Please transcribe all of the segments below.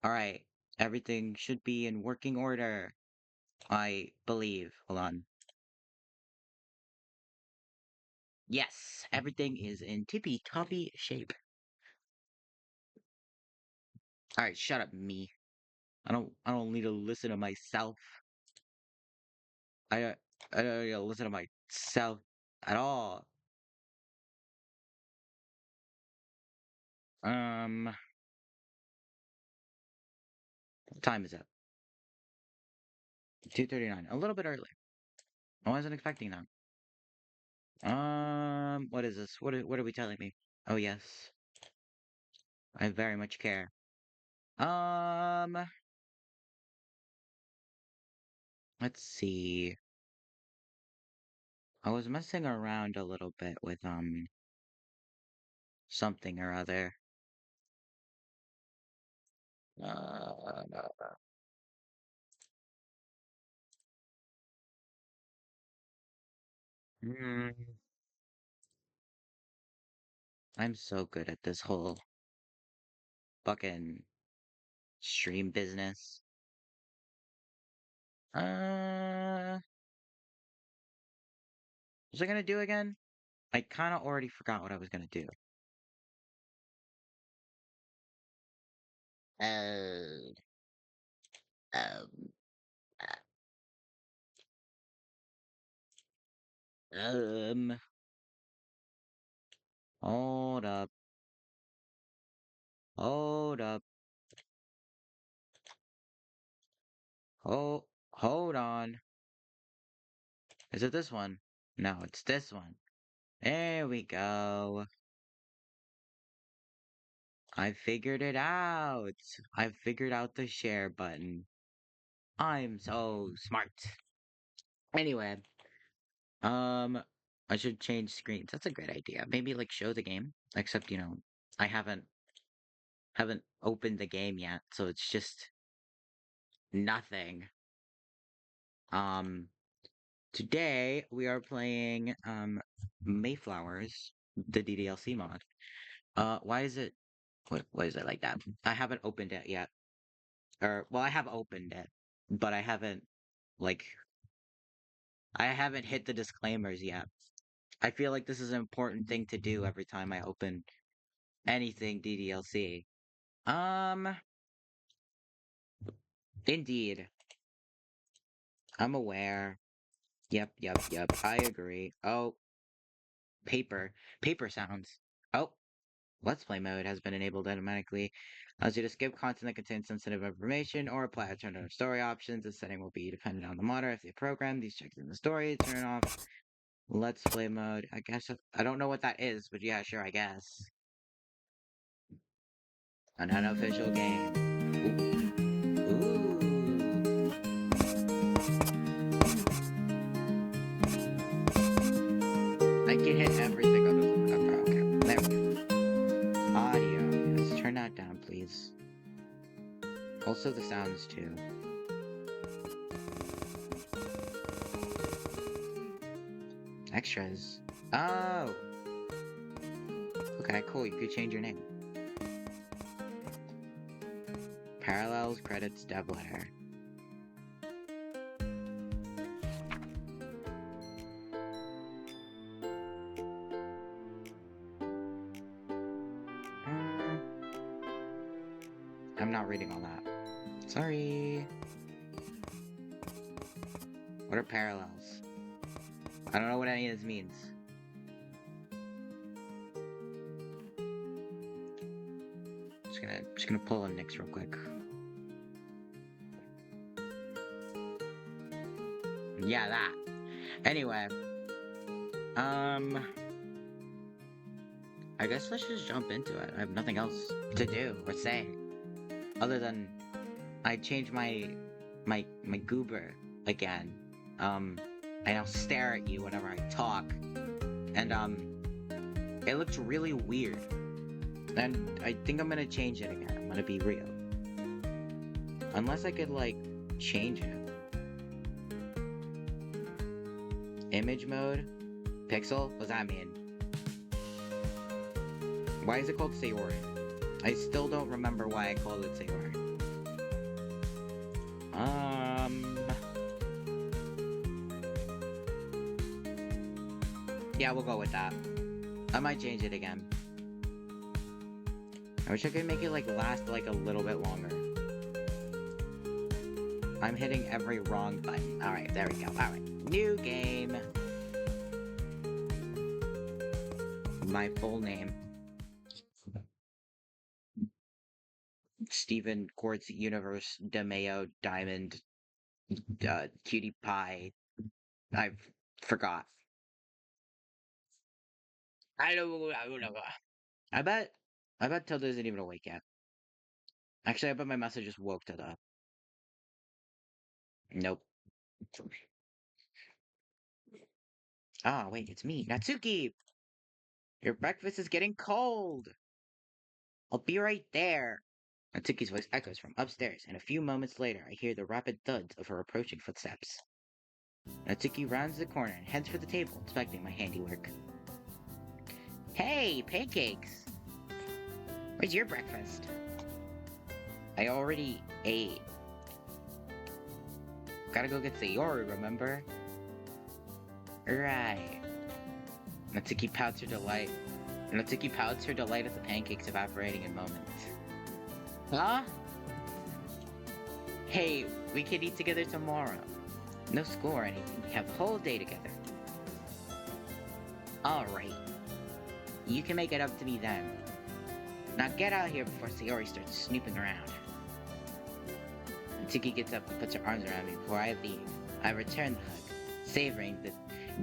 Alright, everything should be in working order. I believe. Hold on. Yes, everything is in tippy-toppy shape. Alright, shut up, me. I don't need to listen to myself. I I don't need to listen to myself at all. What time is it? 2:39. A little bit early. I wasn't expecting that. What is this? What are we telling me? Oh yes, I very much care. Um, let's see. I was messing around a little bit with something or other. Uh, mm, I'm so good at this whole fucking stream business. What was I gonna do again? I kind of already forgot what I was gonna do. Uh, um, um, hold up, hold up, hold on. Is it this one? No, it's this one. There we go. I figured it out. I figured out the share button. I'm so smart. Anyway, um, I should change screens. That's a great idea. Maybe like show the game. Except, I haven't opened the game yet, so it's just nothing. Um, Today we are playing Mayflowers, the DDLC mod. Why is it what is it like that? I haven't opened it yet. Or well, I have opened it, but like I haven't hit the disclaimers yet. I feel like this is an important thing to do every time I open anything DDLC. Um, Indeed. I'm aware. Yep. I agree. Oh, paper. Paper sounds. Oh, Let's Play mode has been enabled automatically. Allows you to skip content that contains sensitive information or apply alternative story options. The setting will be dependent on the modder. If they program these checks in the story, turn off Let's Play mode. I guess I don't know what that is, but yeah, sure, I guess. An unofficial game. Ooh. I can hit everything on the okay. There we go. Audio. Yes, turn that down, please. Also the sounds too. Extras. Oh. Okay, cool. You could change your name. Parallels, credits, dev letter. I'm not reading all that. Sorry. What are parallels? I don't know what any of this means. Just gonna pull on Nyx real quick. Yeah, that. Anyway, I guess let's just jump into it. I have nothing else to do or say, other than I changed my goober again. I now stare at you whenever I talk, and it looks really weird. And I think I'm gonna change it again. I'm gonna be real. Unless I could like change it. Image mode? Pixel? What does that mean? Why is it called Sayori? I still don't remember why I called it Sayori. Um, yeah, we'll go with that. I might change it again. I wish I could make it, like, last, like, a little bit longer. I'm hitting every wrong button. Alright, there we go. Alright, new game. My full name. Stephen Quartz Universe DeMayo Diamond Cutie Pie. I forgot. I don't know. I bet Tilda isn't even awake yet. Actually, I bet my message just woke Tilda up. Nope. Ah, wait, it's me, Natsuki! Your breakfast is getting cold! I'll be right there! Natsuki's voice echoes from upstairs, and a few moments later I hear the rapid thuds of her approaching footsteps. Natsuki rounds the corner and heads for the table, inspecting my handiwork. Hey, pancakes! Where's your breakfast? I already ate. Gotta go get Sayori, remember? Right. Natsuki pouts her delight at the pancakes evaporating in moments. Huh? Hey, we can eat together tomorrow. No school or anything. We have the whole day together. Alright. You can make it up to me then. Now get out here before Sayori starts snooping around. Natsuki gets up and puts her arms around me before I leave. I return the hug, savoring the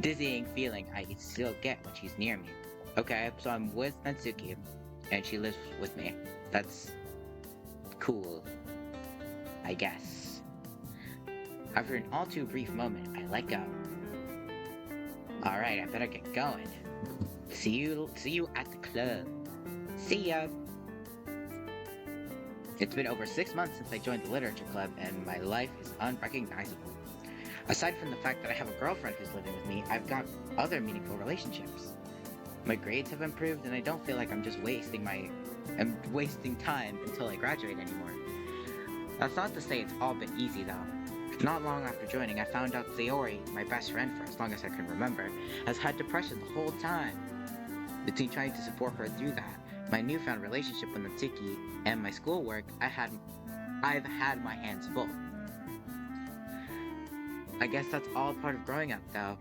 dizzying feeling I still get when she's near me. Okay, so I'm with Natsuki, and she lives with me. That's cool, I guess. After an all too brief moment, I let go. Alright, I better get going. See you at the club. See ya! It's been over 6 months since I joined the literature club, and my life is unrecognizable. Aside from the fact that I have a girlfriend who's living with me, I've got other meaningful relationships. My grades have improved, and I don't feel like I'm wasting time until I graduate anymore. That's not to say it's all been easy, though. Not long after joining, I found out Sayori, my best friend for as long as I can remember, has had depression the whole time. Between trying to support her through that, my newfound relationship with Natsuki, and my schoolwork, I've had my hands full. I guess that's all part of growing up, though.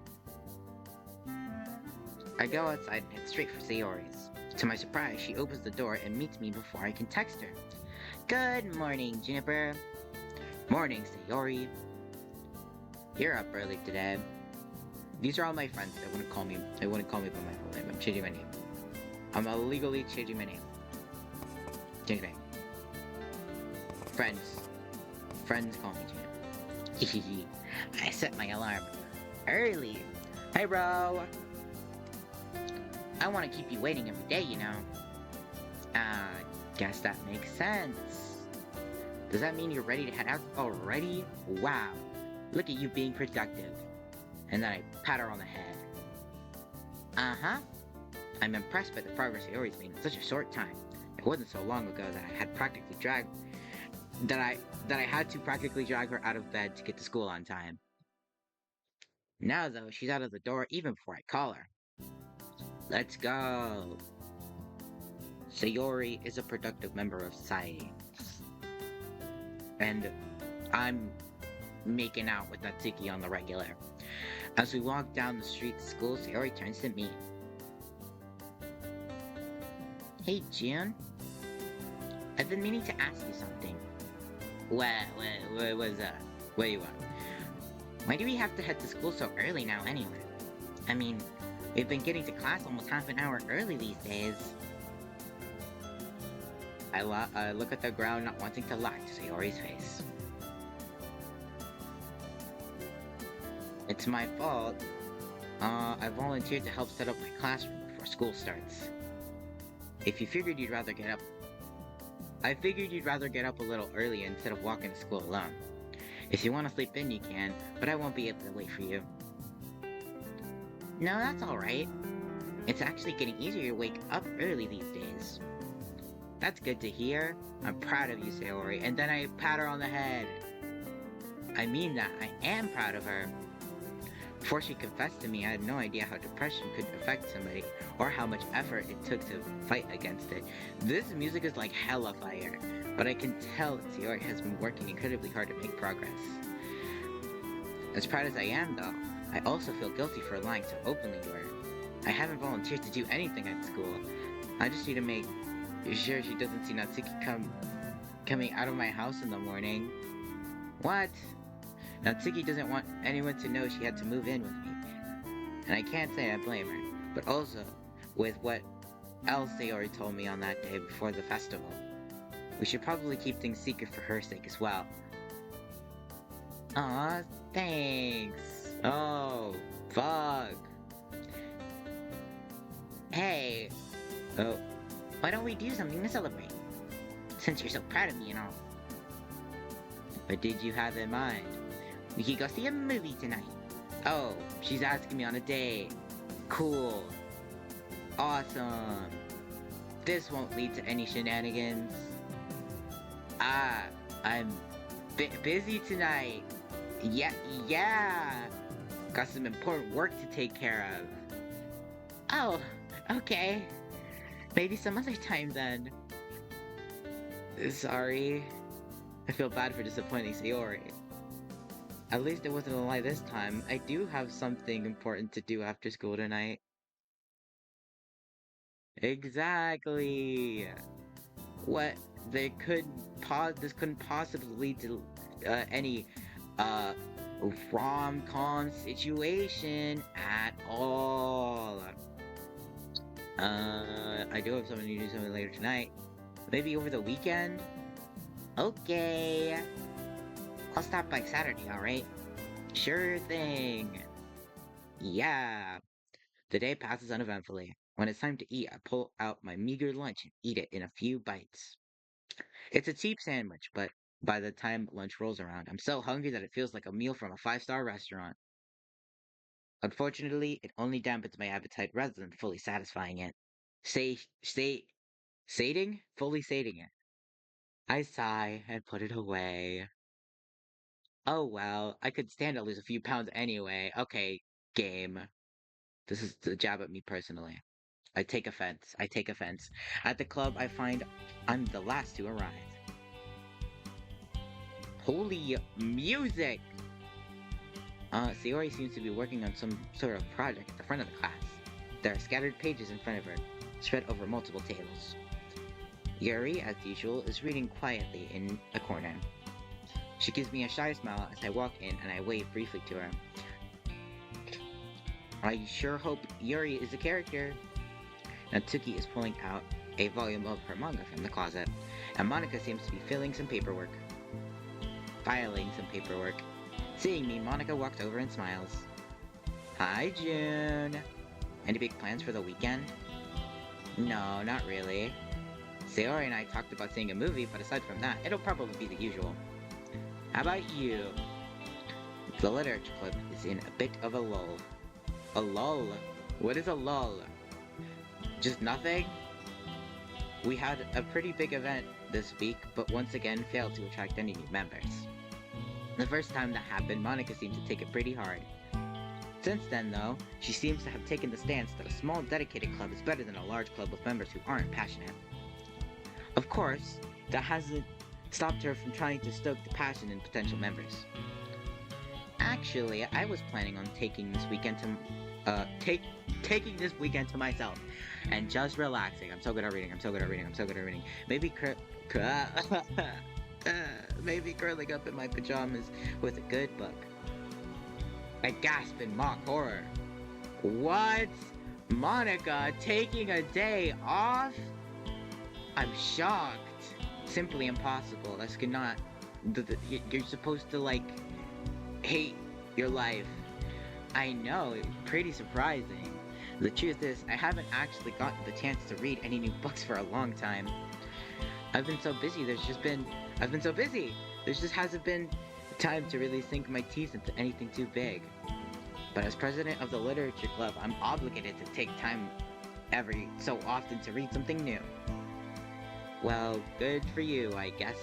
I go outside and head straight for Sayori's. To my surprise, she opens the door and meets me before I can text her. Good morning, Juniper. Morning, Sayori. You're up early today. These are all my friends. They wouldn't call me by my full name. I'm changing my name. I'm illegally changing my name. Change my name. Friends call me Juniper. I set my alarm early. Hey, bro. I want to keep you waiting every day, you know. Guess that makes sense. Does that mean you're ready to head out already? Wow. Look at you being productive. And then I pat her on the head. Uh-huh. I'm impressed by the progress Sayori's made in such a short time. It wasn't so long ago that I had to practically drag her out of bed to get to school on time. Now, though, she's out of the door even before I call her. Let's go. Sayori is a productive member of society. And I'm making out with Natsuki on the regular. As we walk down the street to school, Sayori turns to me. Hey, June. I've been meaning to ask you something. What's up? What you want? Why do we have to head to school so early now anyway? I mean, we've been getting to class almost half an hour early these days. I look at the ground, not wanting to lie to Sayori's face. It's my fault. I volunteered to help set up my classroom before school starts. I figured you'd rather get up a little early instead of walking to school alone. If you want to sleep in, you can, but I won't be able to wait for you. No, that's alright. It's actually getting easier to wake up early these days. That's good to hear. I'm proud of you, Sayori. And then I pat her on the head. I mean that. I am proud of her. Before she confessed to me, I had no idea how depression could affect somebody, or how much effort it took to fight against it. This music is like hella fire, but I can tell that Sayori has been working incredibly hard to make progress. As proud as I am, though, I also feel guilty for lying so openly to her. I haven't volunteered to do anything at school. I just need to make sure she doesn't see Natsuki coming out of my house in the morning. What? Natsuki doesn't want anyone to know she had to move in with me. And I can't say I blame her, but also, with what else Sayori told me on that day before the festival, we should probably keep things secret for her sake as well. Aw, thanks. Oh, fuck. Hey. Oh. Why don't we do something to celebrate? Since you're so proud of me and all. What did you have in mind? We could go see a movie tonight. Oh, she's asking me on a date. Cool. Awesome. This won't lead to any shenanigans. I'm busy tonight. Yeah. Got some important work to take care of. Oh, okay. Maybe some other time then. Sorry. I feel bad for disappointing Sayori. At least it wasn't a lie this time. I do have something important to do after school tonight. Exactly. What? This couldn't possibly lead to any rom-com situation at all. I do have something to do something later tonight. Maybe over the weekend? Okay. I'll stop by Saturday, alright? Sure thing. Yeah. The day passes uneventfully. When it's time to eat, I pull out my meager lunch and eat it in a few bites. It's a cheap sandwich, but by the time lunch rolls around, I'm so hungry that it feels like a meal from a five-star restaurant. Unfortunately, it only dampens my appetite rather than fully satisfying it. Sating? Fully sating it. I sigh and put it away. Oh well, I could stand to lose a few pounds anyway. Okay, game. This is the jab at me personally. I take offense. At the club, I find I'm the last to arrive. Holy music! Sayori seems to be working on some sort of project at the front of the class. There are scattered pages in front of her, spread over multiple tables. Yuri, as usual, is reading quietly in a corner. She gives me a shy smile as I walk in and I wave briefly to her. I sure hope Yuri is a character. Natsuki is pulling out a volume of her manga from the closet, and Monika seems to be filing some paperwork. Seeing me, Monika walks over and smiles. Hi, June. Any big plans for the weekend? No, not really. Sayori and I talked about seeing a movie, but aside from that, it'll probably be the usual. How about you? The literature club is in a bit of a lull. A lull? What is a lull? Just nothing? We had a pretty big event this week, but once again failed to attract any new members. The first time that happened, Monika seemed to take it pretty hard. Since then, though, she seems to have taken the stance that a small, dedicated club is better than a large club with members who aren't passionate. Of course, that hasn't stopped her from trying to stoke the passion in potential members. Actually, I was planning on taking this weekend to myself and just relaxing. I'm so good at reading. Maybe curling up in my pajamas with a good book. I gasp in mock horror. What? Monika taking a day off? I'm shocked. Simply impossible. This could not. You're supposed to, like, hate your life. I know, it's pretty surprising. The truth is, I haven't actually gotten the chance to read any new books for a long time. I've been so busy, there just hasn't been time to really sink my teeth into anything too big. But as president of the literature club, I'm obligated to take time every so often to read something new. Well, good for you, I guess.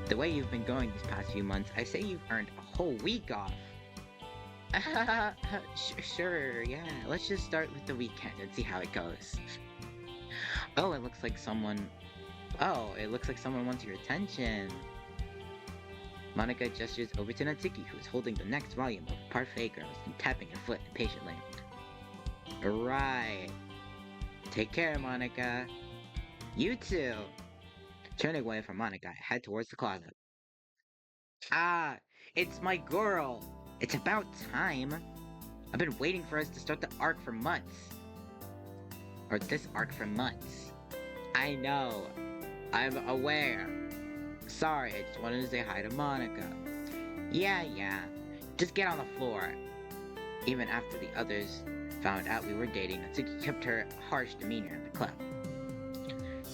The way you've been going these past few months, I say you've earned a whole week off. Sure, yeah. Let's just start with the weekend and see how it goes. Oh, it looks like someone... Oh, it looks like someone wants your attention. Monica gestures over to Natsuki, who is holding the next volume of Parfait Girls and tapping her foot impatiently. Right. Take care, Monica. You too. Turning away from Monica, I head towards the closet. Ah, it's my girl. It's about time. I've been waiting for us to start the arc for months. Or this arc for months. I know. I'm aware. Sorry, I just wanted to say hi to Monica. Yeah. Just get on the floor. Even after the others found out we were dating, Natsuki kept her harsh demeanor in the club.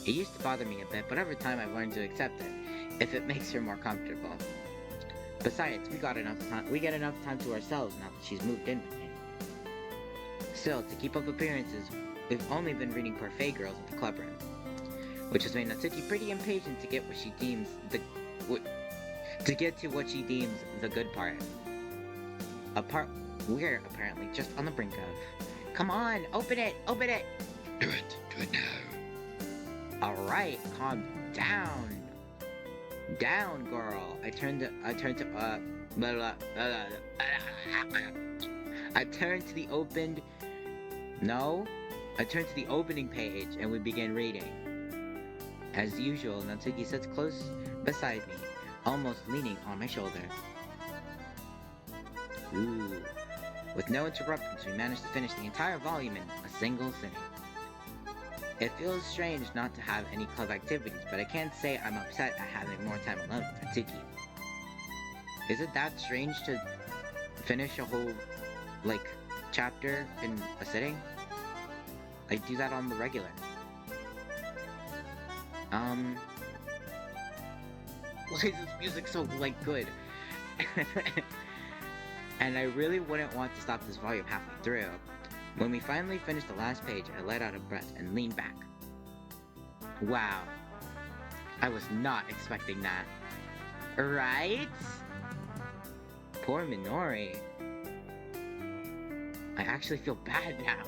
It used to bother me a bit, but over time I've learned to accept it, if it makes her more comfortable. Besides, we get enough time to ourselves now that she's moved in with me. Still, to keep up appearances, we've only been reading Parfait Girls in the clubroom, which has made Natsuki pretty impatient to get to what she deems the good part. A part we're apparently just on the brink of. Come on, open it! Do it now. Alright, calm down. Down, girl. I turned to the opening page and we began reading. As usual, Natsuki sits close beside me, almost leaning on my shoulder. Ooh. With no interruptions, we managed to finish the entire volume in a single sitting. It feels strange not to have any club activities, but I can't say I'm upset at having more time alone with Natsuki. Is it that strange to finish a whole, chapter in a sitting? I do that on the regular. Why is this music so, good? And I really wouldn't want to stop this volume halfway through. When we finally finished the last page, I let out a breath and leaned back. Wow. I was not expecting that. Right? Poor Minori. I actually feel bad now.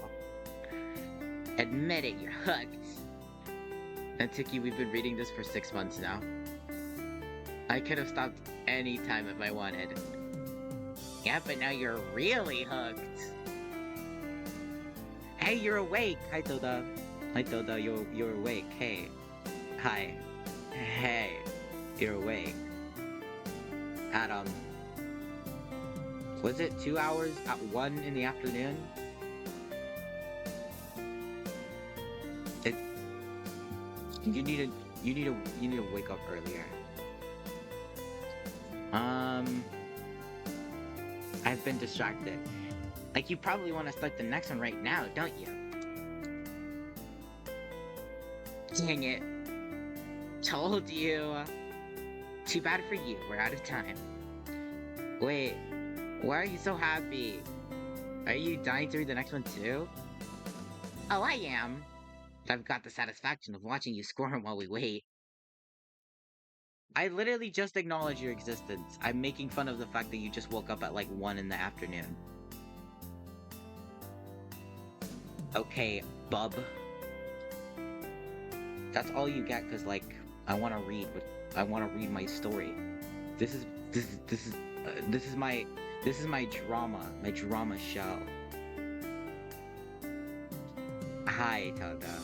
Admit it, you're hooked. Natsuki, we've been reading this for 6 months now. I could have stopped any time if I wanted. Yeah, but now you're really hooked. Hey, you're awake! Hi, Toda. You're awake. Hey. Hi. Hey. You're awake. Adam. Was it 2 hours at 1 in the afternoon? You need to wake up earlier. I've been distracted. You probably want to start the next one right now, don't you? Dang it. Told you. Too bad for you, we're out of time. Wait, why are you so happy? Are you dying to read the next one too? Oh, I am. I've got the satisfaction of watching you squirm while we wait. I literally just acknowledged your existence. I'm making fun of the fact that you just woke up at 1 in the afternoon. Okay, bub. That's all you get, cause I want to read my story. This is my drama show. Hi, Toga.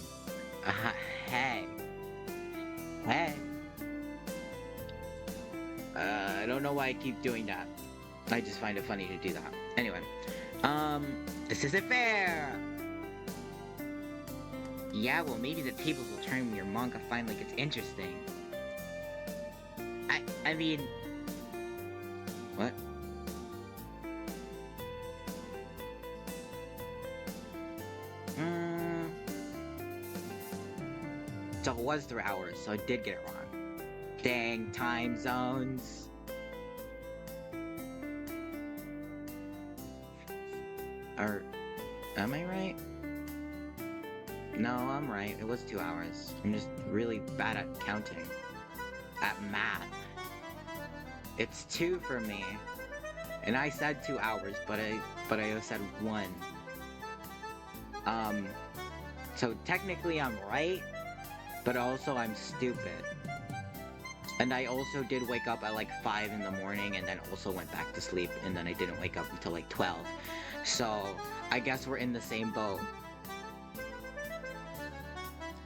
Hey. I don't know why I keep doing that. I just find it funny to do that. Anyway, this isn't fair! Yeah, well, maybe the tables will turn when your manga finally gets interesting. I mean... What? So it was 3 hours, so I did get it wrong. Dang time zones. Or, am I right? No, I'm right. It was 2 hours. I'm just really bad at counting. At math. It's 2 for me. And I said 2 hours, but I said 1. Um, so technically I'm right, but also I'm stupid. And I also did wake up at like 5 in the morning and then also went back to sleep and then I didn't wake up until like 12. So, I guess we're in the same boat.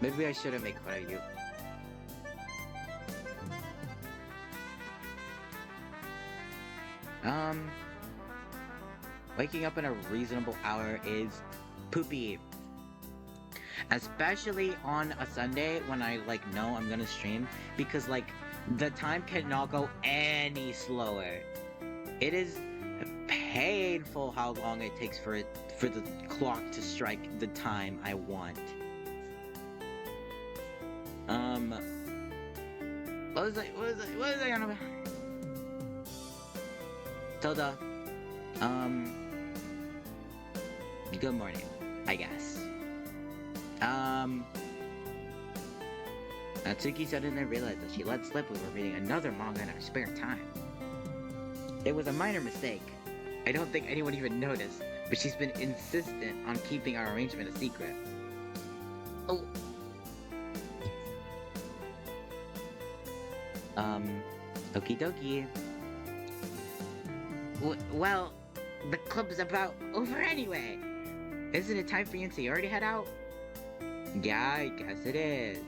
Maybe I shouldn't make fun of you. Waking up in a reasonable hour is poopy. Especially on a Sunday when I like know I'm gonna stream because like the time cannot go any slower. It is painful how long it takes for the clock to strike the time I want. What was I on about? Tilda. Good morning, I guess. Natsuki suddenly realized that she let slip we were reading another manga in our spare time. It was a minor mistake. I don't think anyone even noticed, but she's been insistent on keeping our arrangement a secret. Oh. Okie dokie. Well, the club's about over anyway. Isn't it time for you to already head out? Yeah, I guess it is.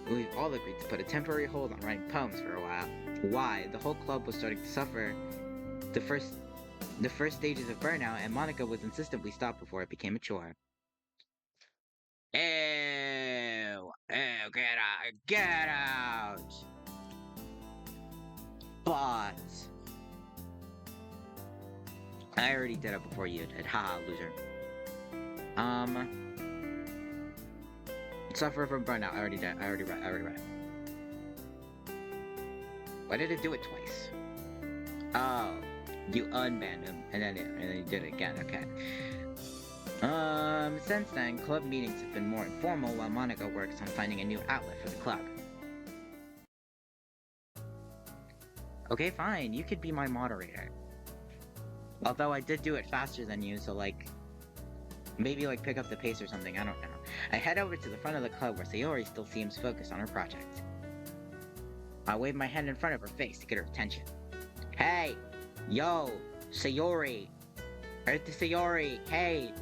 We've all agreed to put a temporary hold on writing poems for a while. Why? The whole club was starting to suffer the first stages of burnout, and Monica was insistent we stop before it became a chore. Ew! Ew! Get out! But I already did it before you did. Haha, loser. Suffer from burnout. I already did. I already read it. Why did it do it twice? Oh, you unbanned him, and then you did it again. Okay. Since then, club meetings have been more informal while Monica works on finding a new outlet for the club. Okay, fine. You could be my moderator. Although I did do it faster than you, so like, maybe like pick up the pace or something. I don't know. I head over to the front of the club where Sayori still seems focused on her project. I wave my hand in front of her face to get her attention. Hey! Yo! Sayori! Earth to Sayori! Hey!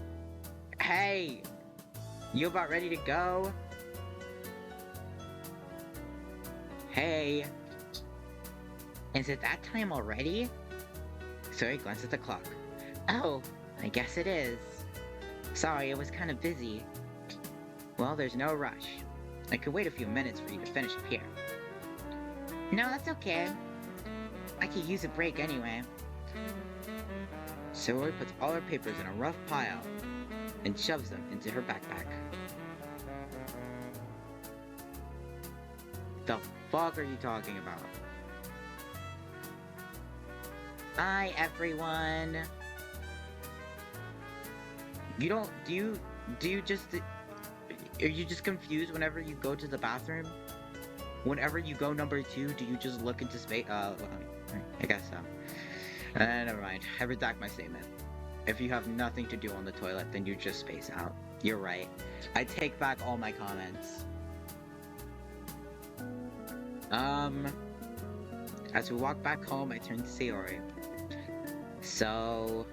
Hey! You about ready to go? Hey! Is it that time already? Sayori glanced at the clock. Oh, I guess it is. Sorry, I was kind of busy. Well, there's no rush. I could wait a few minutes for you to finish up here. No, that's okay. I could use a break anyway. Sayori puts all her papers in a rough pile and shoves them into her backpack. The fuck are you talking about? Bye, everyone. Are you just confused whenever you go to the bathroom? Whenever you go number 2, do you just look into space? Well, I guess so. Never mind. I redact my statement. If you have nothing to do on the toilet, then you just space out. You're right. I take back all my comments. As we walk back home, I turn to Sayori. So...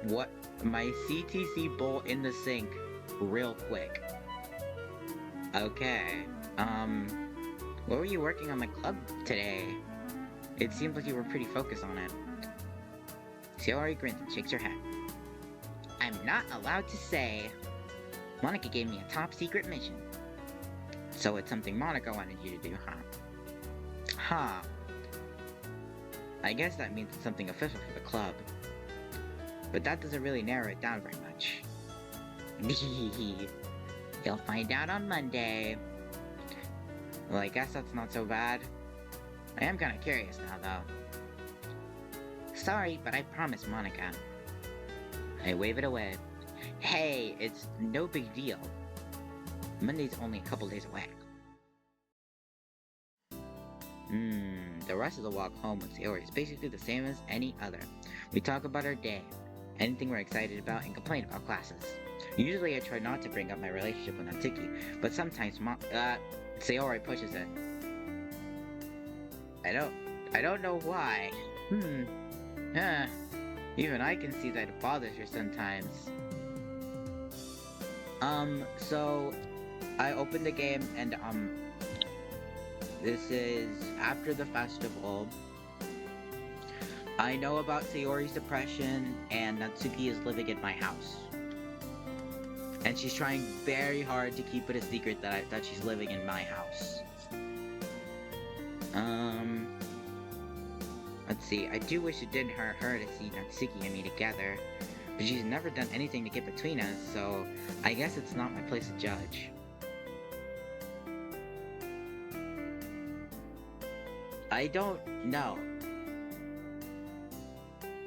What? My CTC bowl in the sink, real quick. Okay. What were you working on the club today? It seemed like you were pretty focused on it. Sayori grins and shakes her head. I'm not allowed to say. Monica gave me a top secret mission. So it's something Monica wanted you to do, huh? Huh. I guess that means it's something official for the club. But that doesn't really narrow it down very much. You'll find out on Monday. Well, I guess that's not so bad. I am kinda curious now, though. Sorry, but I promised Monica. I wave it away. Hey, it's no big deal. Monday's only a couple days away. The rest of the walk home with Sayori is basically the same as any other. We talk about our day, anything we're excited about, and complain about classes. Usually I try not to bring up my relationship with Natsuki, but sometimes Sayori pushes it. I don't know why. Even I can see that it bothers her sometimes. So I opened the game and this is after the festival. I know about Sayori's depression and Natsuki is living in my house. And she's trying very hard to keep it a secret that she's living in my house. Let's see, I do wish it didn't hurt her to see Natsuki and me together, but she's never done anything to get between us, so I guess it's not my place to judge. I don't know.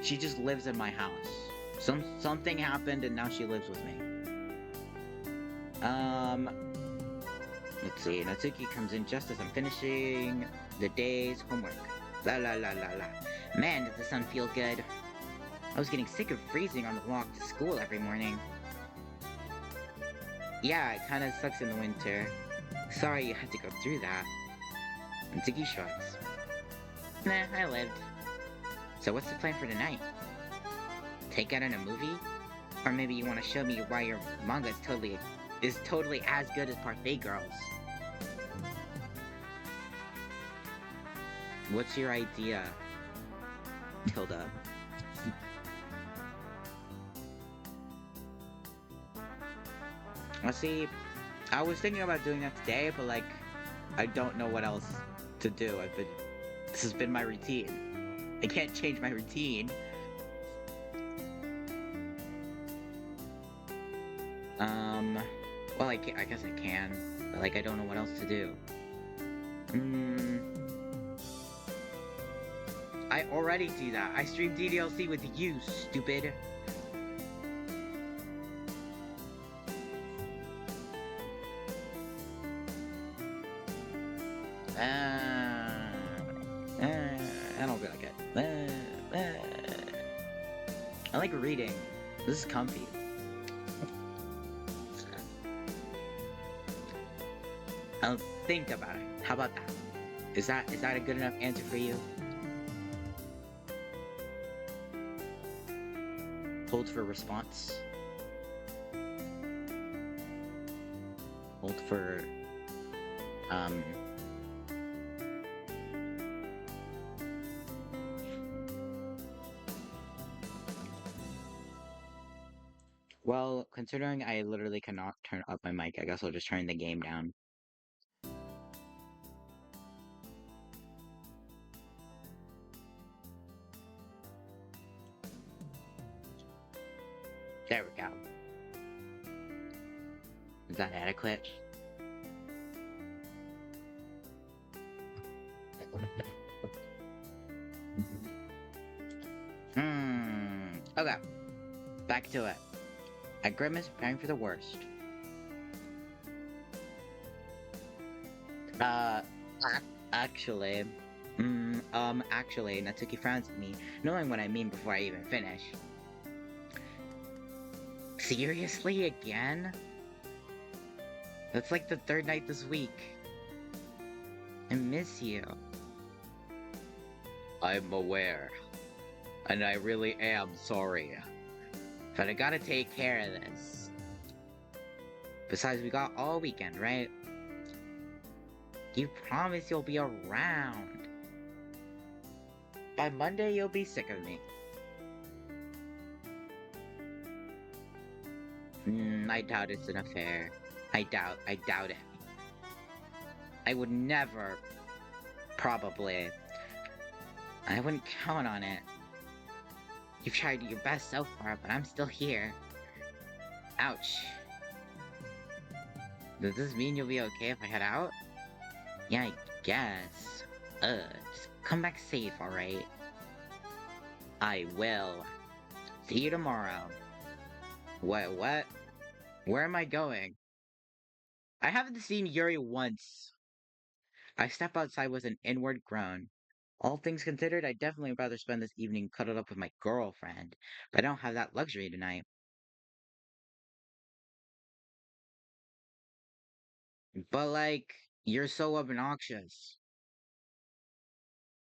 She just lives in my house. Something happened and now she lives with me. Let's see, Natsuki comes in just as I'm finishing the day's homework. La la la la la. Man, does the sun feel good. I was getting sick of freezing on the walk to school every morning. Yeah, it kinda sucks in the winter. Sorry you had to go through that. Natsuki shrugs. Nah, I lived. So what's the plan for tonight? Take out in a movie? Or maybe you want to show me why your manga is totally as good as Parfait Girls. What's your idea, Tilda? Let's see, I was thinking about doing that today, but like, I don't know what else to do. This has been my routine. I can't change my routine. Well, I guess I can, but like, I don't know what else to do. I already do that. I stream DDLC with you, stupid. I don't feel like it. I like reading. This is comfy. I'll think about it. How about that? Is that a good enough answer for you? Hold for response. Hold for well, considering I literally cannot turn up my mic, I guess I'll just turn the game down. There we go. Is that adequate? Okay. Back to it. I grimace, preparing for the worst. Actually, Natsuki frowns at me, knowing what I mean before I even finish. Seriously, again? That's like the third night this week. I miss you. I'm aware. And I really am sorry. But I gotta take care of this. Besides, we got all weekend, right? You promise you'll be around. By Monday, you'll be sick of me. I doubt it's an affair. I doubt it. I would never, probably. I wouldn't count on it. You've tried your best so far, but I'm still here. Ouch. Does this mean you'll be okay if I head out? Yeah, I guess. Just come back safe, alright? I will. See you tomorrow. What? Where am I going? I haven't seen Yuri once. I step outside with an inward groan. All things considered, I'd definitely rather spend this evening cuddled up with my girlfriend, but I don't have that luxury tonight. But like, you're so obnoxious.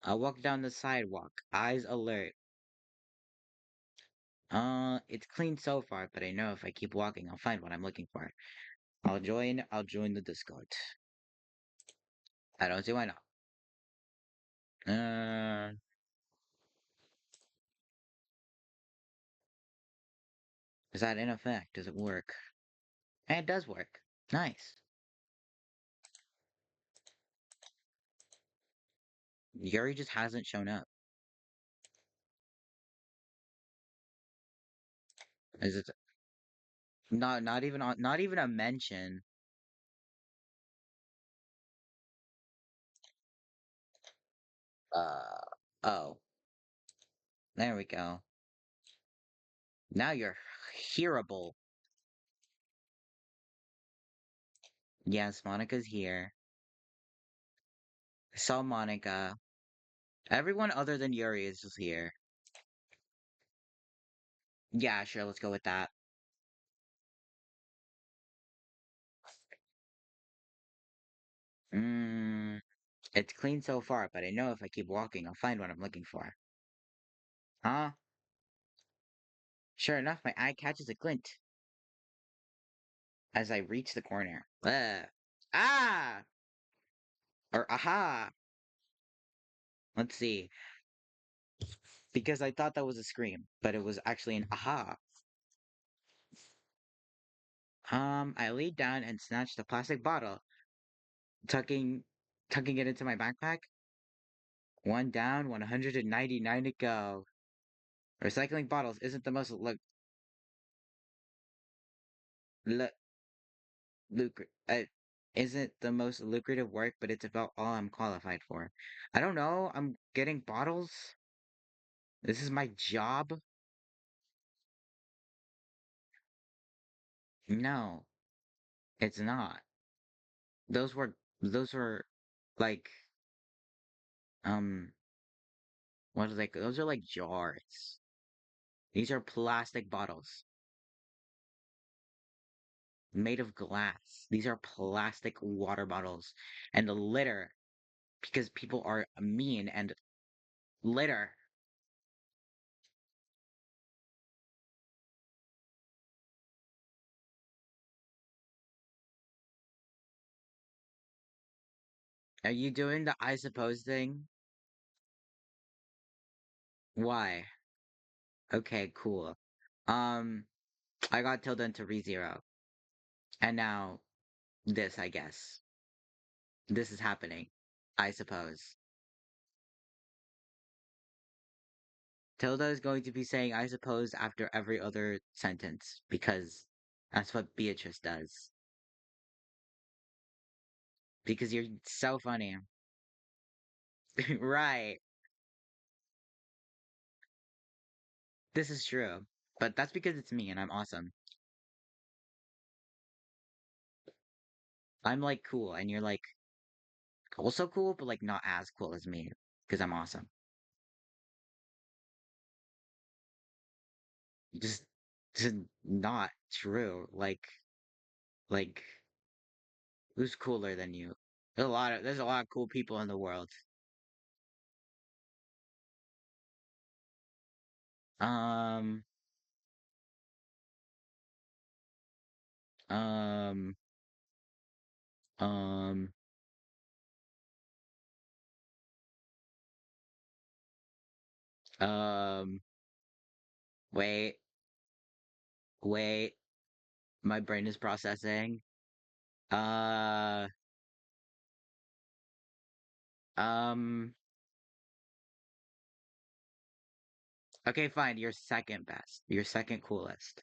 I walk down the sidewalk, eyes alert. It's clean so far, but I know if I keep walking, I'll find what I'm looking for. I'll join the Discord. I don't see why not. Uh, is that in effect? Does it work? And it does work. Nice. Yuri just hasn't shown up. Is it not even a mention? Uh oh. There we go. Now you're hearable. Yes, Monica's here. I saw Monica. Everyone other than Yuri is just here. Yeah, sure, let's go with that. Mmm. It's clean so far, but I know if I keep walking, I'll find what I'm looking for. Huh? Sure enough, my eye catches a glint as I reach the corner. Ah! Or aha! Let's see. Because I thought that was a scream, but it was actually an aha. I leaned down and snatched a plastic bottle, tucking tucking it into my backpack. One down, 199 to go. Recycling bottles isn't the most lu- lucrative. Isn't the most lucrative work, but it's about all I'm qualified for. I don't know. I'm getting bottles. This is my job. No, it's not. Those were like um what are they? Those are like jars. These are plastic bottles made of glass. These are plastic water bottles. And the litter, because people are mean and litter. Are you doing the I suppose thing? Why? Okay, cool. Um, I got tilde into ReZero. And now this, I guess. This is happening. I suppose. Tilda is going to be saying I suppose after every other sentence because that's what Beatrice does. Because you're so funny. Right. This is true. But that's because it's me and I'm awesome. I'm like cool and you're like also cool, but like not as cool as me because I'm awesome. Just, just not true. Like who's cooler than you? There's a lot of cool people in the world. Um, um, um, um, wait, wait, my brain is processing. Uh, um, okay, fine. You're second best. You're second coolest.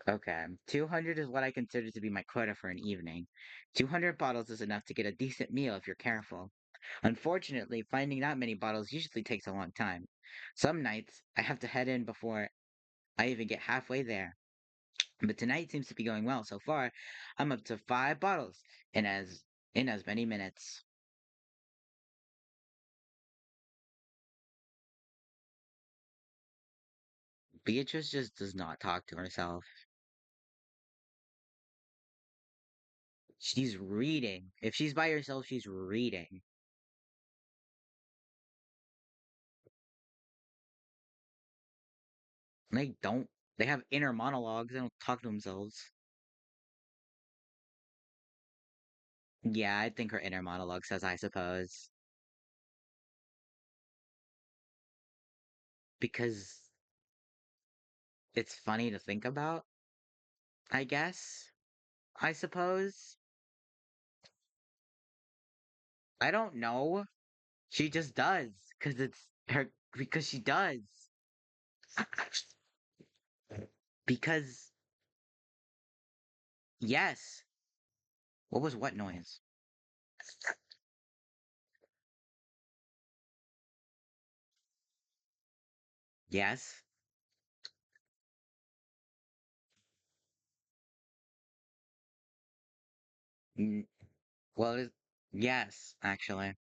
Okay, 200 is what I consider to be my quota for an evening. 200 bottles is enough to get a decent meal if you're careful. Unfortunately, finding that many bottles usually takes a long time. Some nights, I have to head in before I even get halfway there. But tonight seems to be going well. So far, I'm up to 5 bottles in as many minutes. Beatrice just does not talk to herself. She's reading. If she's by herself, she's reading. They don't. They have inner monologues. They don't talk to themselves. Yeah, I think her inner monologue says, I suppose. Because it's funny to think about, I guess. I suppose. I don't know. She just does. Because she does. Because, yes. What was what noise? Yes. Mm, well, yes, actually.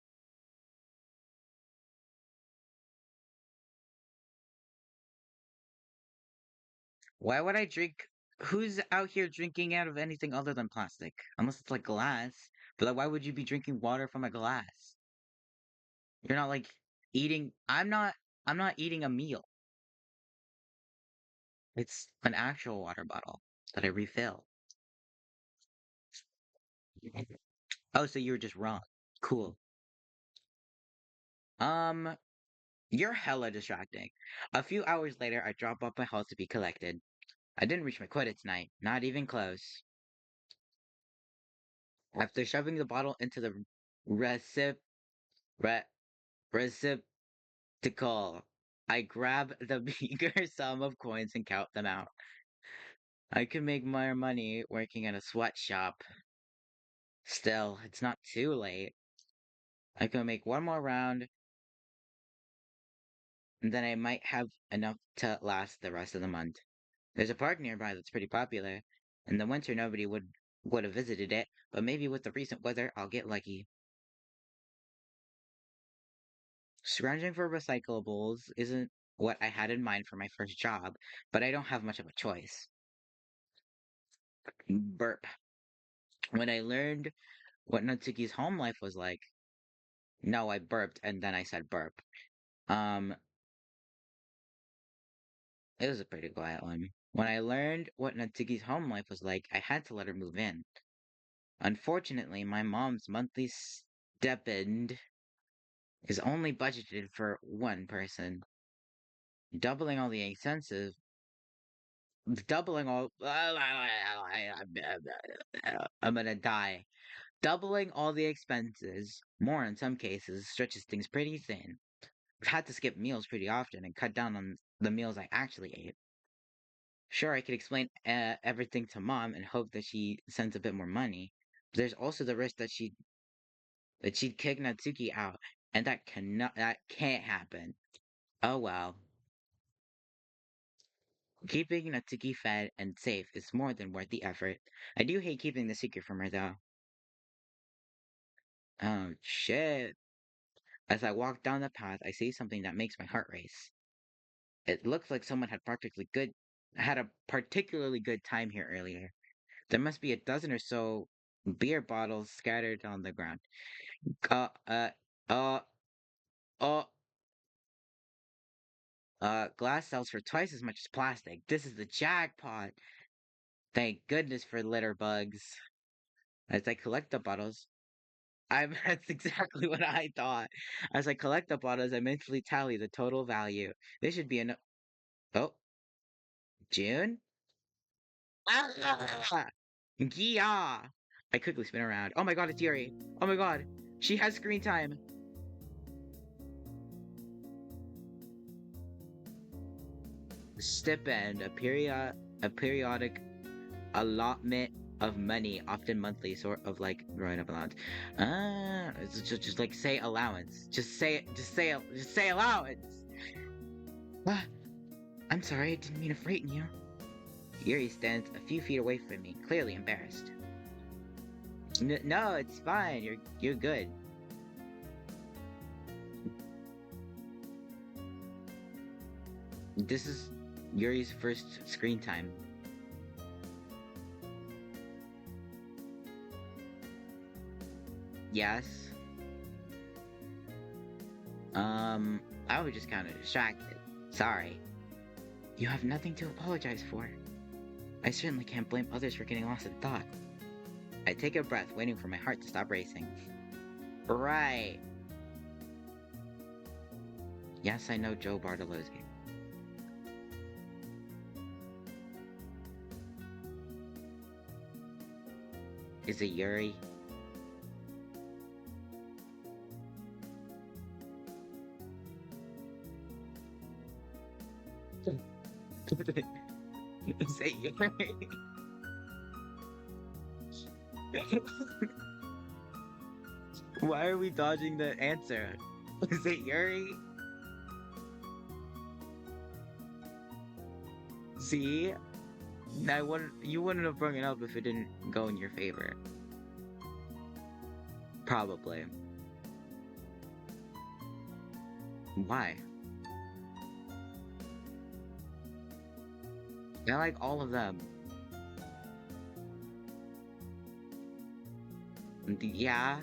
Why would I drink? Who's out here drinking out of anything other than plastic? Unless it's like glass. But like, why would you be drinking water from a glass? You're not like eating. I'm not eating a meal. It's an actual water bottle that I refill. Oh, so you were just wrong. Cool. Um, you're hella distracting. A few hours later, I drop off my house to be collected. I didn't reach my quota tonight. Not even close. After shoving the bottle into the recip re- receptacle, I grab the bigger sum of coins and count them out. I could make more money working in a sweatshop. Still, it's not too late. I could make one more round, and then I might have enough to last the rest of the month. There's a park nearby that's pretty popular. In the winter, nobody would have visited it, but maybe with the recent weather, I'll get lucky. Scrounging for recyclables isn't what I had in mind for my first job, but I don't have much of a choice. Burp. When I learned what Natsuki's home life was like, no, I burped and then I said burp. Um, it was a pretty quiet one. When I learned what Natsuki's home life was like, I had to let her move in. Unfortunately, my mom's monthly stipend is only budgeted for one person. Doubling all the expenses, doubling all. I'm gonna die. Doubling all the expenses, more in some cases, stretches things pretty thin. I've had to skip meals pretty often and cut down on the meals I actually ate. Sure, I could explain everything to mom and hope that she sends a bit more money. But there's also the risk that she'd kick Natsuki out, and that can't happen. Oh well. Keeping Natsuki fed and safe is more than worth the effort. I do hate keeping the secret from her though. Oh shit. As I walk down the path, I see something that makes my heart race. It looks like someone had a particularly good time here earlier. There must be a dozen or so beer bottles scattered on the ground. Uh, uh, uh, uh, glass sells for twice as much as plastic. This is the jackpot. Thank goodness for litter bugs. As I collect the bottles, that's exactly what I thought. As I collect the bottles, I mentally tally the total value. This should be enough. Oh, June? Ah! Yeah! I quickly spin around. Oh my god, it's Yuri. Oh my god. She has screen time. Stipend, a periodic allotment of money, often monthly, sort of like growing up allowance. It's just like say allowance. Just say allowance. Ah, I'm sorry, I didn't mean to frighten you. Yuri stands a few feet away from me, clearly embarrassed. No, it's fine. You're good. This is Yuri's first screen time. Yes. Um, I was just kind of distracted. Sorry. You have nothing to apologize for. I certainly can't blame others for getting lost in thought. I take a breath, waiting for my heart to stop racing. Right. Yes, I know Joe Bartolozzi. Is it Yuri? Is it Yuri? Why are we dodging the answer? Is it Yuri? See? You wouldn't have brought it up if it didn't go in your favor. Probably. Why? I like all of them. Yeah,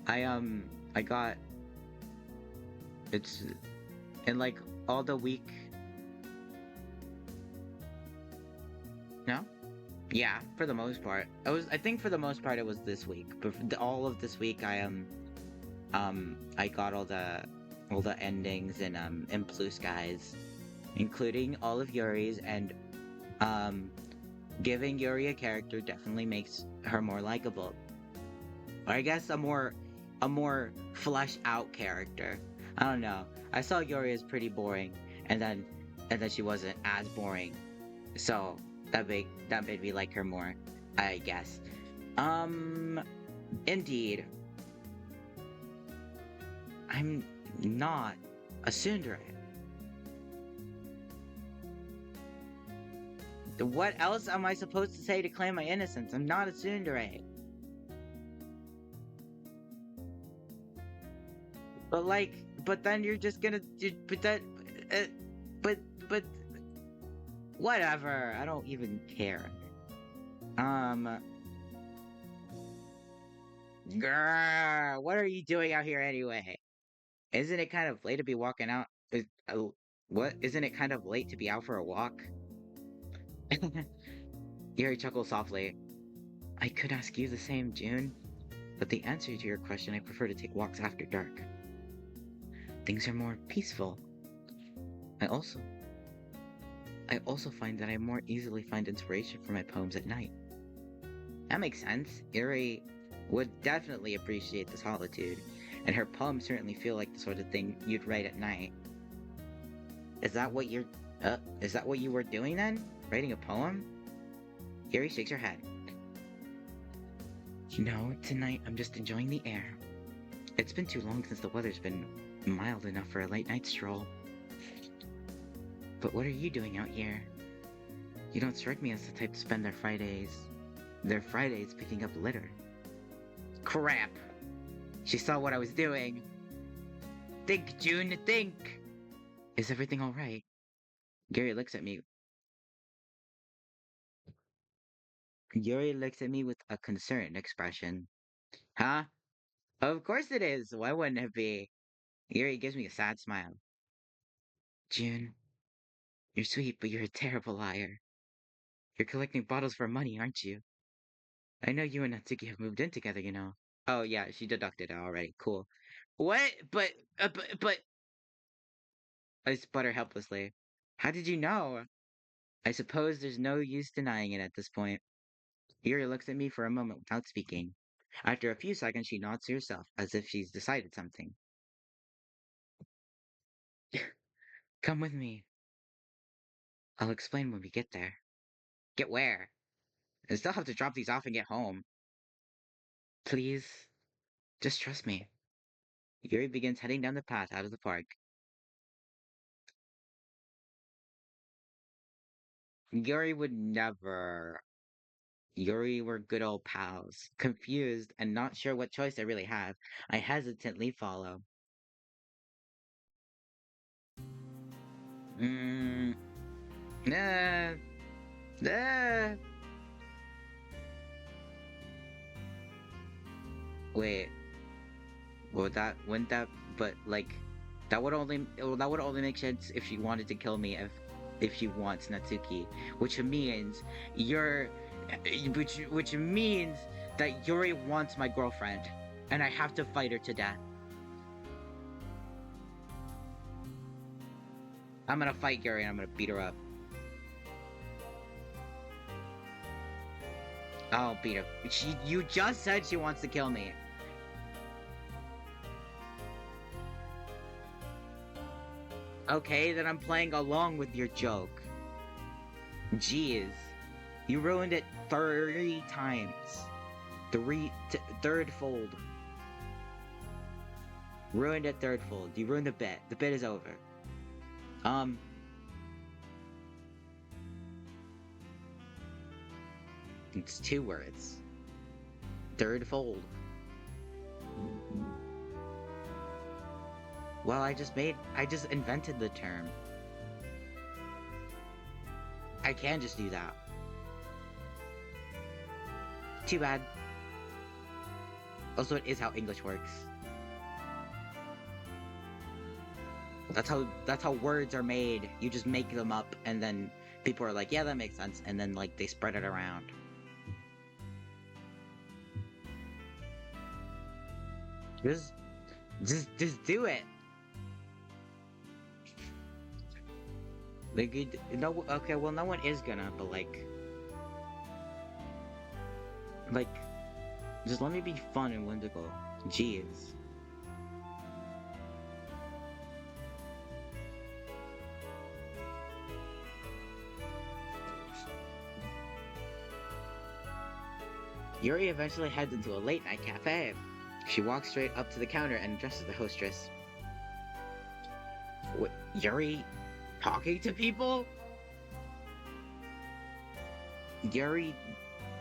I got it's in like all the week. No? Yeah, for the most part. I think for the most part it was this week, but for all of this week I got all the endings in Blue Skies, including all of Yuri's, and um giving Yuri a character definitely makes her more likable. Or I guess a more fleshed out character. I don't know. I saw Yuri as pretty boring, and then she wasn't as boring. So that made me like her more, I guess. Um Indeed, I'm not a tsundere. What else am I supposed to say to claim my innocence? I'm not a tsundere. But like, but then you're just gonna, but that, uh, but but whatever. I don't even care. Um, Grr, what are you doing out here anyway? Isn't it kind of late to be walking out? What? Isn't it kind of late to be out for a walk? Yuri chuckled softly. I could ask you the same, June. But the answer to your question, I prefer to take walks after dark. Things are more peaceful. I also I also find that I more easily find inspiration for my poems at night. That makes sense. Yuri would definitely appreciate the solitude, and her poems certainly feel like the sort of thing you'd write at night. Is that what you're is that what you were doing then? Writing a poem? Yuri shakes her head. No, tonight I'm just enjoying the air. It's been too long since the weather's been mild enough for a late night stroll. But what are you doing out here? You don't strike me as the type to spend their Fridays picking up litter. Crap! She saw what I was doing. Think, June, think! Is everything alright? Gary looks at me. Yuri looks at me with a concerned expression. Huh? Of course it is. Why wouldn't it be? Yuri gives me a sad smile. June, you're sweet, but you're a terrible liar. You're collecting bottles for money, aren't you? I know you and Natsuki have moved in together, you know. Oh yeah, she deducted it already. Cool. What? But I sputter helplessly. How did you know? I suppose there's no use denying it at this point. Yuri looks at me for a moment without speaking. After a few seconds, she nods to herself, as if she's decided something. Come with me. I'll explain when we get there. Get where? I still have to drop these off and get home. Please, just trust me. Yuri begins heading down the path out of the park. Yuri would never. Yuri were good old pals. Confused and not sure what choice I really have, I hesitantly follow. Mmm. Nah. Nah. Wait. Wouldn't that, but like, that would only make sense if she wanted to kill me if she wants Natsuki, which means you're, which means that Yuri wants my girlfriend, and I have to fight her to death. I'm gonna fight Yuri and I'm gonna beat her up. I'll beat her. You just said she wants to kill me. Okay, then I'm playing along with your joke. Jeez. You ruined it 30 times. Third fold. Ruined it third fold. You ruined the bit. The bit is over. It's 2 words. Third fold. Well, I just invented the term. I can just do that. Too bad. Also, it is how English works. That's how words are made. You just make them up, and then people are like, yeah, that makes sense, and then like they spread it around. Just do it. Like, no, okay, well, no one is gonna, but like, just let me be fun and whimsical. Jeez. Yuri eventually heads into a late-night cafe. She walks straight up to the counter and addresses the hostess. What, Yuri talking to people? Yuri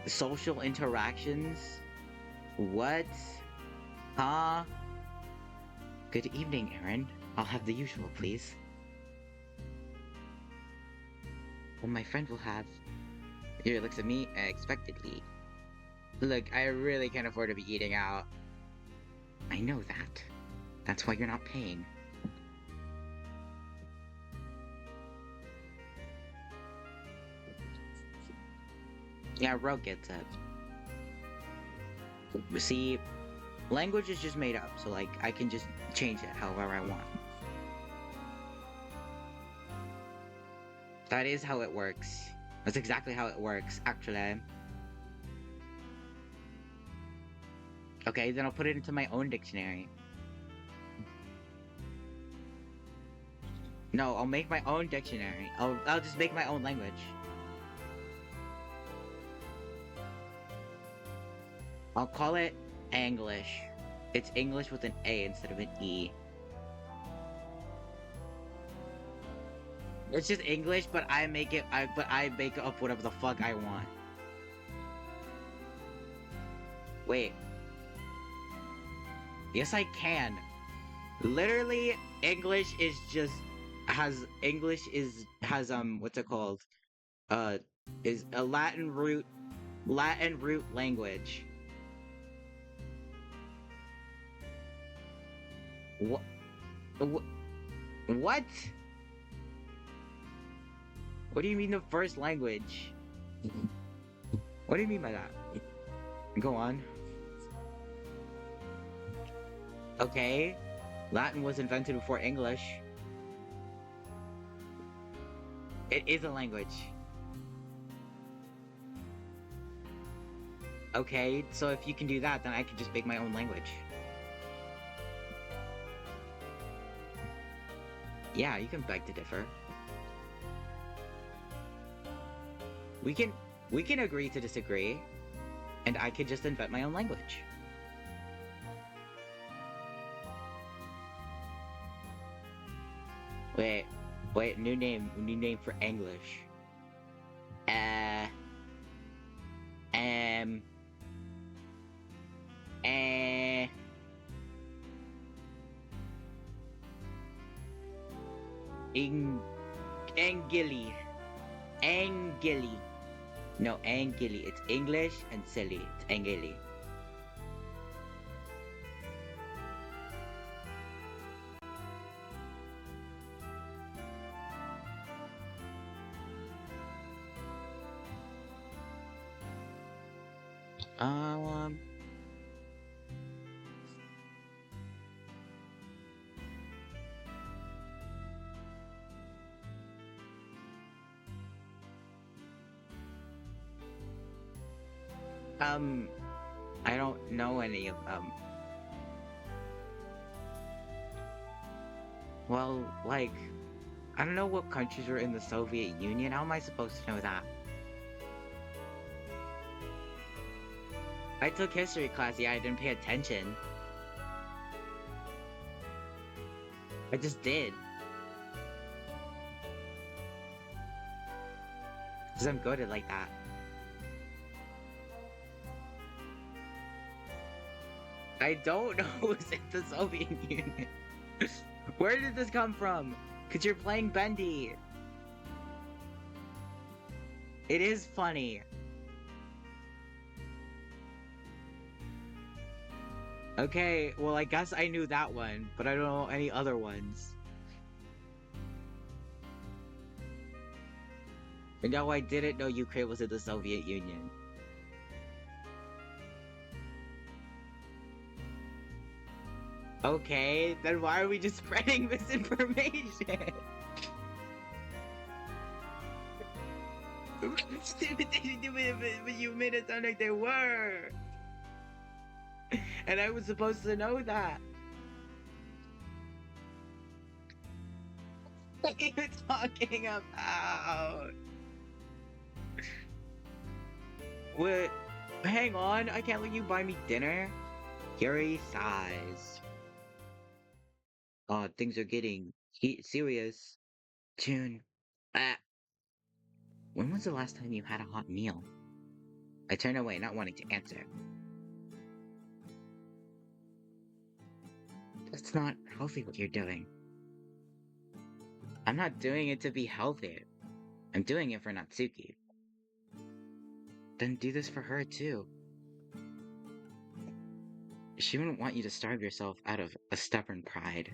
social interactions? What? Huh? Good evening, Aaron. I'll have the usual, please. Well, my friend will have... Yuri looks at me expectantly. Look, I really can't afford to be eating out. I know that. That's why you're not paying. Yeah, Rogue gets it. See, language is just made up, so like, I can just change it however I want. That is how it works. That's exactly how it works, actually. Okay, then I'll put it into my own dictionary. No, I'll make my own dictionary. I'll just make my own language. I'll call it English. It's English with an A instead of an E. It's just English, but I make up whatever the fuck I want. Wait. Yes, I can. Literally, English is just has what's it called? Is a Latin root language. What? What? What do you mean the first language? What do you mean by that? Go on. Okay. Latin was invented before English. It is a language. Okay, so if you can do that, then I can just make my own language. Yeah, you can beg to differ. We can... We can agree to disagree, and I could just invent my own language. Wait, wait, new name for English. Uh, um, uh, Ing, Angili, Angili. No, Angili. It's English and silly. It's Angili. Um, um, I don't know any of well, like, I don't know what countries were in the Soviet Union. How am I supposed to know that? I took history class, yeah, I didn't pay attention. I just did. Because I'm good at like that. I don't know who's in the Soviet Union. Where did this come from? Because you're playing Bendy. It is funny. Okay, well, I guess I knew that one, but I don't know any other ones. And no, I didn't know Ukraine was in the Soviet Union. Okay, then why are we just spreading misinformation? But you made it sound like they were. And I was supposed to know that. What are you talking about? What? Hang on, I can't let you buy me dinner. Yuri sighs. Things are getting serious. June. Ah. When was the last time you had a hot meal? I turn away, not wanting to answer. That's not healthy what you're doing. I'm not doing it to be healthy. I'm doing it for Natsuki. Then do this for her too. She wouldn't want you to starve yourself out of a stubborn pride.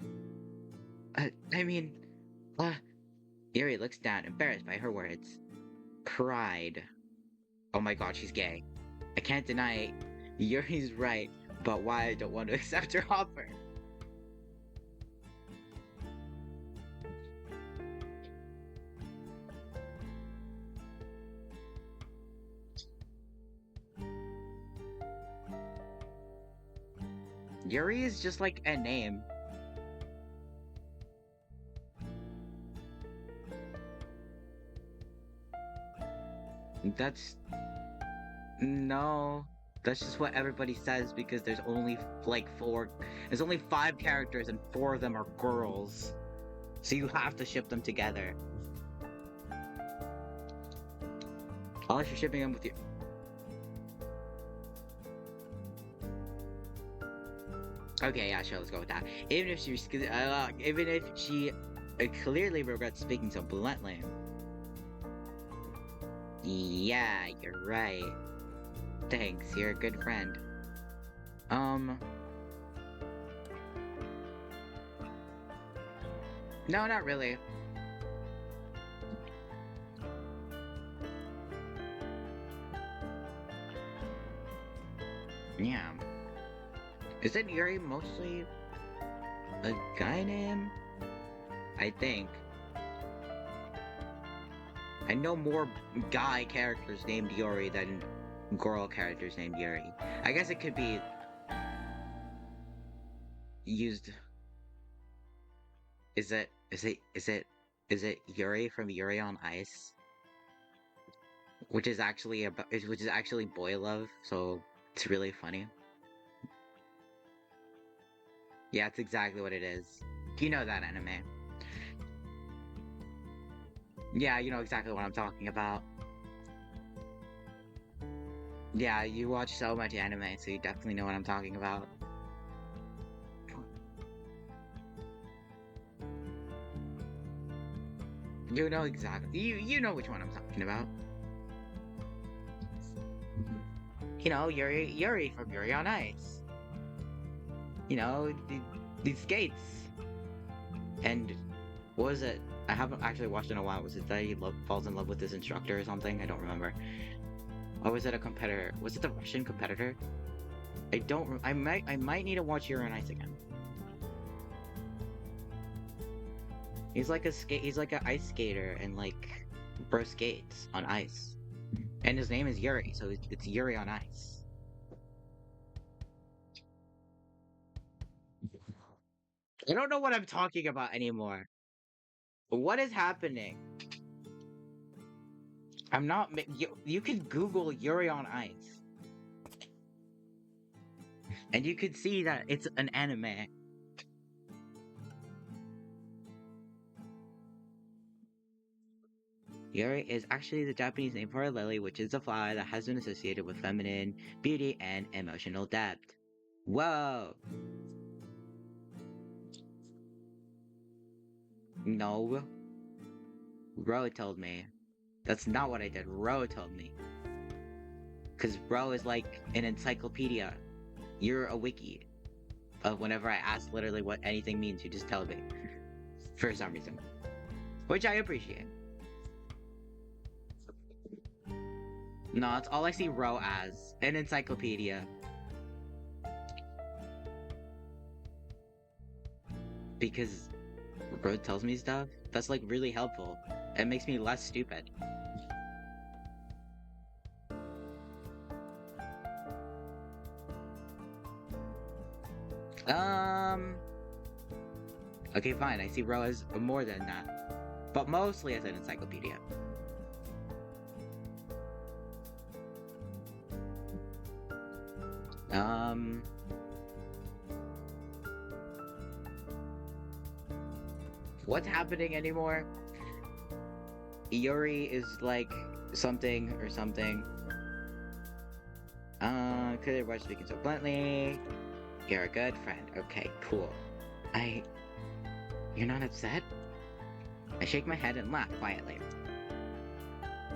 I mean, uh, Yuri looks down, embarrassed by her words. Pride. Oh my god, she's gay. I can't deny it. Yuri's right, but why I don't want to accept her offer. Yuri is just like a name. That's... No. That's just what everybody says because there's only like there's only 5 characters and 4 of them are girls. So you have to ship them together. Unless you're shipping them with you. Okay, yeah, sure, let's go with that. Even if she clearly regrets speaking so bluntly. Yeah, you're right. Thanks, you're a good friend. No, not really. Yeah. Isn't Yuri mostly a guy name? I think. I know more guy characters named Yuri than girl characters named Yuri. I guess it could be used. Is it Yuri from Yuri on Ice? which is actually boy love, so it's really funny. Yeah, it's exactly what it is. You know that anime. Yeah, you know exactly what I'm talking about. Yeah, you watch so much anime, so you definitely know what I'm talking about. You know exactly. You know which one I'm talking about. You know, Yuri from Yuri on Ice. You know, the skates. And what was it? I haven't actually watched in a while. Was it that falls in love with his instructor or something? I don't remember. Or was it a competitor? Was it the Russian competitor? I don't. I might need to watch Yuri on Ice again. He's like a skate. He's like an ice skater and like bro skates on ice. And his name is Yuri, so it's Yuri on Ice. I don't know what I'm talking about anymore. What is happening? I'm not. You can Google Yuri on Ice, and you could see that it's an anime. Yuri is actually the Japanese name for a lily, which is a flower that has been associated with feminine beauty and emotional depth. Whoa! No, Ro told me. That's not what I did. Ro told me. Because Ro is like an encyclopedia. You're a wiki. Whenever I ask literally what anything means, you just tell me. For some reason. Which I appreciate. No, it's all I see Ro as. An encyclopedia. Because Ro tells me stuff. That's like really helpful. It makes me less stupid. Um. Okay, fine. I see Ro as more than that. But mostly as an encyclopedia. Um. What's happening anymore? Yuri is like something or something. Could I watch speaking so bluntly? You're a good friend. Okay, cool. You're not upset? I shake my head and laugh quietly.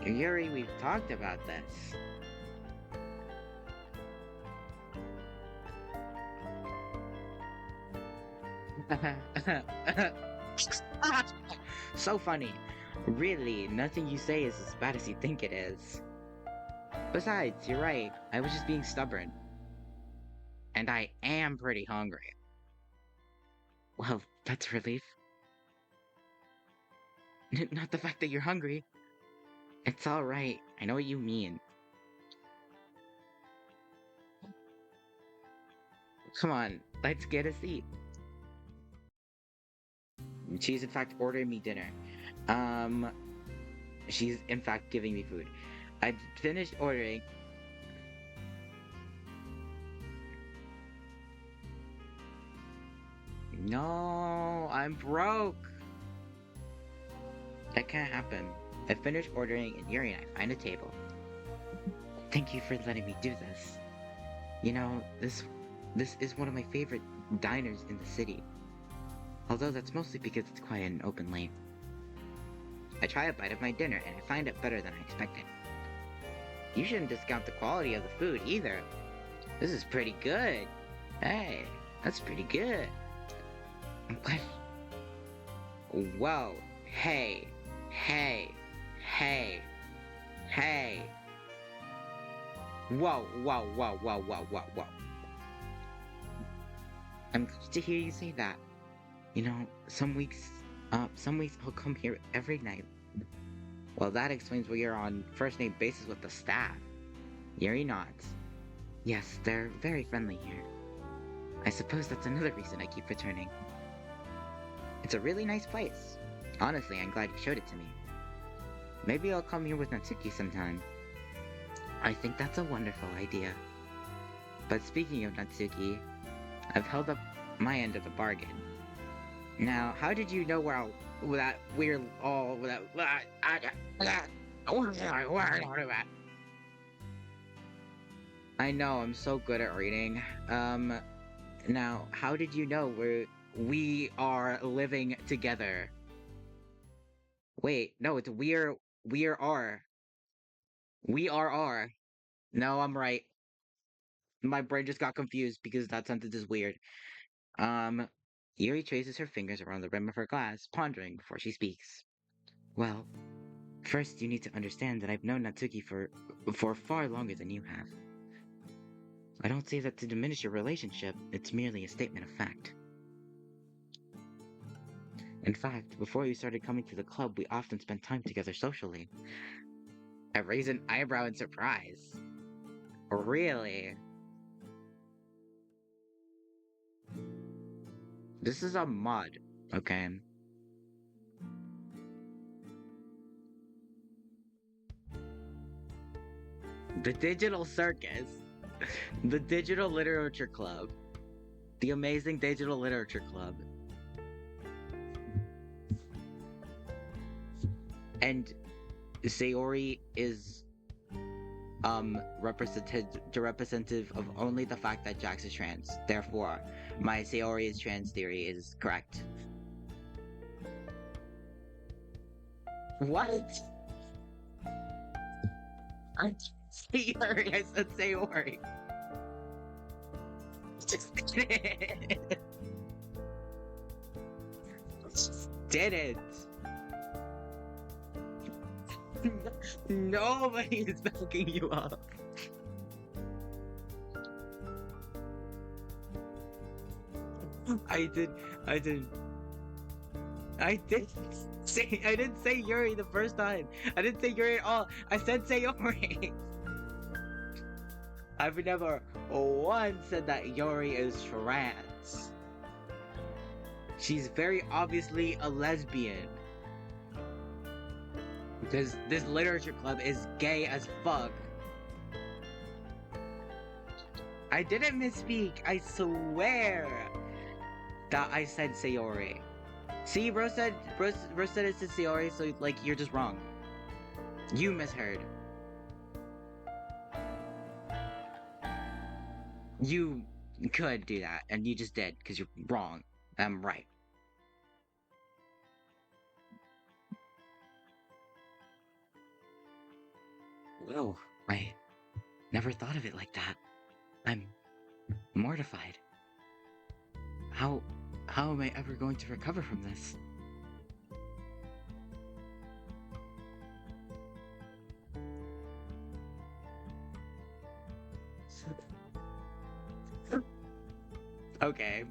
Yuri, we've talked about this. So funny. Really, nothing you say is as bad as you think it is. Besides, you're right. I was just being stubborn. And I am pretty hungry. Well, that's a relief. Not the fact that you're hungry. It's alright. I know what you mean. Come on, let's get a seat. She's in fact ordering me dinner. Um, she's in fact giving me food. I finished ordering. No, I'm broke. That can't happen. I finished ordering and Yuri and I find a table. Thank you for letting me do this. You know, this is one of my favorite diners in the city. Although that's mostly because it's quiet and open late. I try a bite of my dinner and I find it better than I expected. You shouldn't discount the quality of the food either. This is pretty good. Hey, that's pretty good. What? Whoa. Hey. Hey. Hey. Hey. Whoa, whoa, whoa, whoa, whoa, whoa, whoa. I'm glad to hear you say that. You know, some weeks I'll come here every night. Well, that explains why you're on first name basis with the staff. Yuri nods. Yes, they're very friendly here. I suppose that's another reason I keep returning. It's a really nice place. Honestly, I'm glad you showed it to me. Maybe I'll come here with Natsuki sometime. I think that's a wonderful idea. But speaking of Natsuki, I've held up my end of the bargain. Now, how did you know that we're all that I know I'm so good at reading. Now, how did you know we are living together? Wait, no, it's we're are. We are. No, I'm right. My brain just got confused because that sentence is weird. Um, Yuri traces her fingers around the rim of her glass, pondering before she speaks. Well, first you need to understand that I've known Natsuki for far longer than you have. I don't say that to diminish your relationship, it's merely a statement of fact. In fact, before you started coming to the club, we often spent time together socially. I raise an eyebrow in surprise. Really? This is a mod, okay? The Digital Circus, the Digital Literature Club, the amazing Digital Literature Club. And Sayori is representative of only the fact that Jax is trans. Therefore, my Sayori is trans theory is correct. What? I Sayori, I said Sayori. Just did it. Just did it. Nobody is backing you up. I did. I did. I did I didn't say Yuri the first time. I didn't say Yuri at all. I said Sayori. I've never once said that Yuri is trans. She's very obviously a lesbian. Because this literature club is gay as fuck. I didn't misspeak, I swear that I said Sayori. See, Rose said it said Sayori, so like you're just wrong. You misheard. You could do that, and you just did, because you're wrong. I'm right. Whoa, I never thought of it like that. I'm mortified. How am I ever going to recover from this? Okay.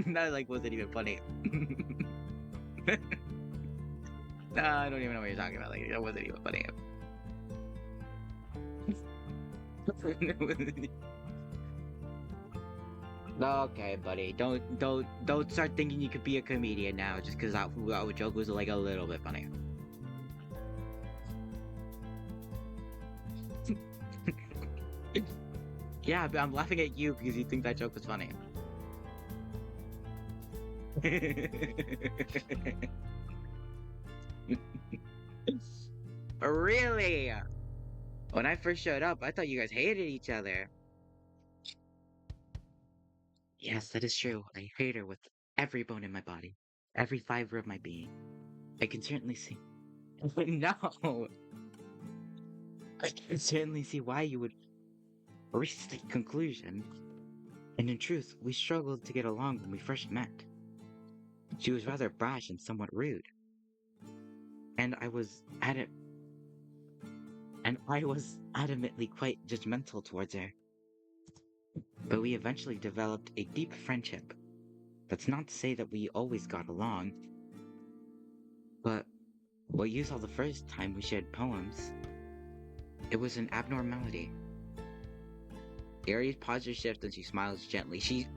That like wasn't even funny. Nah, I don't even know what you're talking about. Like that wasn't even funny. Okay, buddy. Don't start thinking you could be a comedian now just because that joke was like a little bit funny. Yeah, but I'm laughing at you because you think that joke was funny. Really? When I first showed up, I thought you guys hated each other. Yes, that is true. I hate her with every bone in my body, every fiber of my being. I can certainly see. No! I can certainly see why you would reach that conclusion. And in truth, we struggled to get along when we first met. She was rather brash and somewhat rude. And I was adamantly quite judgmental towards her. But we eventually developed a deep friendship. That's not to say that we always got along. But what you saw the first time we shared poems, it was an abnormality. Aries paused her shift and she smiles gently. She's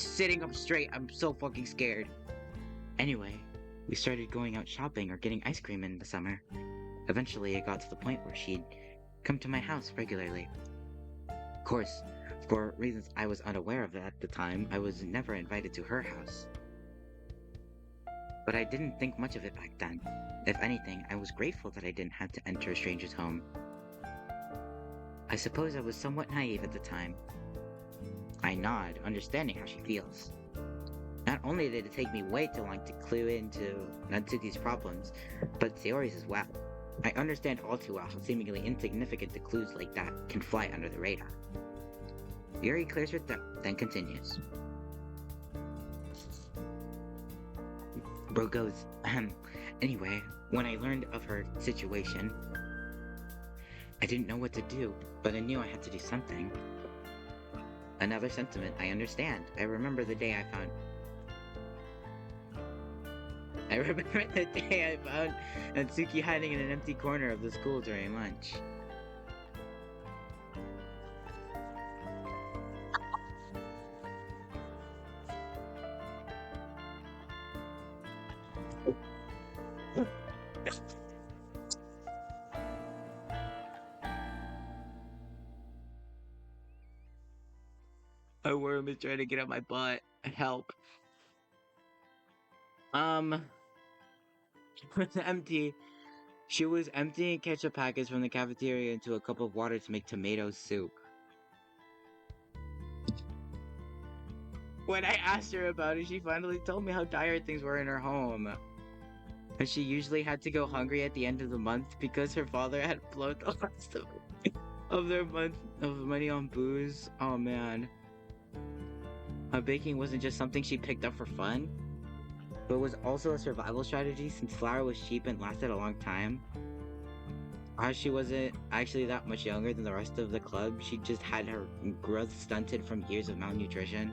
sitting up straight. I'm so fucking scared. Anyway, we started going out shopping or getting ice cream in the summer. Eventually, it got to the point where she'd come to my house regularly. Of course, for reasons I was unaware of at the time, I was never invited to her house. But I didn't think much of it back then. If anything, I was grateful that I didn't have to enter a stranger's home. I suppose I was somewhat naive at the time. I nod, understanding how she feels. Not only did it take me way too long to clue into Natsuki's problems, but Sayori's as well. I understand all too well how seemingly insignificant the clues like that can fly under the radar. Yuri clears her throat, then continues. Bro goes, Anyway, when I learned of her situation, I didn't know what to do, but I knew I had to do something. Another sentiment, I understand. I remember the day I found Natsuki hiding in an empty corner of the school during lunch. A worm is trying to get up my butt. Help. It was empty. She was emptying ketchup packets from the cafeteria into a cup of water to make tomato soup. When I asked her about it, she finally told me how dire things were in her home. And she usually had to go hungry at the end of the month because her father had blown the rest of their month of money on booze. Oh man. Baking wasn't just something she picked up for fun, but was also a survival strategy since flour was cheap and lasted a long time. As she wasn't actually that much younger than the rest of the club, she just had her growth stunted from years of malnutrition.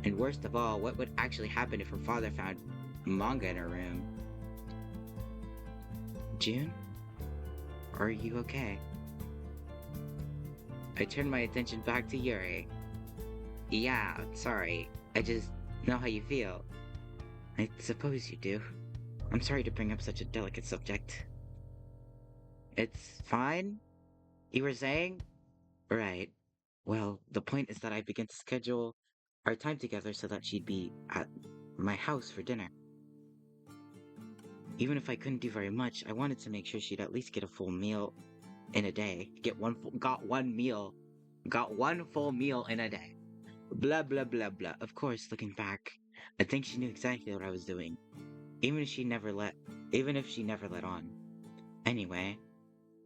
And worst of all, what would actually happen if her father found manga in her room? June? Are you okay? I turned my attention back to Yuri. Yeah, sorry. I just know how you feel. I suppose you do. I'm sorry to bring up such a delicate subject. It's fine? You were saying? Right. Well, the point is that I began to schedule our time together so that she'd be at my house for dinner. Even if I couldn't do very much, I wanted to make sure she'd at least get a full meal in a day. Got one full meal in a day. Blah blah blah blah. Of course, looking back, I think she knew exactly what I was doing. Even if she never let on. Anyway,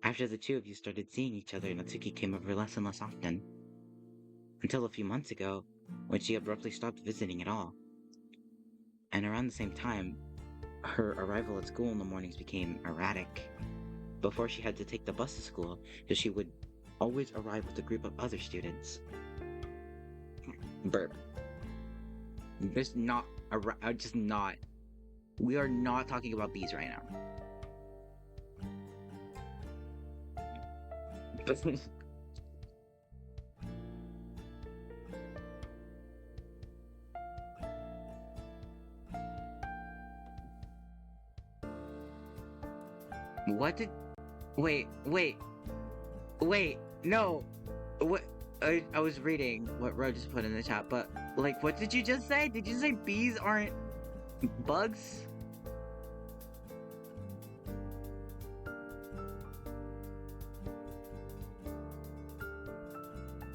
after the two of you started seeing each other, Natsuki came over less and less often. Until a few months ago, when she abruptly stopped visiting at all. And around the same time, her arrival at school in the mornings became erratic. Before she had to take the bus to school, because she would always arrive with a group of other students. Burp. Just not. We are not talking about bees right now. What did? Wait, no. What? I was reading what Ro just put in the chat, but like, what did you just say? Did you say bees aren't bugs?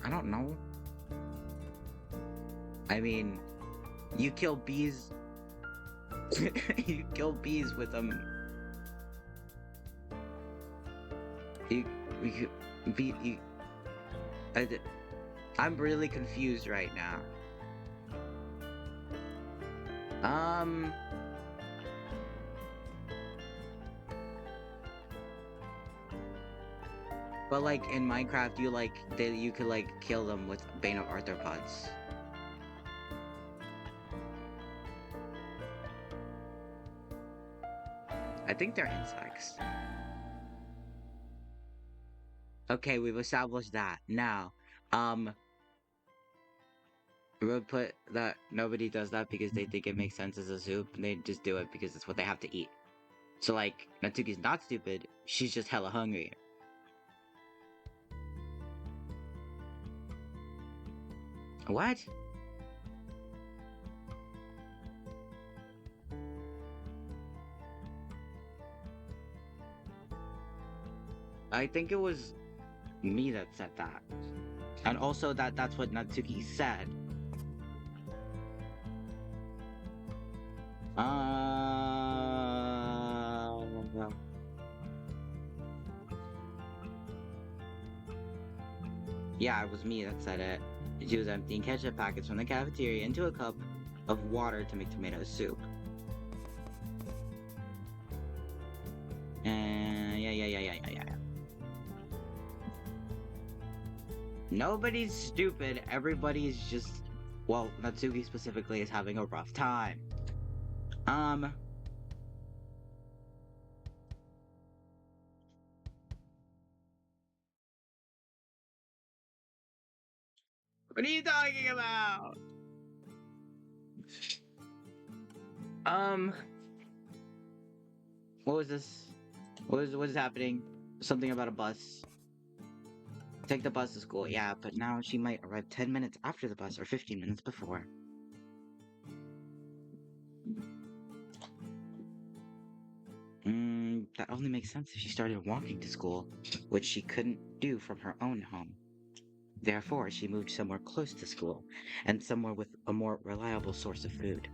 I don't know. I mean, you kill bees. You kill bees with I'm really confused right now. But like in Minecraft, you could like kill them with Bane of Arthropods. I think they're insects. Okay, we've established that. Now, Road put that nobody does that because they think it makes sense as a soup, and they just do it because it's what they have to eat. So like, Natsuki's not stupid, she's just hella hungry. What? I think it was me that said that. And also that's what Natsuki said. Well, yeah, it was me that said it. She was emptying ketchup packets from the cafeteria into a cup of water to make tomato soup. Yeah. Nobody's stupid. Everybody's just, well, Natsuki specifically is having a rough time. Um, what are you talking about? Um, what was this? What is happening? Something about a bus. Take the bus to school, yeah, but now she might arrive 10 minutes after the bus or 15 minutes before. That only makes sense if she started walking to school, which she couldn't do from her own home. Therefore, she moved somewhere close to school, and somewhere with a more reliable source of food.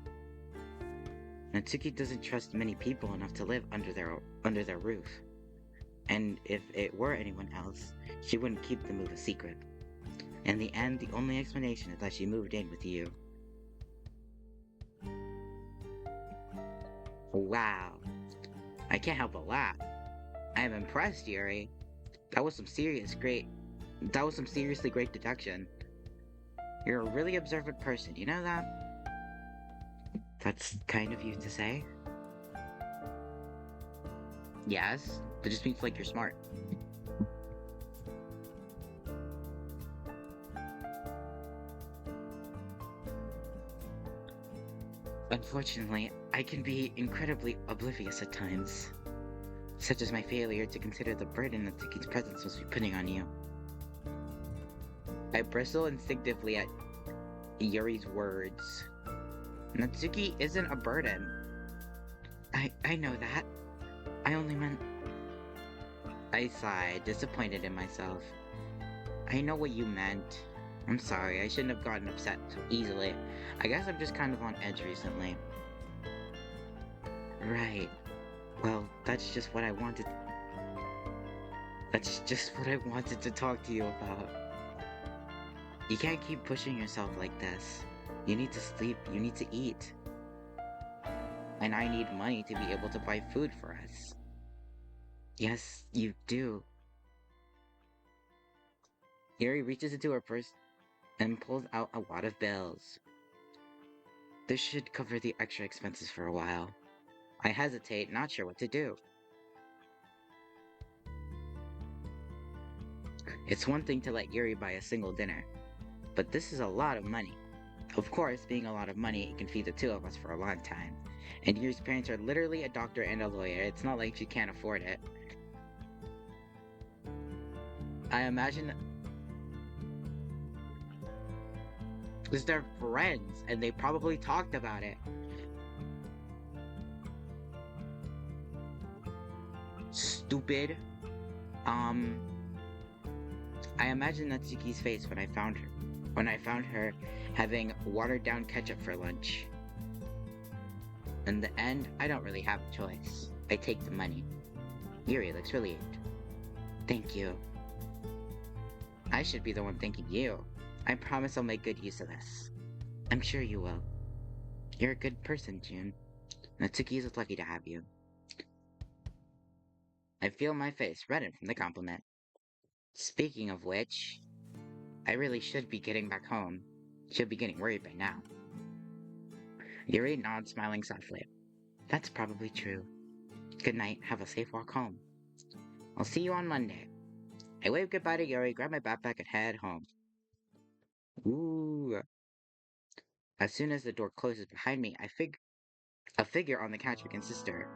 Natsuki doesn't trust many people enough to live under their roof. And if it were anyone else, she wouldn't keep the move a secret. In the end, the only explanation is that she moved in with you. Wow. I can't help but laugh. I am impressed, Yuri. That was some seriously great deduction. You're a really observant person, you know that? That's kind of you to say. Yes, that just means like you're smart. Unfortunately, I can be incredibly oblivious at times, such as my failure to consider the burden that Tiki's presence must be putting on you. I bristle instinctively at Yuri's words. Natsuki isn't a burden. I know that. I only meant... I sighed, disappointed in myself. I know what you meant. I'm sorry, I shouldn't have gotten upset so easily. I guess I'm just kind of on edge recently. Right. Well, that's just what I wanted. That's just what I wanted to talk to you about. You can't keep pushing yourself like this. You need to sleep, you need to eat. And I need money to be able to buy food for us. Yes, you do. Yuri reaches into her purse and pulls out a wad of bills. This should cover the extra expenses for a while. I hesitate, not sure what to do. It's one thing to let Yuri buy a single dinner, but this is a lot of money. Of course, being a lot of money, it can feed the two of us for a long time. And Yuri's parents are literally a doctor and a lawyer. It's not like she can't afford it. I imagine... because they're friends, and they probably talked about it. Stupid. I imagine Natsuki's face when I found her having watered down ketchup for lunch. In the end, I don't really have a choice. I take the money. Yuri looks relieved. Thank you. I should be the one thanking you. I promise I'll make good use of this. I'm sure you will. You're a good person, June. Natsuki is lucky to have you. I feel my face redden from the compliment. Speaking of which, I really should be getting back home. She'll be getting worried by now. Yuri nods, smiling softly. That's probably true. Good night, have a safe walk home. I'll see you on Monday. I wave goodbye to Yuri, grab my backpack, and head home. Ooh. As soon as the door closes behind me, a figure on the couch begins to stir.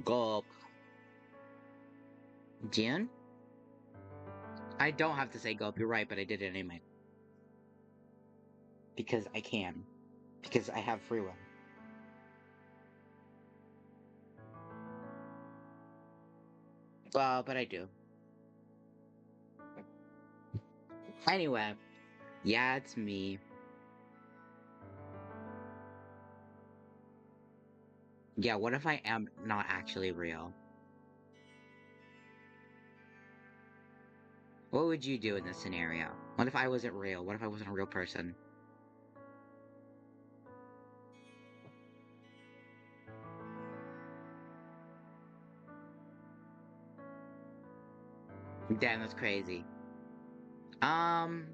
Gulp. June? I don't have to say gulp, you're right, but I did it anyway. Because I can. Because I have free will. Well, but I do. Anyway, yeah, it's me. Yeah, what if I am not actually real? What would you do in this scenario? What if I wasn't real? What if I wasn't a real person? Damn, that's crazy. Um,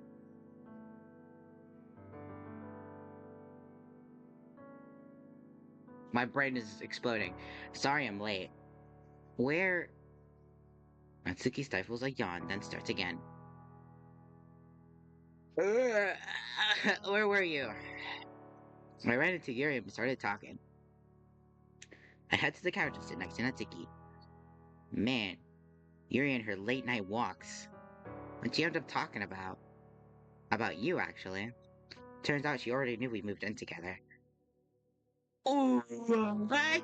my brain is exploding. Sorry I'm late. Where? Natsuki stifles a yawn, then starts again. Where were you? I ran into Yuri and started talking. I head to the couch and sit next to Natsuki. Man, Yuri and her late night walks. What'd she end up talking about? About you, actually. Turns out she already knew we moved in together. Oh, what?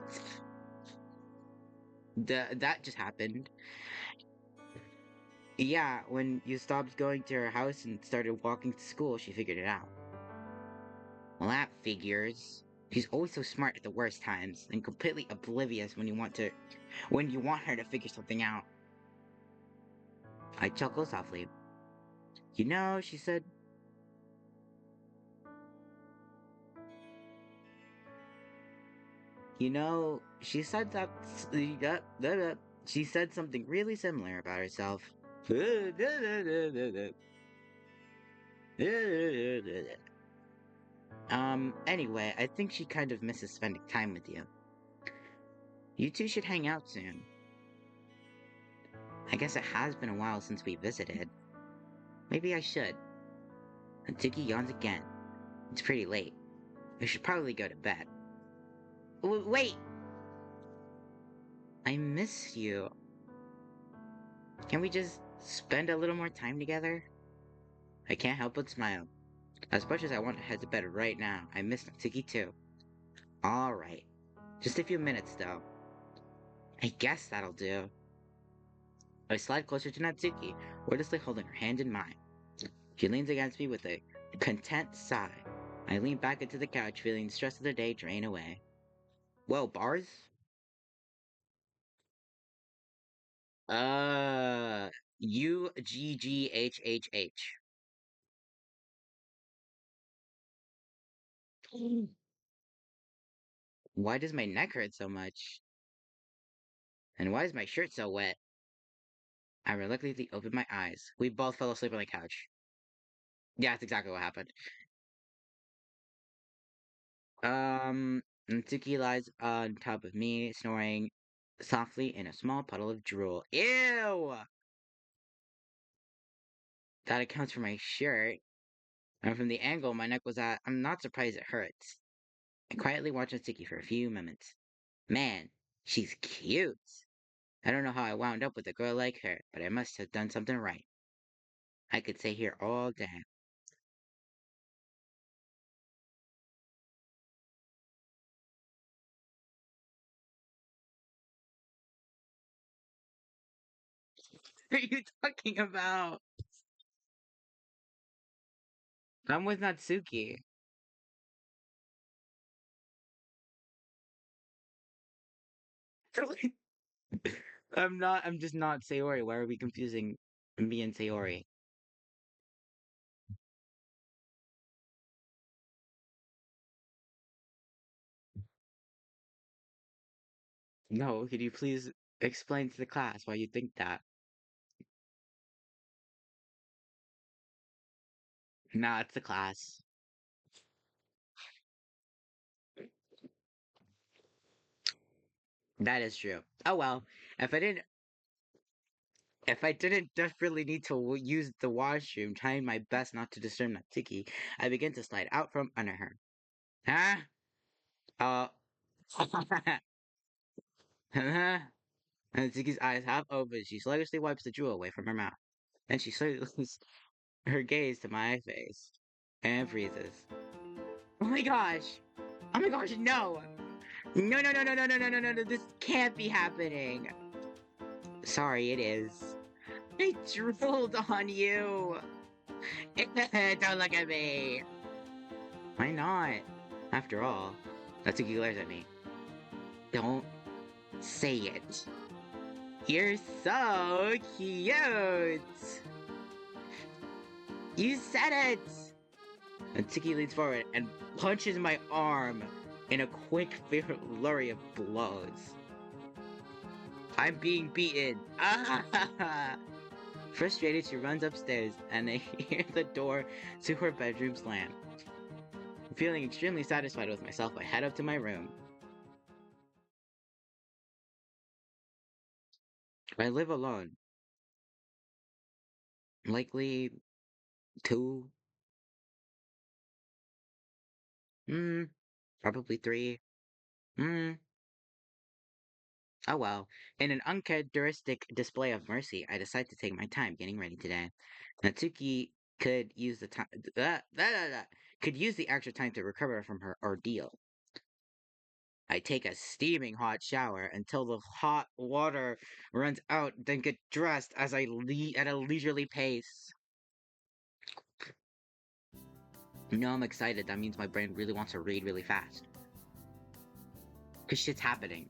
That just happened. Yeah, when you stopped going to her house and started walking to school, she figured it out. Well, that figures. She's always so smart at the worst times and completely oblivious when you want her to figure something out. I chuckle softly. You know, she said, you know, she said that, she said something really similar about herself. Anyway, I think she kind of misses spending time with you. You two should hang out soon. I guess it has been a while since we visited. Maybe I should. And Tiki yawns again. It's pretty late. We should probably go to bed. Wait! I miss you. Can we just spend a little more time together? I can't help but smile. As much as I want to head to bed right now, I miss Natsuki too. Alright. Just a few minutes though. I guess that'll do. I slide closer to Natsuki, wordlessly holding her hand in mine. She leans against me with a content sigh. I lean back into the couch, feeling the stress of the day drain away. Whoa, bars? Uh, UGGHHH. Why does my neck hurt so much? And why is my shirt so wet? I reluctantly opened my eyes. We both fell asleep on the couch. Yeah, that's exactly what happened. Natsuki lies on top of me, snoring softly in a small puddle of drool. Ew! That accounts for my shirt. And from the angle my neck was at, I'm not surprised it hurts. I quietly watched Natsuki for a few moments. Man, she's cute. I don't know how I wound up with a girl like her, but I must have done something right. I could stay here all day. What are you talking about? I'm with Natsuki. I'm just not Sayori. Why are we confusing me and Sayori? No, could you please explain to the class why you think that? Nah, it's the class. That is true. Oh well, if I didn't, if I didn't desperately need to use the washroom, trying my best not to disturb Natsuki, I began to slide out from under her. Huh? Uh. Natsuki's eyes half open. She sluggishly wipes the drool away from her mouth. Then she slowly her gaze to my face and freezes. Oh my gosh! Oh my gosh, no! No, no, no, no, no, no, no, no, no, no, this can't be happening! Sorry, it is. I drooled on you! Don't look at me! Why not? After all, Natsuki glares at me. Don't say it. You're so cute! You said it! Natsuki leans forward and punches my arm in a quick flurry of blows. I'm being beaten. Ah! Frustrated, she runs upstairs and I hear the door to her bedroom slam. Feeling extremely satisfied with myself, I head up to my room. I live alone. Likely 2, probably 3. Hmm, oh well. In an uncharacteristic display of mercy, I decide to take my time getting ready today. Natsuki could use the time could use the extra time to recover from her ordeal. I take a steaming hot shower until the hot water runs out, then get dressed as I at a leisurely pace. You know I'm excited, that means my brain really wants to read really fast. Cause shit's happening.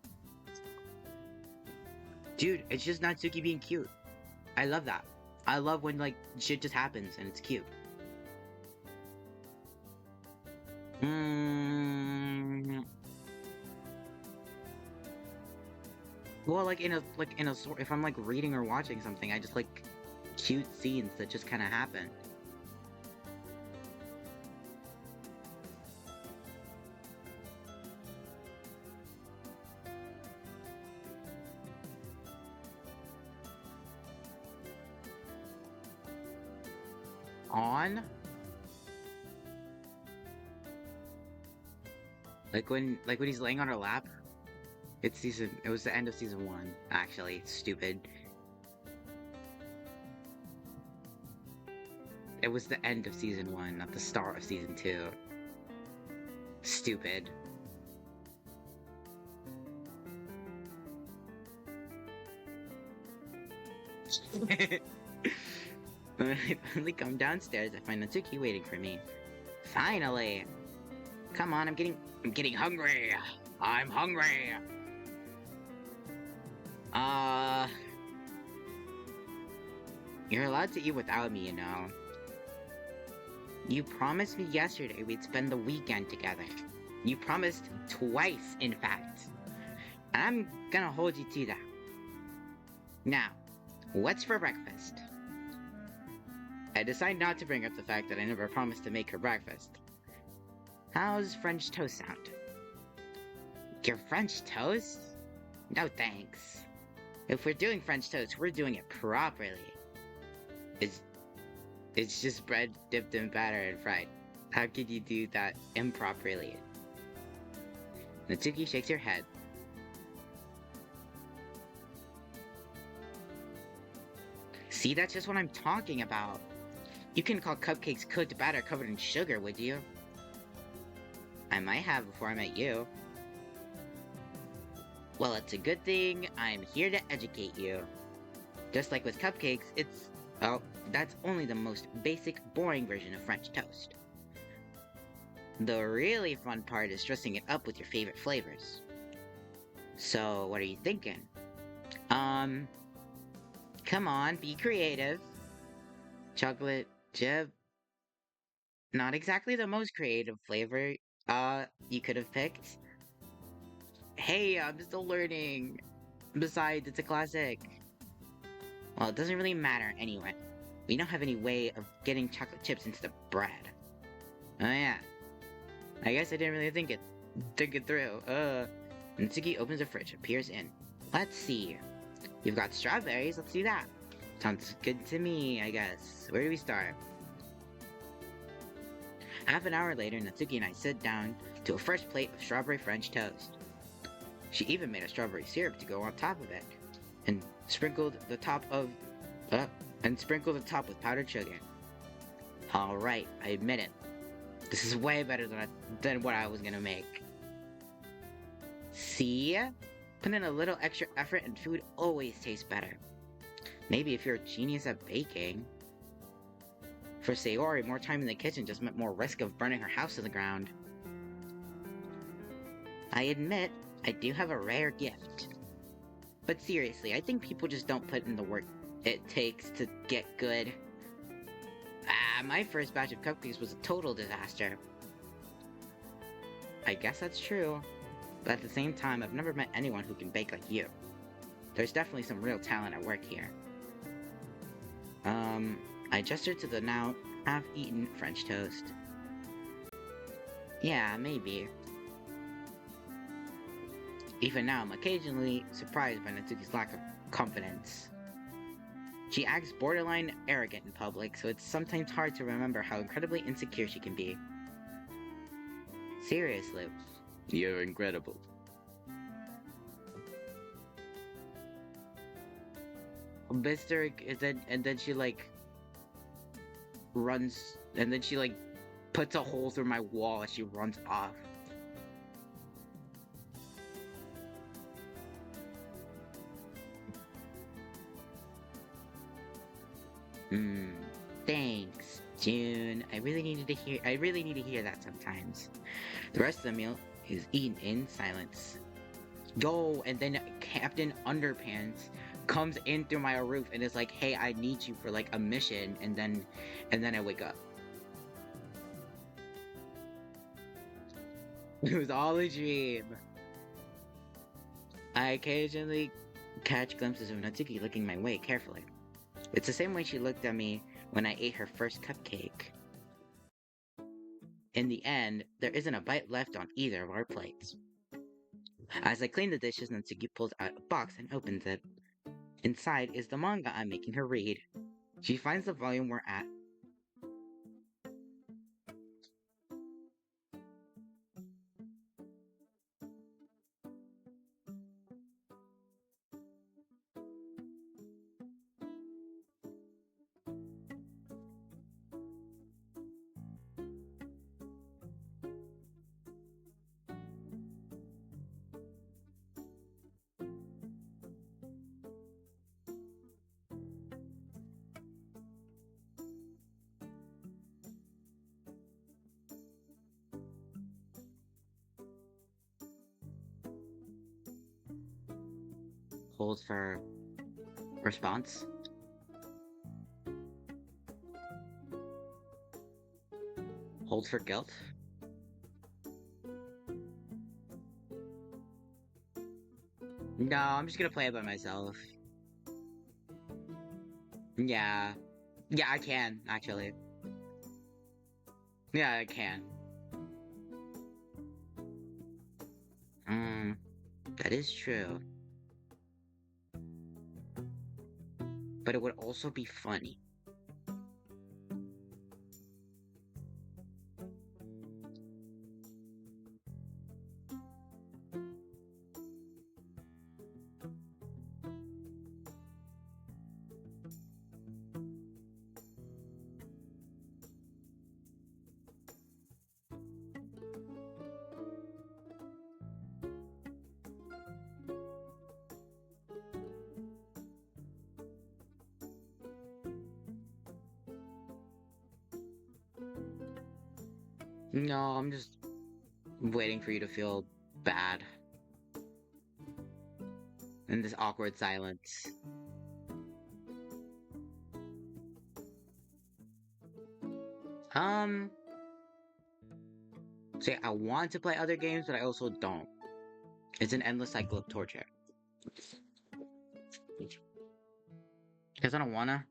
Dude, it's just Natsuki being cute. I love that. I love when, like, shit just happens and it's cute. Well, like in a if I'm like reading or watching something, I just like cute scenes that just kind of happen. On? Like when he's laying on her lap? It was the end of season 1, actually. Stupid. It was the end of season 1, not the start of season 2. Stupid. When I finally come downstairs, I find Natsuki waiting for me. Finally! Come on, I'm getting hungry! I'm hungry! You're allowed to eat without me, you know. You promised me yesterday we'd spend the weekend together. You promised twice, in fact. And I'm gonna hold you to that. Now, what's for breakfast? I decide not to bring up the fact that I never promised to make her breakfast. How's French toast sound? Your French toast? No thanks. If we're doing French toast, we're doing it properly. It's just bread dipped in batter and fried. How could you do that improperly? Natsuki shakes her head. See, that's just what I'm talking about. You can call cupcakes cooked batter covered in sugar, would you? I might have before I met you. Well, it's a good thing I'm here to educate you. Just like with cupcakes, well, that's only the most basic, boring version of French toast. The really fun part is dressing it up with your favorite flavors. So, what are you thinking? Come on, be creative. Chocolate chip. Not exactly the most creative flavor, you could have picked. Hey, I'm still learning. Besides, it's a classic. Well, it doesn't really matter anyway. We don't have any way of getting chocolate chips into the bread. Oh yeah. I guess I didn't really think it through. Natsuki opens the fridge, peers in. Let's see. You've got strawberries, let's do that. Sounds good to me, I guess. Where do we start? Half an hour later, Natsuki and I sit down to a fresh plate of strawberry French toast. She even made a strawberry syrup to go on top of it, and sprinkled the top of and sprinkle the top with powdered sugar. Alright, I admit it. This is way better than what I was gonna make. See? Put in a little extra effort and food always tastes better. Maybe if you're a genius at baking. For Sayori, more time in the kitchen just meant more risk of burning her house to the ground. I admit, I do have a rare gift. But seriously, I think people just don't put in the work it takes to get good. My first batch of cupcakes was a total disaster. I guess that's true. But at the same time, I've never met anyone who can bake like you. There's definitely some real talent at work here. I gestured to the now half-eaten French toast. Yeah, maybe. Even now, I'm occasionally surprised by Natsuki's lack of confidence. She acts borderline arrogant in public, so it's sometimes hard to remember how incredibly insecure she can be. Seriously. You're incredible. Mr. And then she like runs, and then she like puts a hole through my wall as she runs off. Thanks, June. I really need to hear that sometimes. The rest of the meal is eaten in silence. Go, and then Captain Underpants comes in through my roof and is like, "Hey, I need you for like a mission," and then I wake up. It was all a dream. I occasionally catch glimpses of Natsuki looking my way carefully. It's the same way she looked at me when I ate her first cupcake. In the end, there isn't a bite left on either of our plates. As I clean the dishes, Natsuki pulls out a box and opens it. Inside is the manga I'm making her read. She finds the volume we're at. Hold for response. Hold for guilt. No, I'm just gonna play it by myself. Yeah. Yeah, I can, actually. Yeah, I can. That is true. But it would also be funny. No, I'm just waiting for you to feel bad. In this awkward silence. See, I want to play other games, but I also don't. It's an endless cycle of torture. Because I don't wanna.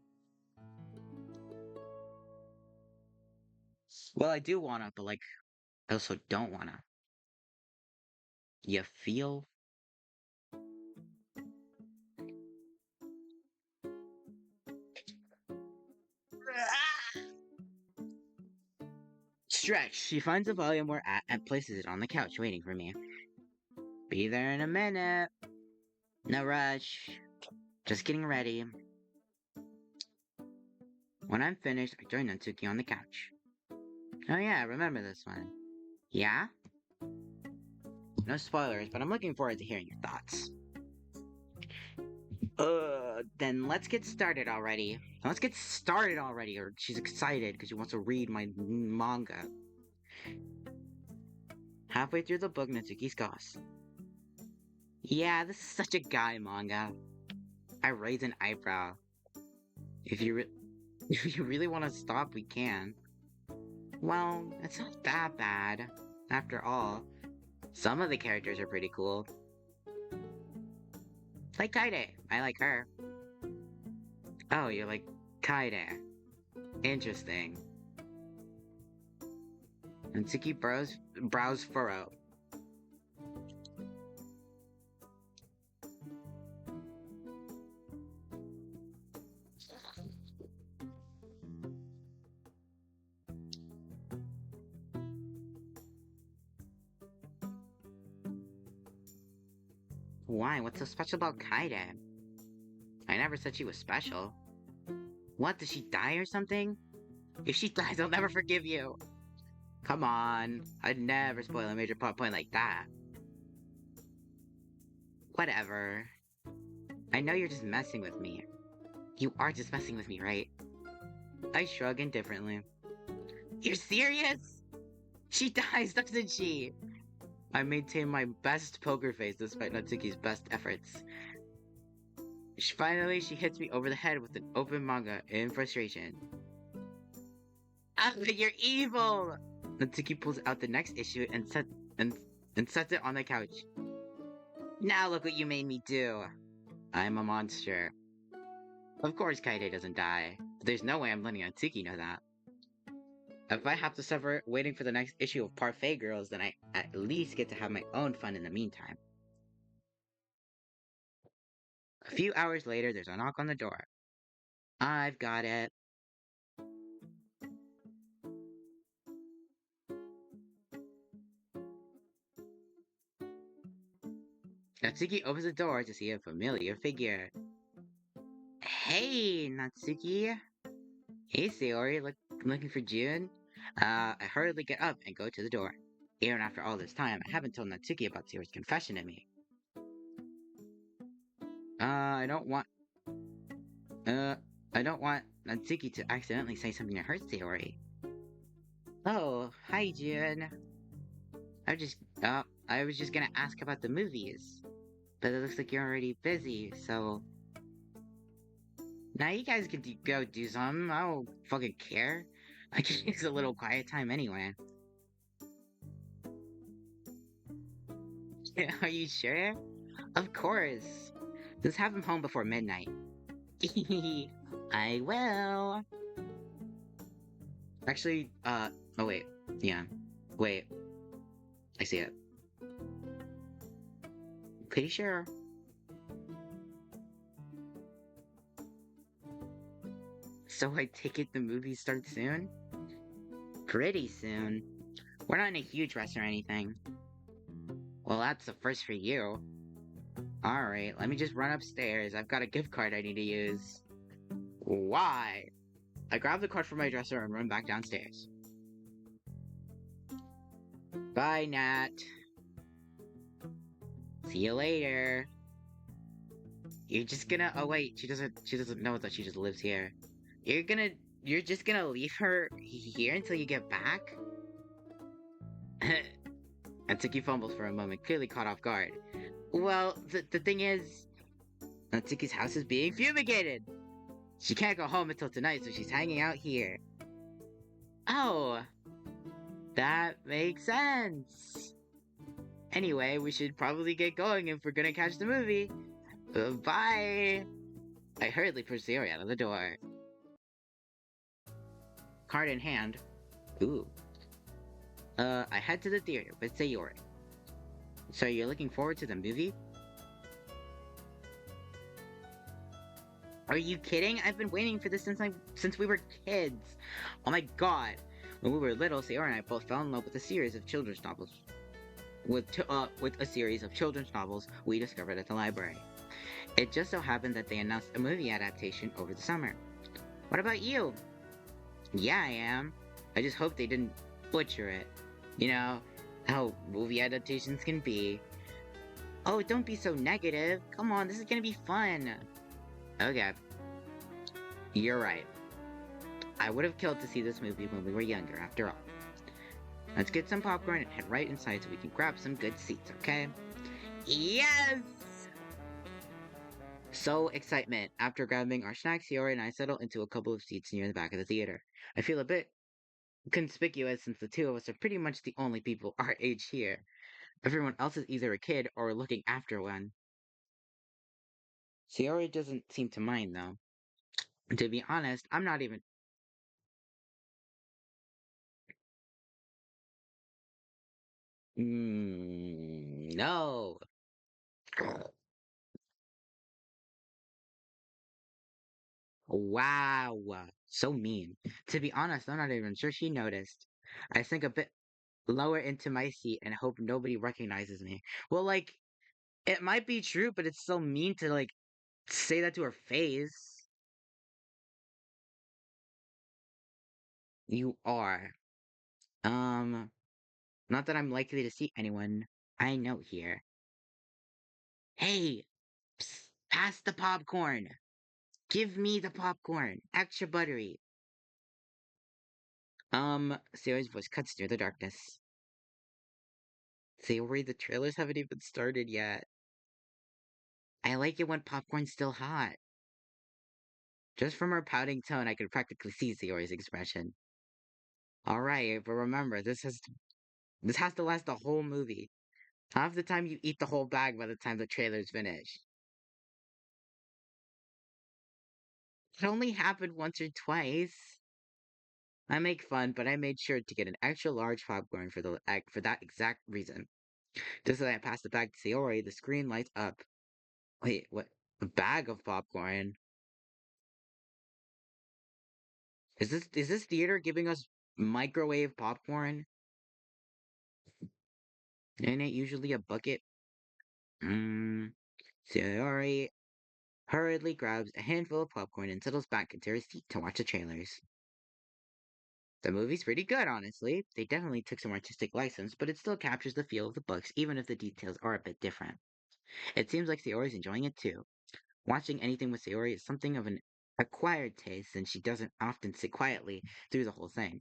Well, I do wanna, but like, I also don't wanna. You feel? Stretch. She finds the volume we're at and places it on the couch waiting for me. Be there in a minute. No rush. Just getting ready. When I'm finished, I join Natsuki on the couch. Oh yeah, I remember this one. Yeah? No spoilers, but I'm looking forward to hearing your thoughts. Then let's get started already. Let's get started already, or she's excited because she wants to read my manga. Halfway through the book, Natsuki's goes. Yeah, this is such a guy manga. I raise an eyebrow. If you if you really want to stop, we can. Well, it's not that bad. After all, some of the characters are pretty cool. Like Kaide. I like her. Oh, you like Kaide. Interesting. Natsuki brows furrow. Why? What's so special about Kaide? I never said she was special. What, did she die or something? If she dies, I'll never forgive you. Come on, I'd never spoil a major plot point like that. Whatever. I know you're just messing with me. You are just messing with me, right? I shrug indifferently. You're serious? She dies, doesn't she? I maintain my best poker face despite Natsuki's best efforts. Finally, she hits me over the head with an open manga in frustration. Ah, you're evil! Natsuki pulls out the next issue and sets it on the couch. Now look what you made me do. I'm a monster. Of course Kaide doesn't die, but there's no way I'm letting Natsuki know that. If I have to suffer waiting for the next issue of Parfait Girls, then I at least get to have my own fun in the meantime. A few hours later, there's a knock on the door. I've got it. Natsuki opens the door to see a familiar figure. Hey, Natsuki. Hey, Sayori, looking for June? I hurriedly get up and go to the door. Even after all this time, I haven't told Natsuki about Sayori's confession to me. I don't want Natsuki to accidentally say something to hurt Sayori. Oh, hi, June. I was just gonna ask about the movies. But it looks like you're already busy, so... Now you guys can go do something, I don't fucking care. I can use a little quiet time anyway. Are you sure? Of course. Just have him home before midnight. I will. Actually, oh wait, yeah. Wait. I see it. Pretty sure. So I take it the movie starts soon? Pretty soon. We're not in a huge rush or anything. Well, that's the first for you. Alright, let me just run upstairs. I've got a gift card I need to use. Why? I grab the card from my dresser and run back downstairs. Bye, Nat. See you later. You're just gonna... Oh, wait. She doesn't know that she just lives here. You're just gonna leave her here until you get back? Natsuki fumbles for a moment, clearly caught off guard. Well, the thing is... Natsuki's house is being fumigated! She can't go home until tonight, so she's hanging out here. Oh! That makes sense! Anyway, we should probably get going if we're gonna catch the movie. Bye! I hurriedly push Sayori out of the door. Card in hand. Ooh. I head to the theater with Sayori. So you're looking forward to the movie? Are you kidding? I've been waiting for this since we were kids. Oh my god. When we were little, Sayori and I both fell in love with a series of children's novels. With a series of children's novels we discovered at the library. It just so happened that they announced a movie adaptation over the summer. What about you? Yeah, I am. I just hope they didn't butcher it. You know, how movie adaptations can be. Oh, don't be so negative. Come on, this is gonna be fun. Okay, you're right. I would have killed to see this movie when we were younger, after all. Let's get some popcorn and head right inside so we can grab some good seats, okay? Yes! So excitement. After grabbing our snacks, Yori and I settle into a couple of seats near the back of the theater. I feel a bit conspicuous since the two of us are pretty much the only people our age here. Everyone else is either a kid or looking after one. Sayori doesn't seem to mind though. To be honest, I'm not even. No. Wow. So mean. To be honest, I'm not even sure she noticed. I sink a bit lower into my seat and hope nobody recognizes me. Well, like, it might be true, but it's so mean to, like, say that to her face. You are. Um, Not that I'm likely to see anyone I know here. Hey, psst, pass the popcorn. Give me the popcorn. Extra buttery. Sayori's voice cuts through the darkness. Sayori, the trailers haven't even started yet. I like it when popcorn's still hot. Just from her pouting tone, I could practically see Sayori's expression. Alright, but remember, this has to last the whole movie. Half the time you eat the whole bag by the time the trailer's finished. It only happened once or twice. I make fun, but I made sure to get an extra large popcorn for that exact reason. Just as I pass the bag to Sayori, the screen lights up. Wait, what? A bag of popcorn? Is this theater giving us microwave popcorn? Ain't it usually a bucket? Mmm. Sayori hurriedly grabs a handful of popcorn and settles back into her seat to watch the trailers. The movie's pretty good, honestly. They definitely took some artistic license, but it still captures the feel of the books, even if the details are a bit different. It seems like Sayori's enjoying it too. Watching anything with Sayori is something of an acquired taste since she doesn't often sit quietly through the whole thing.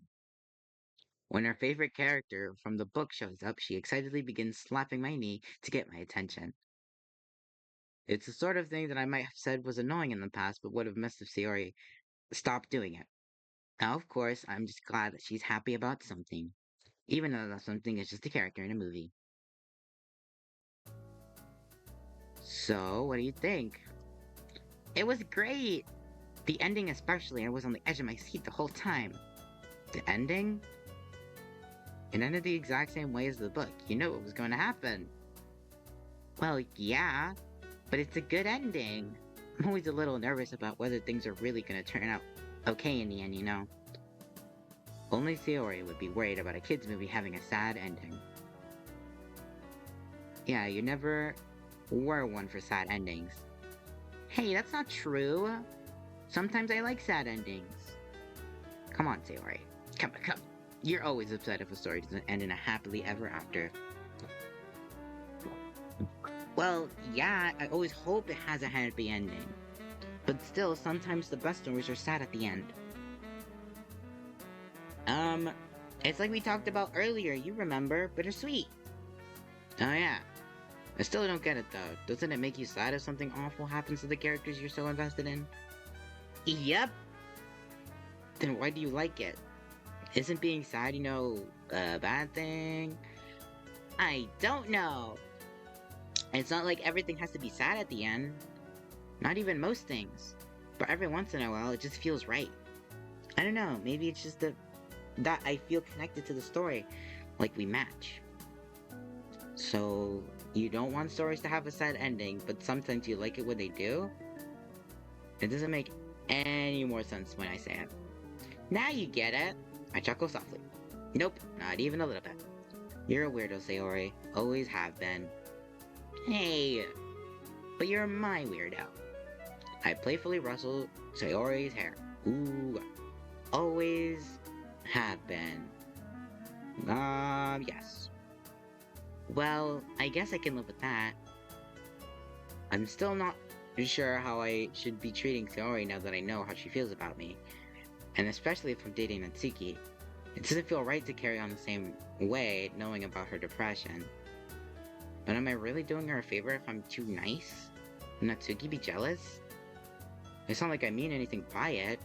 When her favorite character from the book shows up, she excitedly begins slapping my knee to get my attention. It's the sort of thing that I might have said was annoying in the past, but would have missed if Sayori stopped doing it. Now, of course, I'm just glad that she's happy about something, even though that something is just a character in a movie. So, what do you think? It was great! The ending especially, I was on the edge of my seat the whole time. The ending? It ended the exact same way as the book. You know what was going to happen. Well, yeah, but it's a good ending. I'm always a little nervous about whether things are really going to turn out okay in the end, you know? Only Sayori would be worried about a kid's movie having a sad ending. Yeah, you never were one for sad endings. Hey, that's not true. Sometimes I like sad endings. Come on, Sayori. Come. You're always upset if a story doesn't end in a happily ever after. Well, yeah, I always hope it has a happy ending. But still, sometimes the best stories are sad at the end. Um, it's like we talked about earlier, you remember, bittersweet. Oh yeah. I still don't get it though. Doesn't it make you sad if something awful happens to the characters you're so invested in? Yep. Then why do you like it? Isn't being sad, a bad thing? I don't know. It's not like everything has to be sad at the end. Not even most things. But every once in a while, it just feels right. I don't know, maybe it's just that I feel connected to the story, like we match. So, you don't want stories to have a sad ending, but sometimes you like it when they do? It doesn't make any more sense when I say it. Now you get it. I chuckle softly. Nope, not even a little bit. You're a weirdo, Sayori. Always have been. Hey, but you're my weirdo. I playfully rustle Sayori's hair. Ooh. always have been. Yes. Well, I guess I can live with that. I'm still not sure how I should be treating Saori now that I know how she feels about me. And especially if I'm dating Natsuki. It doesn't feel right to carry on the same way knowing about her depression. But am I really doing her a favor if I'm too nice? Will Natsuki be jealous? It's not like I mean anything by it.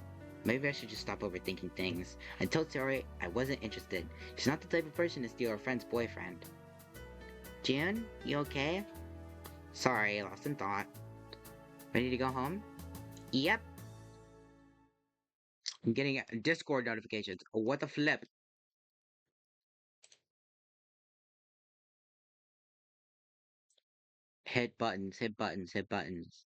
Maybe I should just stop overthinking things. I told Saori I wasn't interested. She's not the type of person to steal her friend's boyfriend. June, you okay? Sorry, lost in thought. Ready to go home? Yep. I'm getting Discord notifications. What the flip? Hit buttons, hit buttons, hit buttons.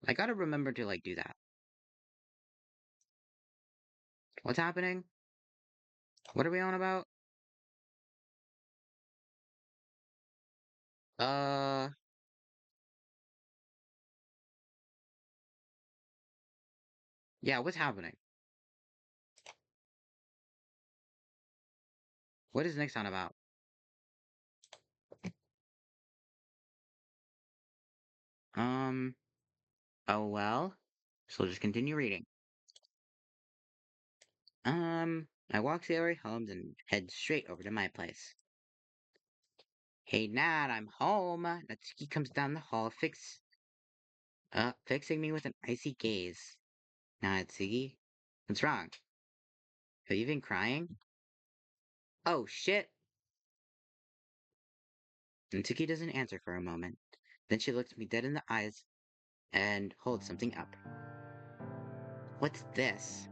I gotta remember to like do that. What's happening? What are we on about? Uh, yeah, what's happening? What is next on about? Um, oh well. So just continue reading. I walk Saori home and head straight over to my place. Hey Nat, I'm home. Natsuki comes down the hall, fixing me with an icy gaze. Natsuki, what's wrong? Have you been crying? Oh shit! Natsuki doesn't answer for a moment. Then she looks me dead in the eyes and holds something up. What's this?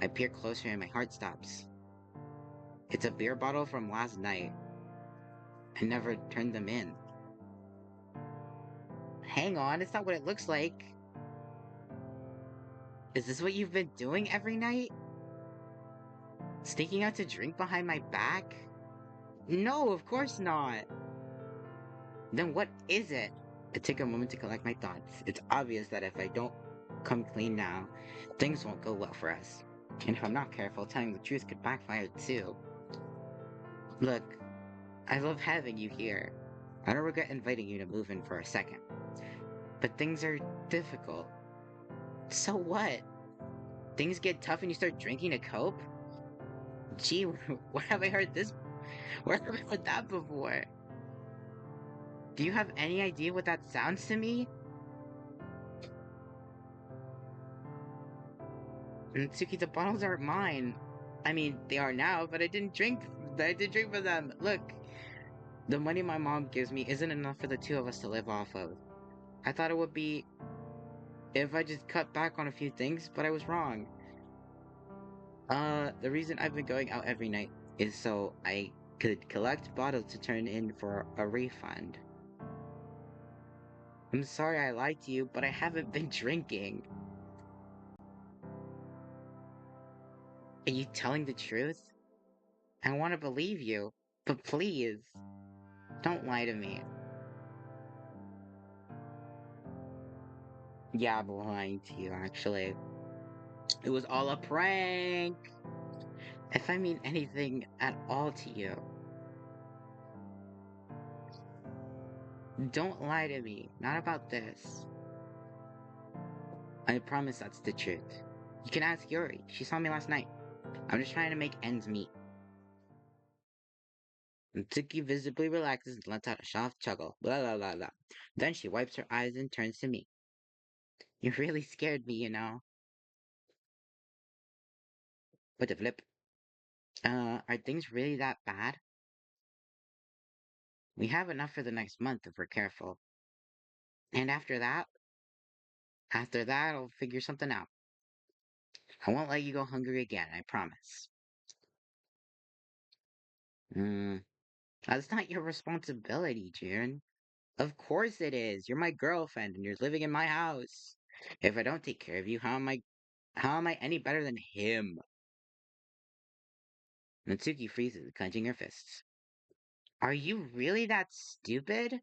I peer closer and my heart stops. It's a beer bottle from last night. I never turned them in. Hang on, it's not what it looks like. Is this what you've been doing every night? Sneaking out to drink behind my back? No, of course not. Then what is it? I take a moment to collect my thoughts. It's obvious that if I don't come clean now, things won't go well for us. And if I'm not careful, telling the truth could backfire too. Look, I love having you here. I don't regret inviting you to move in for a second. But things are difficult. So what? Things get tough and you start drinking to cope? Gee, where have I heard this? Where have I heard that before? Do you have any idea what that sounds to me? Tsuki, the bottles aren't mine. I mean, they are now, but I didn't drink for them. Look, the money my mom gives me isn't enough for the two of us to live off of. I thought it would be if I just cut back on a few things, but I was wrong. The reason I've been going out every night is so I could collect bottles to turn in for a refund. I'm sorry I lied to you, but I haven't been drinking. Are you telling the truth? I want to believe you, but please, don't lie to me. Yeah, I'm lying to you, actually. It was all a prank! If I mean anything at all to you, don't lie to me. Not about this. I promise that's the truth. You can ask Yuri. She saw me last night. I'm just trying to make ends meet. Mitsuki visibly relaxes and lets out a soft chuckle. Blah blah blah blah. Then she wipes her eyes and turns to me. You really scared me, you know. What the flip? Are things really that bad? We have enough for the next month if we're careful. And after that, I'll figure something out. I won't let you go hungry again, I promise. Hmm, that's not your responsibility, June. Of course it is. You're my girlfriend and you're living in my house. If I don't take care of you, how am I any better than him? Natsuki freezes, clenching her fists. Are you really that stupid?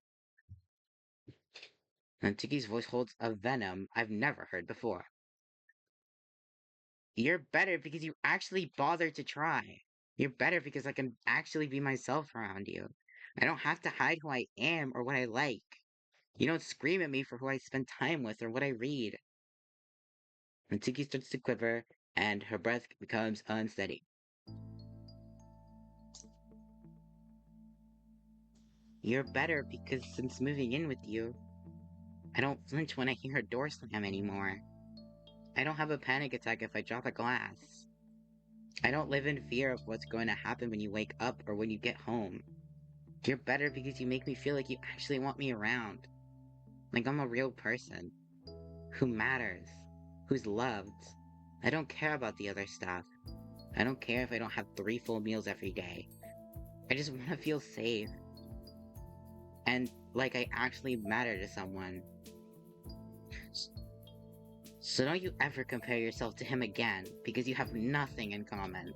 Natsuki's voice holds a venom I've never heard before. You're better because you actually bothered to try. You're better because I can actually be myself around you. I don't have to hide who I am or what I like. You don't scream at me for who I spend time with or what I read. Natsuki starts to quiver, and her breath becomes unsteady. You're better because since moving in with you, I don't flinch when I hear a door slam anymore. I don't have a panic attack if I drop a glass. I don't live in fear of what's going to happen when you wake up or when you get home. You're better because you make me feel like you actually want me around. Like I'm a real person who matters, who's loved. I don't care about the other stuff. I don't care if I don't have 3 full meals every day. I just want to feel safe and like I actually matter to someone. S- So don't you ever compare yourself to him again because you have nothing in common.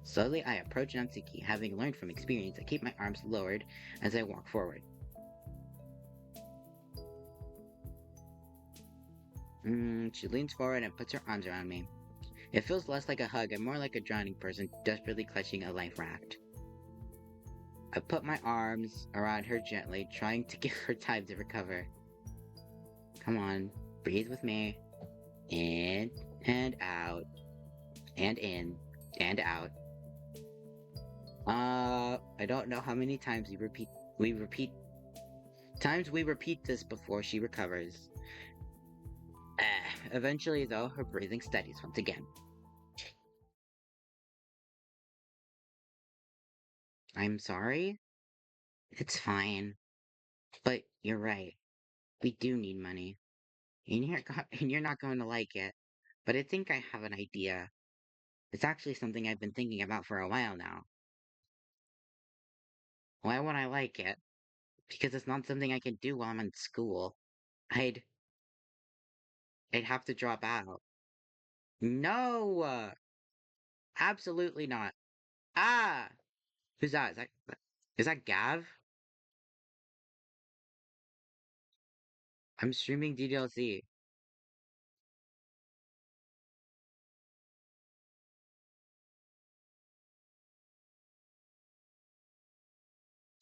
Slowly, I approach Natsuki, having learned from experience. I keep my arms lowered as I walk forward. She leans forward and puts her arms around me. It feels less like a hug and more like a drowning person desperately clutching a life raft. I put my arms around her gently, trying to give her time to recover. Come on, breathe with me. In and out, and in and out. I don't know how many times we repeat we repeat this before she recovers. Eventually, though, her breathing steadies once again. I'm sorry? It's fine. But you're right. We do need money. And you're not going to like it. But I think I have an idea. It's actually something I've been thinking about for a while now. Why would I like it? Because it's not something I can do while I'm in school. I'd I'd have to drop out. No! Absolutely not. Ah! Who's that? Is that Gav? I'm streaming DDLC.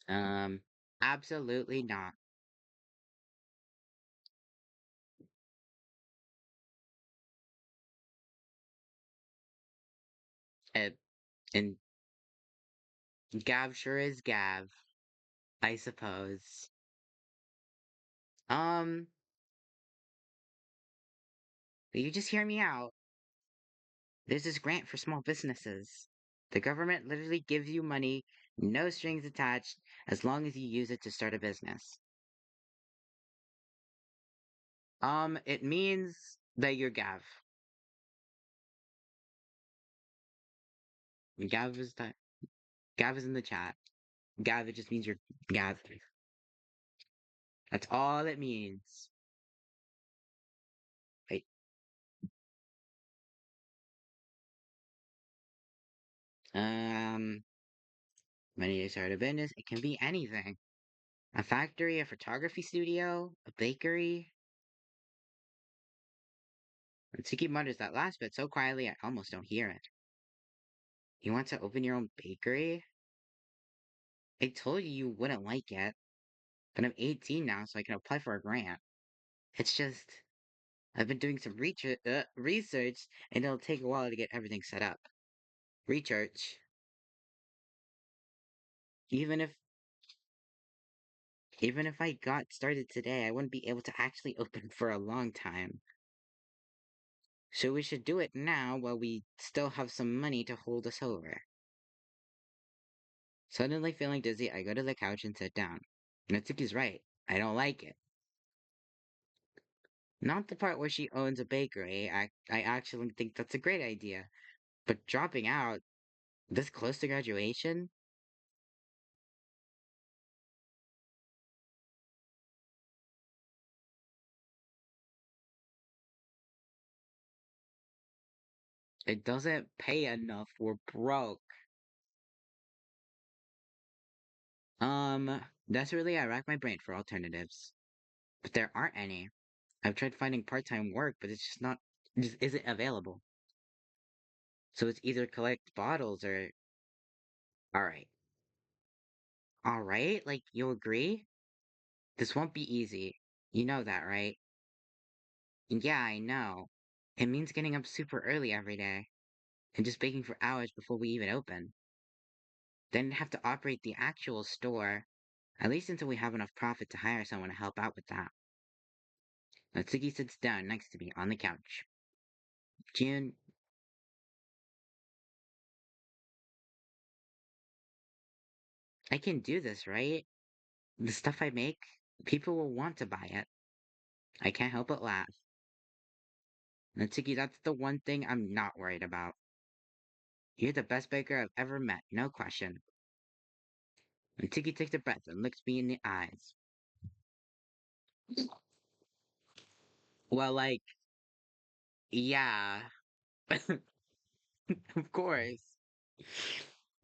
Um, Absolutely not. Uh, and Gav sure is Gav, I suppose. Um, will you just hear me out? There's this grant for small businesses. The government literally gives you money, no strings attached, as long as you use it to start a business. It means that you're Gav. Gav is that Gav is in the chat. Gav, it just means you're Gav. That's all it means. Right. Um, Money to start a business, it can be anything. A factory, a photography studio, a bakery. And Tiki mutters that last bit so quietly I almost don't hear it. You want to open your own bakery? I told you you wouldn't like it, but I'm 18 now, so I can apply for a grant. It's just, I've been doing some research, and it'll take a while to get everything set up. Research. Even if, even if I got started today, I wouldn't be able to actually open for a long time. So we should do it now while we still have some money to hold us over. Suddenly feeling dizzy, I go to the couch and sit down. Natsuki's right. I don't like it. Not the part where she owns a bakery. I actually think that's a great idea. But dropping out this close to graduation, it doesn't pay enough. We're broke. Desperately, I rack my brain for alternatives. But there aren't any. I've tried finding part-time work, but it's just not, just isn't available. So it's either collect bottles or. Alright. Alright? Like, you agree? This won't be easy. You know that, right? Yeah, I know. It means getting up super early every day and just baking for hours before we even open. Then have to operate the actual store, at least until we have enough profit to hire someone to help out with that. Natsuki sits down next to me on the couch. June, I can do this, right? The stuff I make, people will want to buy it. I can't help but laugh. Natsuki, that's the one thing I'm not worried about. You're the best baker I've ever met, no question. Natsuki takes a breath and looks me in the eyes. Well, like, yeah, of course.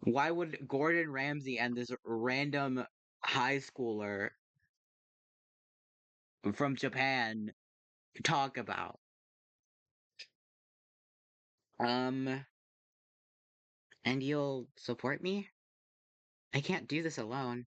Why would Gordon Ramsay and this random high schooler from Japan talk about? Um, and you'll support me? I can't do this alone.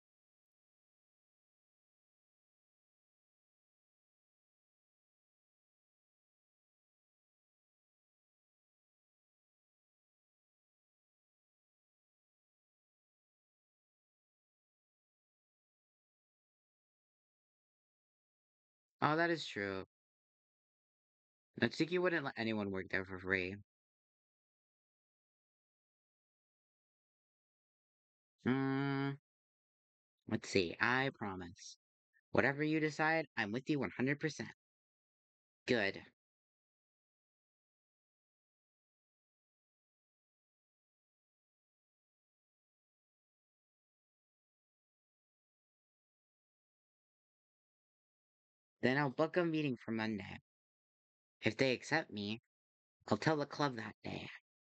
Oh, that is true. Natsuki wouldn't let anyone work there for free. Hmm, let's see. I promise. Whatever you decide, I'm with you 100%. Good. Then I'll book a meeting for Monday. If they accept me, I'll tell the club that day.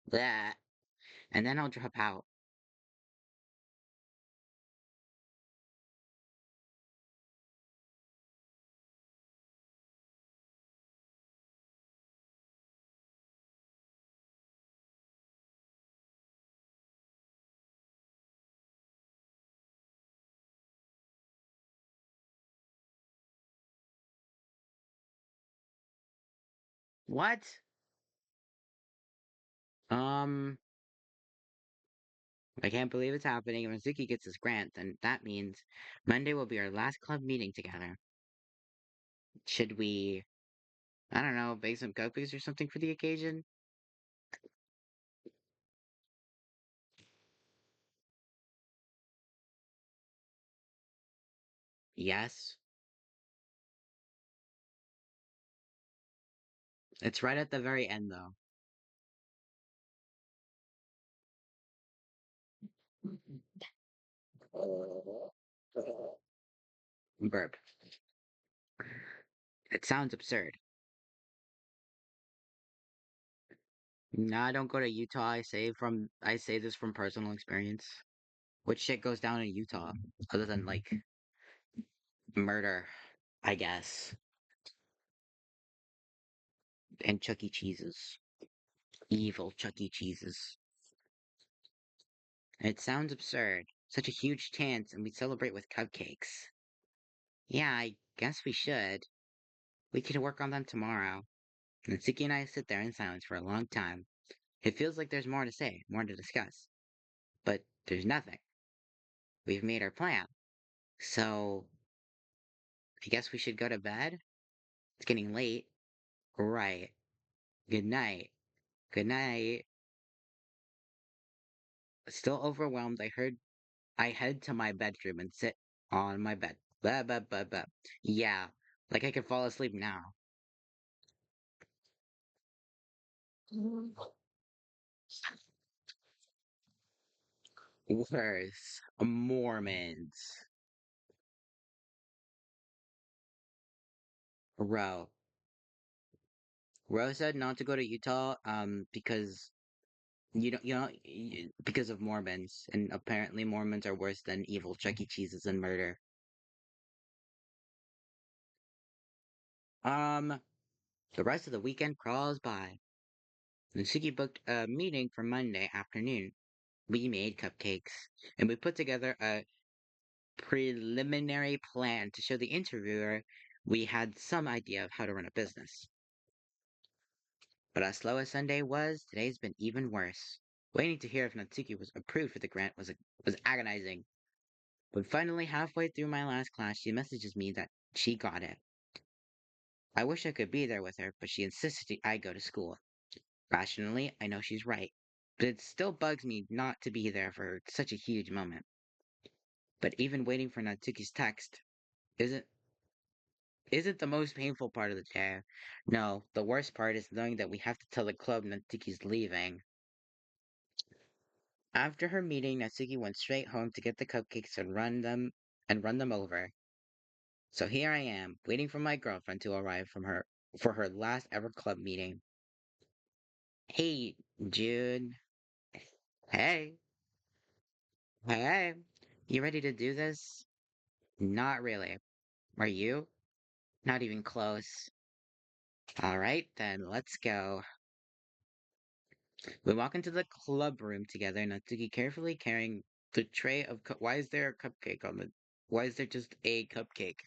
That. And then I'll drop out. What? Um, I can't believe it's happening. If Mizuki gets his grant, then that means Monday will be our last club meeting together. Should we, I don't know, bake some cupcakes or something for the occasion? Yes. It's right at the very end, though. Burp. It sounds absurd. Nah, I don't go to Utah. I say this from personal experience. What shit goes down in Utah other than like murder, I guess, and Chuck E. Cheese's. Evil Chuck E. Cheese's. It sounds absurd. Such a huge chance, and we celebrate with cupcakes. Yeah, I guess we should. We could work on them tomorrow. Natsuki and I sit there in silence for a long time. It feels like there's more to say, more to discuss. But there's nothing. We've made our plan. So, I guess we should go to bed? It's getting late. Right. Good night. Good night. Still overwhelmed, I head to my bedroom and sit on my bed. Blah, blah, blah, blah. Yeah, like I could fall asleep now. Worse. Mormons. Ro. Ro said not to go to Utah, because because of Mormons, and apparently Mormons are worse than evil Chuck E. Cheese's and murder. Um, the rest of the weekend crawls by. Natsuki booked a meeting for Monday afternoon. We made cupcakes, and we put together a preliminary plan to show the interviewer we had some idea of how to run a business. But as slow as Sunday was, today's been even worse. Waiting to hear if Natsuki was approved for the grant was agonizing. But finally, halfway through my last class, she messages me that she got it. I wish I could be there with her, but she insisted I go to school. Rationally, I know she's right, but it still bugs me not to be there for such a huge moment. But even waiting for Natsuki's text isn't isn't the most painful part of the day. No, the worst part is knowing that we have to tell the club Natsuki's leaving. After her meeting, Natsuki went straight home to get the cupcakes and run them over. So here I am, waiting for my girlfriend to arrive from her for her last ever club meeting. Hey, Jude. Hey. Hey. You ready to do this? Not really. Are you? Not even close. All right, then let's go. We walk into the club room together, Natsuki carefully carrying the tray of why is there a cupcake on the why is there just a cupcake?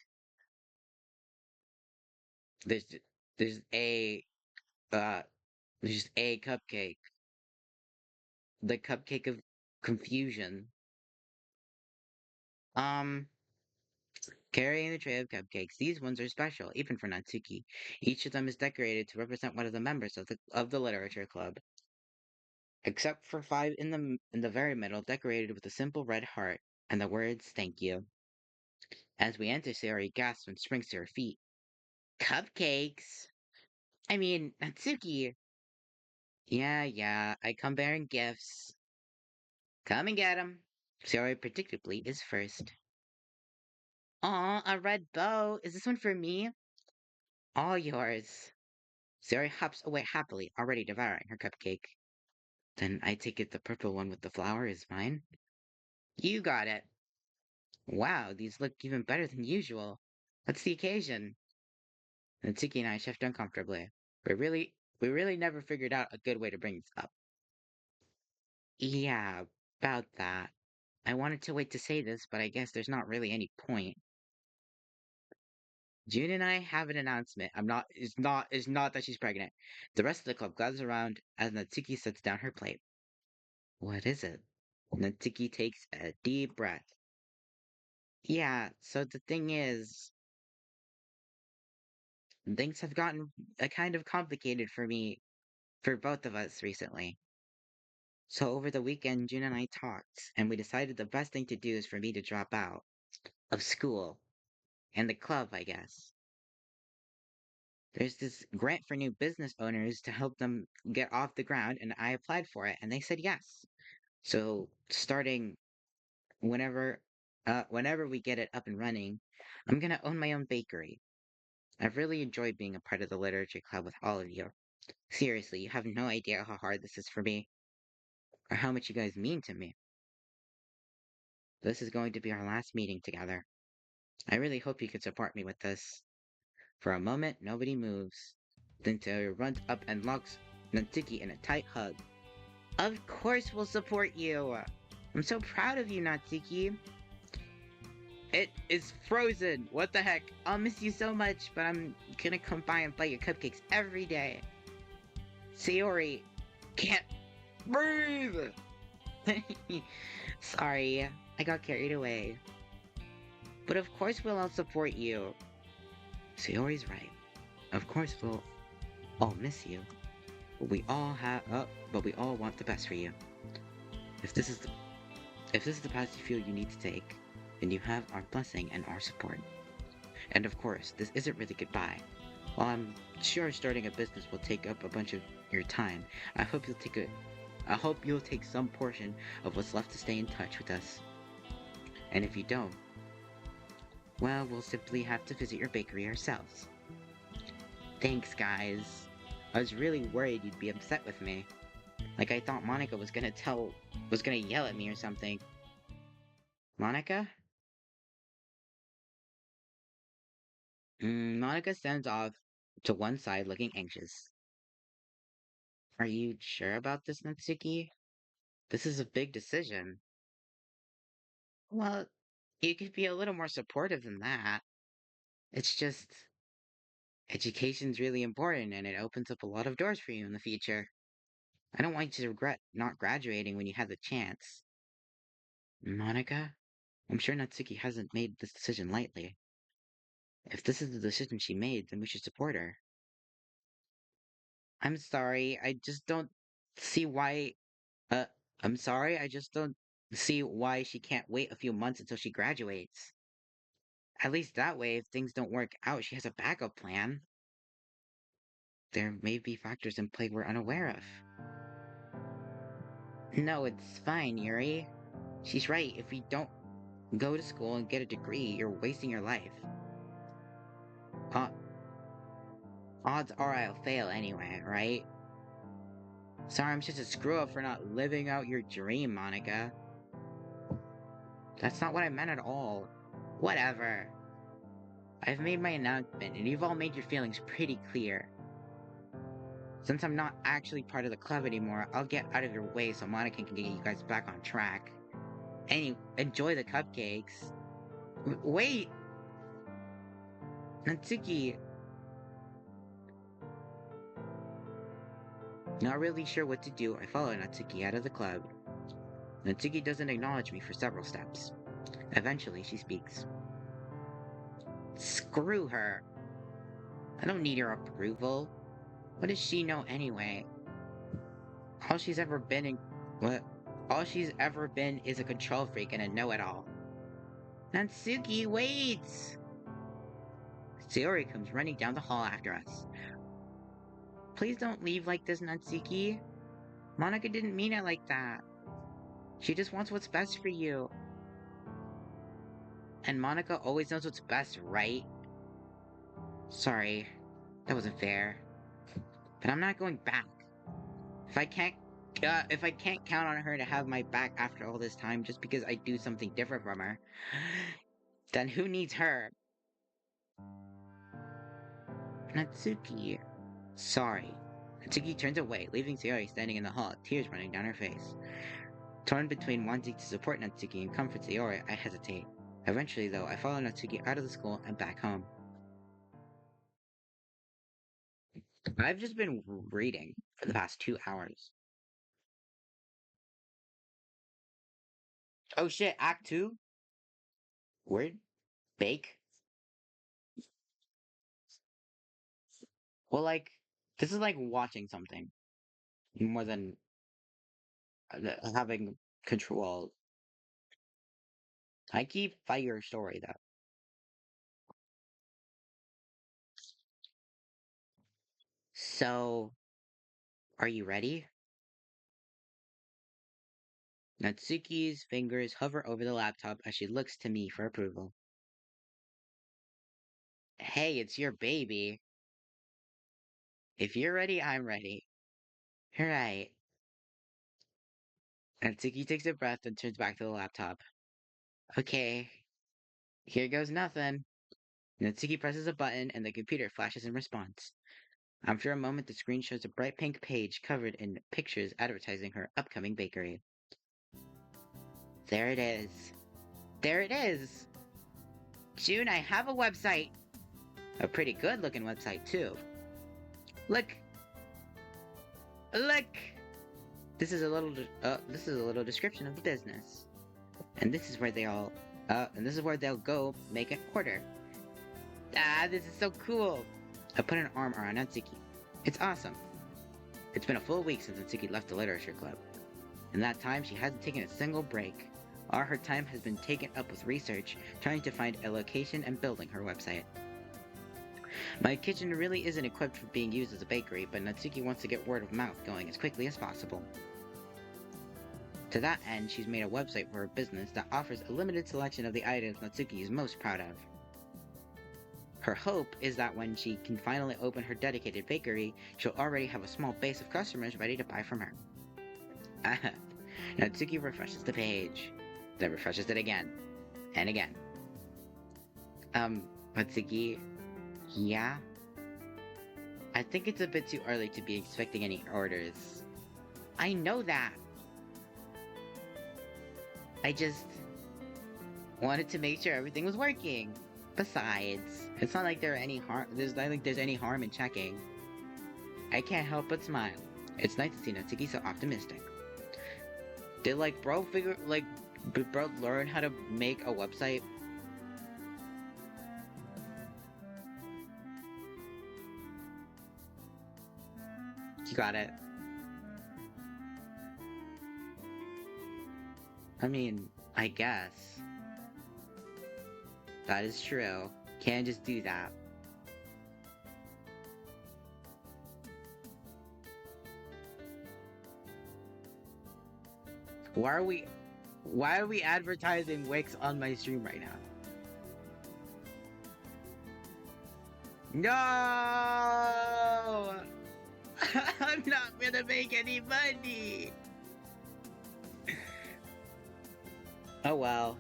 There's there's a uh there's just a cupcake. The cupcake of confusion. Um Carrying the tray of cupcakes. These ones are special, even for Natsuki. Each of them is decorated to represent one of the members of the literature club. Except for five in the very middle, decorated with a simple red heart and the words "Thank you." As we enter, Sayori gasps and springs to her feet. Cupcakes! I mean, Natsuki! Yeah, I come bearing gifts. Come and get 'em. Sayori predictably is first. Aw, a red bow. Is this one for me? All yours. Sayori hops away happily, already devouring her cupcake. Then I take it the purple one with the flower is mine? You got it. Wow, these look even better than usual. What's the occasion? Natsuki and I shift uncomfortably. We really never figured out a good way to bring this up. Yeah, about that. I wanted to wait to say this, but I guess there's not really any point. June and I have an announcement. It's not that she's pregnant. The rest of the club gathers around as Natsuki sets down her plate. What is it? Natsuki takes a deep breath. Yeah, so the thing is, things have gotten a kind of complicated for both of us recently. So over the weekend, June and I talked, and we decided the best thing to do is for me to drop out of school and the club, I guess. There's this grant for new business owners to help them get off the ground, and I applied for it, and they said yes. So starting whenever, whenever we get it up and running, I'm gonna own my own bakery. I've really enjoyed being a part of the literature club with all of you. Seriously, you have no idea how hard this is for me, or how much you guys mean to me. This is going to be our last meeting together. I really hope you can support me with this. For a moment, nobody moves. Then Taylor runs up and locks Natsuki in a tight hug. Of course we'll support you! I'm so proud of you, Natsuki! It is frozen! What the heck? I'll miss you so much, but I'm gonna come by and buy your cupcakes every day. Sayori can't breathe! Sorry, I got carried away. But of course we'll all support you. Sayori's right. Of course we'll all miss you. But we all want the best for you. If this is the, if this is the path you feel you need to take, then you have our blessing and our support. And of course, this isn't really goodbye. While I'm sure starting a business will take up a bunch of your time, I hope you'll take some portion of what's left to stay in touch with us. And if you don't, well, we'll simply have to visit your bakery ourselves. Thanks, guys. I was really worried you'd be upset with me. Like I thought Monica was gonna yell at me or something. Monica? Monica stands off to one side looking anxious. Are you sure about this, Natsuki? This is a big decision. Well, you could be a little more supportive than that. It's just, education's really important and it opens up a lot of doors for you in the future. I don't want you to regret not graduating when you had the chance. Monica? I'm sure Natsuki hasn't made this decision lightly. If this is the decision she made, then we should support her. I'm sorry, I just don't see why. Uh, I'm sorry, I just don't see why she can't wait a few months until she graduates. At least that way, if things don't work out, she has a backup plan. There may be factors in play we're unaware of. No, it's fine, Yuri. She's right. If we don't go to school and get a degree, you're wasting your life. Uh, odds are I'll fail anyway, right? Sorry, I'm just a screw up for not living out your dream, Monica. That's not what I meant at all. Whatever. I've made my announcement, and you've all made your feelings pretty clear. Since I'm not actually part of the club anymore, I'll get out of your way so Monica can get you guys back on track. And enjoy the cupcakes. Wait! Natsuki, not really sure what to do, I follow Natsuki out of the club. Natsuki doesn't acknowledge me for several steps. Eventually, she speaks. Screw her. I don't need her approval. What does she know anyway? All she's ever been in. What? All she's ever been is a control freak and a know it all. Natsuki, wait! Sayori comes running down the hall after us. Please don't leave like this, Natsuki. Monica didn't mean it like that. She just wants what's best for you. And Monica always knows what's best, right? Sorry, that wasn't fair. But I'm not going back. If I can't if I can't count on her to have my back after all this time just because I do something different from her, then who needs her? Natsuki. Sorry. Natsuki turns away, leaving Sayori standing in the hall, tears running down her face. Torn between wanting to support Natsuki and comfort Sayori, I hesitate. Eventually, though, I follow Natsuki out of the school and back home. I've just been reading for the past 2 hours. Oh shit, Act 2? Word? Bake? Well, like, this is like watching something more than having control. I keep fire story though. So, are you ready? Natsuki's fingers hover over the laptop as she looks to me for approval. Hey, it's your baby. If you're ready, I'm ready. Right. Natsuki takes a breath and turns back to the laptop. Okay, here goes nothing. Natsuki presses a button and the computer flashes in response. After a moment, the screen shows a bright pink page covered in pictures advertising her upcoming bakery. There it is. There it is! June, I have a website! A pretty good looking website, too. Look! Look! This is a little description of the business. And this is where they'll go make an order. Ah, this is so cool! I put an arm around Natsuki. It's awesome. It's been a full week since Natsuki left the literature club. In that time, she hasn't taken a single break. All her time has been taken up with research, trying to find a location and building her website. My kitchen really isn't equipped for being used as a bakery, but Natsuki wants to get word of mouth going as quickly as possible. To that end, she's made a website for her business that offers a limited selection of the items Natsuki is most proud of. Her hope is that when she can finally open her dedicated bakery, she'll already have a small base of customers ready to buy from her. Natsuki refreshes the page, then refreshes it again, and again. Natsuki, yeah? I think it's a bit too early to be expecting any orders. I know that. I just wanted to make sure everything was working. Besides, it's not like there's not like there's any harm in checking. I can't help but smile. It's nice to see Natsuki so optimistic. Did like bro learn how to make a website? You got it. I mean, I guess. That is true. Can't just do that. Why are we why are we advertising Wix on my stream right now? No! I'm not gonna make any money! Oh well.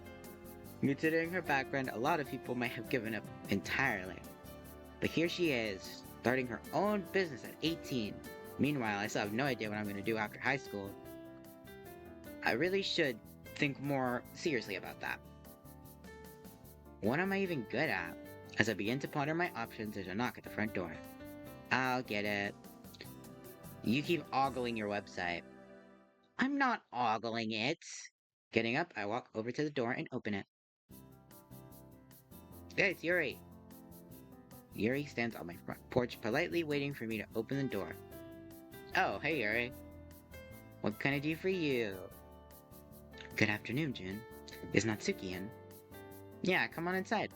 Considering her background, a lot of people might have given up entirely. But here she is, starting her own business at 18. Meanwhile, I still have no idea what I'm gonna do after high school. I really should think more seriously about that. What am I even good at? As I begin to ponder my options, there's a knock at the front door. I'll get it. You keep ogling your website. I'm not ogling it. Getting up, I walk over to the door and open it. Hey, it's Yuri. Yuri stands on my front porch politely waiting for me to open the door. Oh, hey Yuri. What can I do for you? Good afternoon, Jun. Is Natsuki in? Yeah, come on inside.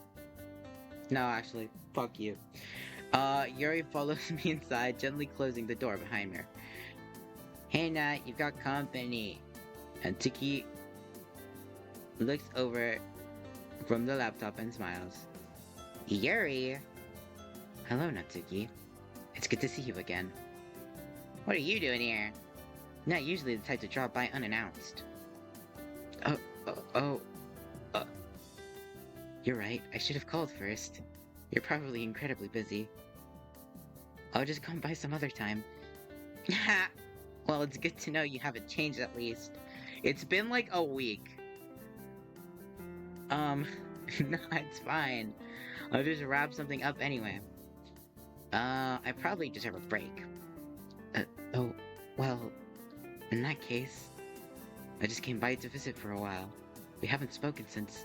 No, actually, fuck you. Yuri follows me inside, gently closing the door behind her. Hey Nat, you've got company. Natsuki looks over from the laptop and smiles. Yuri! Hello, Natsuki. It's good to see you again. What are you doing here? Not usually the type to drop by unannounced. Oh. You're right, I should have called first. You're probably incredibly busy. I'll just come by some other time. Well, it's good to know you haven't changed at least. It's been like a week. No, it's fine. I'll just wrap something up anyway. I probably deserve a break. Oh, well, in that case, I just came by to visit for a while. We haven't spoken since,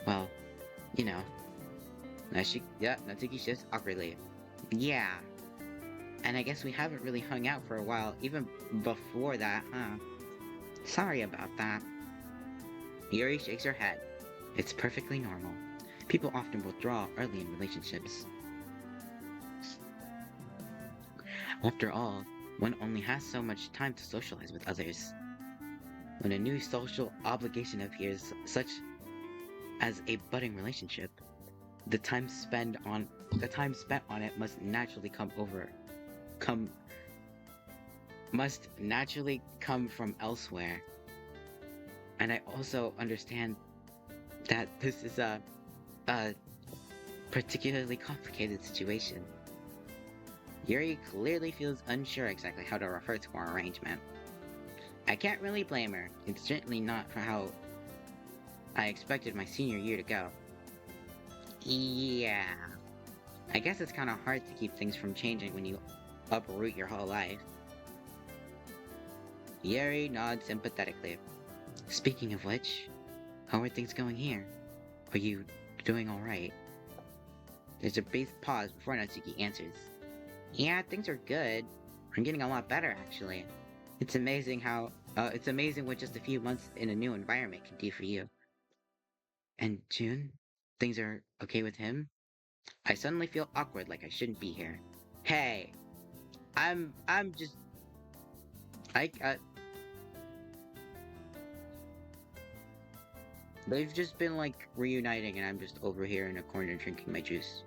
well, you know. Natsuki shifts awkwardly. Yeah. And I guess we haven't really hung out for a while, even before that, huh? Sorry about that. Yuri shakes her head. It's perfectly normal. People often withdraw early in relationships. After all, one only has so much time to socialize with others. When a new social obligation appears, such as a budding relationship, the time spent on it must naturally come from elsewhere. And I also understand that this is a particularly complicated situation. Yuri clearly feels unsure exactly how to refer to our arrangement. I can't really blame her. It's certainly not for how I expected my senior year to go. Yeah. I guess it's kinda hard to keep things from changing when you uproot your whole life. Yuri nods sympathetically. Speaking of which, how are things going here? Are you doing alright? There's a brief pause before Natsuki answers. Yeah, things are good. I'm getting a lot better, actually. It's amazing what just a few months in a new environment can do for you. And June? Things are okay with him? I suddenly feel awkward like I shouldn't be here. Hey! I'm just... They've just been, like, reuniting and I'm just over here in a corner drinking my juice.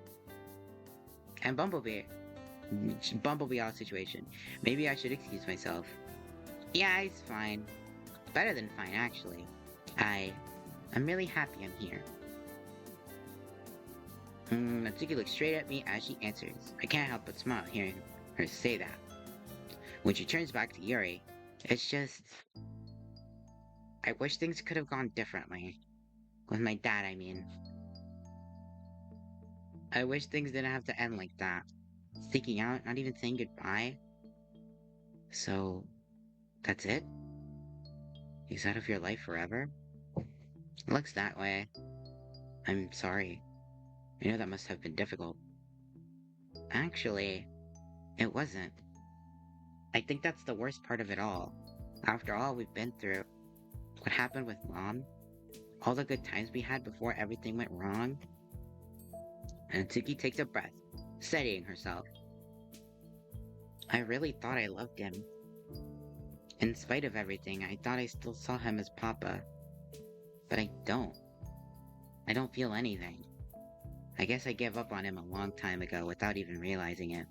And Bumblebee out situation. Maybe I should excuse myself. Yeah, he's fine. Better than fine, actually. I'm really happy I'm here. Natsuki looks straight at me as she answers. I can't help but smile hearing her say that. When she turns back to Yuri, it's just, I wish things could have gone differently. With my dad, I mean. I wish things didn't have to end like that. Sneaking out, not even saying goodbye. So, that's it? He's out of your life forever? Looks that way. I'm sorry. I know that must have been difficult. Actually, it wasn't. I think that's the worst part of it all. After all we've been through, what happened with Mom, all the good times we had before everything went wrong. And Tsuki takes a breath, steadying herself. I really thought I loved him. In spite of everything, I thought I still saw him as Papa. But I don't. I don't feel anything. I guess I gave up on him a long time ago without even realizing it.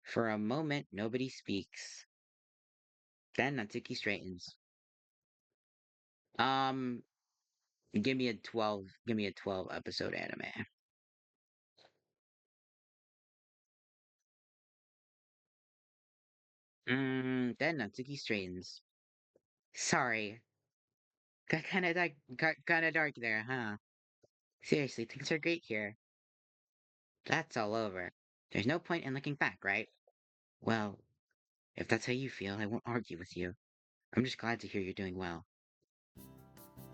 For a moment, nobody speaks. Then Natsuki straightens. Um, give me a 12 episode anime. Then Natsuki straightens. Sorry. Got kinda dark there, huh? Seriously, things are great here. That's all over. There's no point in looking back, right? Well, if that's how you feel, I won't argue with you. I'm just glad to hear you're doing well.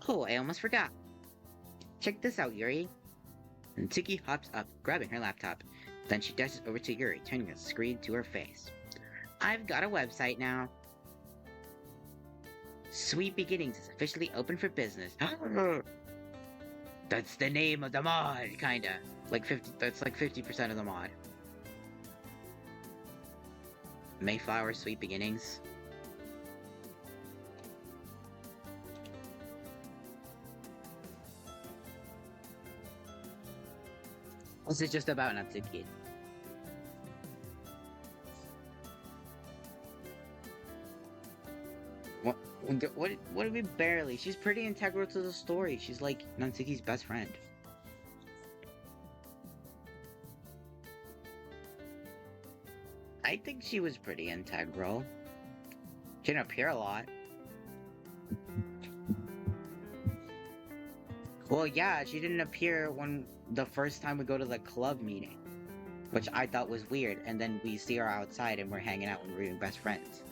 Oh, I almost forgot. Check this out, Yuri. And Tsuki hops up, grabbing her laptop. Then she dashes over to Yuri, turning the screen to her face. I've got a website now. Sweet Beginnings is officially open for business. That's the name of the mod, kinda. That's like 50% of the mod. Mayflower Sweet Beginnings. This is just about Natsuki. What, what do we barely? She's pretty integral to the story. She's like Natsuki's best friend. I think she was pretty integral. She didn't appear a lot. Well, yeah, she didn't appear when the first time we go to the club meeting, which I thought was weird, and then we see her outside and we're hanging out and we're being best friends.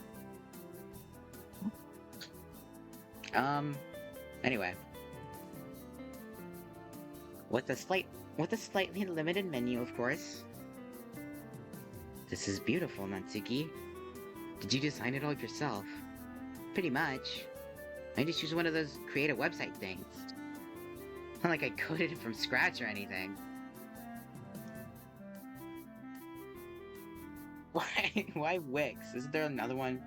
Um, anyway. With a slightly limited menu, of course. This is beautiful, Natsuki. Did you design it all yourself? Pretty much. I just used one of those create a website things. Not like I coded it from scratch or anything. Why Wix? Isn't there another one?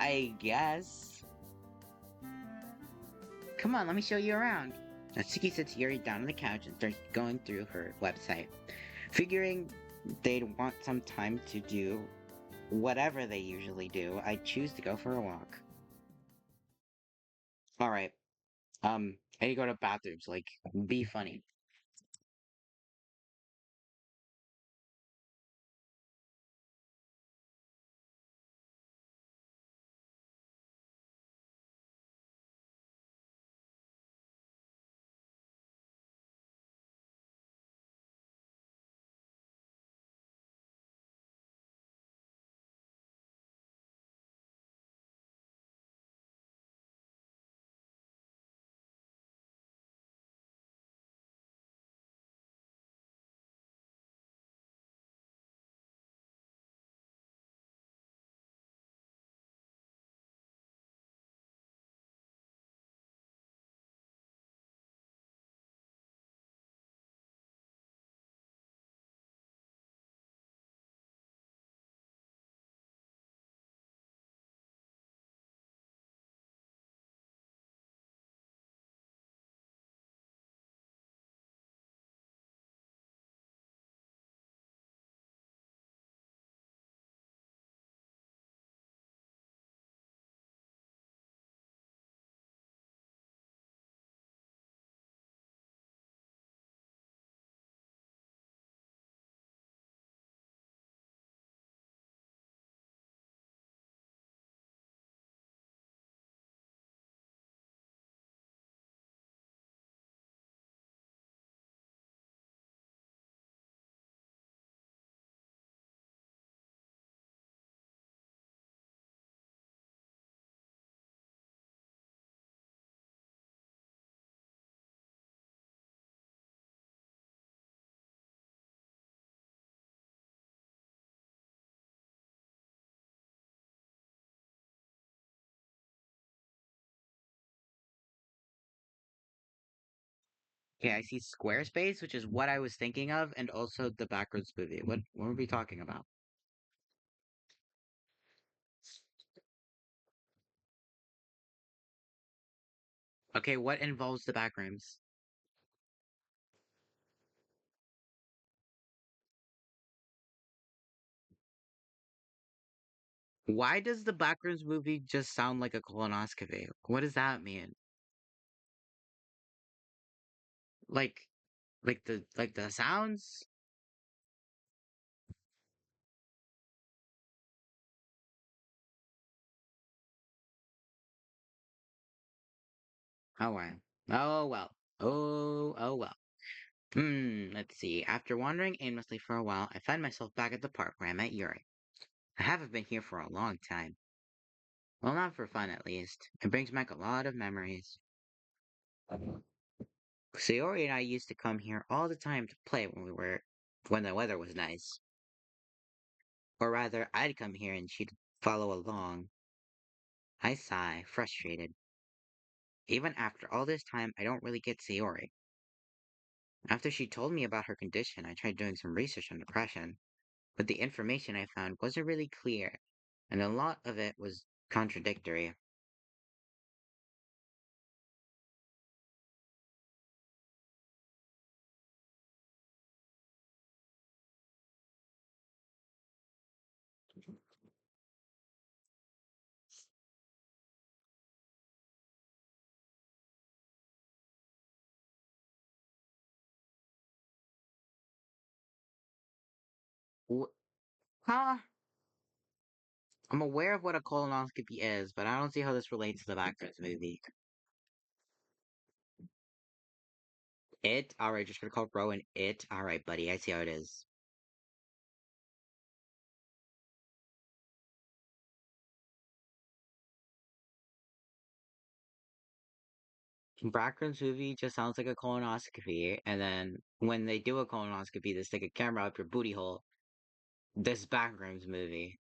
I guess. Come on, let me show you around. Natsuki sits Yuri down on the couch and starts going through her website. Figuring they'd want some time to do whatever they usually do, I choose to go for a walk. Alright, I need to go to bathrooms, like, be funny. Okay, I see Squarespace, which is what I was thinking of, and also the Backwards movie. What were we talking about? Okay, what involves the backrooms? Why does the backrooms movie just sound like a colonoscopy? What does that mean? Like, like the sounds? Oh well. Oh well. Oh well. Let's see. After wandering aimlessly for a while, I find myself back at the park where I met Yuri. I haven't been here for a long time. Well, not for fun at least. It brings back a lot of memories. Sayori and I used to come here all the time to play when the weather was nice. Or rather, I'd come here and she'd follow along. I sigh, frustrated. Even after all this time, I don't really get Sayori. After she told me about her condition, I tried doing some research on depression, but the information I found wasn't really clear, and a lot of it was contradictory. Wh- Huh? I'm aware of what a colonoscopy is, but I don't see how this relates to the Backwards movie. It? Alright, just gonna call Rowan it. Alright, buddy, I see how it is. Backwards movie just sounds like a colonoscopy, and then when they do a colonoscopy, they stick a camera up your booty hole. This Backrooms movie.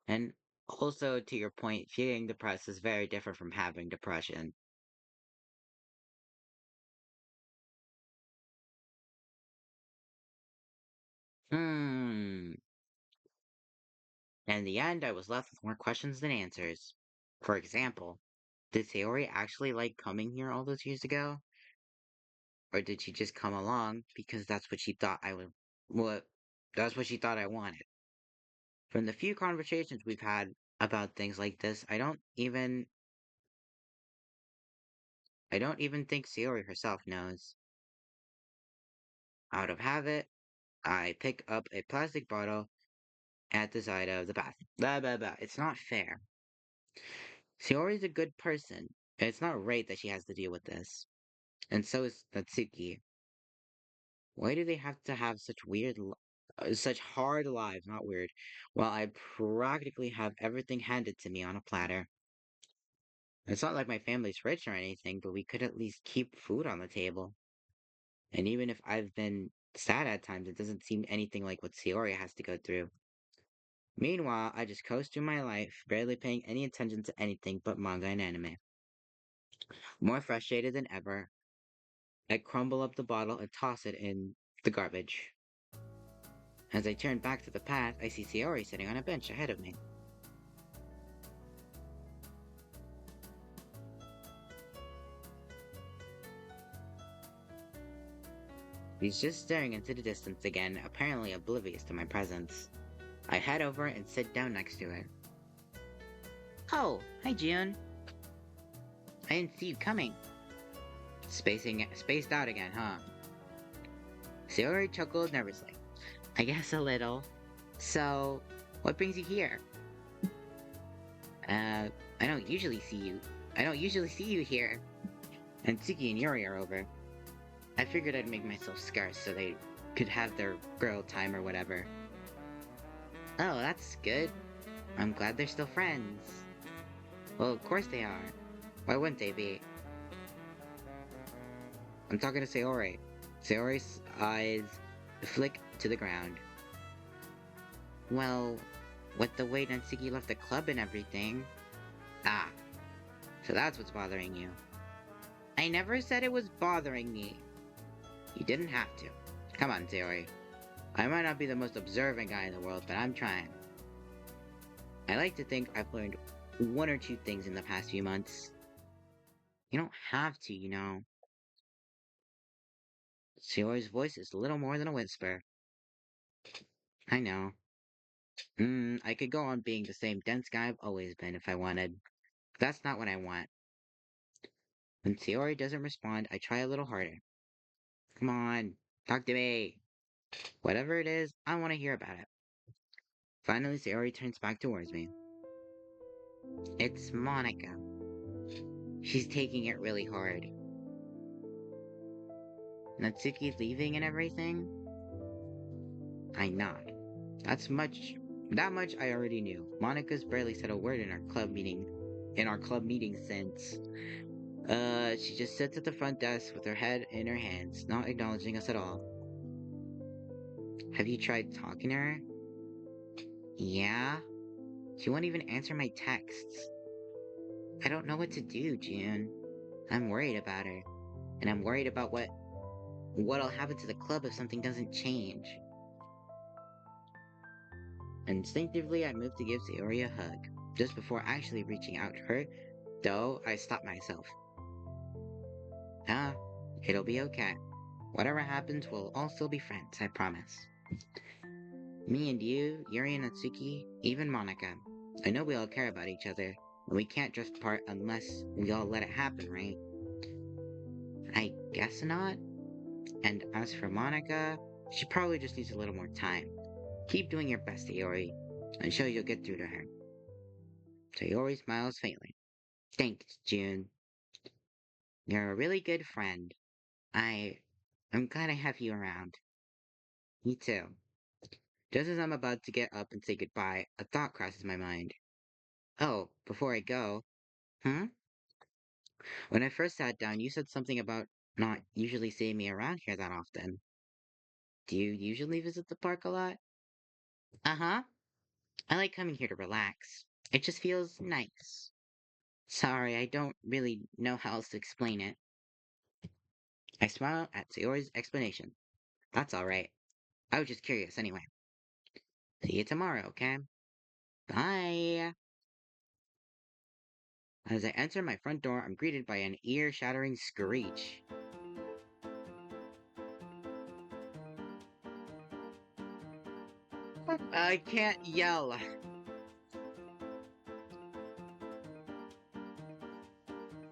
And also, to your point, feeling depressed is very different from having depression. Hmm. In the end, I was left with more questions than answers. For example, did Sayori actually like coming here all those years ago? Or did she just come along because that's what she thought I would, what, that's what she thought I wanted? From the few conversations we've had about things like this, I don't even think Sayori herself knows. Out of habit, I pick up a plastic bottle at the side of the path. Blah blah blah. It's not fair. Sayori's a good person, and it's not right that she has to deal with this. And so is Natsuki. Why do they have to have such hard lives, not weird, while I practically have everything handed to me on a platter? It's not like my family's rich or anything, but we could at least keep food on the table. And even if I've been sad at times, it doesn't seem anything like what Sayori has to go through. Meanwhile, I just coast through my life, barely paying any attention to anything but manga and anime. More frustrated than ever, I crumble up the bottle and toss it in the garbage. As I turn back to the path, I see Sayori sitting on a bench ahead of me. He's just staring into the distance again, apparently oblivious to my presence. I head over and sit down next to it. Oh, hi June. I didn't see you coming. Spaced out again, huh? Sayori chuckled nervously. I guess a little. So, what brings you here? Uh, I don't usually see you. I don't usually see you here. And Tsuki and Yuri are over. I figured I'd make myself scarce so they could have their girl time or whatever. Oh, that's good. I'm glad they're still friends. Well, of course they are. Why wouldn't they be? I'm talking to Sayori. Sayori's eyes flick to the ground. Well, with the way Natsuki left the club and everything. Ah, so that's what's bothering you. I never said it was bothering me. You didn't have to. Come on, Sayori. I might not be the most observant guy in the world, but I'm trying. I like to think I've learned one or two things in the past few months. You don't have to, you know. Sayori's voice is little more than a whisper. I know. I could go on being the same dense guy I've always been if I wanted. But that's not what I want. When Sayori doesn't respond, I try a little harder. Come on, talk to me. Whatever it is, I want to hear about it. Finally, Sayori turns back towards me. It's Monica. She's taking it really hard. Natsuki leaving and everything? I nod. That much I already knew. Monica's barely said a word in our club meeting since. She just sits at the front desk with her head in her hands, not acknowledging us at all. Have you tried talking to her? Yeah? She won't even answer my texts. I don't know what to do, June. I'm worried about her. And I'm worried about what'll happen to the club if something doesn't change. Instinctively, I moved to give Sayori a hug. Just before actually reaching out to her, though, I stopped myself. Ah, it'll be okay. Whatever happens, we'll all still be friends, I promise. Me and you, Yuri and Natsuki, even Monica. I know we all care about each other, and we can't drift apart unless we all let it happen, right? I guess not. And as for Monica, she probably just needs a little more time. Keep doing your best, Sayori. I'm sure you'll get through to her. Sayori smiles faintly. Thanks, June. You're a really good friend. I... I'm glad I have you around. Me too. Just as I'm about to get up and say goodbye, a thought crosses my mind. Oh, before I go, hmm? When I first sat down, you said something about not usually seeing me around here that often. Do you usually visit the park a lot? Uh-huh. I like coming here to relax. It just feels nice. Sorry, I don't really know how else to explain it. I smile at Sayori's explanation. That's alright. I was just curious anyway. See you tomorrow, okay? Bye! As I enter my front door, I'm greeted by an ear-shattering screech. I can't yell.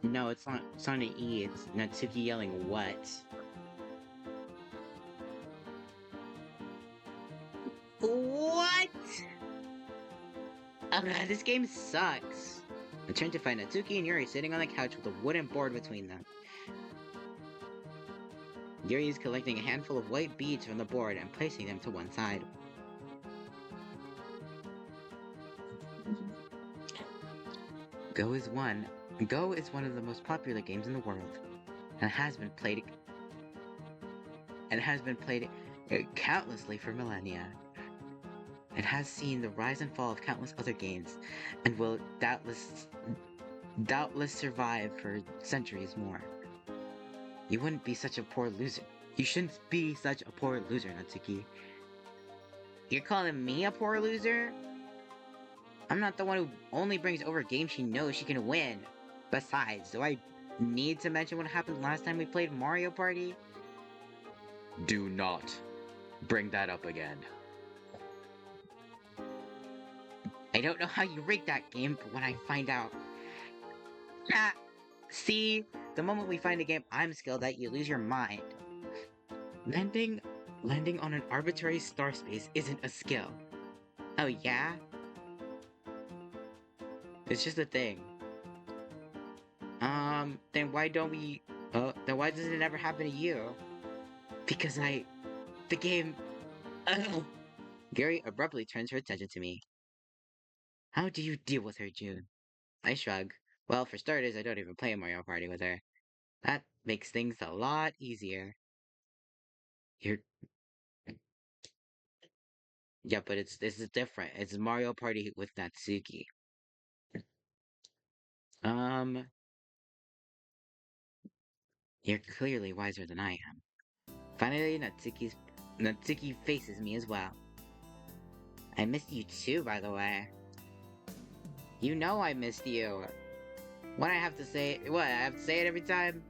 No, it's not an E, it's Natsuki yelling what? What? This game sucks. I turn to find Natsuki and Yuri sitting on the couch with a wooden board between them. Yuri is collecting a handful of white beads from the board and placing them to one side. Go is one. Go is one of the most popular games in the world, and has been played countlessly for millennia. It has seen the rise and fall of countless other games, and will doubtless survive for centuries more. You wouldn't be such a poor loser. You shouldn't be such a poor loser, Natsuki. You're calling me a poor loser? I'm not the one who only brings over games she knows she can win. Besides, do I need to mention what happened last time we played Mario Party? Do not bring that up again. I don't know how you rigged that game, but when I find out... Ah! See? The moment we find a game I'm skilled at, you lose your mind. Landing... Landing on an arbitrary star space isn't a skill. Oh yeah? It's just a thing. Then why don't we... then why does it ever happen to you? Because the game... Gary abruptly turns her attention to me. How do you deal with her, June? I shrug. Well, for starters, I don't even play Mario Party with her. That makes things a lot easier. You're Yeah, but this is different. It's Mario Party with Natsuki. Um, you're clearly wiser than I am. Finally, Natsuki faces me as well. I missed you too, by the way. You know I missed you. What I have to say? What I have to say it every time?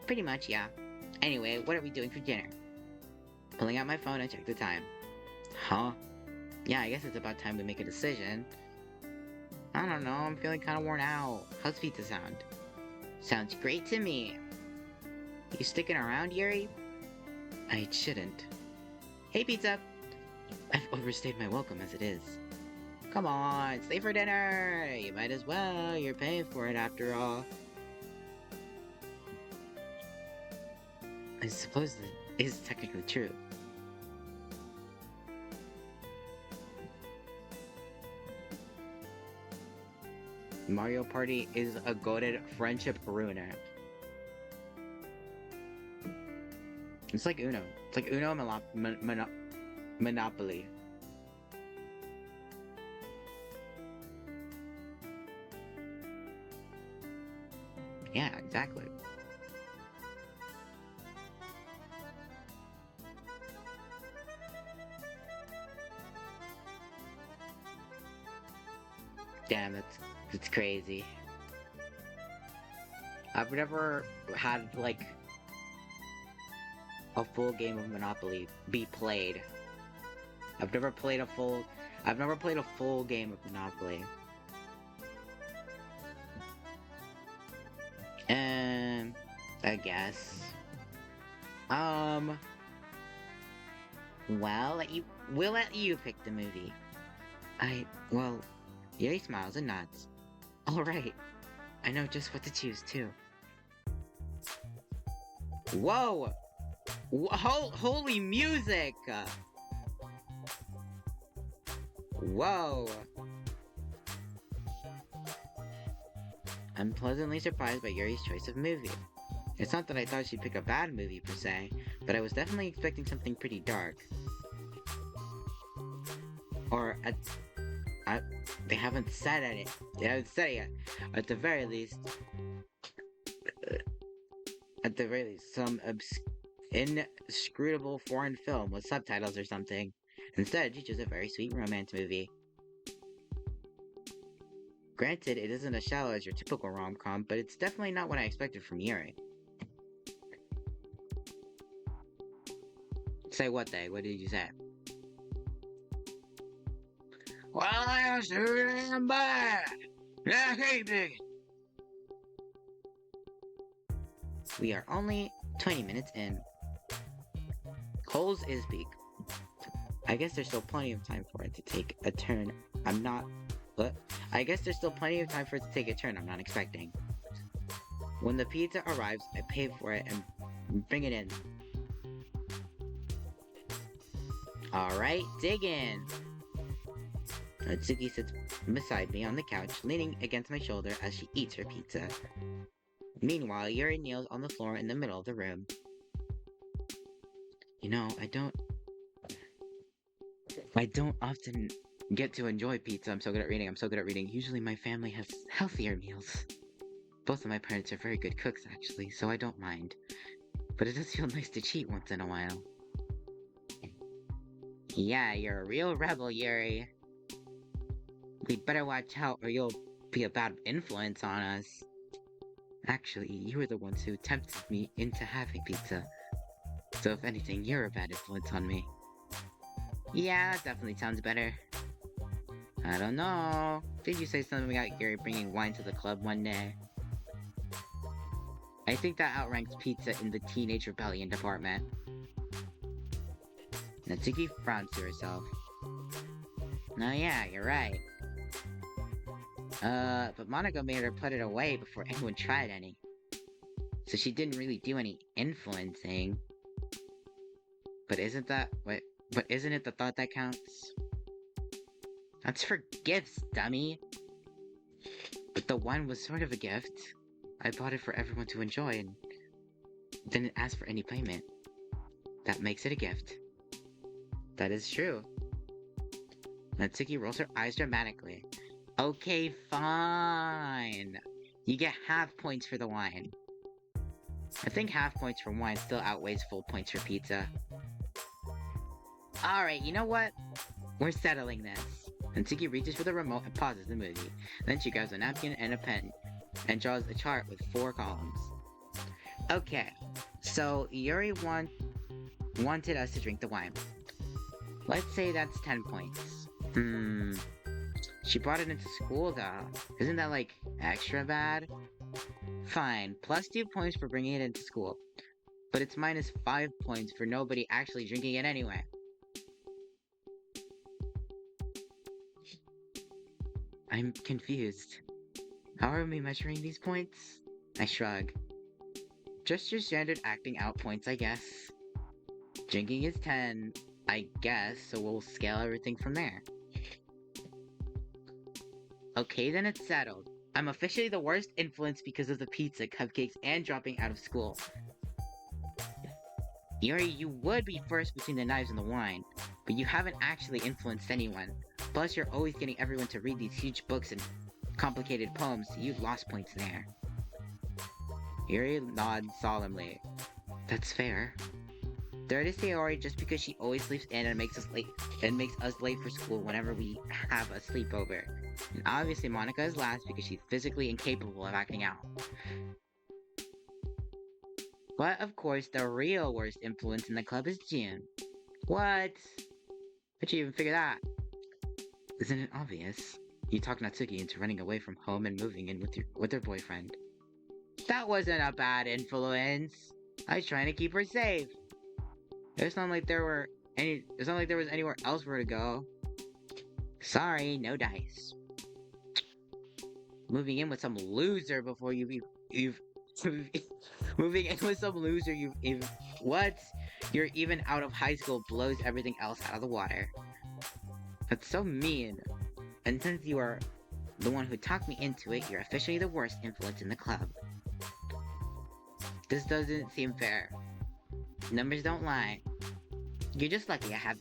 Pretty much, yeah. Anyway, what are we doing for dinner? Pulling out my phone, I check the time. Huh? Yeah, I guess it's about time we make a decision. I don't know, I'm feeling kind of worn out. How's pizza sound? Sounds great to me. You sticking around, Yuri? I shouldn't. Hey, pizza! I've overstayed my welcome as it is. Come on, stay for dinner! You might as well, you're paying for it after all. I suppose that is technically true. Mario Party is a goated friendship ruiner. It's like Uno. It's like Uno Monopoly. Yeah, exactly. Damn, that's crazy. I've never had like a full game of Monopoly be played. I've never played a full I've never played a full game of Monopoly. And I guess. Um well, we'll let you pick the movie. Well, Yuri smiles and nods. Alright, I know just what to choose too. Whoa! Holy music! Whoa! I'm pleasantly surprised by Yuri's choice of movie. It's not that I thought she'd pick a bad movie per se, but I was definitely expecting something pretty dark. Or they haven't said it. They haven't said it yet. At the very least, some inscrutable foreign film with subtitles or something. Instead, she chose a very sweet romance movie. Granted, it isn't as shallow as your typical rom-com, but it's definitely not what I expected from Yuri. Say what, they? What did you say? Well, I was damn bad. Yeah, hey, big. We are only 20 minutes in. Cole's is peak. I guess there's still plenty of time for it to take a turn. I guess there's still plenty of time for it to take a turn I'm not expecting. When the pizza arrives, I pay for it and bring it in. Alright, dig in! Natsuki sits beside me on the couch, leaning against my shoulder as she eats her pizza. Meanwhile, Yuri kneels on the floor in the middle of the room. You know, I don't often get to enjoy pizza. I'm so good at reading. Usually my family has healthier meals. Both of my parents are very good cooks, actually, so I don't mind. But it does feel nice to cheat once in a while. Yeah, you're a real rebel, Yuri. We'd better watch out or you'll be a bad influence on us. Actually, you were the ones who tempted me into having pizza. So if anything, you're a bad influence on me. Yeah, that definitely sounds better. I don't know. Did you say something about Yuri bringing wine to the club one day? I think that outranks pizza in the teenage rebellion department. Natsuki frowns to herself. No, yeah, you're right. But Monica made her put it away before anyone tried any. So she didn't really do any influencing. But isn't it the thought that counts? That's for gifts, dummy! But the wine was sort of a gift. I bought it for everyone to enjoy and didn't ask for any payment. That makes it a gift. That is true. Natsuki rolls her eyes dramatically. Okay, fine. You get half points for the wine. I think half points for wine still outweighs full points for pizza. Alright, you know what? We're settling this. Natsuki reaches for the remote and pauses the movie. Then she grabs a napkin and a pen and draws a chart with 4 columns. Okay, so Yuri wanted us to drink the wine. Let's say that's 10 points. She brought it into school though. Isn't that like extra bad? Fine, plus 2 points for bringing it into school. But it's minus 5 points for nobody actually drinking it anyway. I'm confused. How are we measuring these points? I shrug. Just your standard acting out points, I guess. Drinking is 10, I guess, so we'll scale everything from there. Okay, then it's settled. I'm officially the worst influence because of the pizza, cupcakes, and dropping out of school. Yuri, you would be first between the knives and the wine, but you haven't actually influenced anyone. Plus, you're always getting everyone to read these huge books and complicated poems, so you lost points there. Yuri nods solemnly. That's fair. Third is Sayori just because she always sleeps in and makes us late for school whenever we have a sleepover. And obviously Monica is last because she's physically incapable of acting out. But of course, the real worst influence in the club is June. What? How'd you even figure that? Isn't it obvious? You talked Natsuki into running away from home and moving in with her boyfriend. That wasn't a bad influence. I was trying to keep her safe. It's not like there was anywhere else for her to go. Sorry, no dice. Moving in with some loser before you've moving in with some loser you've what? You're even out of high school blows everything else out of the water. That's so mean. And since you are the one who talked me into it, you're officially the worst influence in the club. This doesn't seem fair. Numbers don't lie. You're just lucky I have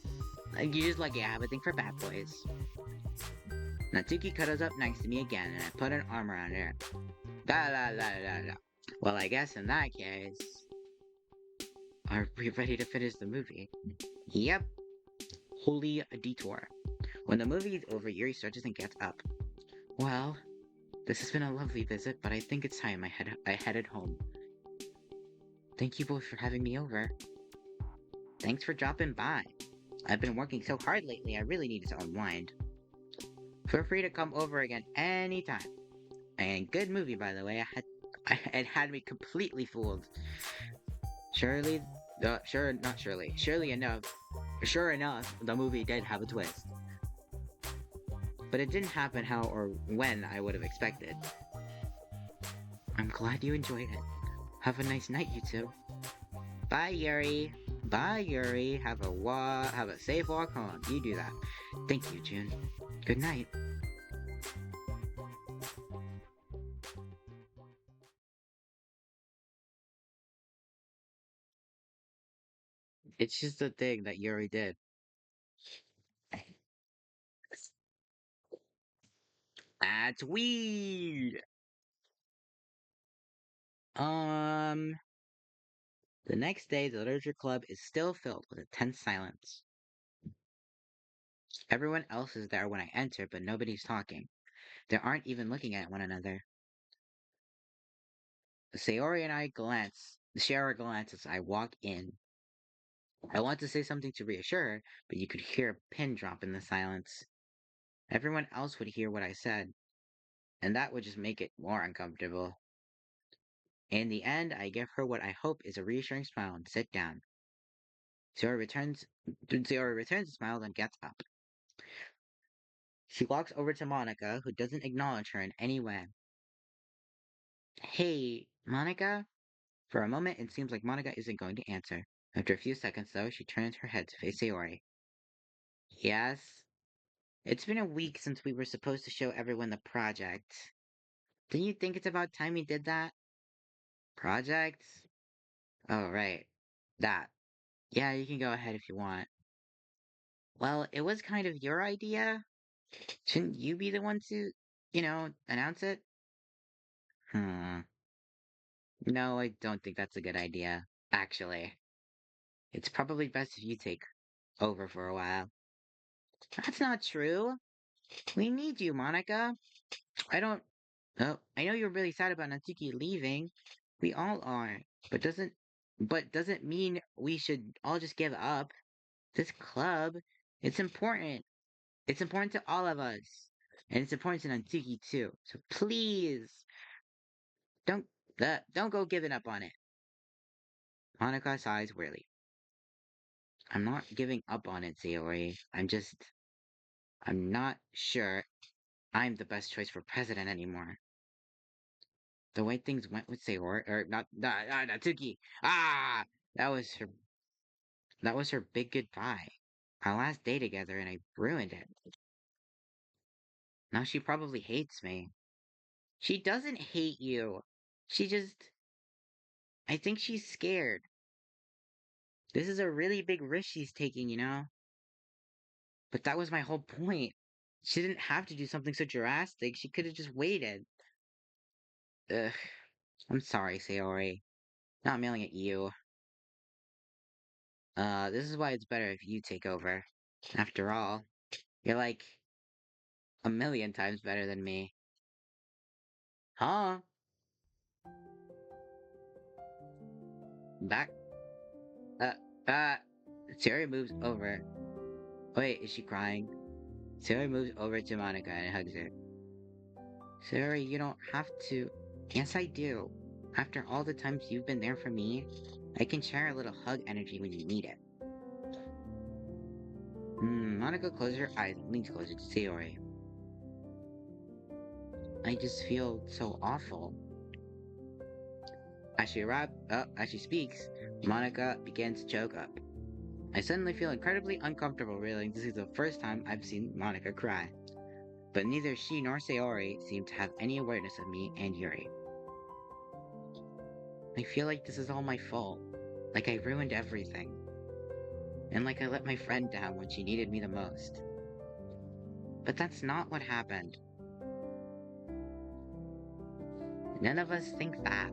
a thing for bad boys. Natsuki cuddles up next to me again, and I put an arm around her. Da la la la la. Well, I guess in that case, are we ready to finish the movie? Yep. Holy detour. When the movie is over, Yuri stretches and gets up. Well, this has been a lovely visit, but I think it's time I headed home. Thank you both for having me over. Thanks for dropping by. I've been working so hard lately, I really needed to unwind. Feel free to come over again anytime. And good movie, by the way. It had me completely fooled. Sure enough, the movie did have a twist. But it didn't happen how or when I would have expected. I'm glad you enjoyed it. Have a nice night, you two. Bye, Yuri. Bye, Yuri. Have a safe walk home. You do that. Thank you, June. Good night. It's just a thing that Yuri did. That's weird. Um, the next day, the literature club is still filled with a tense silence. Everyone else is there when I enter, but nobody's talking. They aren't even looking at one another. Sayori and I share a glance as I walk in. I want to say something to reassure her, but you could hear a pin drop in the silence. Everyone else would hear what I said, and that would just make it more uncomfortable. In the end, I give her what I hope is a reassuring smile and sit down. Sayori returns the smile and gets up. She walks over to Monica, who doesn't acknowledge her in any way. Hey, Monica? For a moment, it seems like Monica isn't going to answer. After a few seconds, though, she turns her head to face Sayori. Yes? It's been a week since we were supposed to show everyone the project. Don't you think it's about time we did that? Project? Oh, right. That. Yeah, you can go ahead if you want. Well, it was kind of your idea. Shouldn't you be the one to, announce it? Hmm. No, I don't think that's a good idea. Actually, it's probably best if you take over for a while. That's not true. We need you, Monica. I don't. Oh, I know you're really sad about Natsuki leaving. We all are. But doesn't mean we should all just give up. This club, it's important. It's important to all of us. And it's important to Natsuki too. So please, don't don't go giving up on it. Monica sighs wearily. I'm not giving up on it, Sayori. I'm not sure I'm the best choice for president anymore. The way things went with Sayori, or not Natsuki. Ah, that was her. That was her big goodbye. Our last day together, and I ruined it. Now she probably hates me. She doesn't hate you. She just. I think she's scared. This is a really big risk she's taking. But that was my whole point. She didn't have to do something so drastic. She could have just waited. Ugh. I'm sorry, Sayori. Not mailing at you. This is why it's better if you take over. After all, you're like a million times better than me. Huh? Back. Uh, uh. Sayori moves over. Wait, is she crying? Sayori moves over to Monica and hugs her. Sayori, you don't have to. Yes, I do. After all the times you've been there for me, I can share a little hug energy when you need it. Monica closes her eyes and leans closer to Sayori. I just feel so awful. As she speaks, Monica begins to choke up. I suddenly feel incredibly uncomfortable realizing this is the first time I've seen Monica cry. But neither she nor Sayori seem to have any awareness of me and Yuri. I feel like this is all my fault. Like I ruined everything. And like I let my friend down when she needed me the most. But that's not what happened. None of us think that.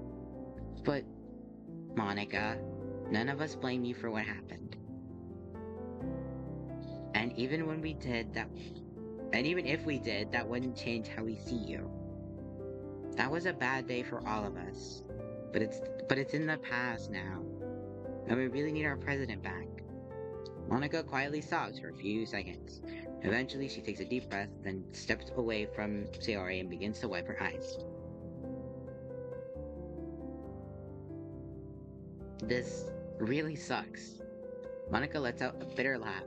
But, Monica, none of us blame you for what happened. And even when we did, and even if we did, that wouldn't change how we see you. That was a bad day for all of us. But it's in the past now. And we really need our president back. Monica quietly sobs for a few seconds. Eventually, she takes a deep breath, then steps away from Sayori and begins to wipe her eyes. This really sucks. Monica lets out a bitter laugh.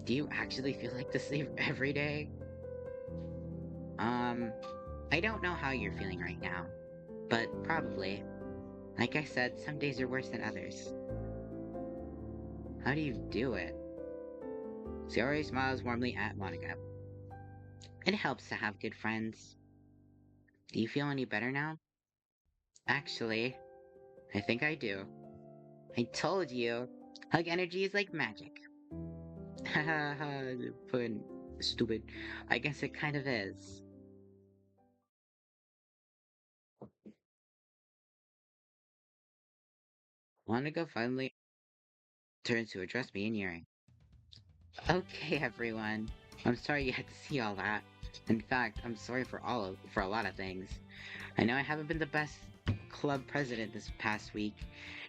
Do you actually feel like this every day? I don't know how you're feeling right now, but probably. Like I said, some days are worse than others. How do you do it? Sayori smiles warmly at Monica. It helps to have good friends. Do you feel any better now? Actually, I think I do. I told you. Hug energy is like magic. Haha, pun. Stupid. I guess it kind of is. Monica finally turns to address me and Yuri. Okay, everyone. I'm sorry you had to see all that. In fact, I'm sorry for a lot of things. I know I haven't been the best club president this past week,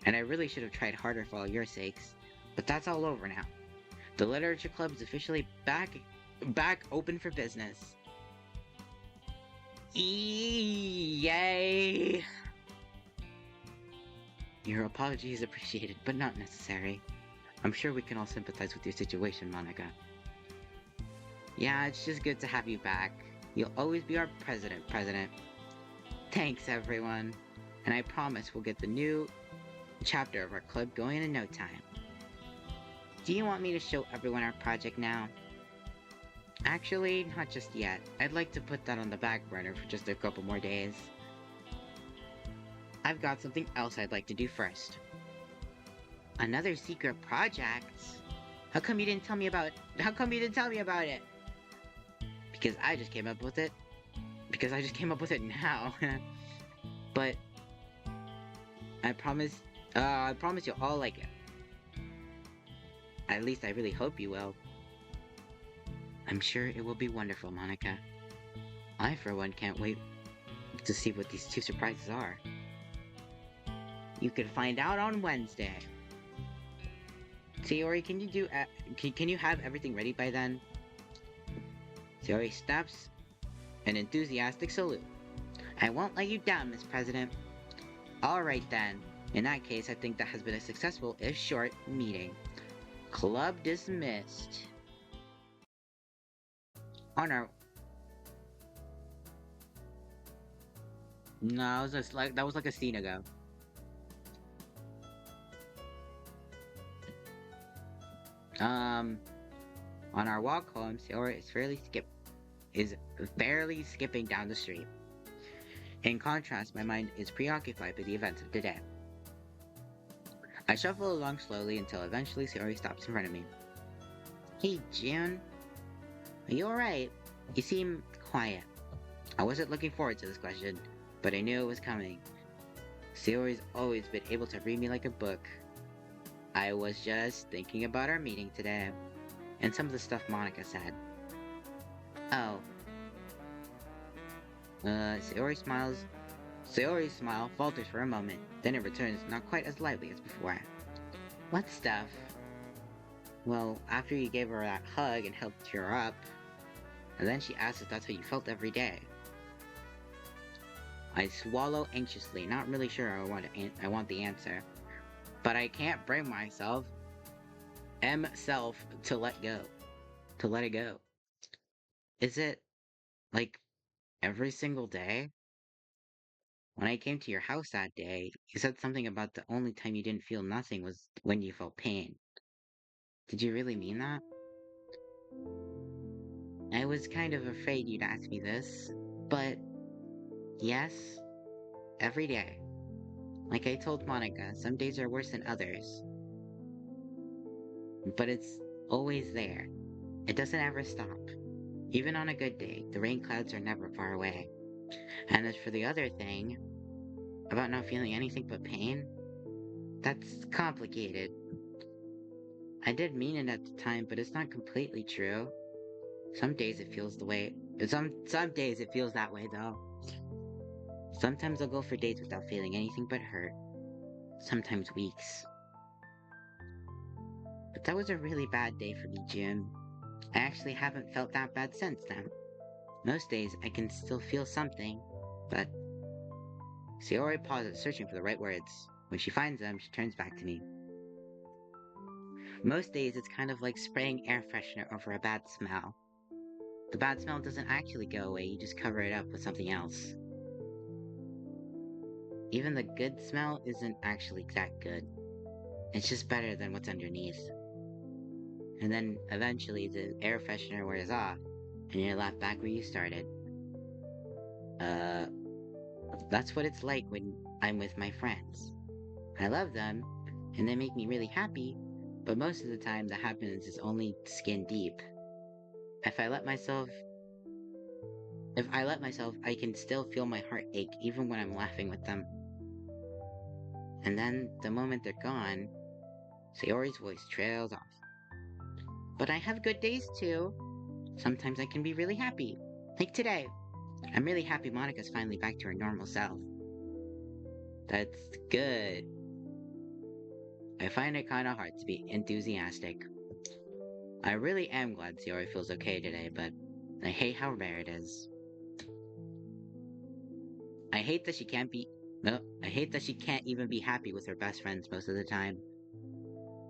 and I really should have tried harder for all your sakes. But that's all over now. The literature club is officially back open for business. Yay! Your apology is appreciated, but not necessary. I'm sure we can all sympathize with your situation, Monica. Yeah, it's just good to have you back. You'll always be our president. Thanks, everyone. And I promise we'll get the new chapter of our club going in no time. Do you want me to show everyone our project now? Actually, not just yet. I'd like to put that on the back burner for just a couple more days. I've got something else I'd like to do first. Another secret project? How come you didn't tell me about How come you didn't tell me about it? Because I just came up with it. Because I just came up with it now. But I promise you'll all like it. At least I really hope you will. I'm sure it will be wonderful, Monica. I, for one, can't wait to see what these two surprises are. You can find out on Wednesday. Sayori, can you have everything ready by then? Sayori snaps an enthusiastic salute. I won't let you down, Miss President. Alright then. In that case, I think that has been a successful, if short, meeting. Club dismissed. On our... No, that was like a scene ago. On our walk home, Sayori is barely skipping down the street. In contrast, my mind is preoccupied by the events of the day. I shuffle along slowly until eventually Sayori stops in front of me. Hey, June. Are you alright? You seem quiet. I wasn't looking forward to this question, but I knew it was coming. Sayori's always been able to read me like a book. I was just thinking about our meeting today, and some of the stuff Monica said. Oh. Sayori's smile falters for a moment, then it returns not quite as lightly as before. What stuff? Well, after you gave her that hug and helped her up, and then she asks if that's how you felt every day. I swallow anxiously, not really sure I want the answer. But I can't bring myself, to let it go. Is it, like, every single day? When I came to your house that day, you said something about the only time you didn't feel nothing was when you felt pain. Did you really mean that? I was kind of afraid you'd ask me this, but yes, every day. Like I told Monica, some days are worse than others. But it's always there. It doesn't ever stop. Even on a good day, the rain clouds are never far away. And as for the other thing, about not feeling anything but pain, that's complicated. I did mean it at the time, but it's not completely true. Some days it feels the way. Some days it feels that way though. Sometimes I'll go for days without feeling anything but hurt. Sometimes weeks. But that was a really bad day for me, June. I actually haven't felt that bad since then. Most days I can still feel something, but... Sayori pauses, searching for the right words. When she finds them, she turns back to me. Most days it's kind of like spraying air freshener over a bad smell. The bad smell doesn't actually go away, you just cover it up with something else. Even the good smell isn't actually that good. It's just better than what's underneath. And then eventually the air freshener wears off, and you're left back where you started. That's what it's like when I'm with my friends. I love them, and they make me really happy, but most of the time the happiness is only skin deep. If I let myself, I can still feel my heart ache even when I'm laughing with them. And then, the moment they're gone, Sayori's voice trails off. But I have good days too. Sometimes I can be really happy. Like today. I'm really happy Monica's finally back to her normal self. That's good. I find it kinda hard to be enthusiastic. I really am glad Sayori feels okay today, but I hate how rare it is. I hate that she can't even be happy with her best friends most of the time.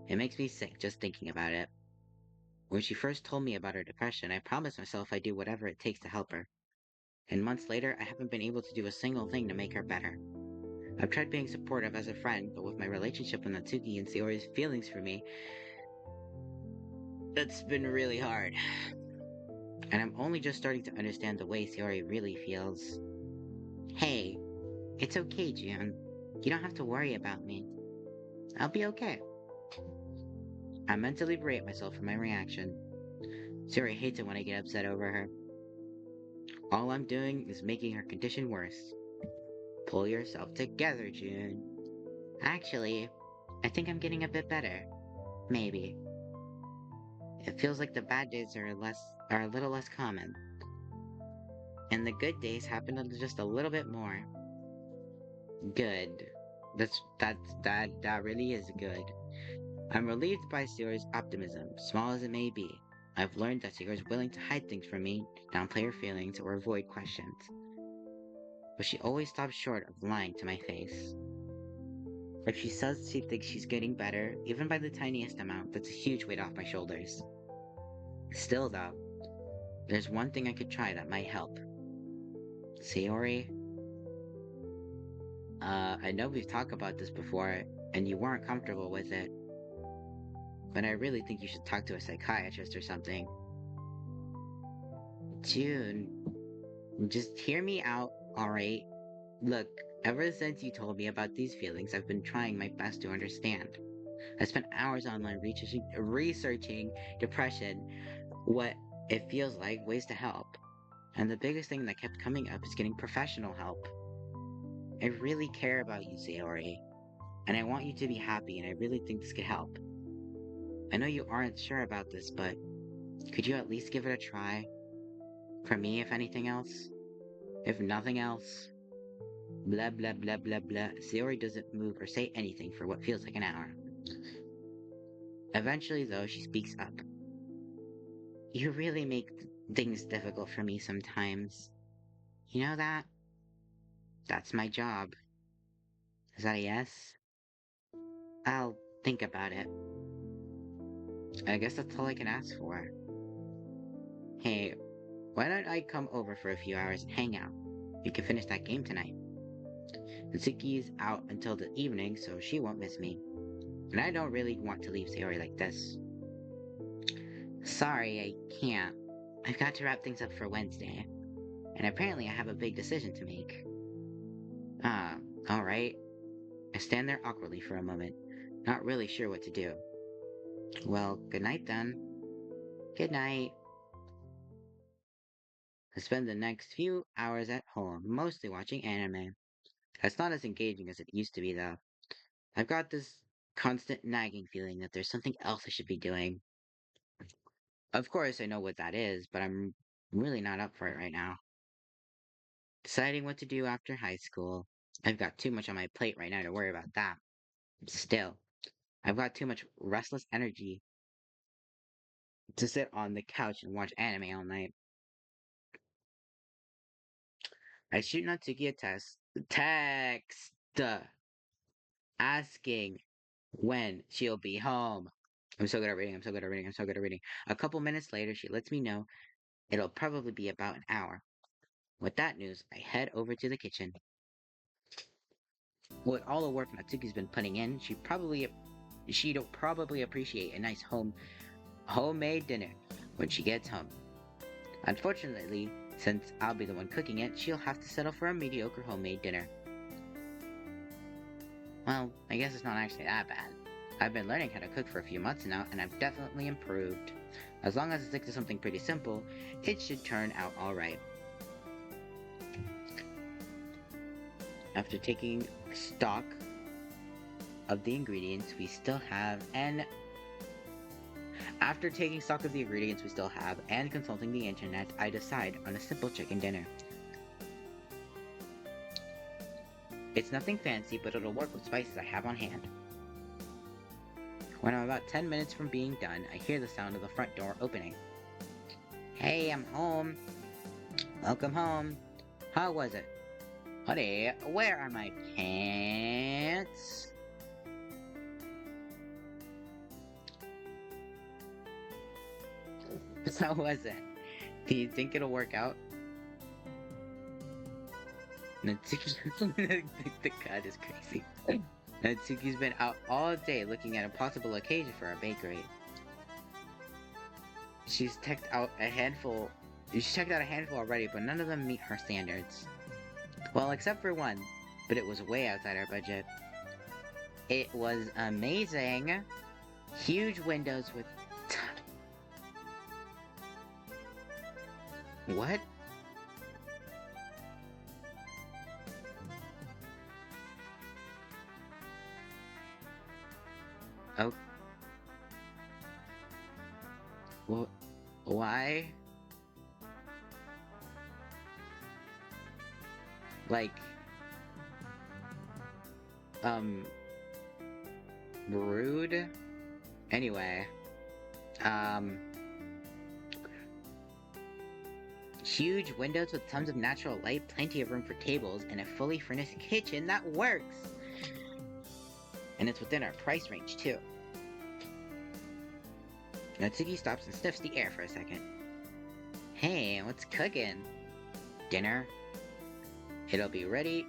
It makes me sick just thinking about it. When she first told me about her depression, I promised myself I'd do whatever it takes to help her. And months later, I haven't been able to do a single thing to make her better. I've tried being supportive as a friend, but with my relationship with Natsuki and Sayori's feelings for me, that's been really hard. And I'm only just starting to understand the way Sayori really feels. Hey, it's okay, June. You don't have to worry about me. I'll be okay. I mentally berate myself for my reaction. Sayori hates it when I get upset over her. All I'm doing is making her condition worse. Pull yourself together, June. Actually, I think I'm getting a bit better. Maybe. It feels like the bad days are a little less common. And the good days happen just a little bit more. Good. That really is good. I'm relieved by Sayori's optimism, small as it may be. I've learned that Sayori is willing to hide things from me, downplay her feelings, or avoid questions. But she always stops short of lying to my face. If she says she thinks she's getting better, even by the tiniest amount, that's a huge weight off my shoulders. Still, though, there's one thing I could try that might help. Sayori, I know we've talked about this before, and you weren't comfortable with it, but I really think you should talk to a psychiatrist or something. June, just hear me out, alright? Look, ever since you told me about these feelings, I've been trying my best to understand. I spent hours online researching depression, what it feels like, ways to help. And the biggest thing that kept coming up is getting professional help. I really care about you, Sayori, and I want you to be happy, and I really think this could help. I know you aren't sure about this, but could you at least give it a try? For me, if anything else? If nothing else? Blah blah blah blah blah. Sayori doesn't move or say anything for what feels like an hour. Eventually, though, she speaks up. You really make things difficult for me sometimes. You know that? That's my job. Is that a yes? I'll think about it. I guess that's all I can ask for. Hey, why don't I come over for a few hours and hang out? We can finish that game tonight. Natsuki's out until the evening, so she won't miss me. And I don't really want to leave Sayori like this. Sorry, I can't. I've got to wrap things up for Wednesday. And apparently I have a big decision to make. Alright. I stand there awkwardly for a moment, not really sure what to do. Well, good night then. Good night. I spend the next few hours at home, mostly watching anime. It's not as engaging as it used to be, though. I've got this constant nagging feeling that there's something else I should be doing. Of course, I know what that is, but I'm really not up for it right now. Deciding what to do after high school. I've got too much on my plate right now to worry about that. Still, I've got too much restless energy to sit on the couch and watch anime all night. I shoot Natsuki a text asking when she'll be home. I'm so good at reading, I'm so good at reading, I'm so good at reading. A couple minutes later, she lets me know it'll probably be about an hour. With that news, I head over to the kitchen. With all the work Natsuki's been putting in, she'd probably appreciate a nice homemade dinner when she gets home. Unfortunately, since I'll be the one cooking it, she'll have to settle for a mediocre homemade dinner. Well, I guess it's not actually that bad. I've been learning how to cook for a few months now, and I've definitely improved. As long as I stick to something pretty simple, it should turn out alright. After taking stock of the ingredients we still have and consulting the internet, I decide on a simple chicken dinner. It's nothing fancy, but it'll work with spices I have on hand. When I'm about 10 minutes from being done, I hear the sound of the front door opening. Hey, I'm home. Welcome home. How was it? Honey, where are my pants? How was it? Do you think it'll work out? Natsuki, the god is crazy. Natsuki's been out all day looking at a possible occasion for our bakery. She's checked out a handful already, but none of them meet her standards. Well, except for one, but it was way outside our budget. It was amazing. Huge windows with what? Oh, why? Like, um, rude? Anyway, um, huge windows with tons of natural light, plenty of room for tables, and a fully furnished kitchen that works! And it's within our price range, too. Natsuki stops and sniffs the air for a second. Hey, what's cooking? Dinner? It'll be ready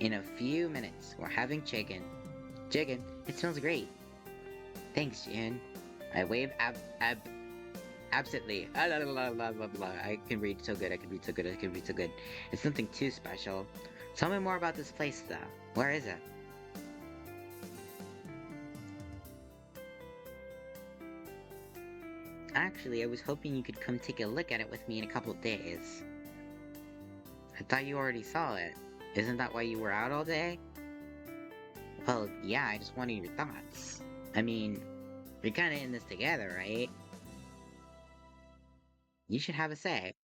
in a few minutes. We're having chicken. Chicken? It smells great. Thanks, Jin. I wave absently. Ah, blah, blah, blah, blah, blah. I can read so good, I can read so good, I can read so good. It's nothing too special. Tell me more about this place, though. Where is it? Actually, I was hoping you could come take a look at it with me in a couple days. I thought you already saw it. Isn't that why you were out all day? Well, yeah, I just wanted your thoughts. I mean, we're kinda in this together, right? You should have a say.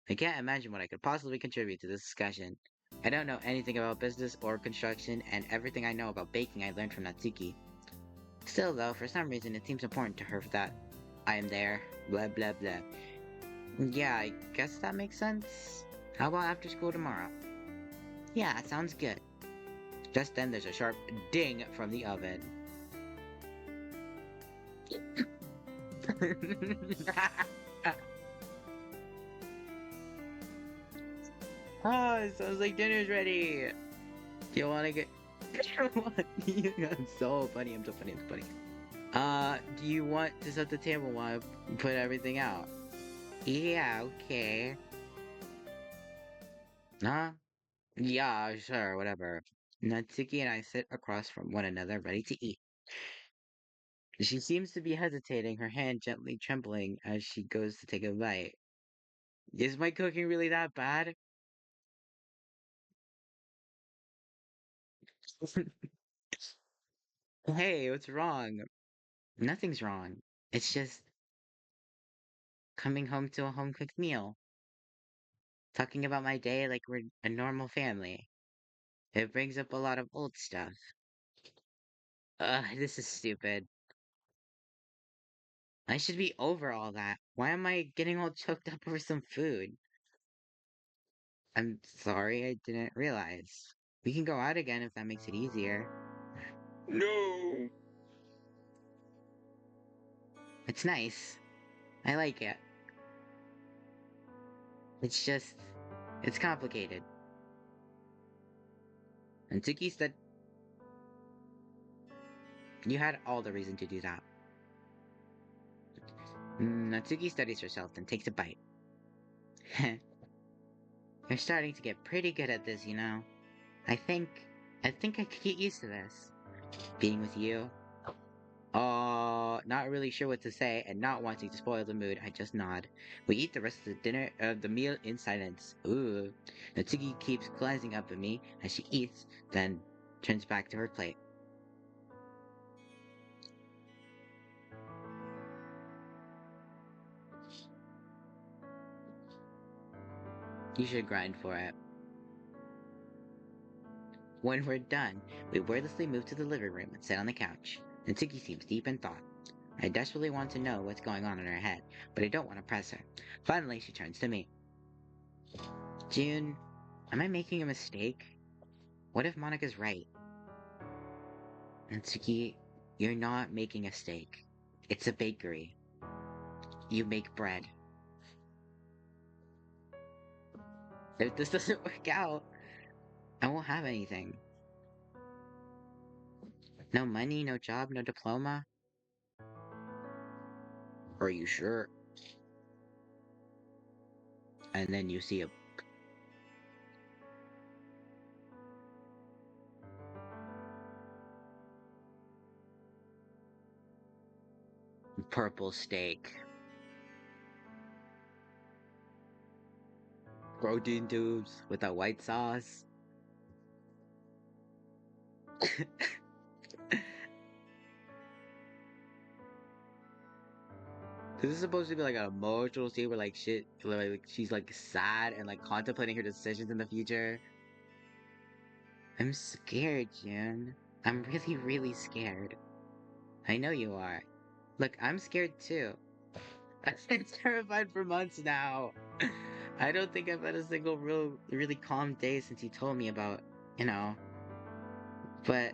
I can't imagine what I could possibly contribute to this discussion. I don't know anything about business or construction, and everything I know about baking I learned from Natsuki. Still, though, for some reason it seems important to her that I am there. Blah blah blah. Yeah, I guess that makes sense. How about after school tomorrow? Yeah, sounds good. Just then there's a sharp ding from the oven. Oh, it sounds like dinner's ready. Do you wanna get I'm so funny, I'm so funny, I'm so funny. Do you want to set the table while I put everything out? Yeah, okay. Huh? Yeah, sure, whatever. Natsuki and I sit across from one another, ready to eat. She seems to be hesitating, her hand gently trembling as she goes to take a bite. Is my cooking really that bad? Hey, what's wrong? Nothing's wrong. It's just coming home to a home cooked meal, talking about my day like we're a normal family. It brings up a lot of old stuff. Ugh, this is stupid. I should be over all that. Why am I getting all choked up over some food? I'm sorry, I didn't realize. We can go out again if that makes it easier. No. It's nice. I like it. It's just, it's complicated. And Tsuki said, you had all the reason to do that. Natsuki studies herself, then takes a bite. You're starting to get pretty good at this, you know. I think, I think I could get used to this. Being with you. Not really sure what to say, and not wanting to spoil the mood, I just nod. We eat the rest of the meal in silence. Ooh. Natsuki keeps glancing up at me as she eats, then turns back to her plate. You should grind for it. When we're done, we wordlessly move to the living room and sit on the couch. Natsuki seems deep in thought. I desperately want to know what's going on in her head, but I don't want to press her. Finally, she turns to me. June, am I making a mistake? What if Monica's right? Natsuki, you're not making a mistake. It's a bakery. You make bread. If this doesn't work out, I won't have anything. No money, no job, no diploma. Are you sure? And then you see a Purple steak. Protein tubes with a white sauce. This is supposed to be like an emotional scene where like shit, like she's like sad and like contemplating her decisions in the future. I'm scared, June. I'm really, really scared. I know you are. Look, I'm scared too. I've been terrified for months now. I don't think I've had a single really calm day since you told me about, you know. But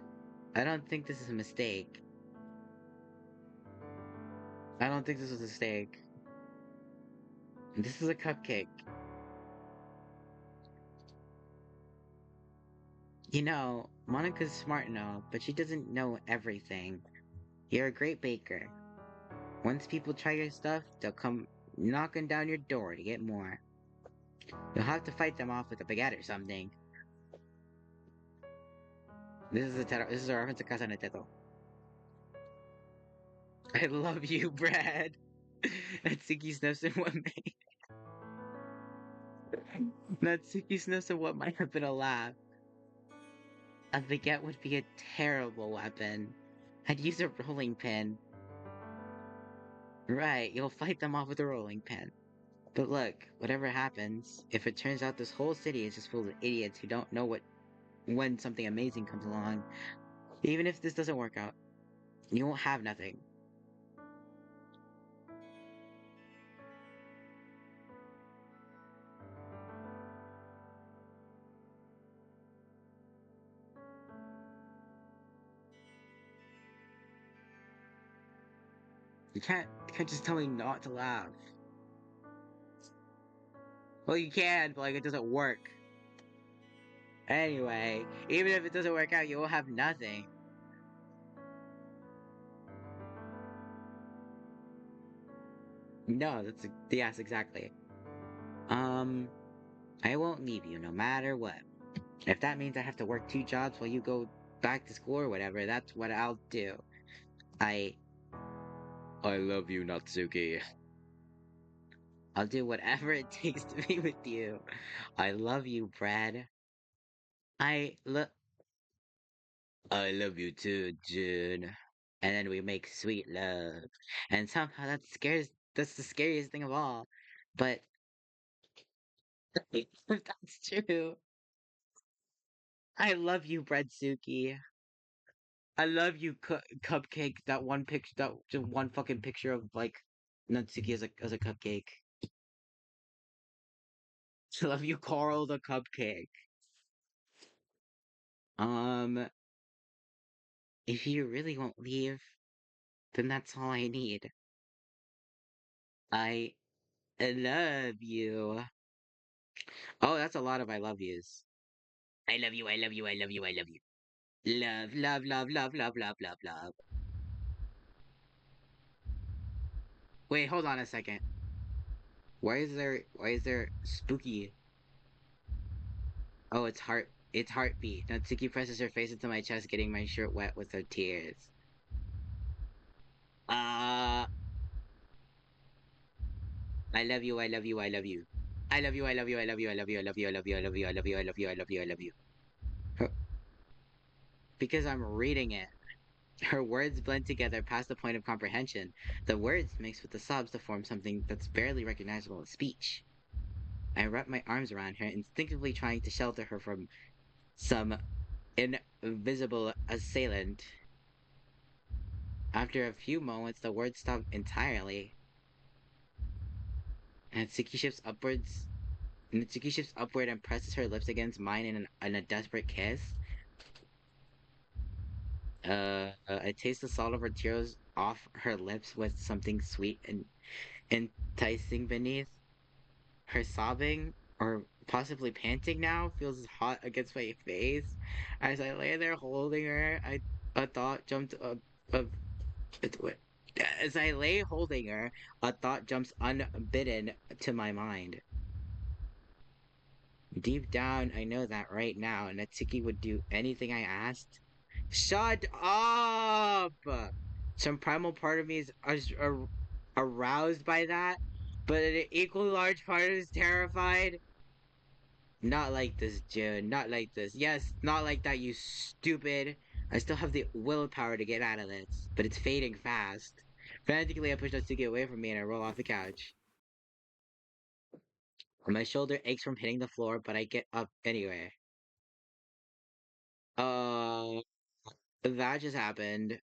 I don't think this is a mistake. I don't think this was a mistake. This is a cupcake. You know, Monica's smart enough, but she doesn't know everything. You're a great baker. Once people try your stuff, they'll come knocking down your door to get more. You'll have to fight them off with a baguette or something. This is a reference to Casa de Teto. I love you, Brad. Natsuki sniffs and what may Natsuki sniffs and what might have been a laugh. A baguette would be a terrible weapon. I'd use a rolling pin. Right, you'll fight them off with a rolling pin. But look, whatever happens, if it turns out this whole city is just full of idiots who don't know when something amazing comes along, even if this doesn't work out, you won't have nothing. You can't just tell me not to laugh. Well, you can, but like it doesn't work. Anyway, even if it doesn't work out, you will have nothing. No, yes, exactly. Um, I won't leave you no matter what. If that means I have to work two jobs while you go back to school or whatever, that's what I'll do. I I love you, Natsuki. I'll do whatever it takes to be with you. I love you, Brad. I love you too, June. And then we make sweet love. And somehow that's the scariest thing of all. But if that's true, I love you, Bradsuki. I love you, Cupcake. That one picture, that just one fucking picture of like Natsuki as a cupcake. I love you, Carl the cupcake. Um, if you really won't leave, then that's all I need. I love you. Oh, that's a lot of I love yous. I love you, I love you, I love you, I love you. Love, love, love, love, love, love, love, love. Wait, hold on a second. Why is there spooky? Oh, it's heartbeat. Natsuki presses her face into my chest, getting my shirt wet with her tears. Uh, I love you, I love you, I love you. I love you, I love you, I love you, I love you, I love you, I love you, I love you, I love you, I love you, I love you, I love you. Her- Because I'm reading it. Her words blend together past the point of comprehension. The words mix with the sobs to form something that's barely recognizable as speech. I wrap my arms around her, instinctively trying to shelter her from some invisible assailant. After a few moments, the words stop entirely, and Natsuki shifts upward and presses her lips against mine in a desperate kiss. I taste the salt of her tears off her lips with something sweet and enticing beneath. Her sobbing, or possibly panting now, feels hot against my face. As I lay there holding her, a thought jumped up. Of, what- as I lay holding her, a thought jumps unbidden to my mind. Deep down, I know that right now, Natsuki would do anything I asked. Shut up! Some primal part of me is aroused by that, but an equally large part is terrified. Not like this, June. Not like this. Yes, not like that, you stupid. I still have the willpower to get out of this, but it's fading fast. Frantically, I push Natsuki away from me and I roll off the couch. My shoulder aches from hitting the floor, but I get up anyway. Uh, that just happened.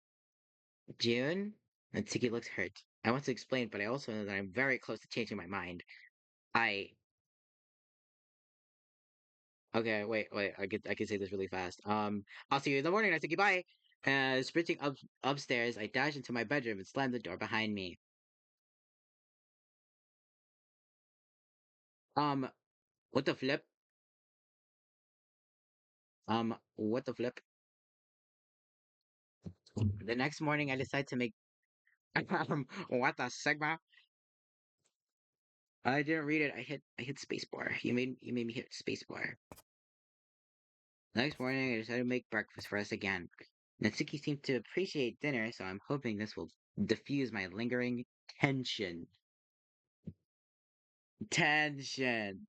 June? Natsuki looks hurt. I want to explain, but I also know that I'm very close to changing my mind. I wait. I can say this really fast. I'll see you in the morning. I say goodbye. Sprinting upstairs, I dash into my bedroom and slam the door behind me. Um, what the flip? What the flip? The next morning, I decide to make. What the sigma? I didn't read it. I hit spacebar. You made me hit spacebar. The next morning, I decided to make breakfast for us again. Natsuki seemed to appreciate dinner, so I'm hoping this will diffuse my lingering tension. Tension.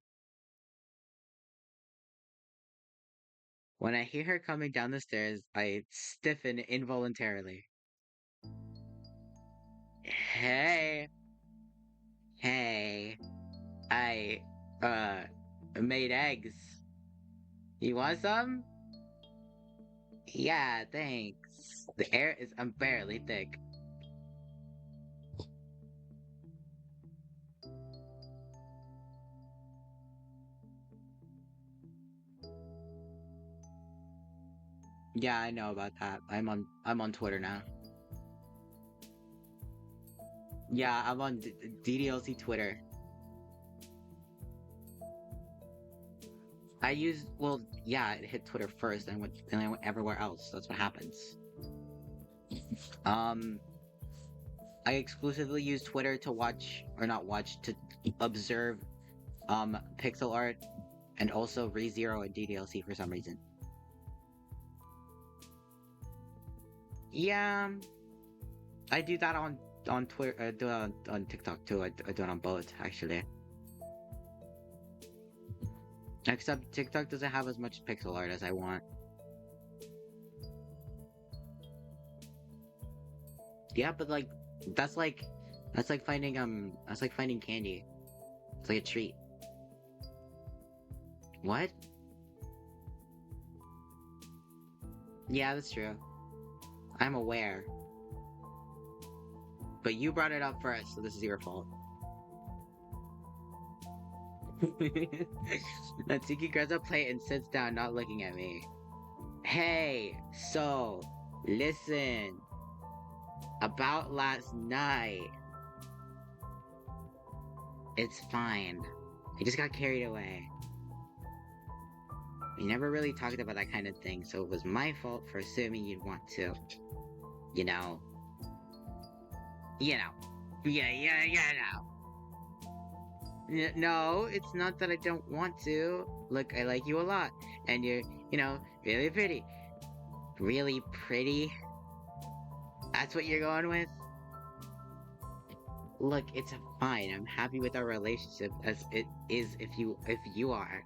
When I hear her coming down the stairs, I stiffen involuntarily. Hey, hey, I, uh, made eggs. You want some? Yeah, thanks. The air is unbearably thick. Yeah, I know about that. I'm on Twitter now. Yeah, I'm on DDLC Twitter. Well, yeah, it hit Twitter first and then I went everywhere else. That's what happens. Um, I exclusively use Twitter to watch, or not watch, to observe pixel art and also ReZero and DDLC for some reason. Yeah, I do that on Twitter. I do it on TikTok too. I do it on both actually. Except TikTok doesn't have as much pixel art as I want. Yeah, but like that's like that's like finding candy. It's like a treat. What? Yeah, that's true. I'm aware. But you brought it up first, so this is your fault. Natsuki grabs a plate and sits down, not looking at me. Hey, so, listen. About last night. It's fine. I just got carried away. We never really talked about that kind of thing, so it was my fault for assuming you'd want to. You know. You know. Yeah. No, it's not that I don't want to. Look, I like you a lot. And you're really pretty. Really pretty? That's what you're going with? Look, it's fine. I'm happy with our relationship as it is if you are.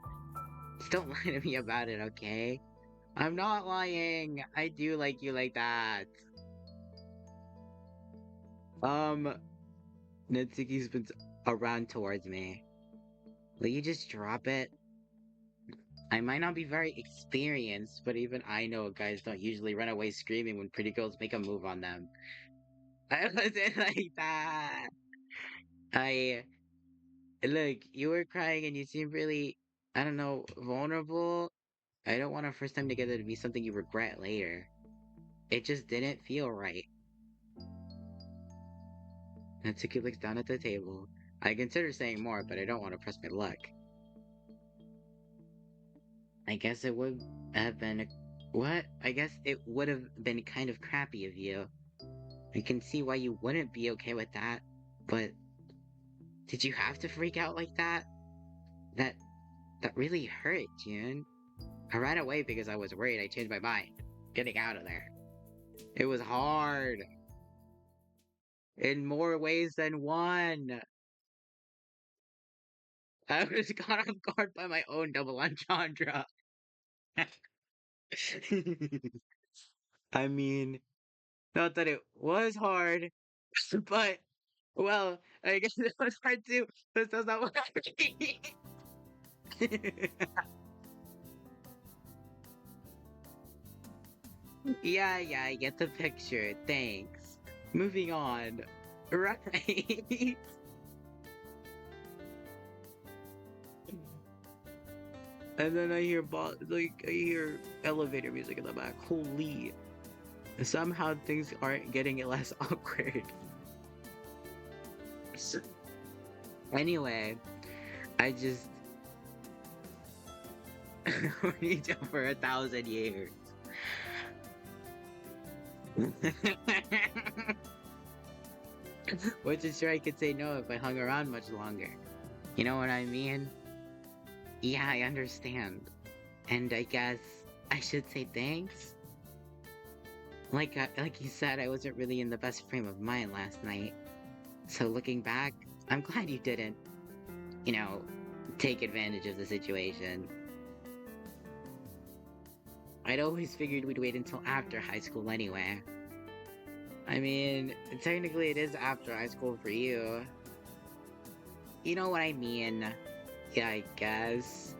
Just don't lie to me about it, okay? I'm not lying. I do like you like that. Um, Natsuki spins around towards me. Will you just drop it? I might not be very experienced, but even I know guys don't usually run away screaming when pretty girls make a move on them. I wasn't like that. I Look, you were crying and you seemed really, I don't know, vulnerable. I don't want our first time together to be something you regret later. It just didn't feel right. Natsuki looks down at the table. I consider saying more, but I don't want to press my luck. I guess it would have been. What? I guess it would have been kind of crappy of you. I can see why you wouldn't be okay with that, but did you have to freak out like that? That that really hurt, June. I ran away because I was worried I changed my mind. Getting out of there. It was hard. in more ways than one. I was caught off guard by my own double entendre. I mean, not that it was hard, but well, I guess it was hard too. But that's not what I mean. Yeah, yeah, I get the picture. Thanks. Moving on. Right. And then I hear elevator music in the back. Holy. Somehow things aren't getting less awkward. Anyway, I just need you for 1,000 years. Which is sure I could say no if I hung around much longer. You know what I mean? Yeah, I understand. And I guess I should say thanks. Like you said, I wasn't really in the best frame of mind last night. So looking back, I'm glad you didn't, you know, take advantage of the situation. I'd always figured we'd wait until after high school anyway. I mean, technically it is after high school for you. You know what I mean? Yeah, I guess.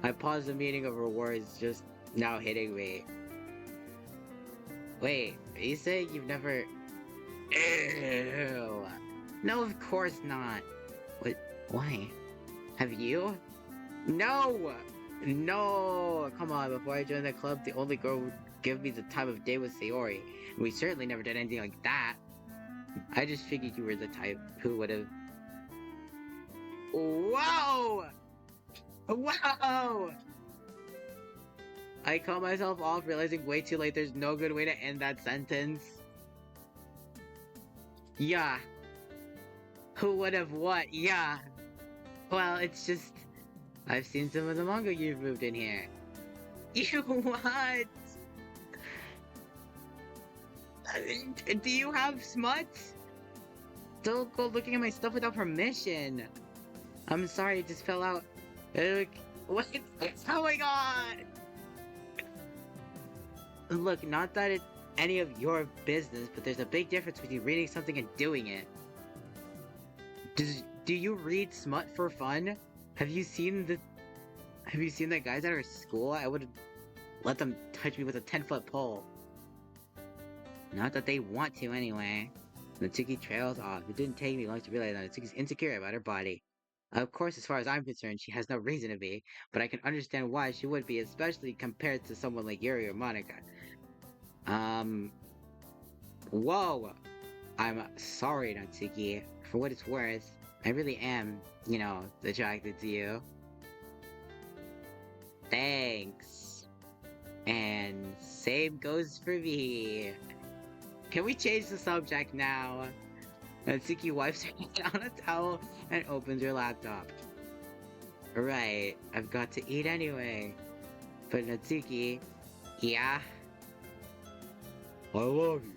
My positive meaning of rewards just now hitting me. Wait, are you saying you've never... Ew. No, of course not. What? Why? Have you? No! No! Come on, before I joined the club, the only girl who would give me the time of day was Sayori. We certainly never did anything like that. I just figured you were the type who would've... Whoa! Wow! I cut myself off, realizing way too late there's no good way to end that sentence. Yeah. Who would've what? Yeah. Well, it's just... I've seen some of the manga you've moved in here. You what? Do you have smuts? Don't go looking at my stuff without permission. I'm sorry, it just fell out. What's going on? Look, not that it's any of your business, but there's a big difference between reading something and doing it. Do you read smut for fun? Have you seen the guys at our school? I would let them touch me with a 10-foot pole. Not that they want to anyway. Natsuki trails off. It didn't take me long to realize that Natsuki's insecure about her body. Of course, as far as I'm concerned, she has no reason to be, but I can understand why she would be, especially compared to someone like Yuri or Monica. Whoa! I'm sorry, Natsuki. For what it's worth, I really am, attracted to you. Thanks. And same goes for me. Can we change the subject now? Natsuki wipes her hand on a towel and opens her laptop. Right, I've got to eat anyway. But Natsuki, yeah? I love you.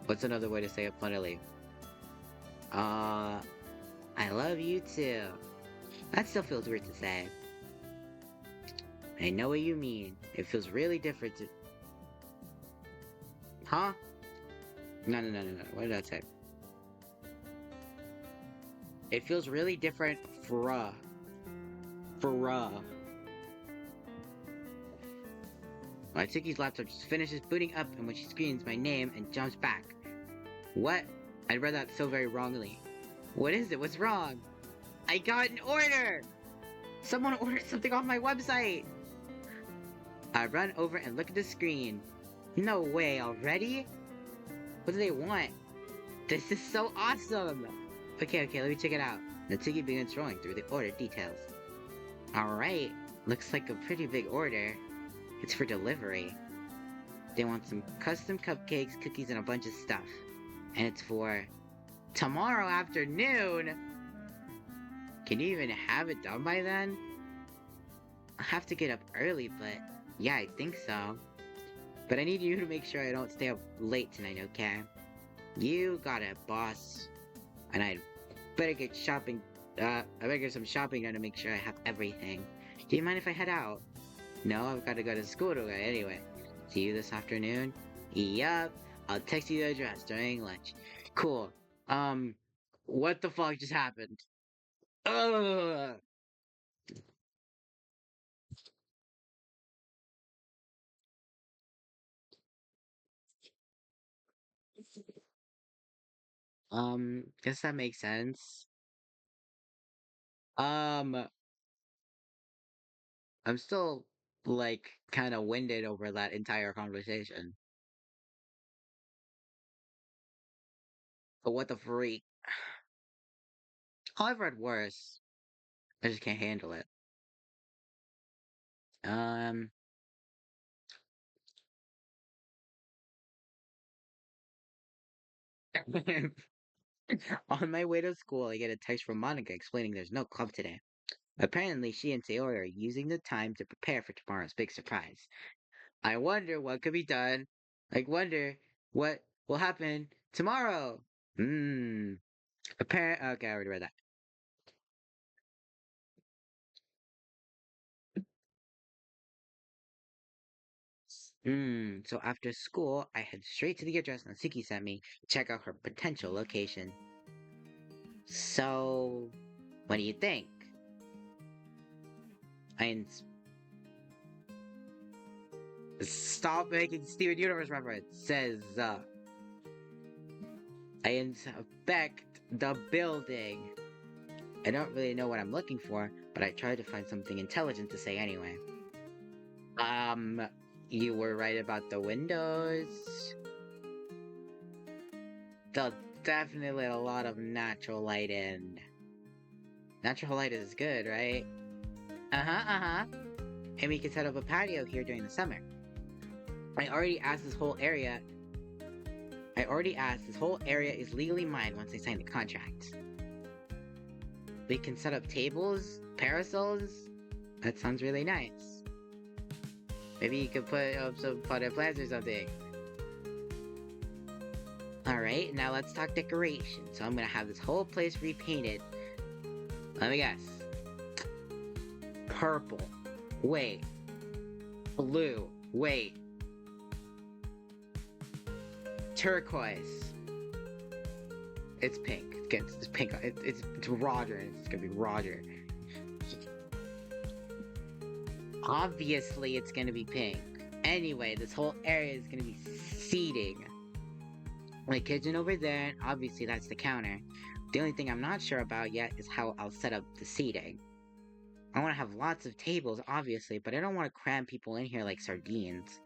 What's another way to say it funnily? I love you too. That still feels weird to say. I know what you mean. It feels really different to... Huh? No. What did I say? It feels really different for Natsuki's laptop just finishes booting up, and when she screams my name and jumps back. What? I read that so very wrongly. What is it? What's wrong? I got an order! Someone ordered something off my website! I run over and look at the screen. No way, already? What do they want? This is so awesome! Okay, let me check it out. Natsuki begins scrolling through the order details. Alright, looks like a pretty big order. It's for delivery. They want some custom cupcakes, cookies, and a bunch of stuff. And it's for tomorrow afternoon? Can you even have it done by then? I'll have to get up early, but yeah, I think so. But I need you to make sure I don't stay up late tonight, okay? You got it, boss. And I better get shopping. I better get some shopping done to make sure I have everything. Do you mind if I head out? No, I've got to go to school today anyway. See you this afternoon? Yup. I'll text you the address during lunch. Cool. Um, what the fuck just happened? Ugh. Guess that makes sense. Um, I'm still like kind of winded over that entire conversation. But what the freak? Oh, I've read worse. I just can't handle it. Um, on my way to school, I get a text from Monica explaining there's no club today. Apparently, she and Sayori are using the time to prepare for tomorrow's big surprise. I wonder what could be done. I wonder what will happen tomorrow. Hmm. Okay, I already read that. So after school, I head straight to the address Natsuki sent me to check out her potential location. So, what do you think? I ins- Stop making Steven Universe reference. Says, I inspect the building. I don't really know what I'm looking for, but I tried to find something intelligent to say anyway. Um, you were right about the windows. They'll definitely let a lot of natural light in. Natural light is good, right? Uh-huh. And we can set up a patio here during the summer. I already asked this whole area. I already asked this whole area is legally mine once I sign the contract. We can set up tables, parasols. That sounds really nice. Maybe you could put up some potted plants or something. Alright, now let's talk decoration. So I'm gonna have this whole place repainted. Let me guess. Purple. Wait. Blue. Wait. Turquoise. It's pink. It's pink. It's Roger. It's gonna be Roger. Obviously, it's gonna be pink. Anyway, this whole area is gonna be seating. My kitchen over there, and obviously that's the counter. The only thing I'm not sure about yet is how I'll set up the seating. I want to have lots of tables, obviously, but I don't want to cram people in here like sardines.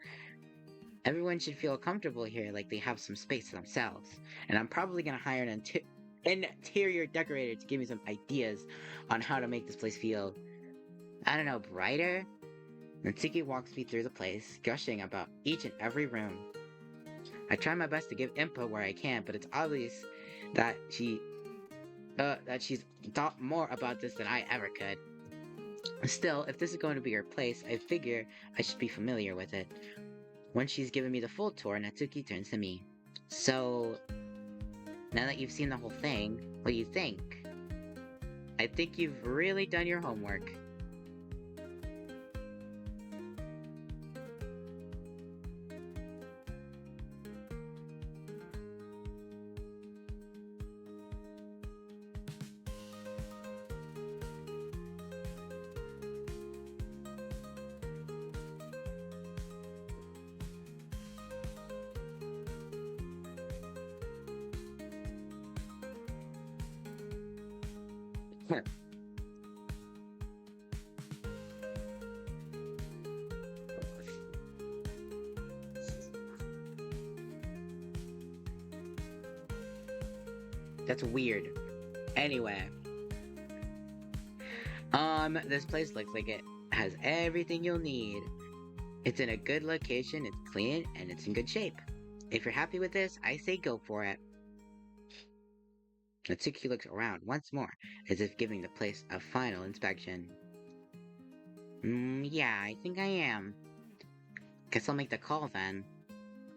Everyone should feel comfortable here, like they have some space to themselves. And I'm probably gonna hire an interior decorator to give me some ideas on how to make this place feel, I don't know, brighter? Natsuki walks me through the place, gushing about each and every room. I try my best to give input where I can, but it's obvious that she's thought more about this than I ever could. Still, if this is going to be her place, I figure I should be familiar with it. Once she's given me the full tour, Natsuki turns to me. So, now that you've seen the whole thing, what do you think? I think you've really done your homework. That's weird. Anyway, this place looks like it has everything you'll need. It's in a good location, it's clean, and it's in good shape. If you're happy with this, I say go for it. Natsuki looks around once more, as if giving the place a final inspection. Yeah, I think I am. Guess I'll make the call then.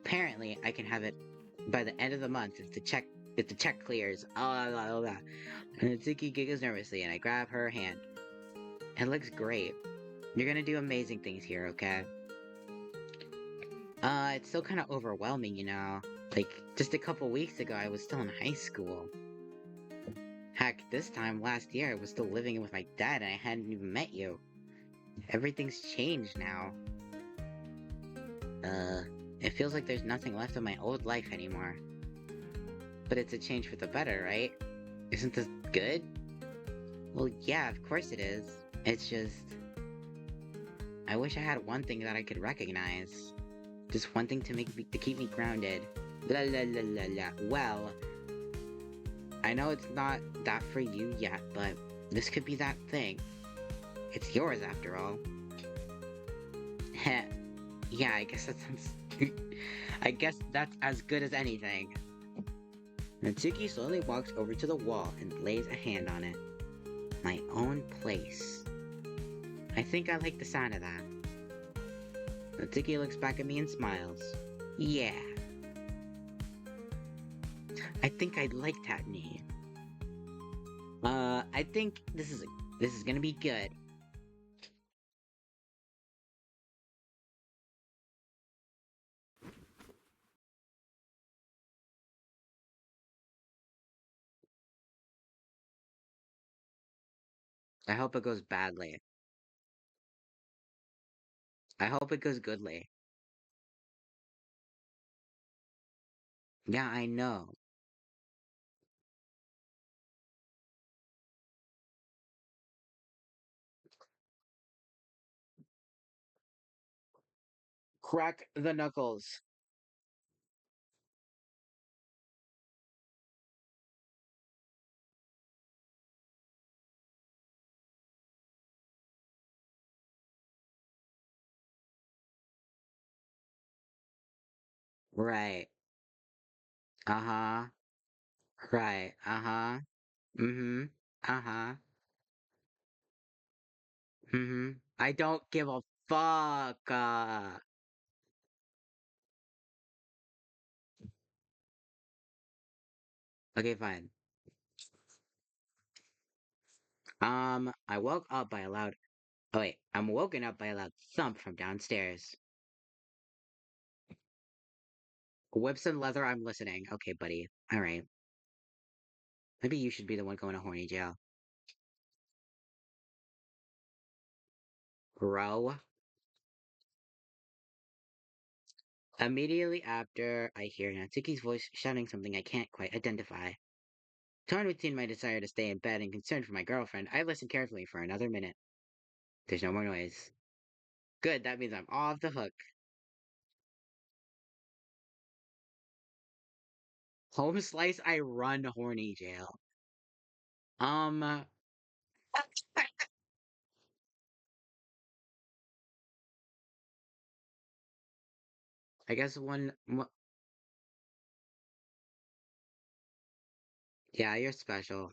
Apparently, I can have it by the end of the month if the check clears. Oh, blah, blah, blah. And Natsuki giggles nervously, and I grab her hand. It looks great. You're gonna do amazing things here, okay? It's still kind of overwhelming, you know? Like, just a couple weeks ago, I was still in high school. Heck, this time last year, I was still living with my dad and I hadn't even met you. Everything's changed now. It feels like there's nothing left of my old life anymore. But it's a change for the better, right? Isn't this good? Well, yeah, of course it is. It's just... I wish I had one thing that I could recognize. Just one thing to keep me grounded. La la la la la. Well, I know it's not that for you yet, but this could be that thing. It's yours after all. Heh. Yeah, I guess that sounds... I guess that's as good as anything. Natsuki slowly walks over to the wall and lays a hand on it. My own place. I think I like the sound of that. Natsuki looks back at me and smiles. Yeah. I think I like that name. I think this is gonna be good. I hope it goes badly. I hope it goes goodly. Yeah, I know. Crack the knuckles. Right. Uh-huh. Right. Uh-huh. Mm-hmm. Uh-huh. Mm-hmm. I don't give a fuck. Okay, fine. I woke up by a loud... Oh, wait. I'm woken up by a loud thump from downstairs. Whips and leather, I'm listening. Okay, buddy. Alright. Maybe you should be the one going to horny jail. Bro. Immediately after, I hear Natsuki's voice shouting something I can't quite identify. Torn between my desire to stay in bed and concern for my girlfriend, I listen carefully for another minute. There's no more noise. Good, that means I'm off the hook. Home slice, I run horny jail. Um, I guess yeah, you're special.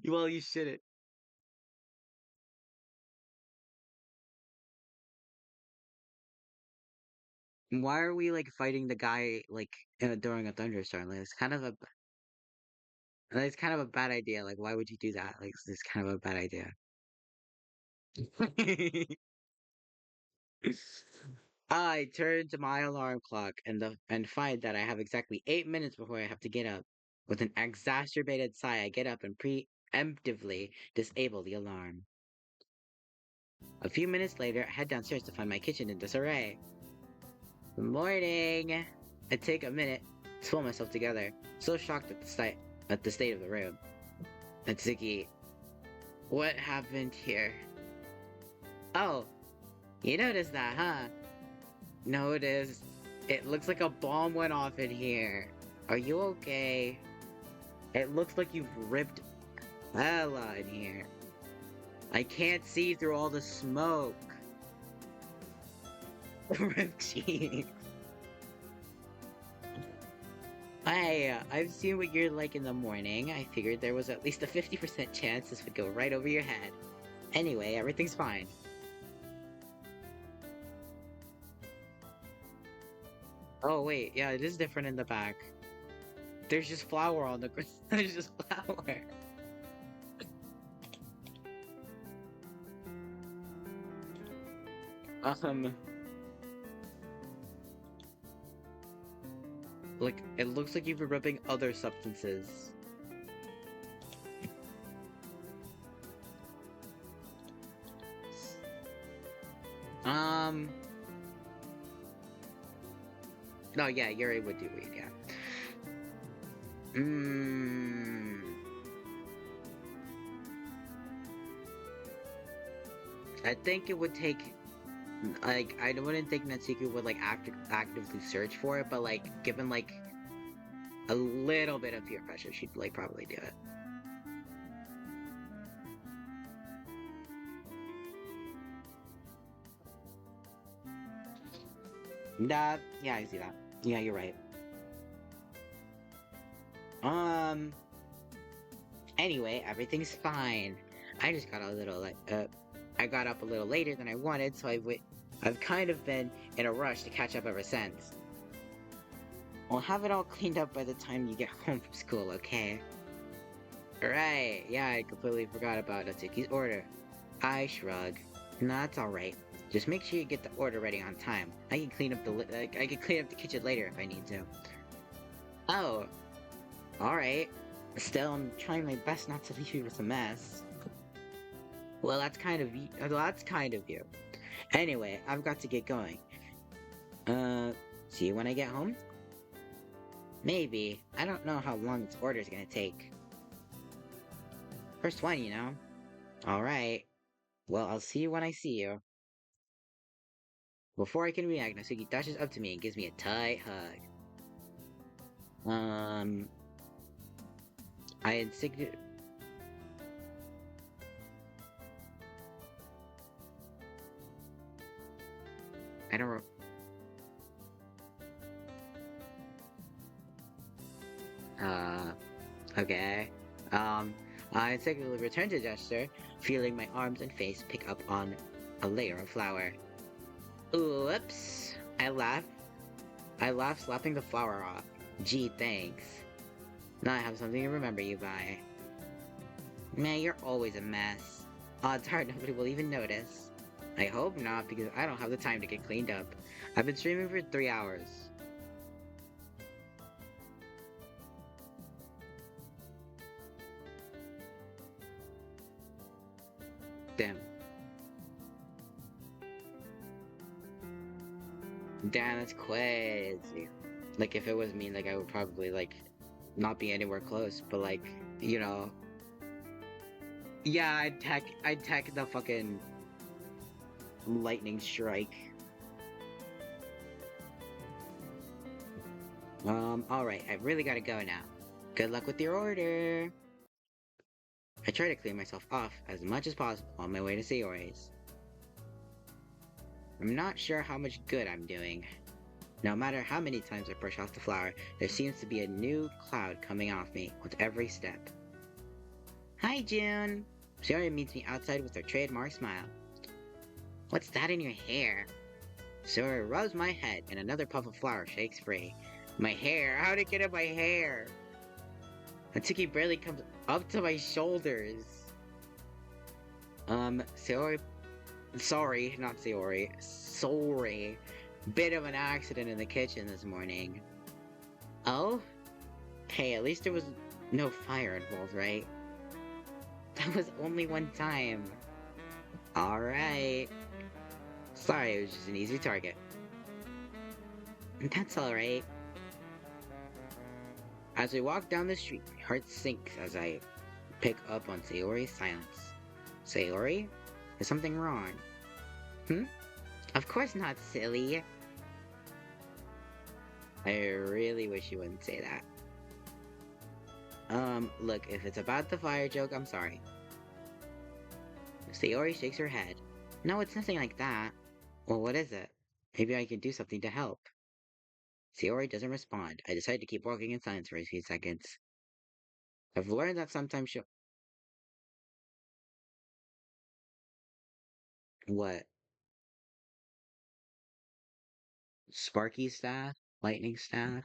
Well, you shouldn't. Why are we like fighting the guy like during a thunderstorm? Like, it's kind of a bad idea. Like, why would you do that? Like, it's kind of a bad idea. I turn to my alarm clock and find that I have exactly 8 minutes before I have to get up. With an exacerbated sigh, I get up and preemptively disable the alarm. A few minutes later, I head downstairs to find my kitchen in disarray. Good morning. I take a minute to pull myself together, so shocked at the state of the room. Natsuki, what happened here? Oh, you noticed that, huh? Noticed. It looks like a bomb went off in here. Are you okay? It looks like you've ripped hella in here. I can't see through all the smoke. Ripped cheeks. I've seen what you're like in the morning. I figured there was at least a 50% chance this would go right over your head. Anyway, everything's fine. Oh wait, yeah, it is different in the back. There's just flour on the ground. There's just flour. Um, like it looks like you've been rubbing other substances. Um, no, yeah, Yuri would do weed, yeah. Mmm, I think it would take like I wouldn't think Natsuki would like actively search for it, but like given like a little bit of peer pressure, she'd like probably do it. Yeah, I see that. Yeah, you're right. Um, anyway, everything's fine. I just got a little like I got up a little later than I wanted, so I've kind of been in a rush to catch up ever since. I'll have it all cleaned up by the time you get home from school, okay? Right, yeah, I completely forgot about Natsuki's order. I shrug. No, that's alright. Just make sure you get the order ready on time. I can clean up I can clean up the kitchen later if I need to. Oh, alright. Still, I'm trying my best not to leave you with a mess. Well, that's kind of you. Anyway, I've got to get going. Uh, see you when I get home? Maybe. I don't know how long this order's gonna take. First one, you know? Alright. Well, I'll see you when I see you. Before I can react, Nasuki dashes up to me and gives me a tight hug. Um, I instinctively... I don't... Uh, okay. Um, I instinctively return to gesture, feeling my arms and face pick up on a layer of flour. Oops. I laugh, slapping the flour off. Gee, thanks. Now I have something to remember you by. Man, you're always a mess. Odds are nobody will even notice. I hope not, because I don't have the time to get cleaned up. I've been streaming for 3 hours. Damn. Damn, that's crazy. Like, if it was me, like, I would probably, like, not be anywhere close, but, like, you know. Yeah, I'd tech the fucking lightning strike. Alright, I really gotta go now. Good luck with your order. I try to clean myself off as much as possible on my way to Sayori's. I'm not sure how much good I'm doing. No matter how many times I brush off the flour, there seems to be a new cloud coming off me with every step. Hi, June! Sayori meets me outside with her trademark smile. What's that in your hair? Sayori rubs my head and another puff of flour shakes free. My hair? How'd it get in my hair? Natsuki barely comes up to my shoulders. Sayori... Sorry, not Sayori. Sorry. Bit of an accident in the kitchen this morning. Oh? Hey, at least there was no fire involved, right? That was only one time. Alright. Sorry, it was just an easy target. That's alright. As we walk down the street, my heart sinks as I pick up on Sayori's silence. Sayori? Is something wrong? Of course not, silly. I really wish you wouldn't say that. Look, if it's about the fire joke, I'm sorry. Sayori shakes her head. No, it's nothing like that. Well, what is it? Maybe I can do something to help. Sayori doesn't respond. I decide to keep walking in silence for a few seconds. I've learned that sometimes she'll... What? Sparky staff? lightning staff.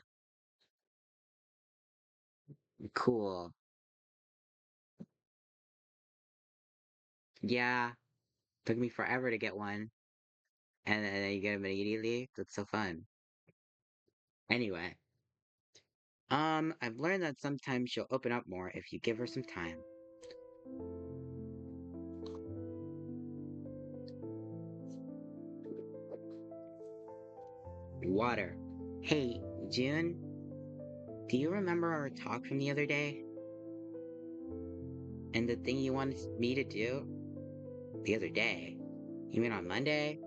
Cool. Yeah, took me forever to get one, and then you get them immediately. That's so fun. Anyway, I've learned that sometimes she'll open up more if you give her some time. Water. Hey, June, do you remember our talk from the other day? And the thing you wanted me to do the other day? You mean on Monday?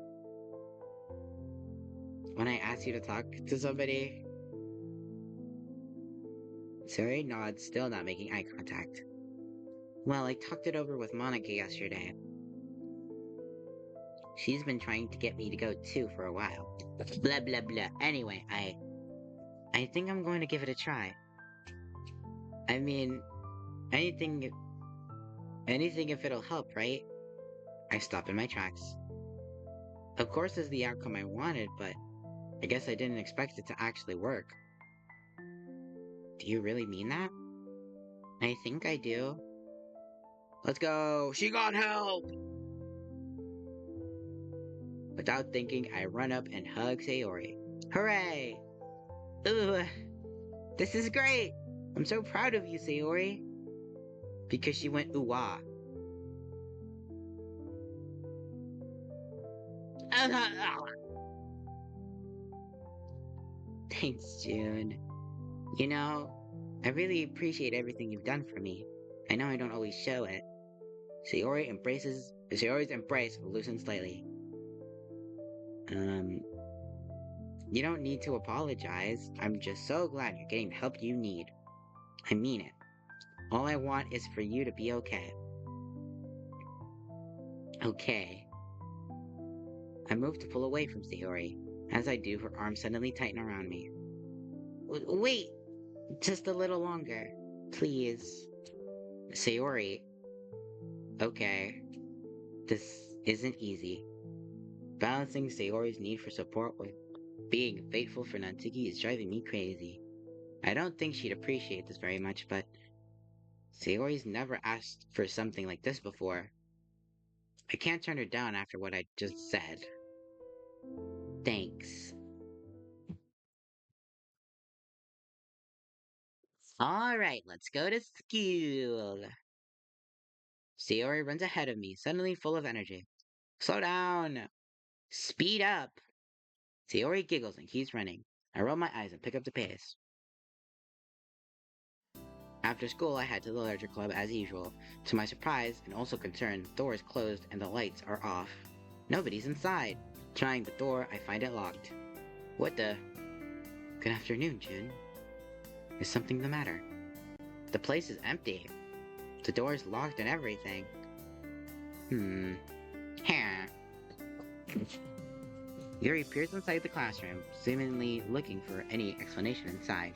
When I asked you to talk to somebody? Sorry, nods, still not making eye contact. Well, I talked it over with Monica yesterday. She's been trying to get me to go too for a while. Blah blah blah. Anyway, I think I'm going to give it a try. I mean, anything anything if it'll help, right? I stopped in my tracks. Of course it's the outcome I wanted, but I guess I didn't expect it to actually work. Do you really mean that? I think I do. Let's go! She got help! Without thinking, I run up and hug Sayori. Hooray! Ooh, this is great! I'm so proud of you, Sayori. Because she went ooh-wah. Thanks, June. You know, I really appreciate everything you've done for me. I know I don't always show it. Sayori's embrace loosens slightly. Um, you don't need to apologize. I'm just so glad you're getting the help you need. I mean it. All I want is for you to be okay. Okay. I move to pull away from Sayori. As I do, her arms suddenly tighten around me. Wait! Just a little longer. Please. Sayori. Okay. This isn't easy. Balancing Sayori's need for support with being faithful for Nantiki is driving me crazy. I don't think she'd appreciate this very much, but Sayori's never asked for something like this before. I can't turn her down after what I just said. Thanks. Alright, let's go to school. Sayori runs ahead of me, suddenly full of energy. Slow down! Speed up! Sayori giggles and keeps running. I roll my eyes and pick up the pace. After school, I head to the larger club as usual. To my surprise, and also concern, the door is closed and the lights are off. Nobody's inside. Trying the door, I find it locked. What the? Good afternoon, Jun. Is something the matter? The place is empty. The door is locked and everything. Huh. Yuri peers inside the classroom, seemingly looking for any explanation inside.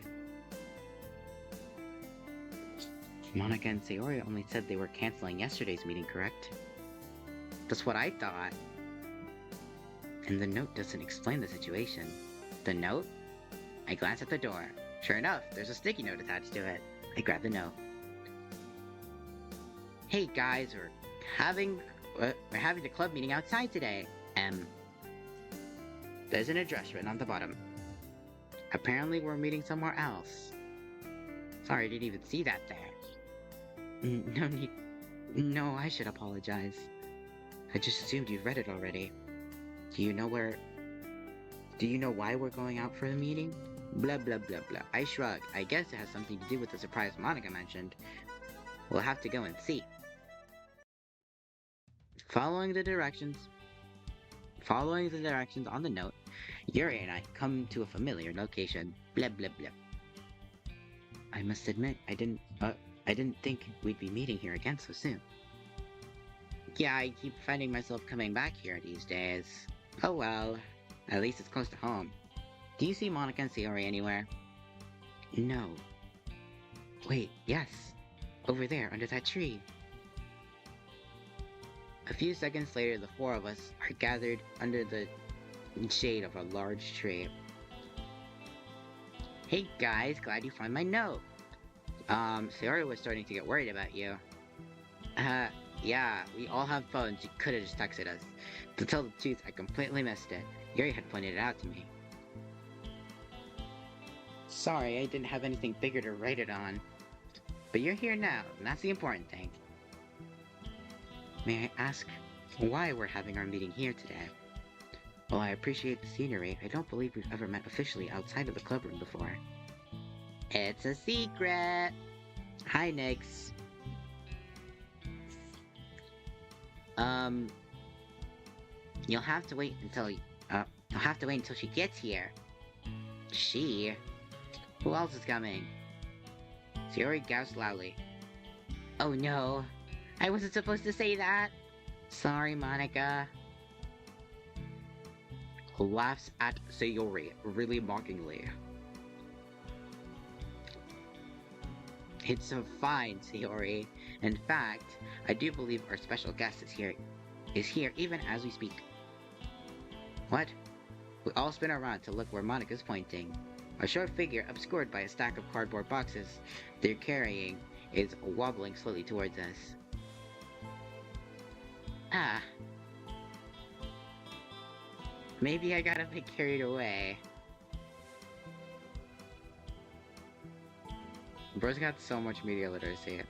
Monica and Sayori only said they were canceling yesterday's meeting, correct? That's what I thought. And the note doesn't explain the situation. The note? I glance at the door. Sure enough, there's a sticky note attached to it. I grab the note. Hey guys, we're having the club meeting outside today. There's an address written on the bottom. Apparently we're meeting somewhere else. Sorry, I didn't even see that there. No need. No, I should apologize. I just assumed you'd read it already. Do you know why we're going out for the meeting? Blah blah blah blah. I shrug. I guess it has something to do with the surprise Monica mentioned. We'll have to go and see. Following the directions on the note, Yuri and I come to a familiar location. Blah blah blah. I must admit, I didn't think we'd be meeting here again so soon. Yeah, I keep finding myself coming back here these days. Oh well, at least it's close to home. Do you see Monica and Sayori anywhere? No. Wait, yes. Over there, under that tree. A few seconds later, the four of us are gathered under the shade of a large tree. Hey guys, glad you found my note. Sayori was starting to get worried about you. Uh, yeah, we all have phones. You could have just texted us. To tell the truth, I completely missed it. Yuri had pointed it out to me. Sorry, I didn't have anything bigger to write it on. But you're here now, and that's the important thing. May I ask why we're having our meeting here today? While I appreciate the scenery, I don't believe we've ever met officially outside of the clubroom before. It's a secret! Hi, Nix. Um, you'll have to wait until she gets here. She? Who else is coming? Sayori gasped loudly. Oh no, I wasn't supposed to say that. Sorry, Monica. Laughs at Sayori, really mockingly. It's fine, Sayori. In fact, I do believe our special guest is here even as we speak. What? We all spin around to look where Monica's pointing. A short figure obscured by a stack of cardboard boxes they're carrying is wobbling slowly towards us. Ah. Maybe I got a bit carried away. Bro's got so much media literacy.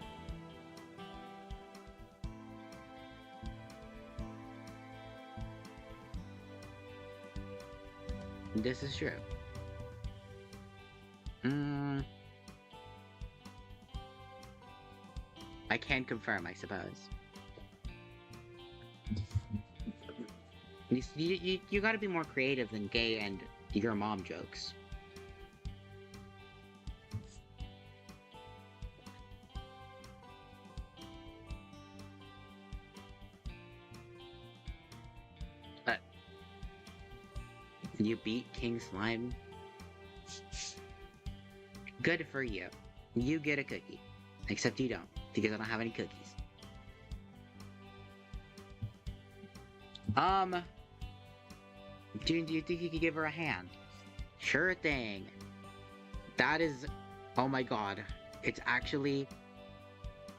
This is true. I can confirm, I suppose. You gotta be more creative than gay and your mom jokes. But you beat King Slime? Good for you. You get a cookie. Except you don't, because I don't have any cookies. Do you think you could give her a hand? Sure thing. That is... Oh my god. It's actually...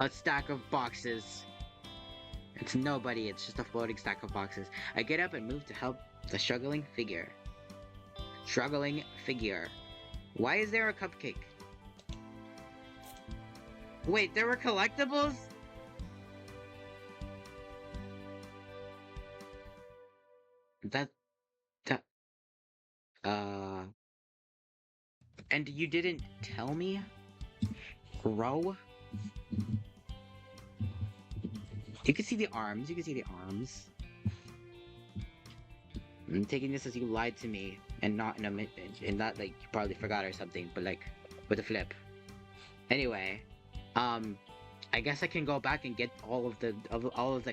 a stack of boxes. It's nobody, it's just a floating stack of boxes. I get up and move to help the struggling figure. Struggling figure. Why is there a cupcake? Wait, there were collectibles? That... And you didn't tell me? Bro? You can see the arms, I'm taking this as you lied to me, and not in that, like, you probably forgot or something, but, like, with a flip. Anyway, I guess I can go back and get all of the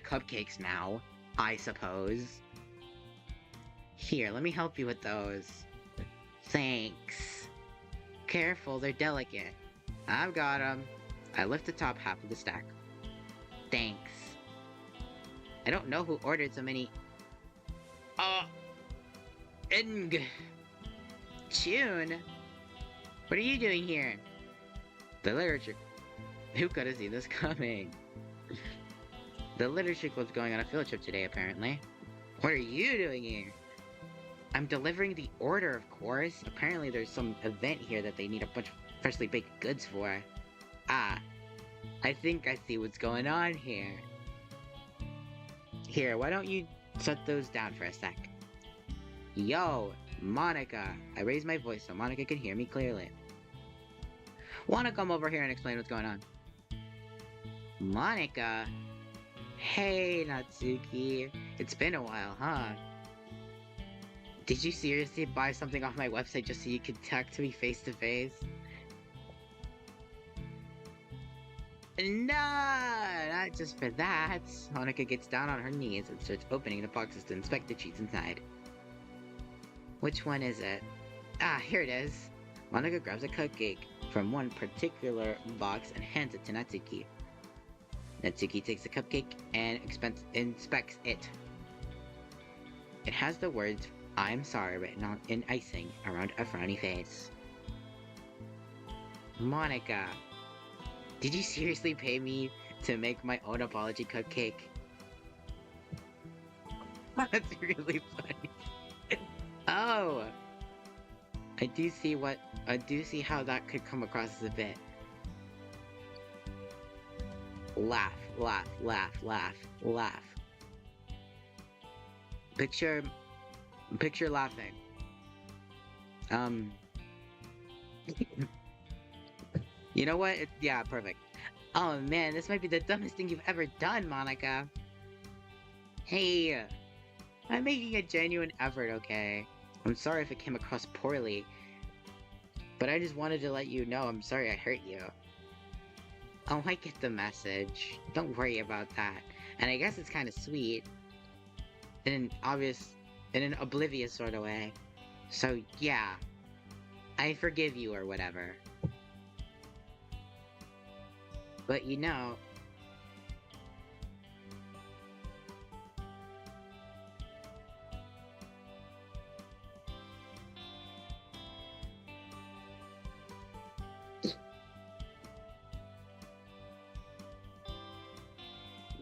cupcakes now, I suppose. Here, let me help you with those. Thanks. Careful, they're delicate. I've got them. I lift the top half of the stack. Thanks. I don't know who ordered so many... Chun? What are you doing here? The literature... Who could have seen this coming? The literature was going on a field trip today, apparently. What are you doing here? I'm delivering the order, of course. Apparently there's some event here that they need a bunch of freshly baked goods for. Ah, I think I see what's going on here. Here, why don't you set those down for a sec? Yo, Monica! I raised my voice so Monica can hear me clearly. Wanna come over here and explain what's going on? Monica? Hey, Natsuki. It's been a while, huh? Did you seriously buy something off my website just so you could talk to me face to face? No, not just for that. Monica gets down on her knees and starts opening the boxes to inspect the treats inside. Which one is it? Ah, here it is. Monica grabs a cupcake from one particular box and hands it to Natsuki. Natsuki takes the cupcake and inspects it. It has the words, "I'm sorry" written on in icing around a frowny face. Monica, did you seriously pay me to make my own apology cupcake? That's really funny. Oh, I do see how that could come across as a bit. Laugh, laugh, laugh, laugh, laugh. Picture, picture laughing. Um, you know what? Yeah, perfect. Oh man, this might be the dumbest thing you've ever done, Monica. Hey, I'm making a genuine effort, okay? I'm sorry if it came across poorly, but I just wanted to let you know I'm sorry I hurt you. Oh, I get the message. Don't worry about that. And I guess it's kind of sweet. In an obvious, in an oblivious sort of way. So, yeah. I forgive you or whatever. But you know...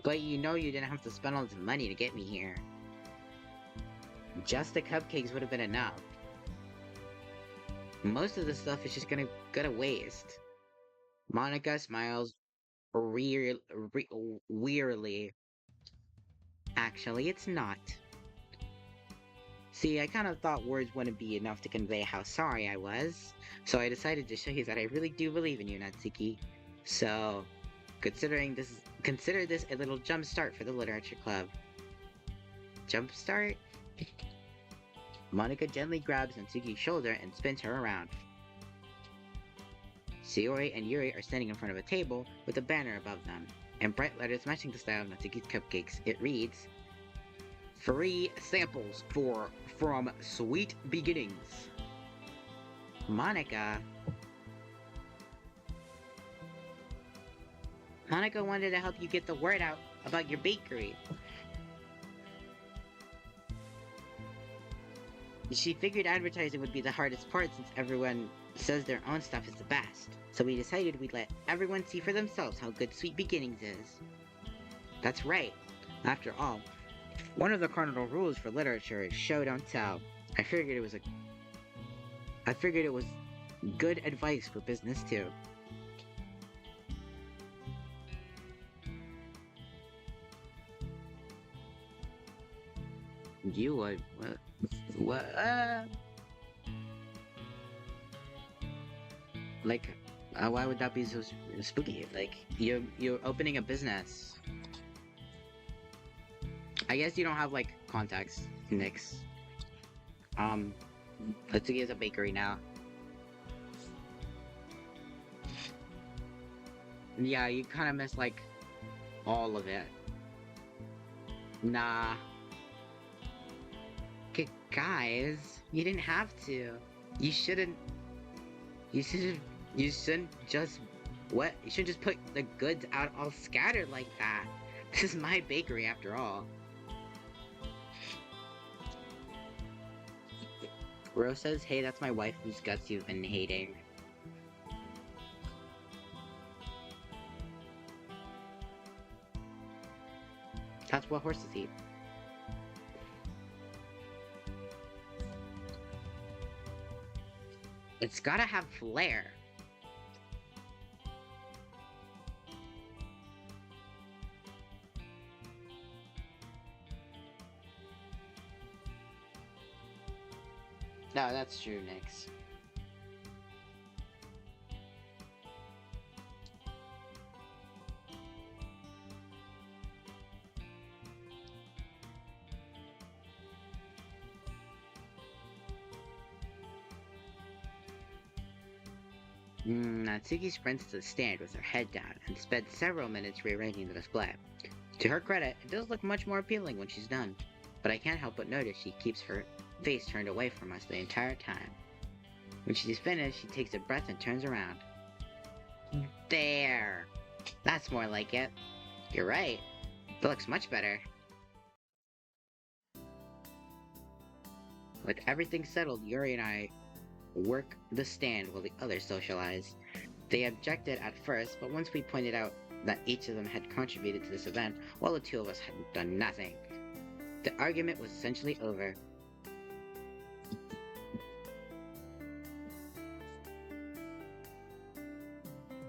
But you know you didn't have to spend all this money to get me here. Just the cupcakes would have been enough. Most of the stuff is just gonna go to waste. Monica smiles wearily. Actually, it's not. See, I kind of thought words wouldn't be enough to convey how sorry I was, so I decided to show you that I really do believe in you, Natsuki. So, consider this a little jump start for the literature club. Jump start? Monica gently grabs Natsuki's shoulder and spins her around. Sayori and Yuri are standing in front of a table with a banner above them, and bright letters matching the style of Natsuki's cupcakes. It reads, "Free samples from Sweet Beginnings." Monica wanted to help you get the word out about your bakery. She figured advertising would be the hardest part since everyone says their own stuff is the best. So we decided we'd let everyone see for themselves how good Sweet Beginnings is. That's right. After all, one of the cardinal rules for literature is show don't tell. I figured it was good advice for business too. You would what? Like, why would that be so spooky? Like, you're opening a business. I guess you don't have like contacts, Nix. Let's say it's a bakery now. Yeah, you kind of miss like all of it. Nah. Guys, you didn't have to. You shouldn't. You shouldn't. You shouldn't just. What? You shouldn't just put the goods out all scattered like that. This is my bakery after all. Rose says, "Hey, that's my wife whose guts you've been hating." That's what horses eat. It's gotta have flair. No, that's true, Nix. Natsuki sprints to the stand with her head down and spends several minutes rearranging the display. To her credit, it does look much more appealing when she's done, but I can't help but notice she keeps her face turned away from us the entire time. When she's finished, she takes a breath and turns around. There! That's more like it. You're right. It looks much better. With everything settled, Yuri and I work the stand while the others socialize. They objected at first, but once we pointed out that each of them had contributed to this event, while the two of us had done nothing, the argument was essentially over.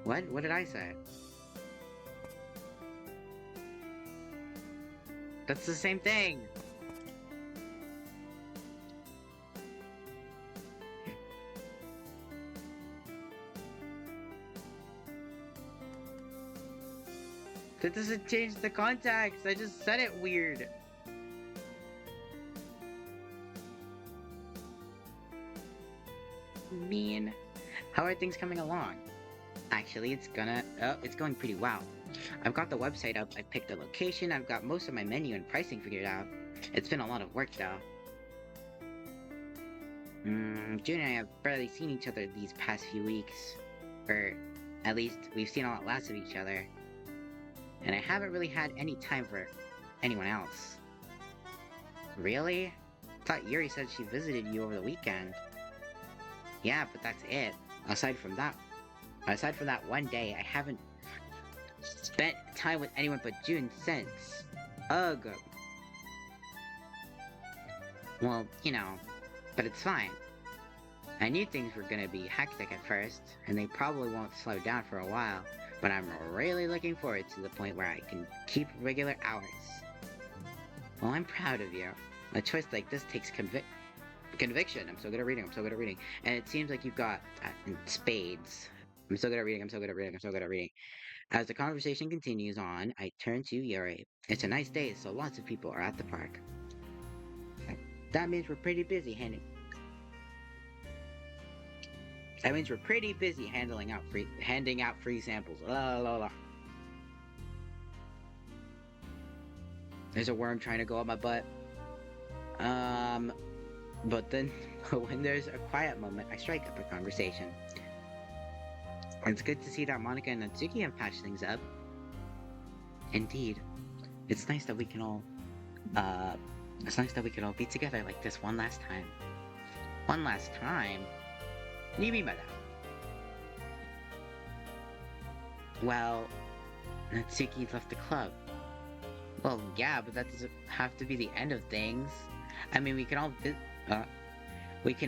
What? What did I say? That's the same thing! That doesn't change the context! I just said it weird! Mean. How are things coming along? Actually, it's going pretty well. I've got the website up, I've picked the location, I've got most of my menu and pricing figured out. It's been a lot of work though. June and I have barely seen each other these past few weeks. Or, at least, we've seen a lot less of each other. And I haven't really had any time for anyone else. Really? Thought Yuri said she visited you over the weekend. Yeah, but that's it. Aside from that one day, I haven't spent time with anyone but June since. Ugh. Well, but it's fine. I knew things were gonna be hectic at first, and they probably won't slow down for a while, but I'm really looking forward to the point where I can keep regular hours. Well, I'm proud of you. A choice like this takes conviction. I'm so good at reading, And it seems like you've got that in spades. I'm so good at reading. As the conversation continues on, I turn to Yuri. It's a nice day, so lots of people are at the park. That means we're pretty busy handing out free samples. La la la. There's a worm trying to go up my butt. But then when there's a quiet moment, I strike up a conversation. It's good to see that Monica and Natsuki have patched things up. Indeed. It's nice that we can all be together like this one last time. One last time? What do you mean by that? Well, Natsuki left the club. Well, yeah, but that doesn't have to be the end of things. I mean, we can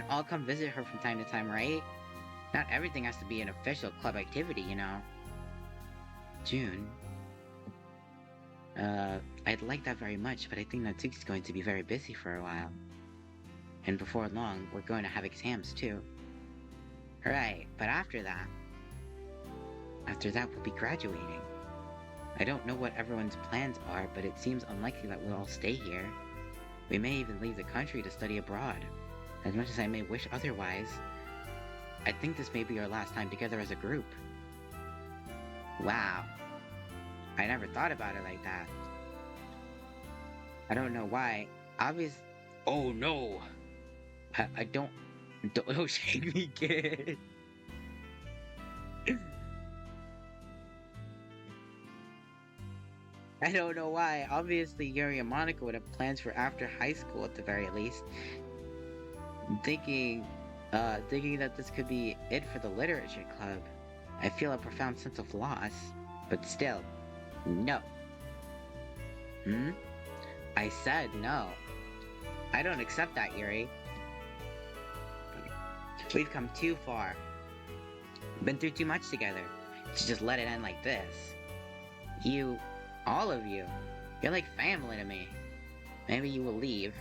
all come visit her from time to time, right? Not everything has to be an official club activity, June. I'd like that very much, but I think Natsuki's going to be very busy for a while. And before long, we're going to have exams too. Right, but after that, we'll be graduating. I don't know what everyone's plans are, but it seems unlikely that we'll all stay here. We may even leave the country to study abroad. As much as I may wish otherwise, I think this may be our last time together as a group. Wow. I never thought about it like that. I don't know why. Oh no! I don't shake me, kid. I don't know why. Obviously, Yuri and Monica would have plans for after high school at the very least. Thinking that this could be it for the literature club. I feel a profound sense of loss, but still, no. I said no. I don't accept that, Yuri. We've come too far. Been through too much together to just let it end like this. All of you, you're like family to me. Maybe you will leave.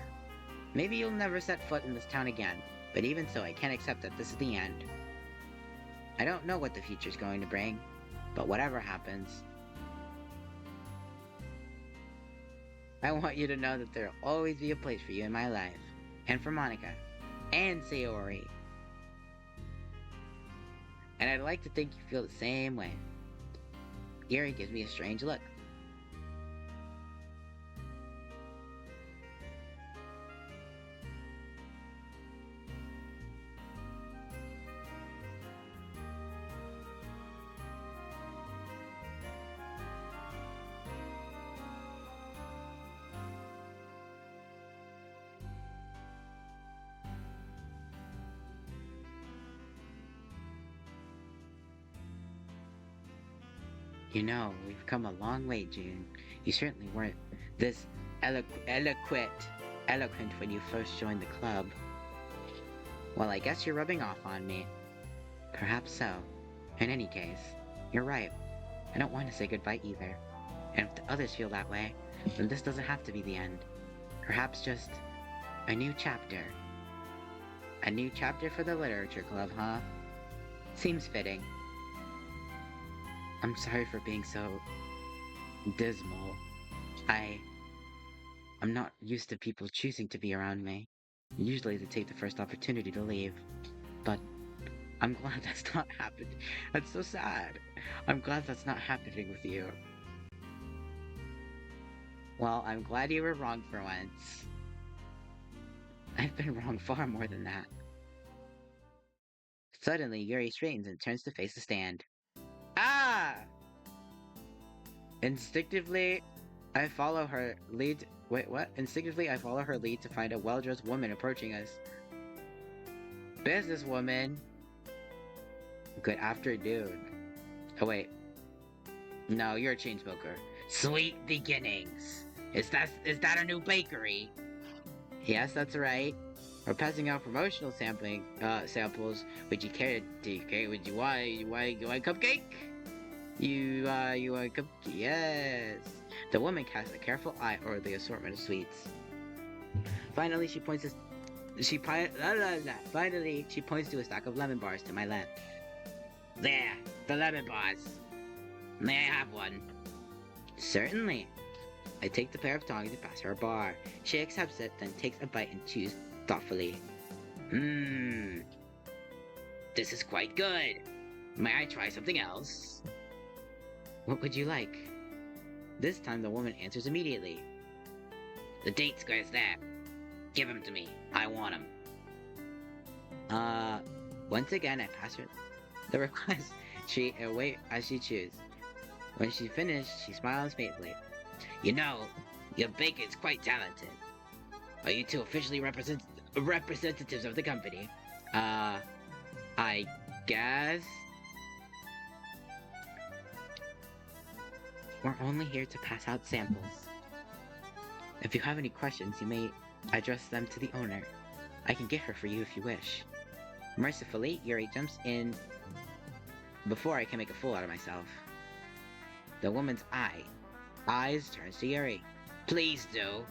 Maybe you'll never set foot in this town again, but even so, I can't accept that this is the end. I don't know what the future's going to bring, but whatever happens, I want you to know that there'll always be a place for you in my life, and for Monica, and Sayori. And I'd like to think you feel the same way. Yuri gives me a strange look. You know, we've come a long way, June. You certainly weren't this eloquent when you first joined the club. Well, I guess you're rubbing off on me. Perhaps so. In any case, you're right. I don't want to say goodbye either. And if the others feel that way, then this doesn't have to be the end. Perhaps just a new chapter. A new chapter for the literature club, huh? Seems fitting. I'm sorry for being so dismal. I'm not used to people choosing to be around me. Usually they take the first opportunity to leave. But I'm glad that's not happened. That's so sad. I'm glad that's not happening with you. Well, I'm glad you were wrong for once. I've been wrong far more than that. Suddenly, Yuri straightens and turns to face the stand. Ah! Instinctively, I follow her lead. Wait, what? Instinctively, I follow her lead to find a well-dressed woman approaching us. Businesswoman. Good afternoon. Oh, wait. No, you're a chain smoker. Sweet beginnings. Is that a new bakery? Yes, that's right. We're passing out promotional samples. Would you care to would you want a cupcake? You want a cupcake? Yes. The woman casts a careful eye over the assortment of sweets. Finally, she points to a stack of lemon bars to my left. There, the lemon bars. May I have one? Certainly. I take the pair of tongs and pass her a bar. She accepts it, then takes a bite and chews thoughtfully. This is quite good. May I try something else? What would you like? This time the woman answers immediately. The date square's there. Give him to me. I want him. Once again I pass her the request. She wait as she chews. When she finished, she smiles faintly. You know, your baker's quite talented. Are you two officially representatives of the company? I guess? We're only here to pass out samples. If you have any questions, you may address them to the owner. I can get her for you if you wish. Mercifully, Yuri jumps in before I can make a fool out of myself. The woman's eyes turns to Yuri. Please do.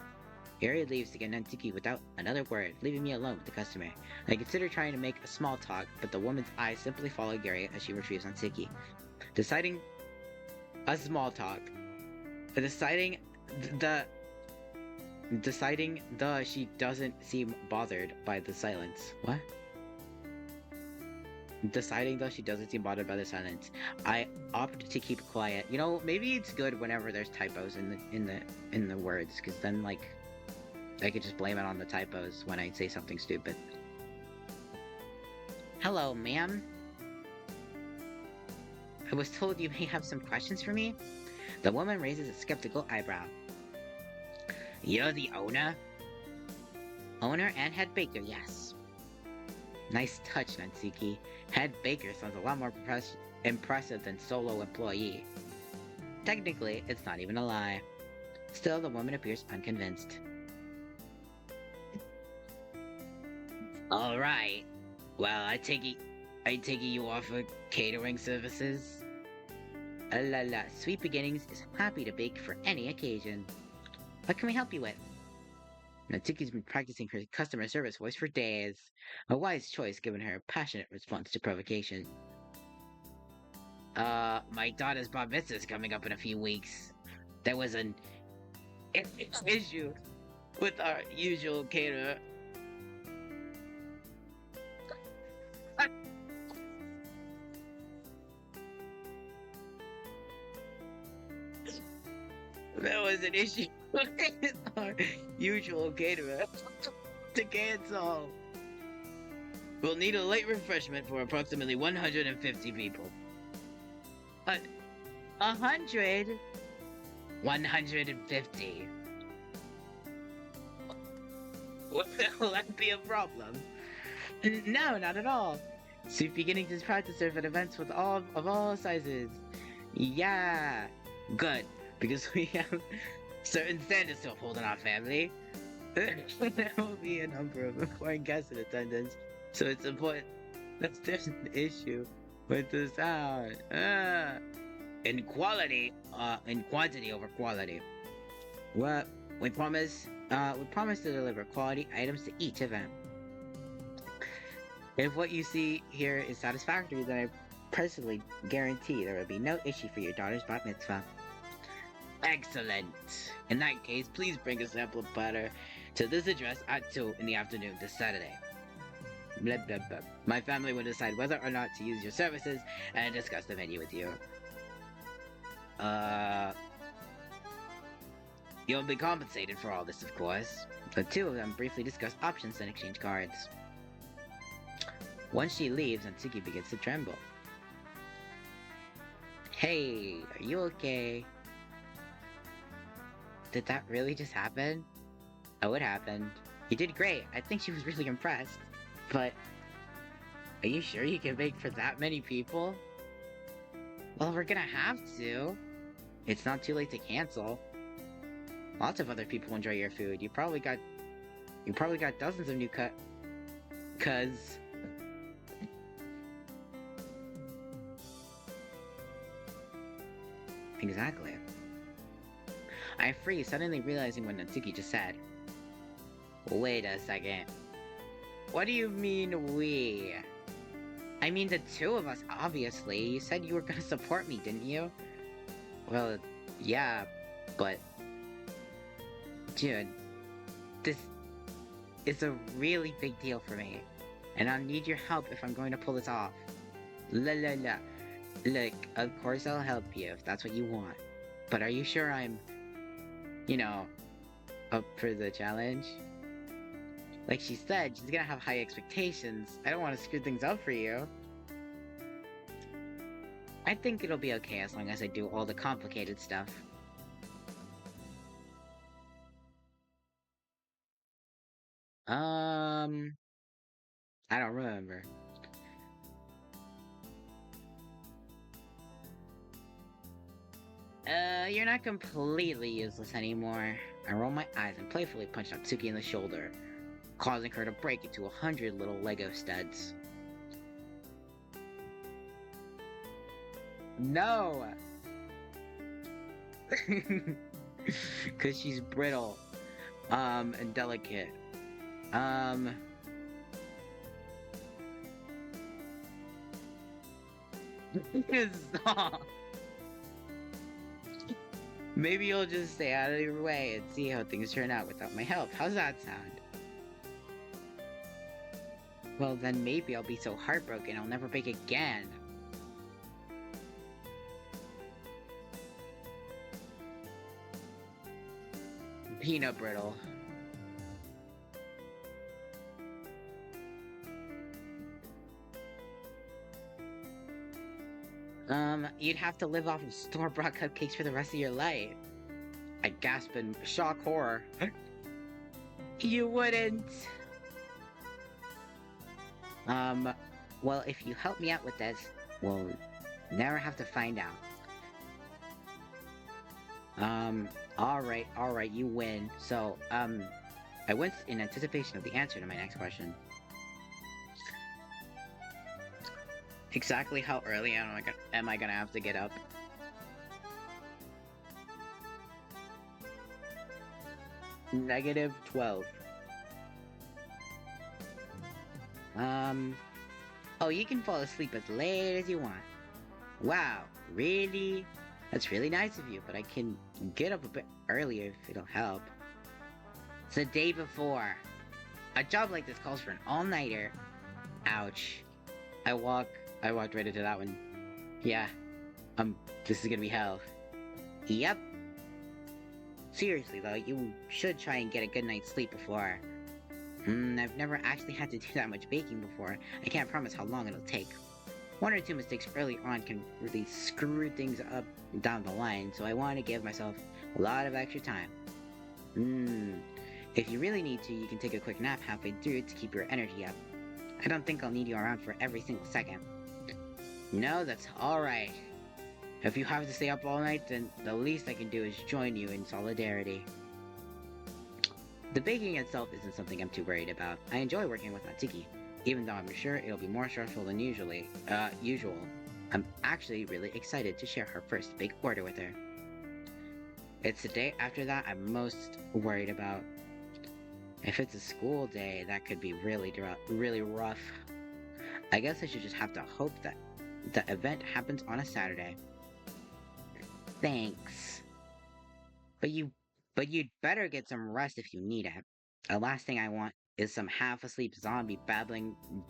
Yuri leaves to get Nantiki without another word, leaving me alone with the customer. I consider trying to make a small talk, but the woman's eyes simply follow Yuri as she retrieves Nantiki. Deciding she doesn't seem bothered by the silence. What? Deciding though she doesn't seem bothered by the silence, I opt to keep quiet. You know, maybe it's good whenever there's typos in the words, because then like I could just blame it on the typos when I say something stupid. Hello, ma'am. I was told you may have some questions for me. The woman raises a skeptical eyebrow. You're the owner? Owner and head baker, yes. Nice touch, Nansiki. Head baker sounds a lot more impressive than solo employee. Technically, it's not even a lie. Still, the woman appears unconvinced. Alright. Well, I take it you offer catering services? La. Sweet Beginnings is happy to bake for any occasion. What can we help you with? Natsuki's been practicing her customer service voice for days. A wise choice given her passionate response to provocation. My daughter's bar mitzvah is coming up in a few weeks. There was an issue with our usual caterer. There was an issue with our usual caterer to cancel. We'll need a late refreshment for approximately 150 people. 100? 150. Will that be a problem? No, not at all. Sweet Beginnings is proud to serve at events with all sizes. Yeah! Good, because we have certain standards to uphold in our family. There will be a number of important guests in attendance, so it's important that there's an issue with the sound. In quantity over quality. Well, we promise to deliver quality items to each event. If what you see here is satisfactory, then I personally guarantee there will be no issue for your daughter's bat mitzvah. Excellent! In that case, please bring a sample of butter to this address at 2 in the afternoon this Saturday. Blah blah blah. My family will decide whether or not to use your services and discuss the menu with you. You'll be compensated for all this, of course. The two of them briefly discuss options and exchange cards. Once she leaves, Natsuki begins to tremble. Hey, are you okay? Did that really just happen? Oh, it happened. You did great. I think she was really impressed. But, are you sure you can bake for that many people? Well, we're gonna have to. It's not too late to cancel. Lots of other people enjoy your food. You probably got dozens of new cuz. Exactly. I freeze, suddenly realizing what Natsuki just said. Wait a second. What do you mean, we? I mean the two of us, obviously. You said you were gonna support me, didn't you? Well, yeah, but... Dude, this is a really big deal for me. And I'll need your help if I'm going to pull this off. La la la. Look, of course I'll help you if that's what you want. But are you sure I'm, up for the challenge? Like she said, she's gonna have high expectations. I don't want to screw things up for you. I think it'll be okay as long as I do all the complicated stuff. I don't remember. You're not completely useless anymore. I roll my eyes and playfully punch Natsuki in the shoulder, causing her to break into 100 little Lego studs. No! Cause she's brittle, and delicate. Stop! Maybe you'll just stay out of your way and see how things turn out without my help. How's that sound? Well, then maybe I'll be so heartbroken I'll never bake again. Peanut brittle. You'd have to live off of store-bought cupcakes for the rest of your life. I gasp in shock horror. You wouldn't. Well, if you help me out with this, we'll never have to find out. Alright, you win. So, I went in anticipation of the answer to my next question. Exactly how early am I gonna have to get up? -12. Oh, you can fall asleep as late as you want. Wow, really? That's really nice of you, but I can get up a bit earlier if it'll help. It's the day before. A job like this calls for an all-nighter. Ouch. I walked right into that one. Yeah. This is gonna be hell. Yep. Seriously though, you should try and get a good night's sleep before. I've never actually had to do that much baking before. I can't promise how long it'll take. One or two mistakes early on can really screw things up down the line, so I want to give myself a lot of extra time. If you really need to, you can take a quick nap halfway through to keep your energy up. I don't think I'll need you around for every single second. No, that's alright. If you have to stay up all night, then the least I can do is join you in solidarity. The baking itself isn't something I'm too worried about. I enjoy working with Natsuki, even though I'm sure it'll be more stressful than usual. I'm actually really excited to share her first big order with her. It's the day after that I'm most worried about. If it's a school day, that could be really rough. I guess I should just have to hope that the event happens on a Saturday. Thanks. But you but you'd better get some rest if you need it. The last thing I want is some half asleep zombie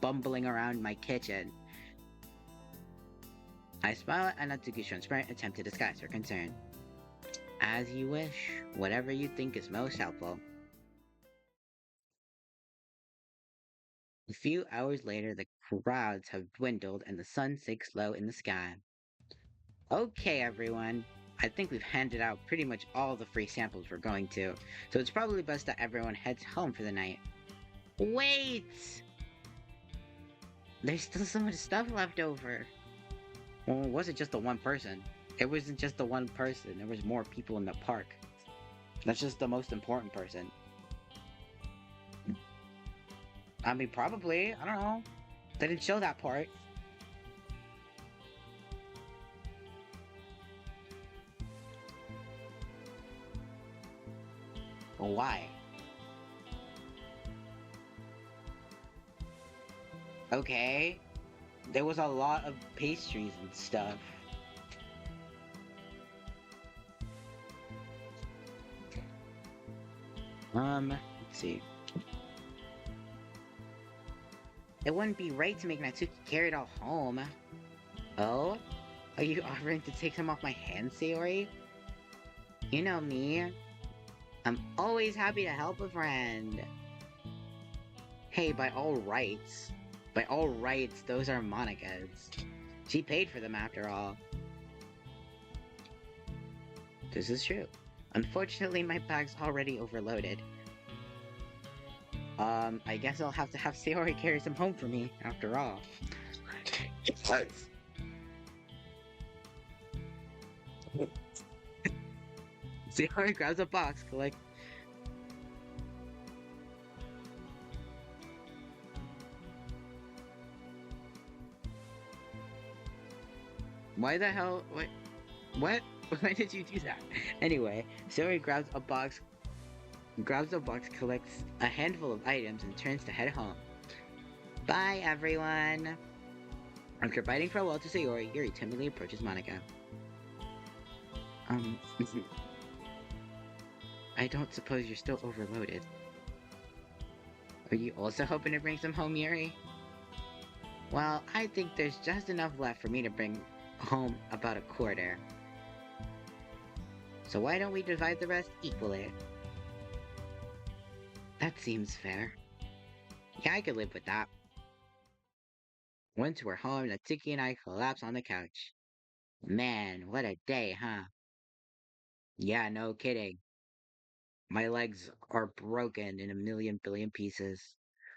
bumbling around my kitchen. I smile at Natsuki's transparent attempt to disguise her concern. As you wish, whatever you think is most helpful. A few hours later, the crowds have dwindled and the sun sinks low in the sky. Okay, everyone. I think we've handed out pretty much all the free samples we're going to, so it's probably best that everyone heads home for the night. Wait! There's still so much stuff left over. Well, it wasn't just the one person. It wasn't just the one person. There was more people in the park. That's just the most important person. I mean, probably. I don't know. They didn't show that part. Well, why? Okay. There was a lot of pastries and stuff. Let's see. It wouldn't be right to make Natsuki carry it all home. Oh? Are you offering to take some off my hands, Sayori? You know me. I'm always happy to help a friend. Hey, by all rights, those are Monica's. She paid for them after all. This is true. Unfortunately, my bag's already overloaded. I guess I'll have to have Sayori carry some home for me, after all. Sayori grabs a box, Why the hell? What? Why did you do that? Anyway, Sayori grabs a box, collects a handful of items, and turns to head home. Bye, everyone! After biting farewell to Sayori, Yuri timidly approaches Monica. Um, I don't suppose you're still overloaded. Are you also hoping to bring some home, Yuri? Well, I think there's just enough left for me to bring home about a quarter. So why don't we divide the rest equally? That seems fair. Yeah, I could live with that. Once we're home, Natsuki and I collapse on the couch. Man, what a day, huh? Yeah, no kidding. My legs are broken in a million billion pieces.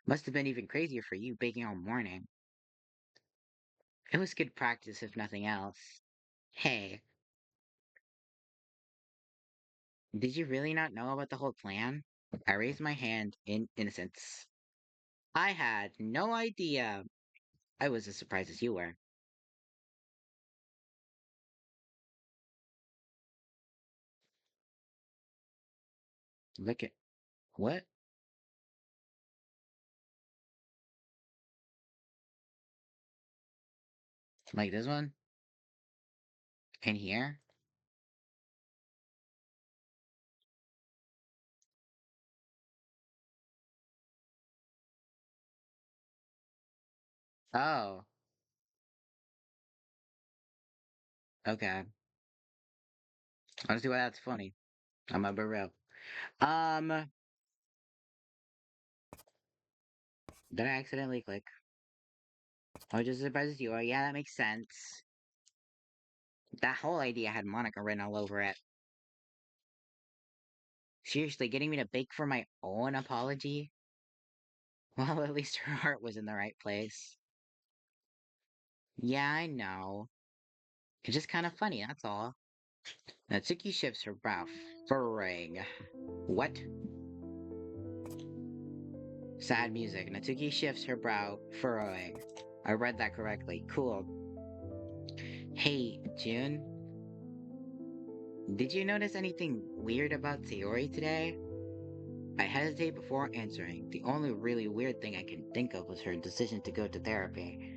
Must have been even crazier for you baking all morning. It was good practice, if nothing else. Hey, did you really not know about the whole plan? I raised my hand in innocence. I had no idea. I was as surprised as you were. Look at what? Like this one? In here? Oh, okay. I don't see why that's funny. I'm a real. Um, did I accidentally click? I was just as surprised as you are. Yeah, that makes sense. That whole idea had Monica written all over it. Seriously, getting me to bake for my own apology? Well, at least her heart was in the right place. Yeah, I know. It's just kind of funny, that's all. Natsuki shifts her brow, furrowing. What? Sad music. Natsuki shifts her brow, furrowing. I read that correctly. Cool. Hey, June, did you notice anything weird about Sayori today? I hesitate before answering. The only really weird thing I can think of was her decision to go to therapy.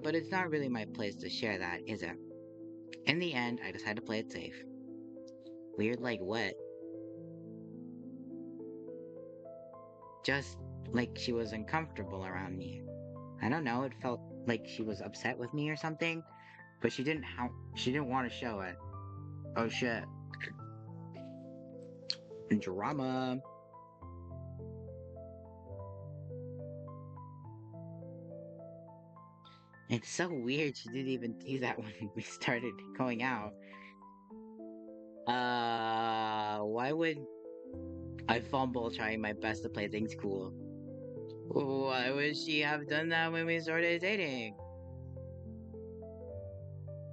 But it's not really my place to share that, is it? In the end, I decided to play it safe. Weird like what? Just like she was uncomfortable around me. I don't know, it felt like she was upset with me or something, but she didn't want to show it. Oh shit. Drama. It's so weird she didn't even do that when we started going out. Why would I fumble trying my best to play things cool? Why would she have done that when we started dating?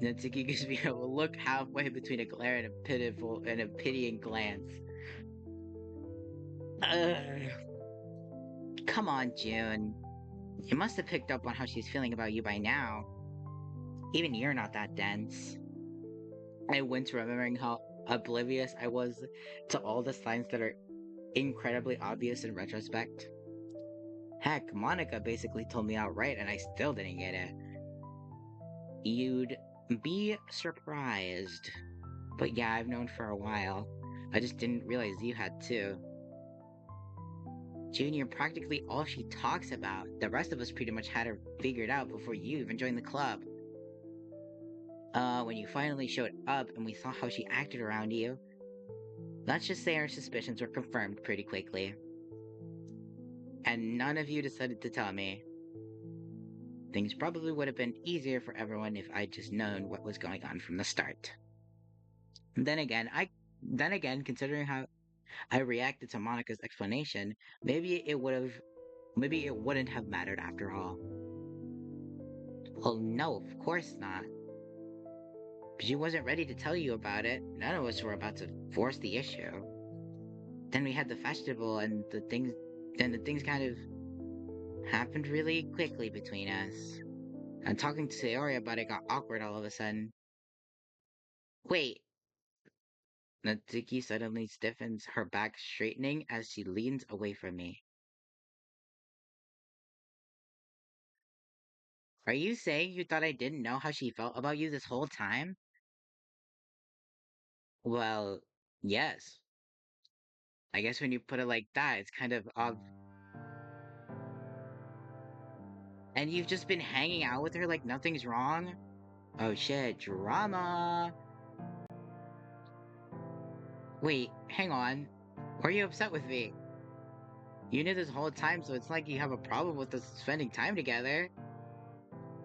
Natsuki gives me a look halfway between a glare and a pitying glance. Ugh. Come on, June. You must have picked up on how she's feeling about you by now. Even you're not that dense. I went remembering how oblivious I was to all the signs that are incredibly obvious in retrospect. Heck, Monica basically told me outright and I still didn't get it. You'd be surprised. But yeah, I've known for a while. I just didn't realize you had too. Junior, practically all she talks about. The rest of us pretty much had her figured out before you even joined the club. When you finally showed up and we saw how she acted around you, let's just say our suspicions were confirmed pretty quickly. And none of you decided to tell me. Things probably would have been easier for everyone if I'd just known what was going on from the start. And then again, considering how I reacted to Monica's explanation, maybe it wouldn't have mattered after all. Well, no, of course not. But she wasn't ready to tell you about it. None of us were about to force the issue. Then we had the festival and the things kind of happened really quickly between us. And talking to Sayori about it got awkward all of a sudden. Wait. Natsuki suddenly stiffens, her back straightening as she leans away from me. Are you saying you thought I didn't know how she felt about you this whole time? Well, yes. I guess when you put it like that, it's kind of And you've just been hanging out with her like nothing's wrong? Oh shit, drama. Wait, hang on. Were you upset with me? You knew this whole time, so it's like you have a problem with us spending time together.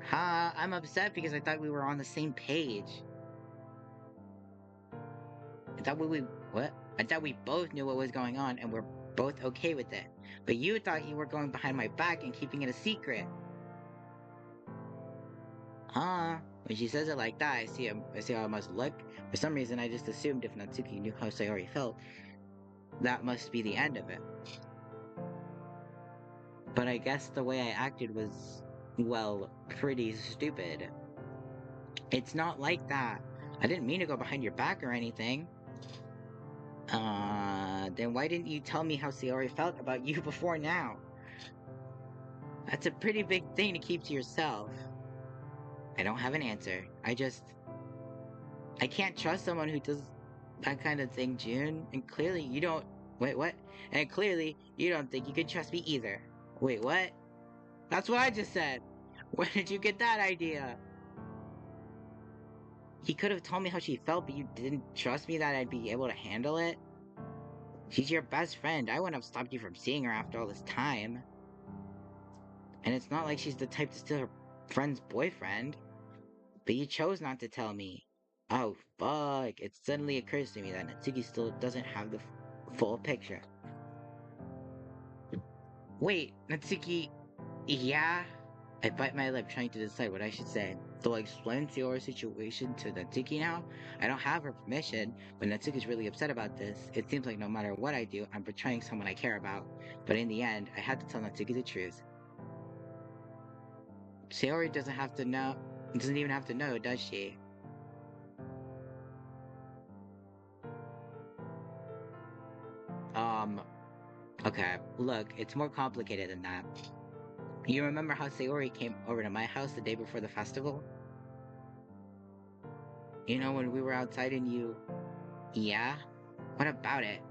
Ha, I'm upset because I thought we were on the same page. I thought what? I thought we both knew what was going on and we're both okay with it. But you thought you were going behind my back and keeping it a secret. Huh? When she says it like that, I see how it must look. For some reason, I just assumed if Natsuki knew how Sayori felt, that must be the end of it. But I guess the way I acted was, well, pretty stupid. It's not like that. I didn't mean to go behind your back or anything. Then why didn't you tell me how Sayori felt about you before now? That's a pretty big thing to keep to yourself. I don't have an answer. I can't trust someone who does that kind of thing, June. And clearly you don't. Wait, what? And clearly you don't think you can trust me either. Wait, what? That's what I just said. Where did you get that idea? He could have told me how she felt, but you didn't trust me that I'd be able to handle it? She's your best friend. I wouldn't have stopped you from seeing her after all this time. And it's not like she's the type to steal her friend's boyfriend. But you chose not to tell me. Oh, fuck. It suddenly occurs to me that Natsuki still doesn't have the full picture. Wait, Natsuki, yeah? I bite my lip trying to decide what I should say. Do I explain Theora's situation to Natsuki now? I don't have her permission, but Natsuki's really upset about this. It seems like no matter what I do, I'm betraying someone I care about. But in the end, I had to tell Natsuki the truth. Sayori doesn't even have to know, does she? Um, okay, look, it's more complicated than that. You remember how Sayori came over to my house the day before the festival? You know, when we were outside and you. Yeah? What about it?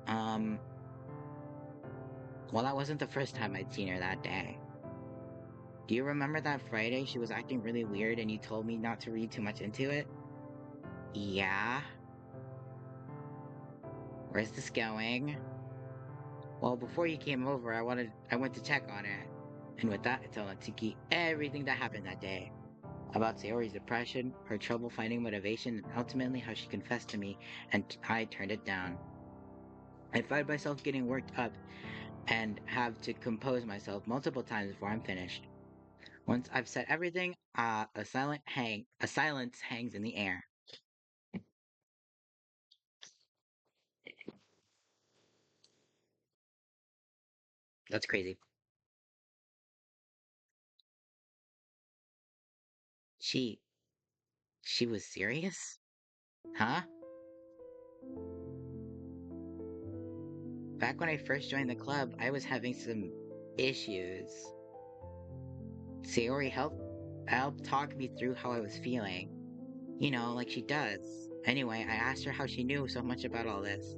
Um, well, that wasn't the first time I'd seen her that day. Do you remember that Friday she was acting really weird and you told me not to read too much into it? Yeah? Where's this going? Well, before you came over, I went to check on her. And with that, I told Natsuki everything that happened that day. About Sayori's depression, her trouble finding motivation, and ultimately how she confessed to me, and I turned it down. I find myself getting worked up and have to compose myself multiple times before I'm finished. Once I've said everything, a silence hangs in the air. That's crazy. She, she was serious? Huh? Back when I first joined the club, I was having some issues. Sayori helped talk me through how I was feeling. You know, like she does. Anyway, I asked her how she knew so much about all this,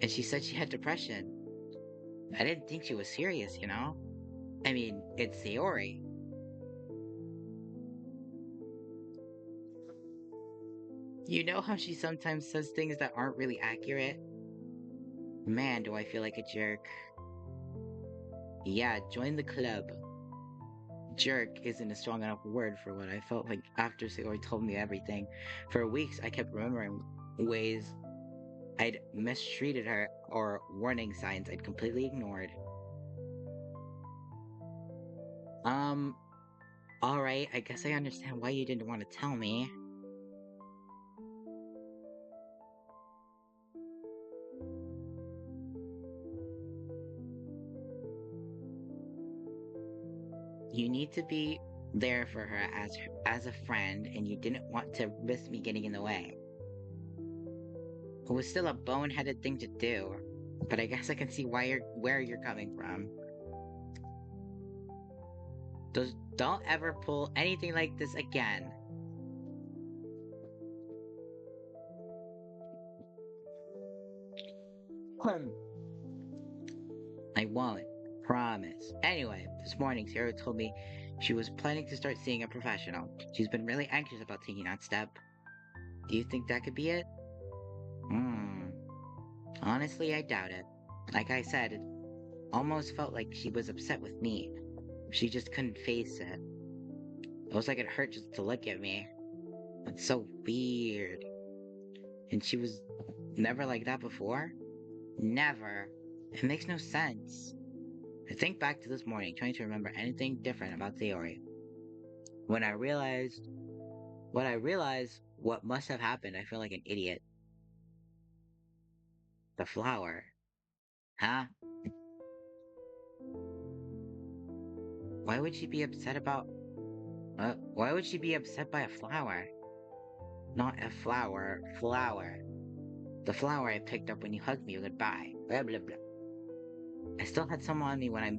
and she said she had depression. I didn't think she was serious, you know? I mean, it's Sayori. You know how she sometimes says things that aren't really accurate? Man, do I feel like a jerk. Yeah, join the club. Jerk isn't a strong enough word for what I felt like after Sayori told me everything. For weeks, I kept remembering ways I'd mistreated her or warning signs I'd completely ignored. Um, alright, I guess I understand why you didn't want to tell me. You need to be there for her as a friend, and you didn't want to risk me getting in the way. It was still a boneheaded thing to do, but I guess I can see where you're coming from. Don't ever pull anything like this again. Hmm. I won't. Promise. Anyway, this morning Sarah told me she was planning to start seeing a professional. She's been really anxious about taking that step. Do you think that could be it? Hmm. Honestly, I doubt it. Like I said, it almost felt like she was upset with me. She just couldn't face it. It was like it hurt just to look at me. It's so weird. And she was never like that before? Never. It makes no sense. I think back to this morning, trying to remember anything different about Theory. When I realized what must have happened, I feel like an idiot. The flower. Huh? Why would she be upset about. Why would she be upset by a flower? Not a flower, flower. The flower I picked up when you hugged me goodbye. Blah blah blah. I still had some on me when I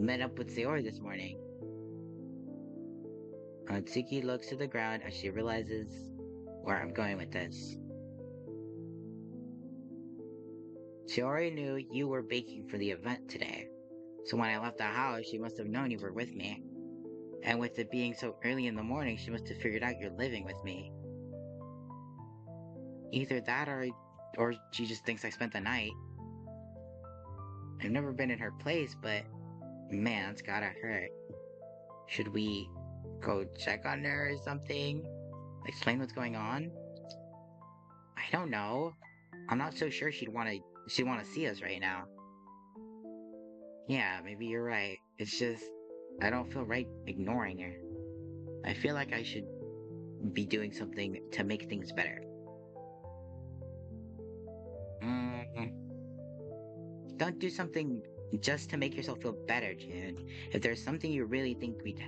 met up with Sayori this morning. Tsuki looks to the ground as she realizes where I'm going with this. Sayori knew you were baking for the event today, so when I left the house, she must have known you were with me. And with it being so early in the morning, she must have figured out you're living with me. Either that or she just thinks I spent the night. I've never been in her place, but man, it's gotta hurt. Should we go check on her or something? Explain what's going on? I don't know. I'm not so sure she'd wanna see us right now. Yeah, maybe you're right. It's just, I don't feel right ignoring her. I feel like I should be doing something to make things better. Mm, don't do something just to make yourself feel better, June. If there's something you really think we'd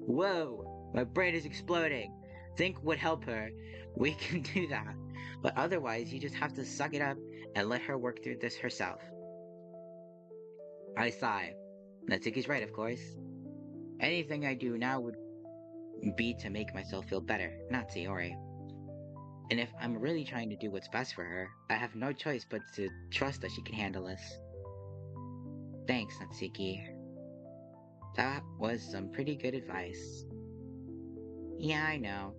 whoa, my brain is exploding. Think would help her, we can do that. But otherwise, you just have to suck it up and let her work through this herself. I sigh. Natsuki's right, of course. Anything I do now would be to make myself feel better, not Sayori. And if I'm really trying to do what's best for her, I have no choice but to trust that she can handle this. Thanks, Natsuki. That was some pretty good advice. Yeah, I know.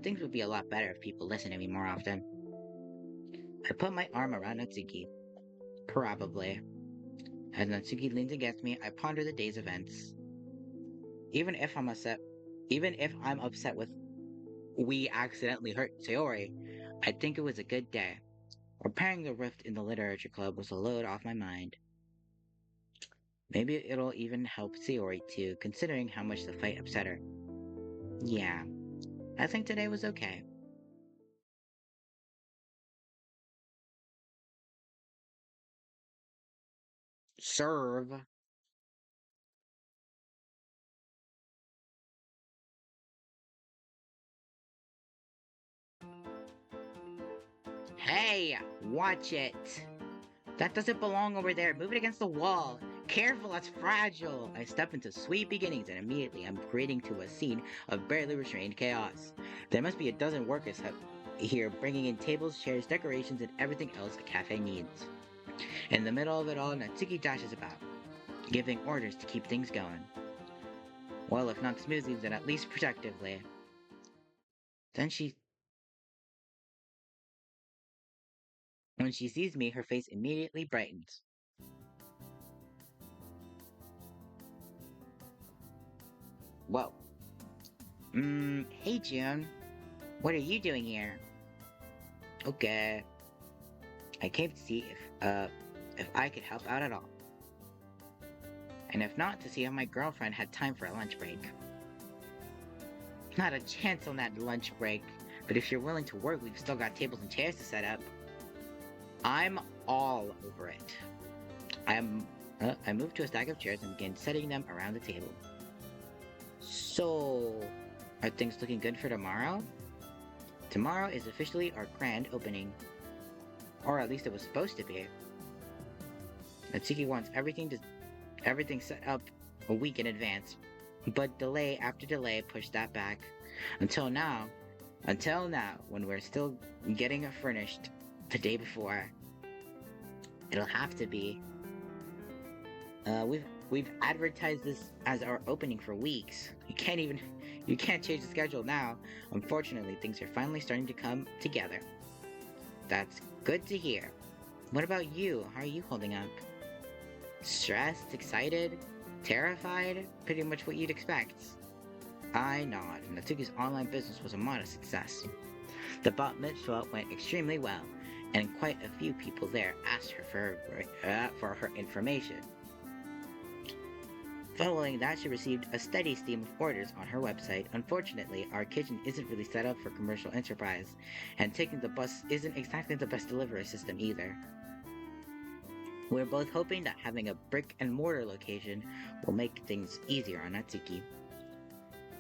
Things would be a lot better if people listened to me more often. I put my arm around Natsuki. Probably. As Natsuki leans against me, I ponder the day's events. Even if I'm upset, even if I'm upset with we accidentally hurt Sayori, I think it was a good day. Repairing the rift in the literature club was a load off my mind. Maybe it'll even help Sayori too, considering how much the fight upset her. Yeah, I think today was okay. Serve. Hey, watch it. That doesn't belong over there. Move it against the wall. Careful, that's fragile. I step into sweet beginnings and immediately I'm creating to a scene of barely restrained chaos. There must be a dozen workers here bringing in tables, chairs, decorations, and everything else a cafe needs. In the middle of it all, Natsuki dashes about, giving orders to keep things going. Well, if not smoothly, then at least productively. Then when she sees me, her face immediately brightens. Whoa. Hey June. What are you doing here? Okay. I came to see if I could help out at all. And if not, to see if my girlfriend had time for a lunch break. Not a chance on that lunch break. But if you're willing to work, we've still got tables and chairs to set up. I'm all over it. I moved to a stack of chairs and began setting them around the table. So, are things looking good for tomorrow? Tomorrow is officially our grand opening. Or at least it was supposed to be. Natsuki wants everything set up a week in advance. But delay after delay pushed that back. Until now, when we're still getting it furnished the day before. It'll have to be. We've advertised this as our opening for weeks. You can't change the schedule now. Unfortunately, things are finally starting to come together. That's good to hear. What about you? How are you holding up? Stressed, excited, terrified? Pretty much what you'd expect. I nod. Natsuki's online business was a modest success. The bat mitzvah went extremely well, and quite a few people there asked her for her information. Following that, she received a steady stream of orders on her website. Unfortunately, our kitchen isn't really set up for commercial enterprise, and taking the bus isn't exactly the best delivery system either. We're both hoping that having a brick and mortar location will make things easier on Natsuki.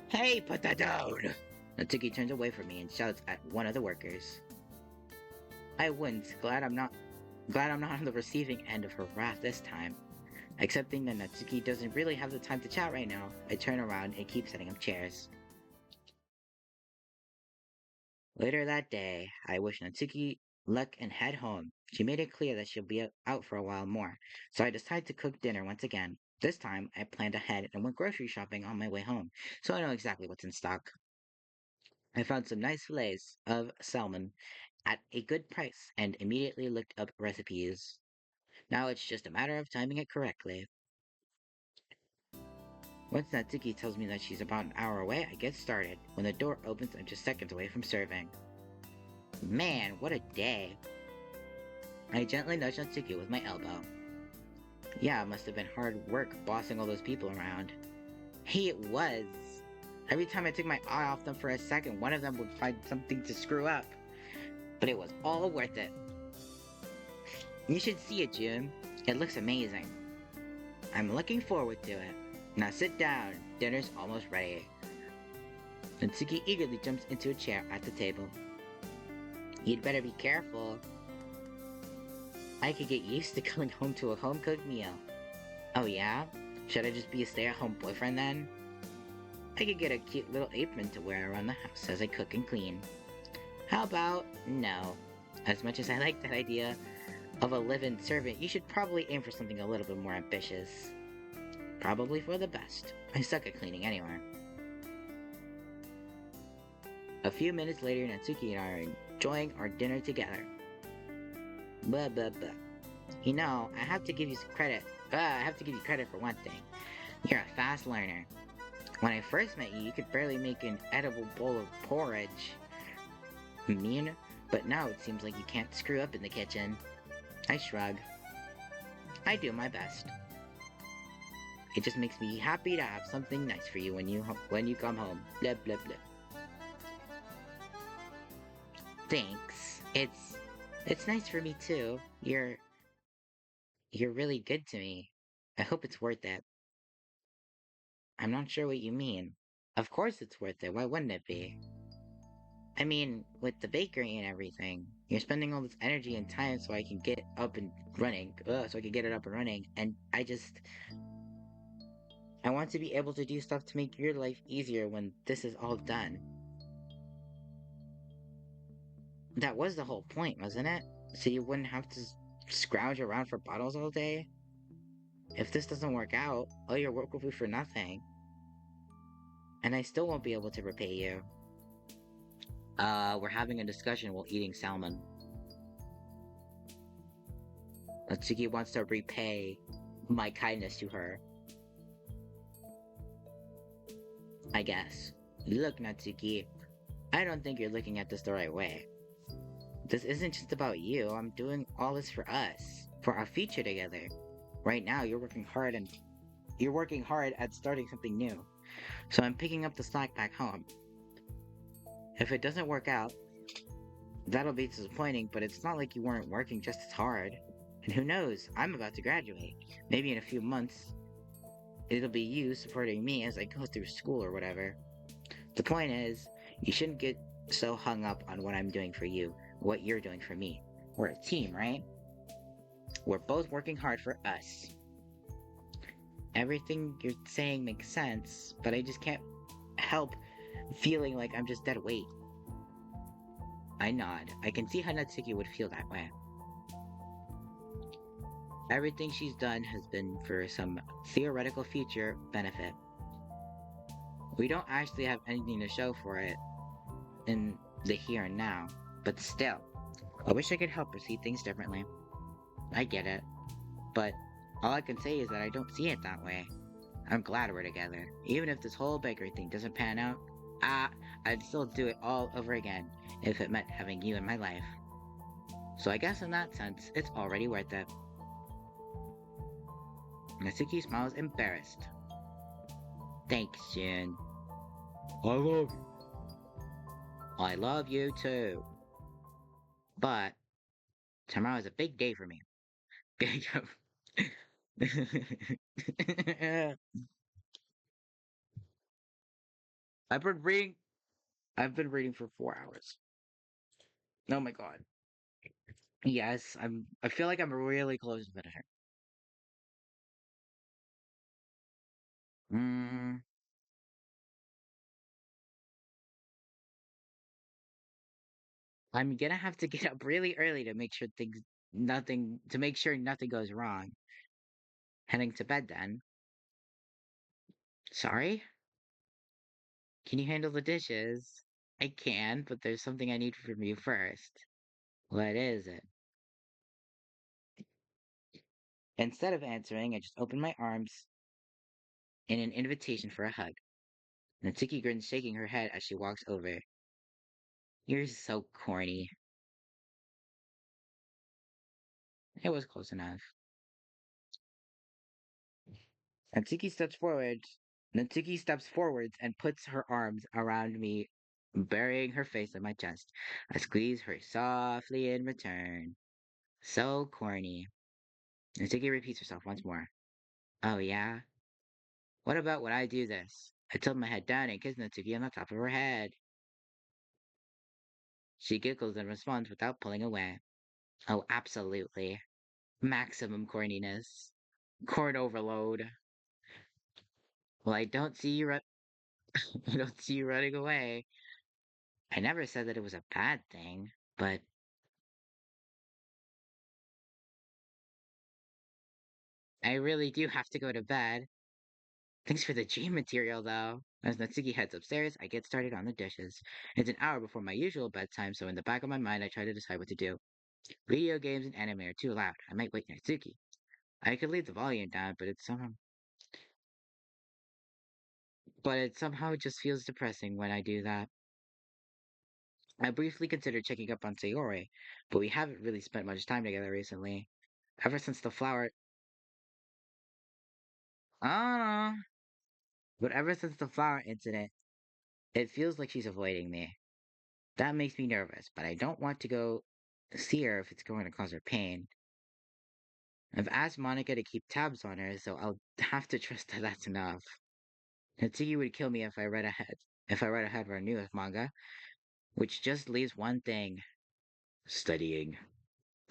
Hey, put that down! Natsuki turns away from me and shouts at one of the workers. I wince, glad I'm not on the receiving end of her wrath this time. Accepting that Natsuki doesn't really have the time to chat right now, I turn around and keep setting up chairs. Later that day, I wish Natsuki luck and head home. She made it clear that she'll be out for a while more, so I decided to cook dinner once again. This time, I planned ahead and went grocery shopping on my way home, so I know exactly what's in stock. I found some nice fillets of salmon at a good price and immediately looked up recipes. Now it's just a matter of timing it correctly. Once Natsuki tells me that she's about an hour away, I get started. When the door opens, I'm just seconds away from serving. Man, what a day. I gently nudged Natsuki with my elbow. Yeah, it must have been hard work bossing all those people around. Hey, it was. Every time I took my eye off them for a second, one of them would find something to screw up. But it was all worth it. You should see it, June. It looks amazing. I'm looking forward to it. Now sit down. Dinner's almost ready. Natsuki eagerly jumps into a chair at the table. You'd better be careful. I could get used to coming home to a home-cooked meal. Oh yeah? Should I just be a stay-at-home boyfriend then? I could get a cute little apron to wear around the house as I cook and clean. How about no? As much as I like that idea of a live-in servant, you should probably aim for something a little bit more ambitious. Probably for the best. I suck at cleaning anyway. A few minutes later, Natsuki and I are enjoying our dinner together. Blah blah blah. You know, I have to give you some credit. I have to give you credit for one thing. You're a fast learner. When I first met you, you could barely make an edible bowl of porridge. Mean? But now it seems like you can't screw up in the kitchen. I shrug. I do my best. It just makes me happy to have something nice for you when you come home. Blah blah blah. Thanks. It's nice for me too. You're really good to me. I hope it's worth it. I'm not sure what you mean. Of course it's worth it. Why wouldn't it be? I mean, with the bakery and everything, you're spending all this energy and time so I can get up and running. So I can get it up and running. And I want to be able to do stuff to make your life easier when this is all done. That was the whole point, wasn't it? So you wouldn't have to scrounge around for bottles all day? If this doesn't work out, all your work will be for nothing. And I still won't be able to repay you. We're having a discussion while eating salmon. Natsuki wants to repay my kindness to her. I guess. Look, Natsuki, I don't think you're looking at this the right way. This isn't just about you. I'm doing all this for us, for our future together. Right now, you're working hard at starting something new. So I'm picking up the slack back home. If it doesn't work out, that'll be disappointing, but it's not like you weren't working just as hard. And who knows, I'm about to graduate. Maybe in a few months, it'll be you supporting me as I go through school or whatever. The point is, you shouldn't get so hung up on what I'm doing for you, what you're doing for me. We're a team, right? We're both working hard for us. Everything you're saying makes sense, but I just can't help feeling like I'm just dead weight. I nod. I can see how Natsuki would feel that way. Everything she's done has been for some theoretical future benefit. We don't actually have anything to show for it in the here and now, but still, I wish I could help her see things differently. I get it, but all I can say is that I don't see it that way. I'm glad we're together. Even if this whole bakery thing doesn't pan out, I'd still do it all over again if it meant having you in my life. So I guess in that sense, it's already worth it. Natsuki smiles embarrassed. Thanks, Jun. I love you. I love you too. But tomorrow's a big day for me. I've been reading I've been reading for 4 hours. Oh my god. Yes, I feel like I'm really close to finishing. Mm, I'm gonna have to get up really early to make sure nothing goes wrong. Heading to bed then. Sorry? Can you handle the dishes? I can, but there's something I need from you first. What is it? Instead of answering, I just open my arms in an invitation for a hug. Natsuki grins, shaking her head as she walks over. You're so corny. It was close enough. Natsuki steps forward. Natsuki steps forwards and puts her arms around me, burying her face in my chest. I squeeze her softly in return. So corny. Natsuki repeats herself once more. Oh yeah? What about when I do this? I tilt my head down and kiss Natsuki on the top of her head. She giggles and responds without pulling away. Oh, absolutely. Maximum corniness. Corn overload. Well, I don't see you. I don't see you running away. I never said that it was a bad thing, but I really do have to go to bed. Thanks for the gym material, though. As Natsuki heads upstairs, I get started on the dishes. It's an hour before my usual bedtime, so in the back of my mind, I try to decide what to do. Video games and anime are too loud. I might wake Natsuki. I could leave the volume down, but it somehow just feels depressing when I do that. I briefly considered checking up on Sayori, but we haven't really spent much time together recently. Ever since the flower, I don't know, but ever since the flower incident, it feels like she's avoiding me. That makes me nervous, but I don't want to go see her if it's going to cause her pain. I've asked Monica to keep tabs on her, so I'll have to trust that that's enough. Natsuki would kill me if I read ahead of our newest manga, which just leaves one thing: studying.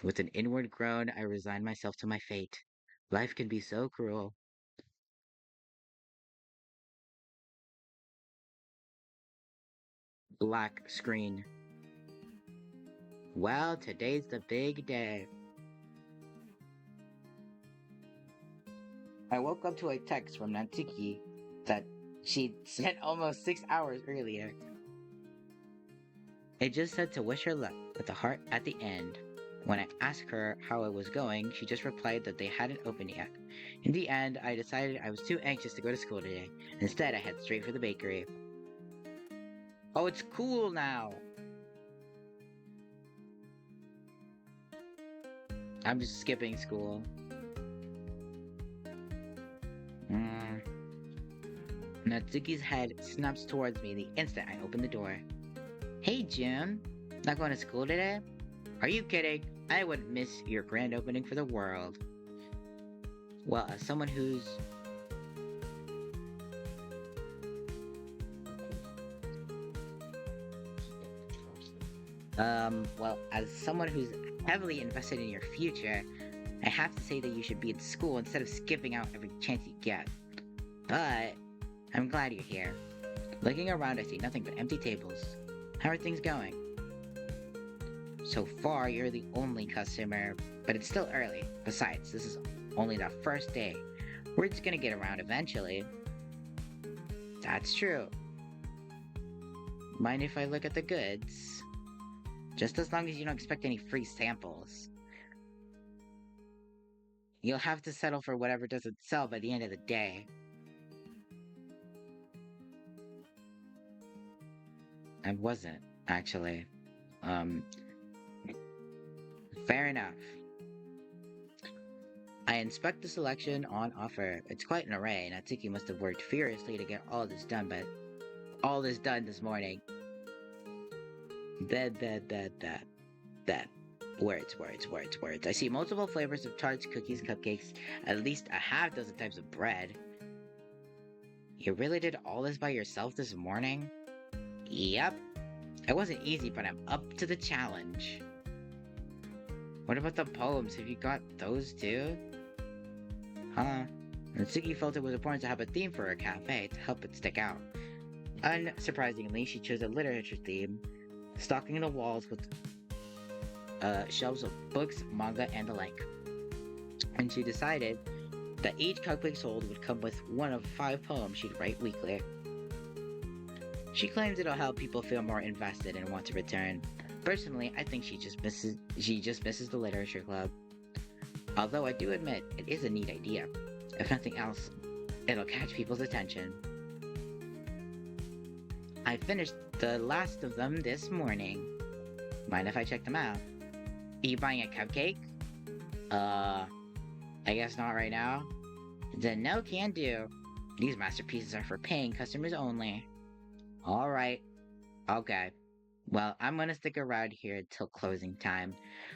With an inward groan, I resign myself to my fate. Life can be so cruel. Black screen. Well, today's the big day. I woke up to a text from Natsuki that she'd sent almost 6 hours earlier. It just said to wish her luck with a heart at the end. When I asked her how it was going, she just replied that they hadn't opened yet. In the end, I decided I was too anxious to go to school today. Instead, I head straight for the bakery. Oh, it's cool now! I'm just skipping school. Mm. Natsuki's head snaps towards me the instant I open the door. Hey, Jim. Not going to school today? Are you kidding? I wouldn't miss your grand opening for the world. Well, as someone who's... as someone who's heavily invested in your future, I have to say that you should be in school instead of skipping out every chance you get. But I'm glad you're here. Looking around, I see nothing but empty tables. How are things going? So far, you're the only customer, but it's still early. Besides, this is only the first day. We're just gonna get around eventually. That's true. Mind if I look at the goods? Just as long as you don't expect any free samples. You'll have to settle for whatever doesn't sell by the end of the day. I wasn't, actually. Fair enough. I inspect the selection on offer. It's quite an array. Natsuki must have worked furiously to get all this done, but all this done this morning. That. Words. I see multiple flavors of tarts, cookies, cupcakes, at least a half dozen types of bread. You really did all this by yourself this morning? Yep. It wasn't easy, but I'm up to the challenge. What about the poems? Have you got those too? Huh? Natsuki felt it was important to have a theme for her cafe to help it stick out. Unsurprisingly, she chose a literature theme, stocking the walls with shelves of books, manga, and the like. And she decided that each cupcake sold would come with one of 5 poems she'd write weekly. She claims it'll help people feel more invested and want to return. Personally, I think she just misses the literature club. Although I do admit it is a neat idea. If nothing else, it'll catch people's attention. I finished the last of them this morning. Mind if I check them out? Are you buying a cupcake? Uh, I guess not right now. Then no can do. These masterpieces are for paying customers only. All right. Okay. Well, I'm gonna stick around here until closing time.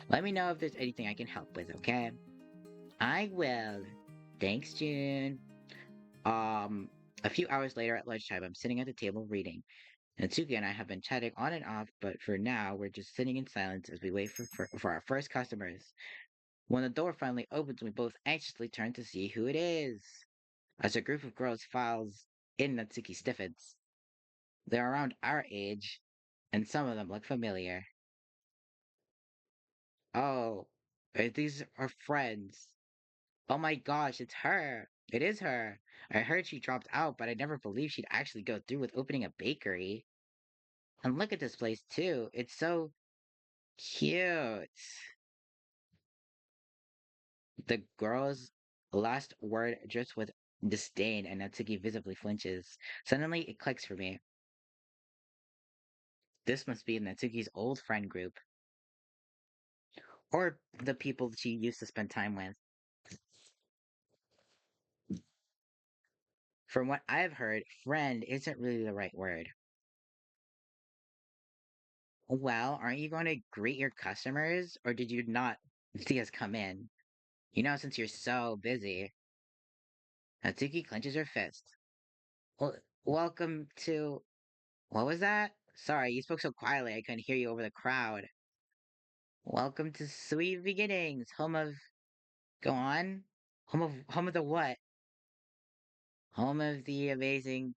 Let me know if there's anything I can help with, okay? I will. Thanks, June. Um, a few hours later at lunchtime, I'm sitting at the table reading. Natsuki and I have been chatting on and off, but for now, we're just sitting in silence as we wait for our first customers. When the door finally opens, we both anxiously turn to see who it is. As a group of girls files in, Natsuki stiffens. They're around our age, and some of them look familiar. Oh, these are friends. Oh my gosh, it's her. It is her. I heard she dropped out, but I never believed she'd actually go through with opening a bakery. And look at this place, too. It's so cute. The girl's last word drips with disdain, and Natsuki visibly flinches. Suddenly, it clicks for me. This must be Natsuki's old friend group, or the people she used to spend time with. From what I've heard, friend isn't really the right word. Well, aren't you going to greet your customers, or did you not see us come in? Since you're so busy. Natsuki clenches her fist. Well, welcome to. What was that? Sorry, you spoke so quietly I couldn't hear you over the crowd. Welcome to Sweet Beginnings, home of. Go on? Home of the what? Home of the amazing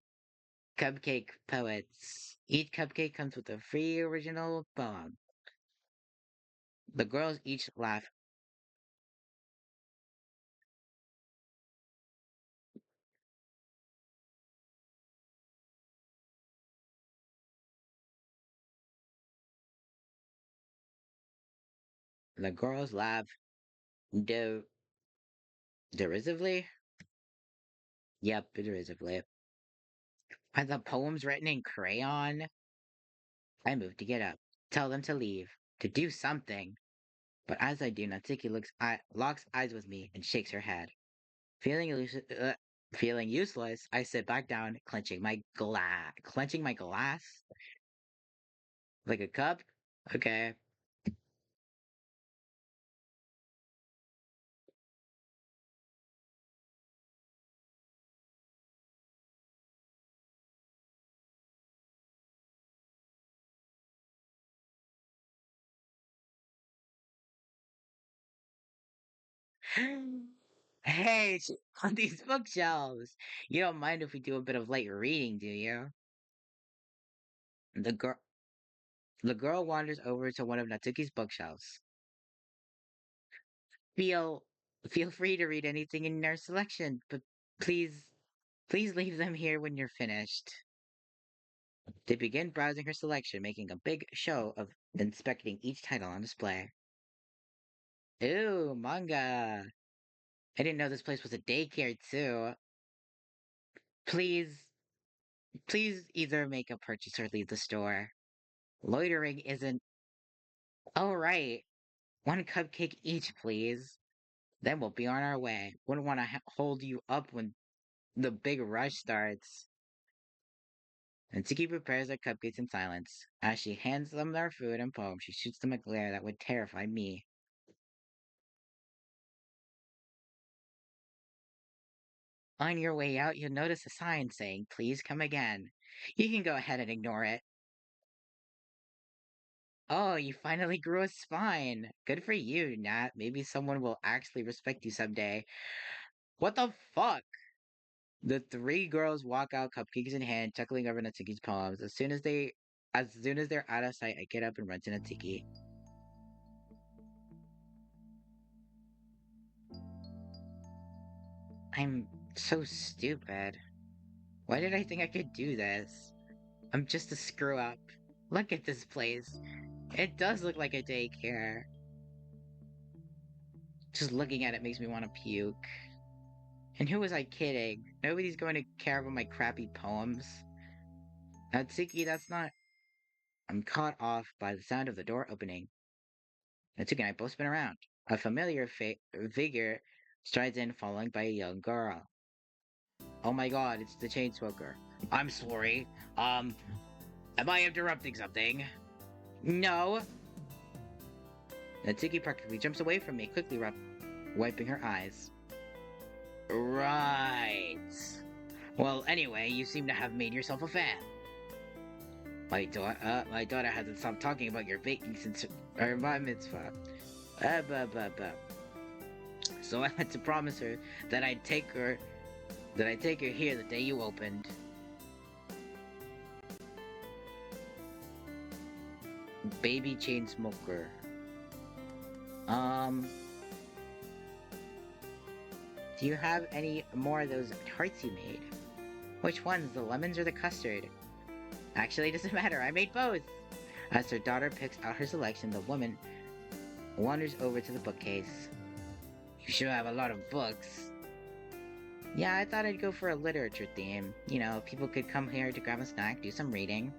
cupcake poets. Each cupcake comes with a free original poem. The girls each laugh. The girls laugh de- derisively. Yep, derisively. Are the poems written in crayon? I move to get up, tell them to leave, to do something. But as I do, locks eyes with me and shakes her head. Feeling feeling useless, I sit back down, clenching my glass like a cup. Okay. Hey, on these bookshelves. You don't mind if we do a bit of light reading, do you? The girl, the girl wanders over to one of Natsuki's bookshelves. Feel, feel free to read anything in our selection, but please, please leave them here when you're finished. They begin browsing her selection, making a big show of inspecting each title on display. Ooh, manga. I didn't know this place was a daycare too. Please, please either make a purchase or leave the store. Loitering isn't. Oh, right. One cupcake each, please. Then we'll be on our way. Wouldn't want to hold you up when the big rush starts. And Tiki prepares their cupcakes in silence. As she hands them their food and poem, she shoots them a glare that would terrify me. On your way out, you'll notice a sign saying, "Please come again." You can go ahead and ignore it. Oh, you finally grew a spine. Good for you, Nat. Maybe someone will actually respect you someday. What the fuck? The three girls walk out, cupcakes in hand, chuckling over Natsuki's poems. As soon as they're out of sight, I get up and run to Natsuki. I'm so stupid. Why did I think I could do this? I'm just a screw up. Look at this place. It does look like a daycare. Just looking at it makes me want to puke. And who was I kidding? Nobody's going to care about my crappy poems. Natsuki, that's not. I'm caught off by the sound of the door opening. Natsuki and I both spin around. A familiar figure strides in, followed by a young girl. Oh my god, it's the chain smoker. I'm sorry. Um, am I interrupting something? No. Natsuki practically jumps away from me, quickly wiping her eyes. Right. Well, anyway, you seem to have made yourself a fan. My daughter hasn't stopped talking about your baking since her bar mitzvah. Buh, buh, buh. So I had to promise her that I'd take her here the day you opened. Baby chain smoker. Um, do you have any more of those tarts you made? Which ones, the lemons or the custard? Actually, it doesn't matter. I made both. As her daughter picks out her selection, the woman wanders over to the bookcase. You sure have a lot of books. Yeah, I thought I'd go for a literature theme. You know, people could come here to grab a snack, do some reading.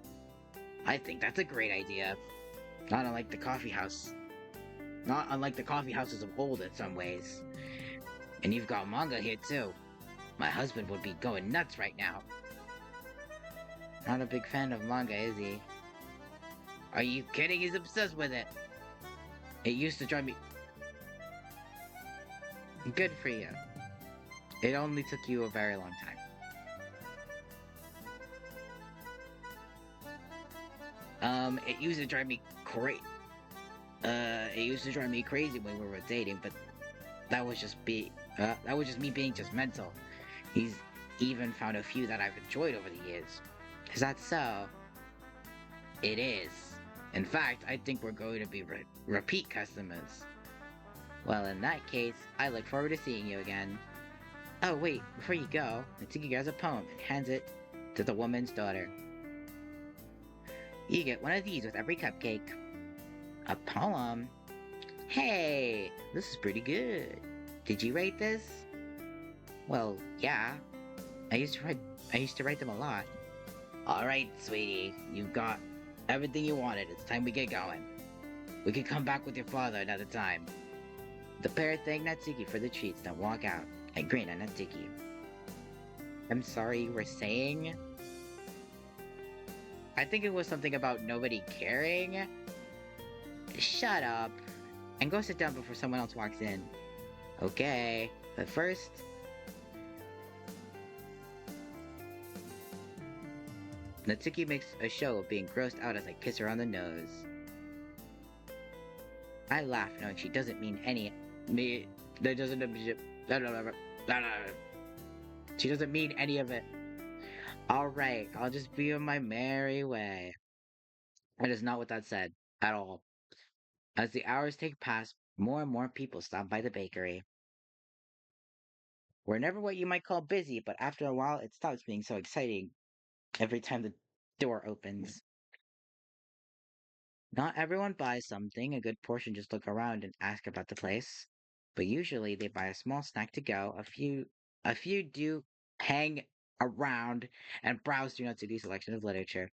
I think that's a great idea. Not unlike the coffee house. Not unlike the coffee houses of old in some ways. And you've got manga here too. My husband would be going nuts right now. Not a big fan of manga, is he? Are you kidding? He's obsessed with it. It used to drive me... Good for you. It only took you a very long time. It used to drive me crazy when we were dating, but that was just me being just mental. He's even found a few that I've enjoyed over the years. Is that so? It is. In fact, I think we're going to be repeat customers. Well, in that case, I look forward to seeing you again. Oh, wait, before you go, Natsuki grabs a poem and hands it to the woman's daughter. You get one of these with every cupcake. A poem? Hey, this is pretty good. Did you write this? Well, yeah. I used to write them a lot. Alright, sweetie, you've got everything you wanted. It's time we get going. We can come back with your father another time. The pair thank Natsuki for the treats, then walk out. I grin at Natsuki. I'm sorry, you were saying? I think it was something about nobody caring. Shut up. And go sit down before someone else walks in. Okay, but first... Natsuki makes a show of being grossed out as I kiss her on the nose. I laugh knowing she doesn't mean any... She doesn't mean any of it. Alright, I'll just be on my merry way. That is not what that said, at all. As the hours take past, more and more people stop by the bakery. We're never what you might call busy, but after a while it stops being so exciting every time the door opens. Not everyone buys something, a good portion just look around and ask about the place. But usually they buy a small snack to go, a few do hang around and browse through Natsuki's selection of literature.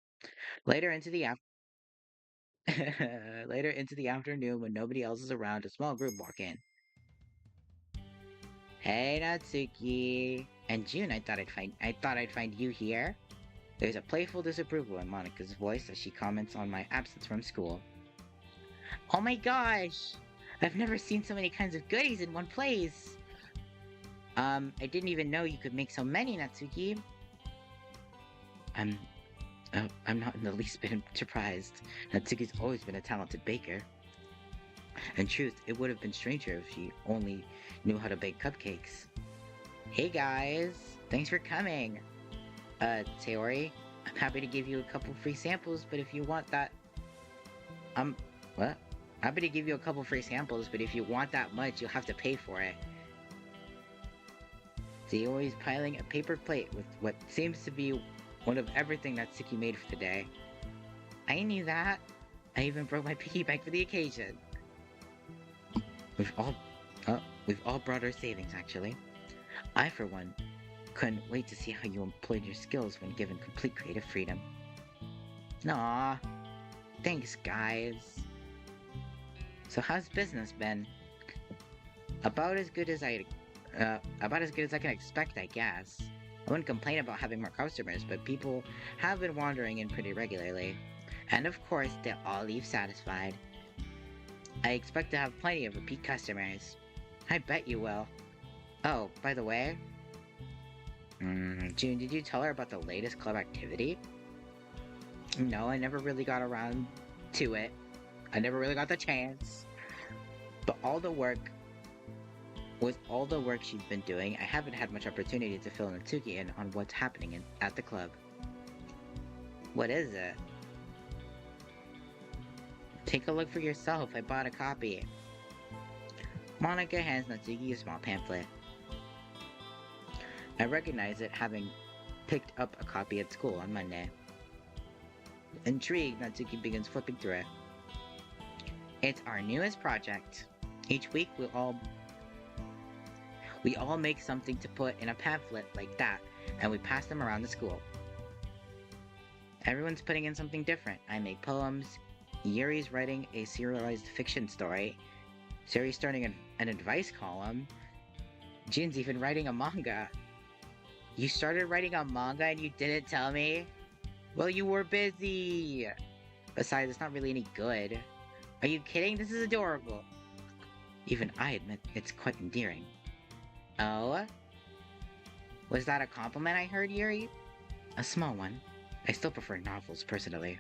Later into the later into the afternoon when nobody else is around, a small group walk in. Hey Natsuki. And June, I thought I'd find you here. There's a playful disapproval in Monika's voice as she comments on my absence from school. Oh my gosh! I've never seen so many kinds of goodies in one place! I didn't even know you could make so many, Natsuki. I'm not in the least bit surprised. Natsuki's always been a talented baker. In truth, it would have been stranger if she only knew how to bake cupcakes. Hey guys! Thanks for coming! Sayori, I'm happy to give you a couple free samples, but if you want that... what? Happy to give you a couple free samples, but if you want that much, you'll have to pay for it. Sayori's piling a paper plate with what seems to be one of everything Natsuki made for the day. I knew that. I even broke my piggy bank for the occasion. We've all brought our savings, actually. I, for one, couldn't wait to see how you employed your skills when given complete creative freedom. Aw, thanks guys. So how's business been? About as good as about as good as I can expect, I guess. I wouldn't complain about having more customers, but people have been wandering in pretty regularly. And of course, they all leave satisfied. I expect to have plenty of repeat customers. I bet you will. Oh, by the way, June, did you tell her about the latest club activity? No, I never really got around to it. I never really got the chance. But with all the work she's been doing, I haven't had much opportunity to fill Natsuki in on what's happening at the club. What is it? Take a look for yourself. I bought a copy. Monica hands Natsuki a small pamphlet. I recognize it, having picked up a copy at school on Monday. Intrigued, Natsuki begins flipping through it. It's our newest project. Each week we all make something to put in a pamphlet like that, and we pass them around the school. Everyone's putting in something different. I make poems, Yuri's writing a serialized fiction story, Sari's starting an advice column, Jin's even writing a manga. You started writing a manga and you didn't tell me? Well, you were busy! Besides, it's not really any good. Are you kidding? This is adorable. Even I admit it's quite endearing. Oh? Was that a compliment I heard, Yuri? A small one. I still prefer novels, personally.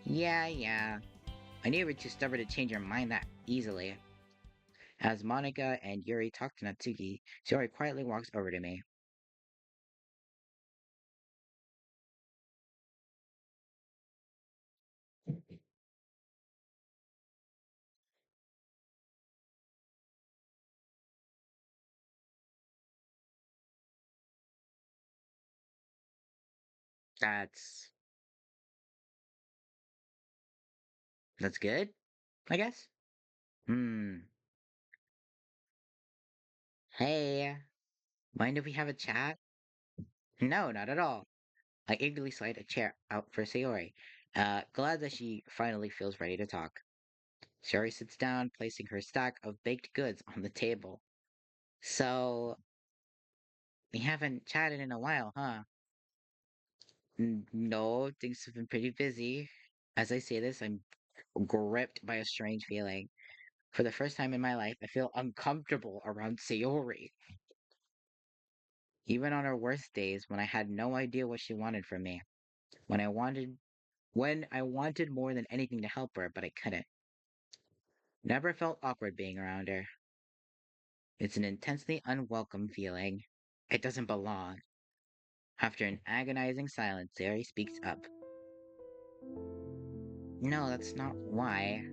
Yeah. I knew you were too stubborn to change your mind that easily. As Monica and Yuri talk to Natsuki, Yuri quietly walks over to me. That's... that's good, I guess? Hmm. Hey, mind if we have a chat? No, not at all. I eagerly slide a chair out for Sayori, glad that she finally feels ready to talk. Sayori sits down, placing her stack of baked goods on the table. So, we haven't chatted in a while, huh? No, things have been pretty busy. As I say this, I'm gripped by a strange feeling. For the first time in my life, I feel uncomfortable around Sayori. Even on her worst days, when I had no idea what she wanted from me. When I wanted when I wanted more than anything to help her, but I couldn't. Never felt awkward being around her. It's an intensely unwelcome feeling. It doesn't belong. After an agonizing silence, Sayori speaks up. No, that's not why.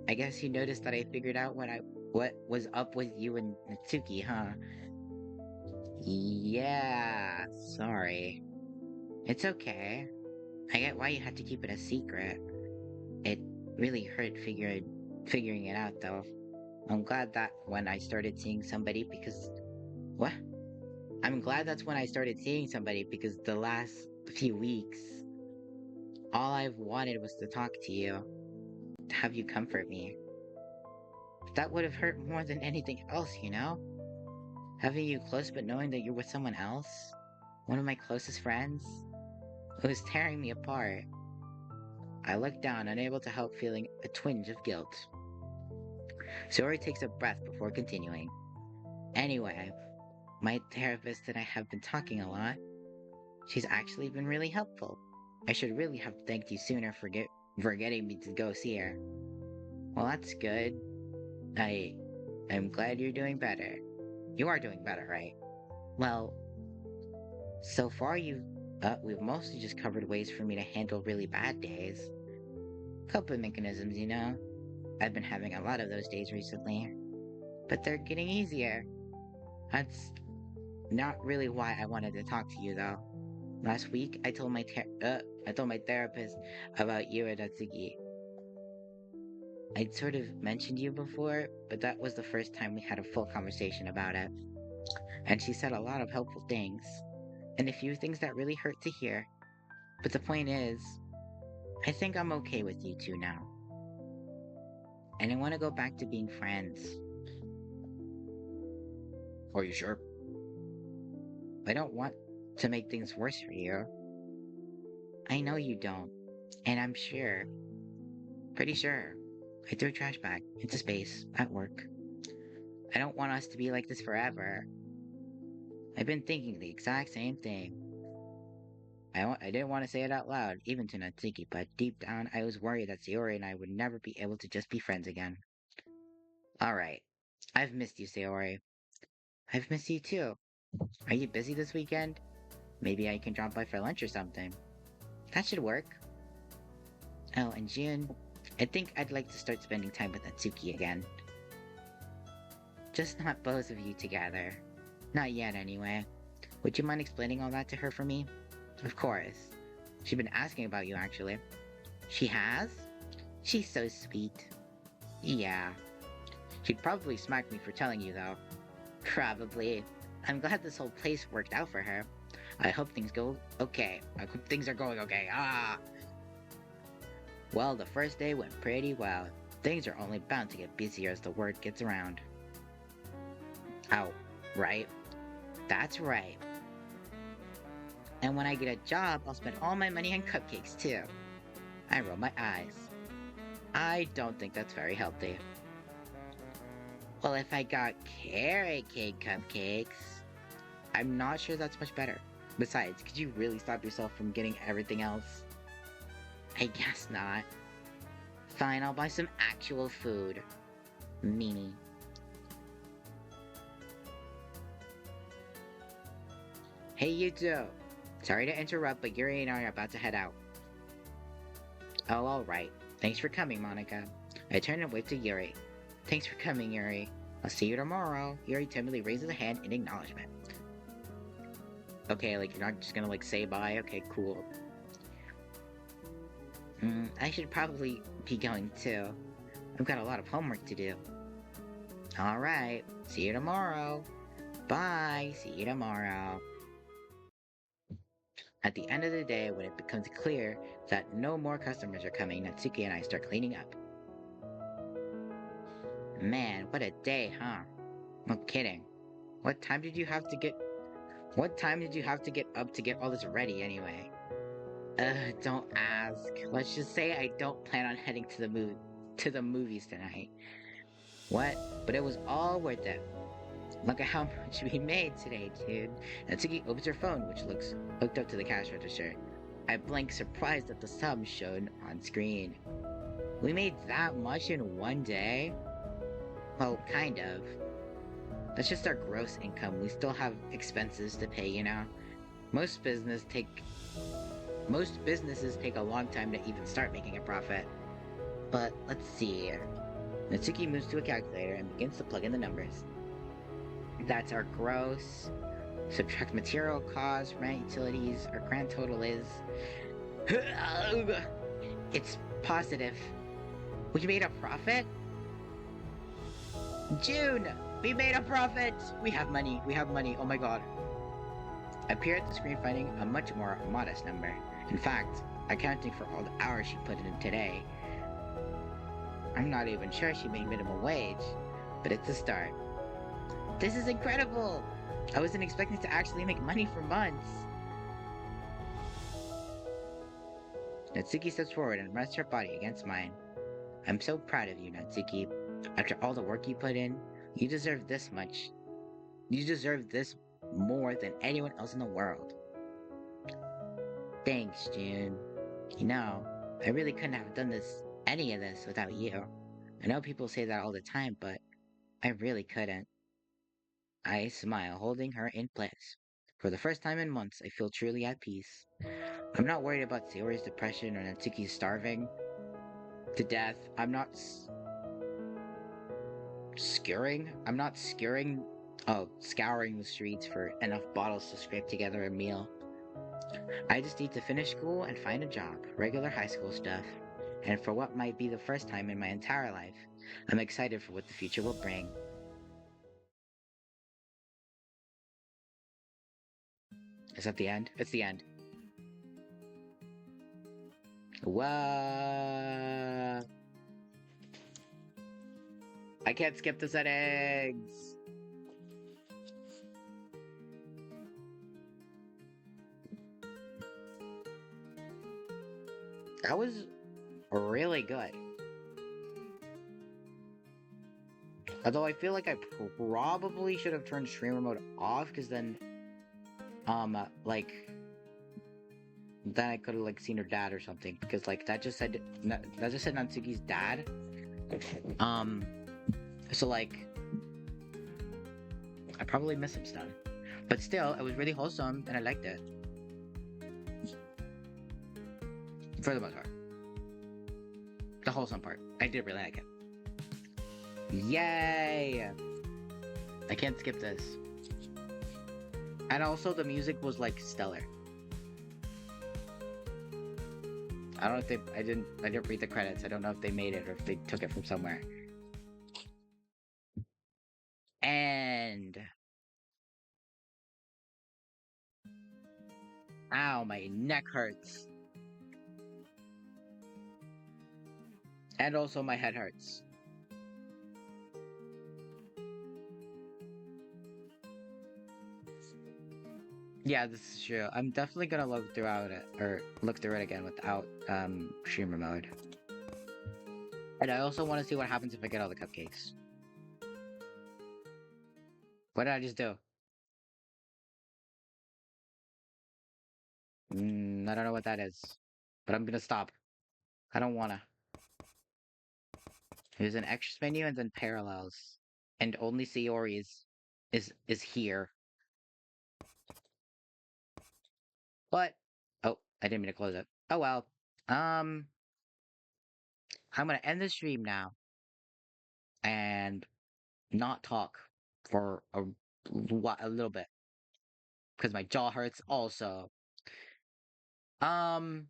I guess you noticed that I figured out what was up with you and Natsuki, huh? Yeah, sorry. It's okay. I get why you had to keep it a secret. It really hurt figuring it out though. I'm glad that when I started seeing somebody because what? I'm glad that's when I started seeing somebody because the last few weeks all I've wanted was to talk to you, to have you comfort me. That would have hurt more than anything else, you know? Having you close but knowing that you're with someone else, one of my closest friends, it was tearing me apart. I looked down, unable to help feeling a twinge of guilt. Sori takes a breath before continuing. Anyway, my therapist and I have been talking a lot. She's actually been really helpful. I should really have thanked you sooner for getting me to go see her. Well, that's good. I'm glad you're doing better. You are doing better, right? Well, so far we've mostly just covered ways for me to handle really bad days. Coping mechanisms, you know. I've been having a lot of those days recently, but they're getting easier. That's not really why I wanted to talk to you though. Last week, I told my therapist about you and Atsugi. I'd sort of mentioned you before, but that was the first time we had a full conversation about it. And she said a lot of helpful things, and a few things that really hurt to hear. But the point is, I think I'm okay with you two now. And I want to go back to being friends. Are you sure? I don't want to make things worse for you. I know you don't, and I'm sure, pretty sure, I threw a trash bag into space at work. I don't want us to be like this forever. I've been thinking the exact same thing. I didn't want to say it out loud, even to Natsuki, but deep down I was worried that Sayori and I would never be able to just be friends again. Alright, I've missed you, Sayori. I've missed you too. Are you busy this weekend? Maybe I can drop by for lunch or something. That should work. Oh, and June, I think I'd like to start spending time with Natsuki again. Just not both of you together. Not yet, anyway. Would you mind explaining all that to her for me? Of course. She's been asking about you, actually. She has? She's so sweet. Yeah. She'd probably smack me for telling you, though. Probably. I'm glad this whole place worked out for her. I hope things go okay. I hope things are going okay. Well, the first day went pretty well. Things are only bound to get busier as the word gets around. Oh, right. That's right. And when I get a job, I'll spend all my money on cupcakes, too. I roll my eyes. I don't think that's very healthy. Well, if I got carrot cake cupcakes, I'm not sure that's much better. Besides, could you really stop yourself from getting everything else? I guess not. Fine, I'll buy some actual food. Mimi. Hey, you two. Sorry to interrupt, but Yuri and I are about to head out. Oh, alright. Thanks for coming, Monica. I turn and wave to Yuri. Thanks for coming, Yuri. I'll see you tomorrow. Yuri timidly raises a hand in acknowledgement. Okay, like, you're not just gonna, like, say bye? Okay, cool. I should probably be going, too. I've got a lot of homework to do. Alright, see you tomorrow. Bye, see you tomorrow. At the end of the day, when it becomes clear that no more customers are coming, Natsuki and I start cleaning up. Man, what a day, huh? No kidding. What time did you have to get up to get all this ready anyway? Don't ask. Let's just say I don't plan on heading to the movies tonight. What? But it was all worth it. Look at how much we made today, dude. Natsuki opens her phone, which looks hooked up to the cash register. I blink, surprised at the sum shown on screen. We made that much in one day? Well, kind of. That's just our gross income. We still have expenses to pay, you know? Most businesses take a long time to even start making a profit. But let's see. Natsuki moves to a calculator and begins to plug in the numbers. That's our gross. Subtract material costs, rent, utilities. Our grand total is... It's positive. We made a profit? June! We made a profit! We have money. Oh my god. I peer at the screen, finding a much more modest number. In fact, accounting for all the hours she put in today, I'm not even sure she made minimum wage, but it's a start. This is incredible! I wasn't expecting to actually make money for months. Natsuki steps forward and rests her body against mine. I'm so proud of you, Natsuki. After all the work you put in, you deserve this much. You deserve this more than anyone else in the world. Thanks, June. You know, I really couldn't have done any of this without you. I know people say that all the time, but I really couldn't. I smile, holding her in place. For the first time in months, I feel truly at peace. I'm not worried about Sayori's depression or Natsuki's starving to death. I'm not scouring the streets for enough bottles to scrape together a meal. I just need to finish school and find a job, regular high school stuff. And for what might be the first time in my entire life, I'm excited for what the future will bring. Is that the end? It's the end. What? I can't skip the settings. That was really good. Although I feel like I probably should have turned streamer mode off, because like, then I could have like seen her dad or something. Because like that just said Natsuki's dad. Um, so like I probably missed some stuff, but still, it was really wholesome and I liked it for the most part. The wholesome part, I did really like it. Yay! I can't skip this. And also, the music was like stellar. I don't know if they. I didn't read the credits. I don't know if they made it or if they took it from somewhere. And ow, my neck hurts. And also, my head hurts. Yeah, this is true. I'm definitely gonna look throughout it or look through it again without streamer mode. And I also want to see what happens if I get all the cupcakes. What did I just do? I don't know what that is, but I'm gonna stop. I don't wanna. There's an extras menu and then parallels, and only Sayori is here. But oh, I didn't mean to close it. Oh well. Um, I'm gonna end the stream now and not talk for a little bit because my jaw hurts also. Um,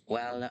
well,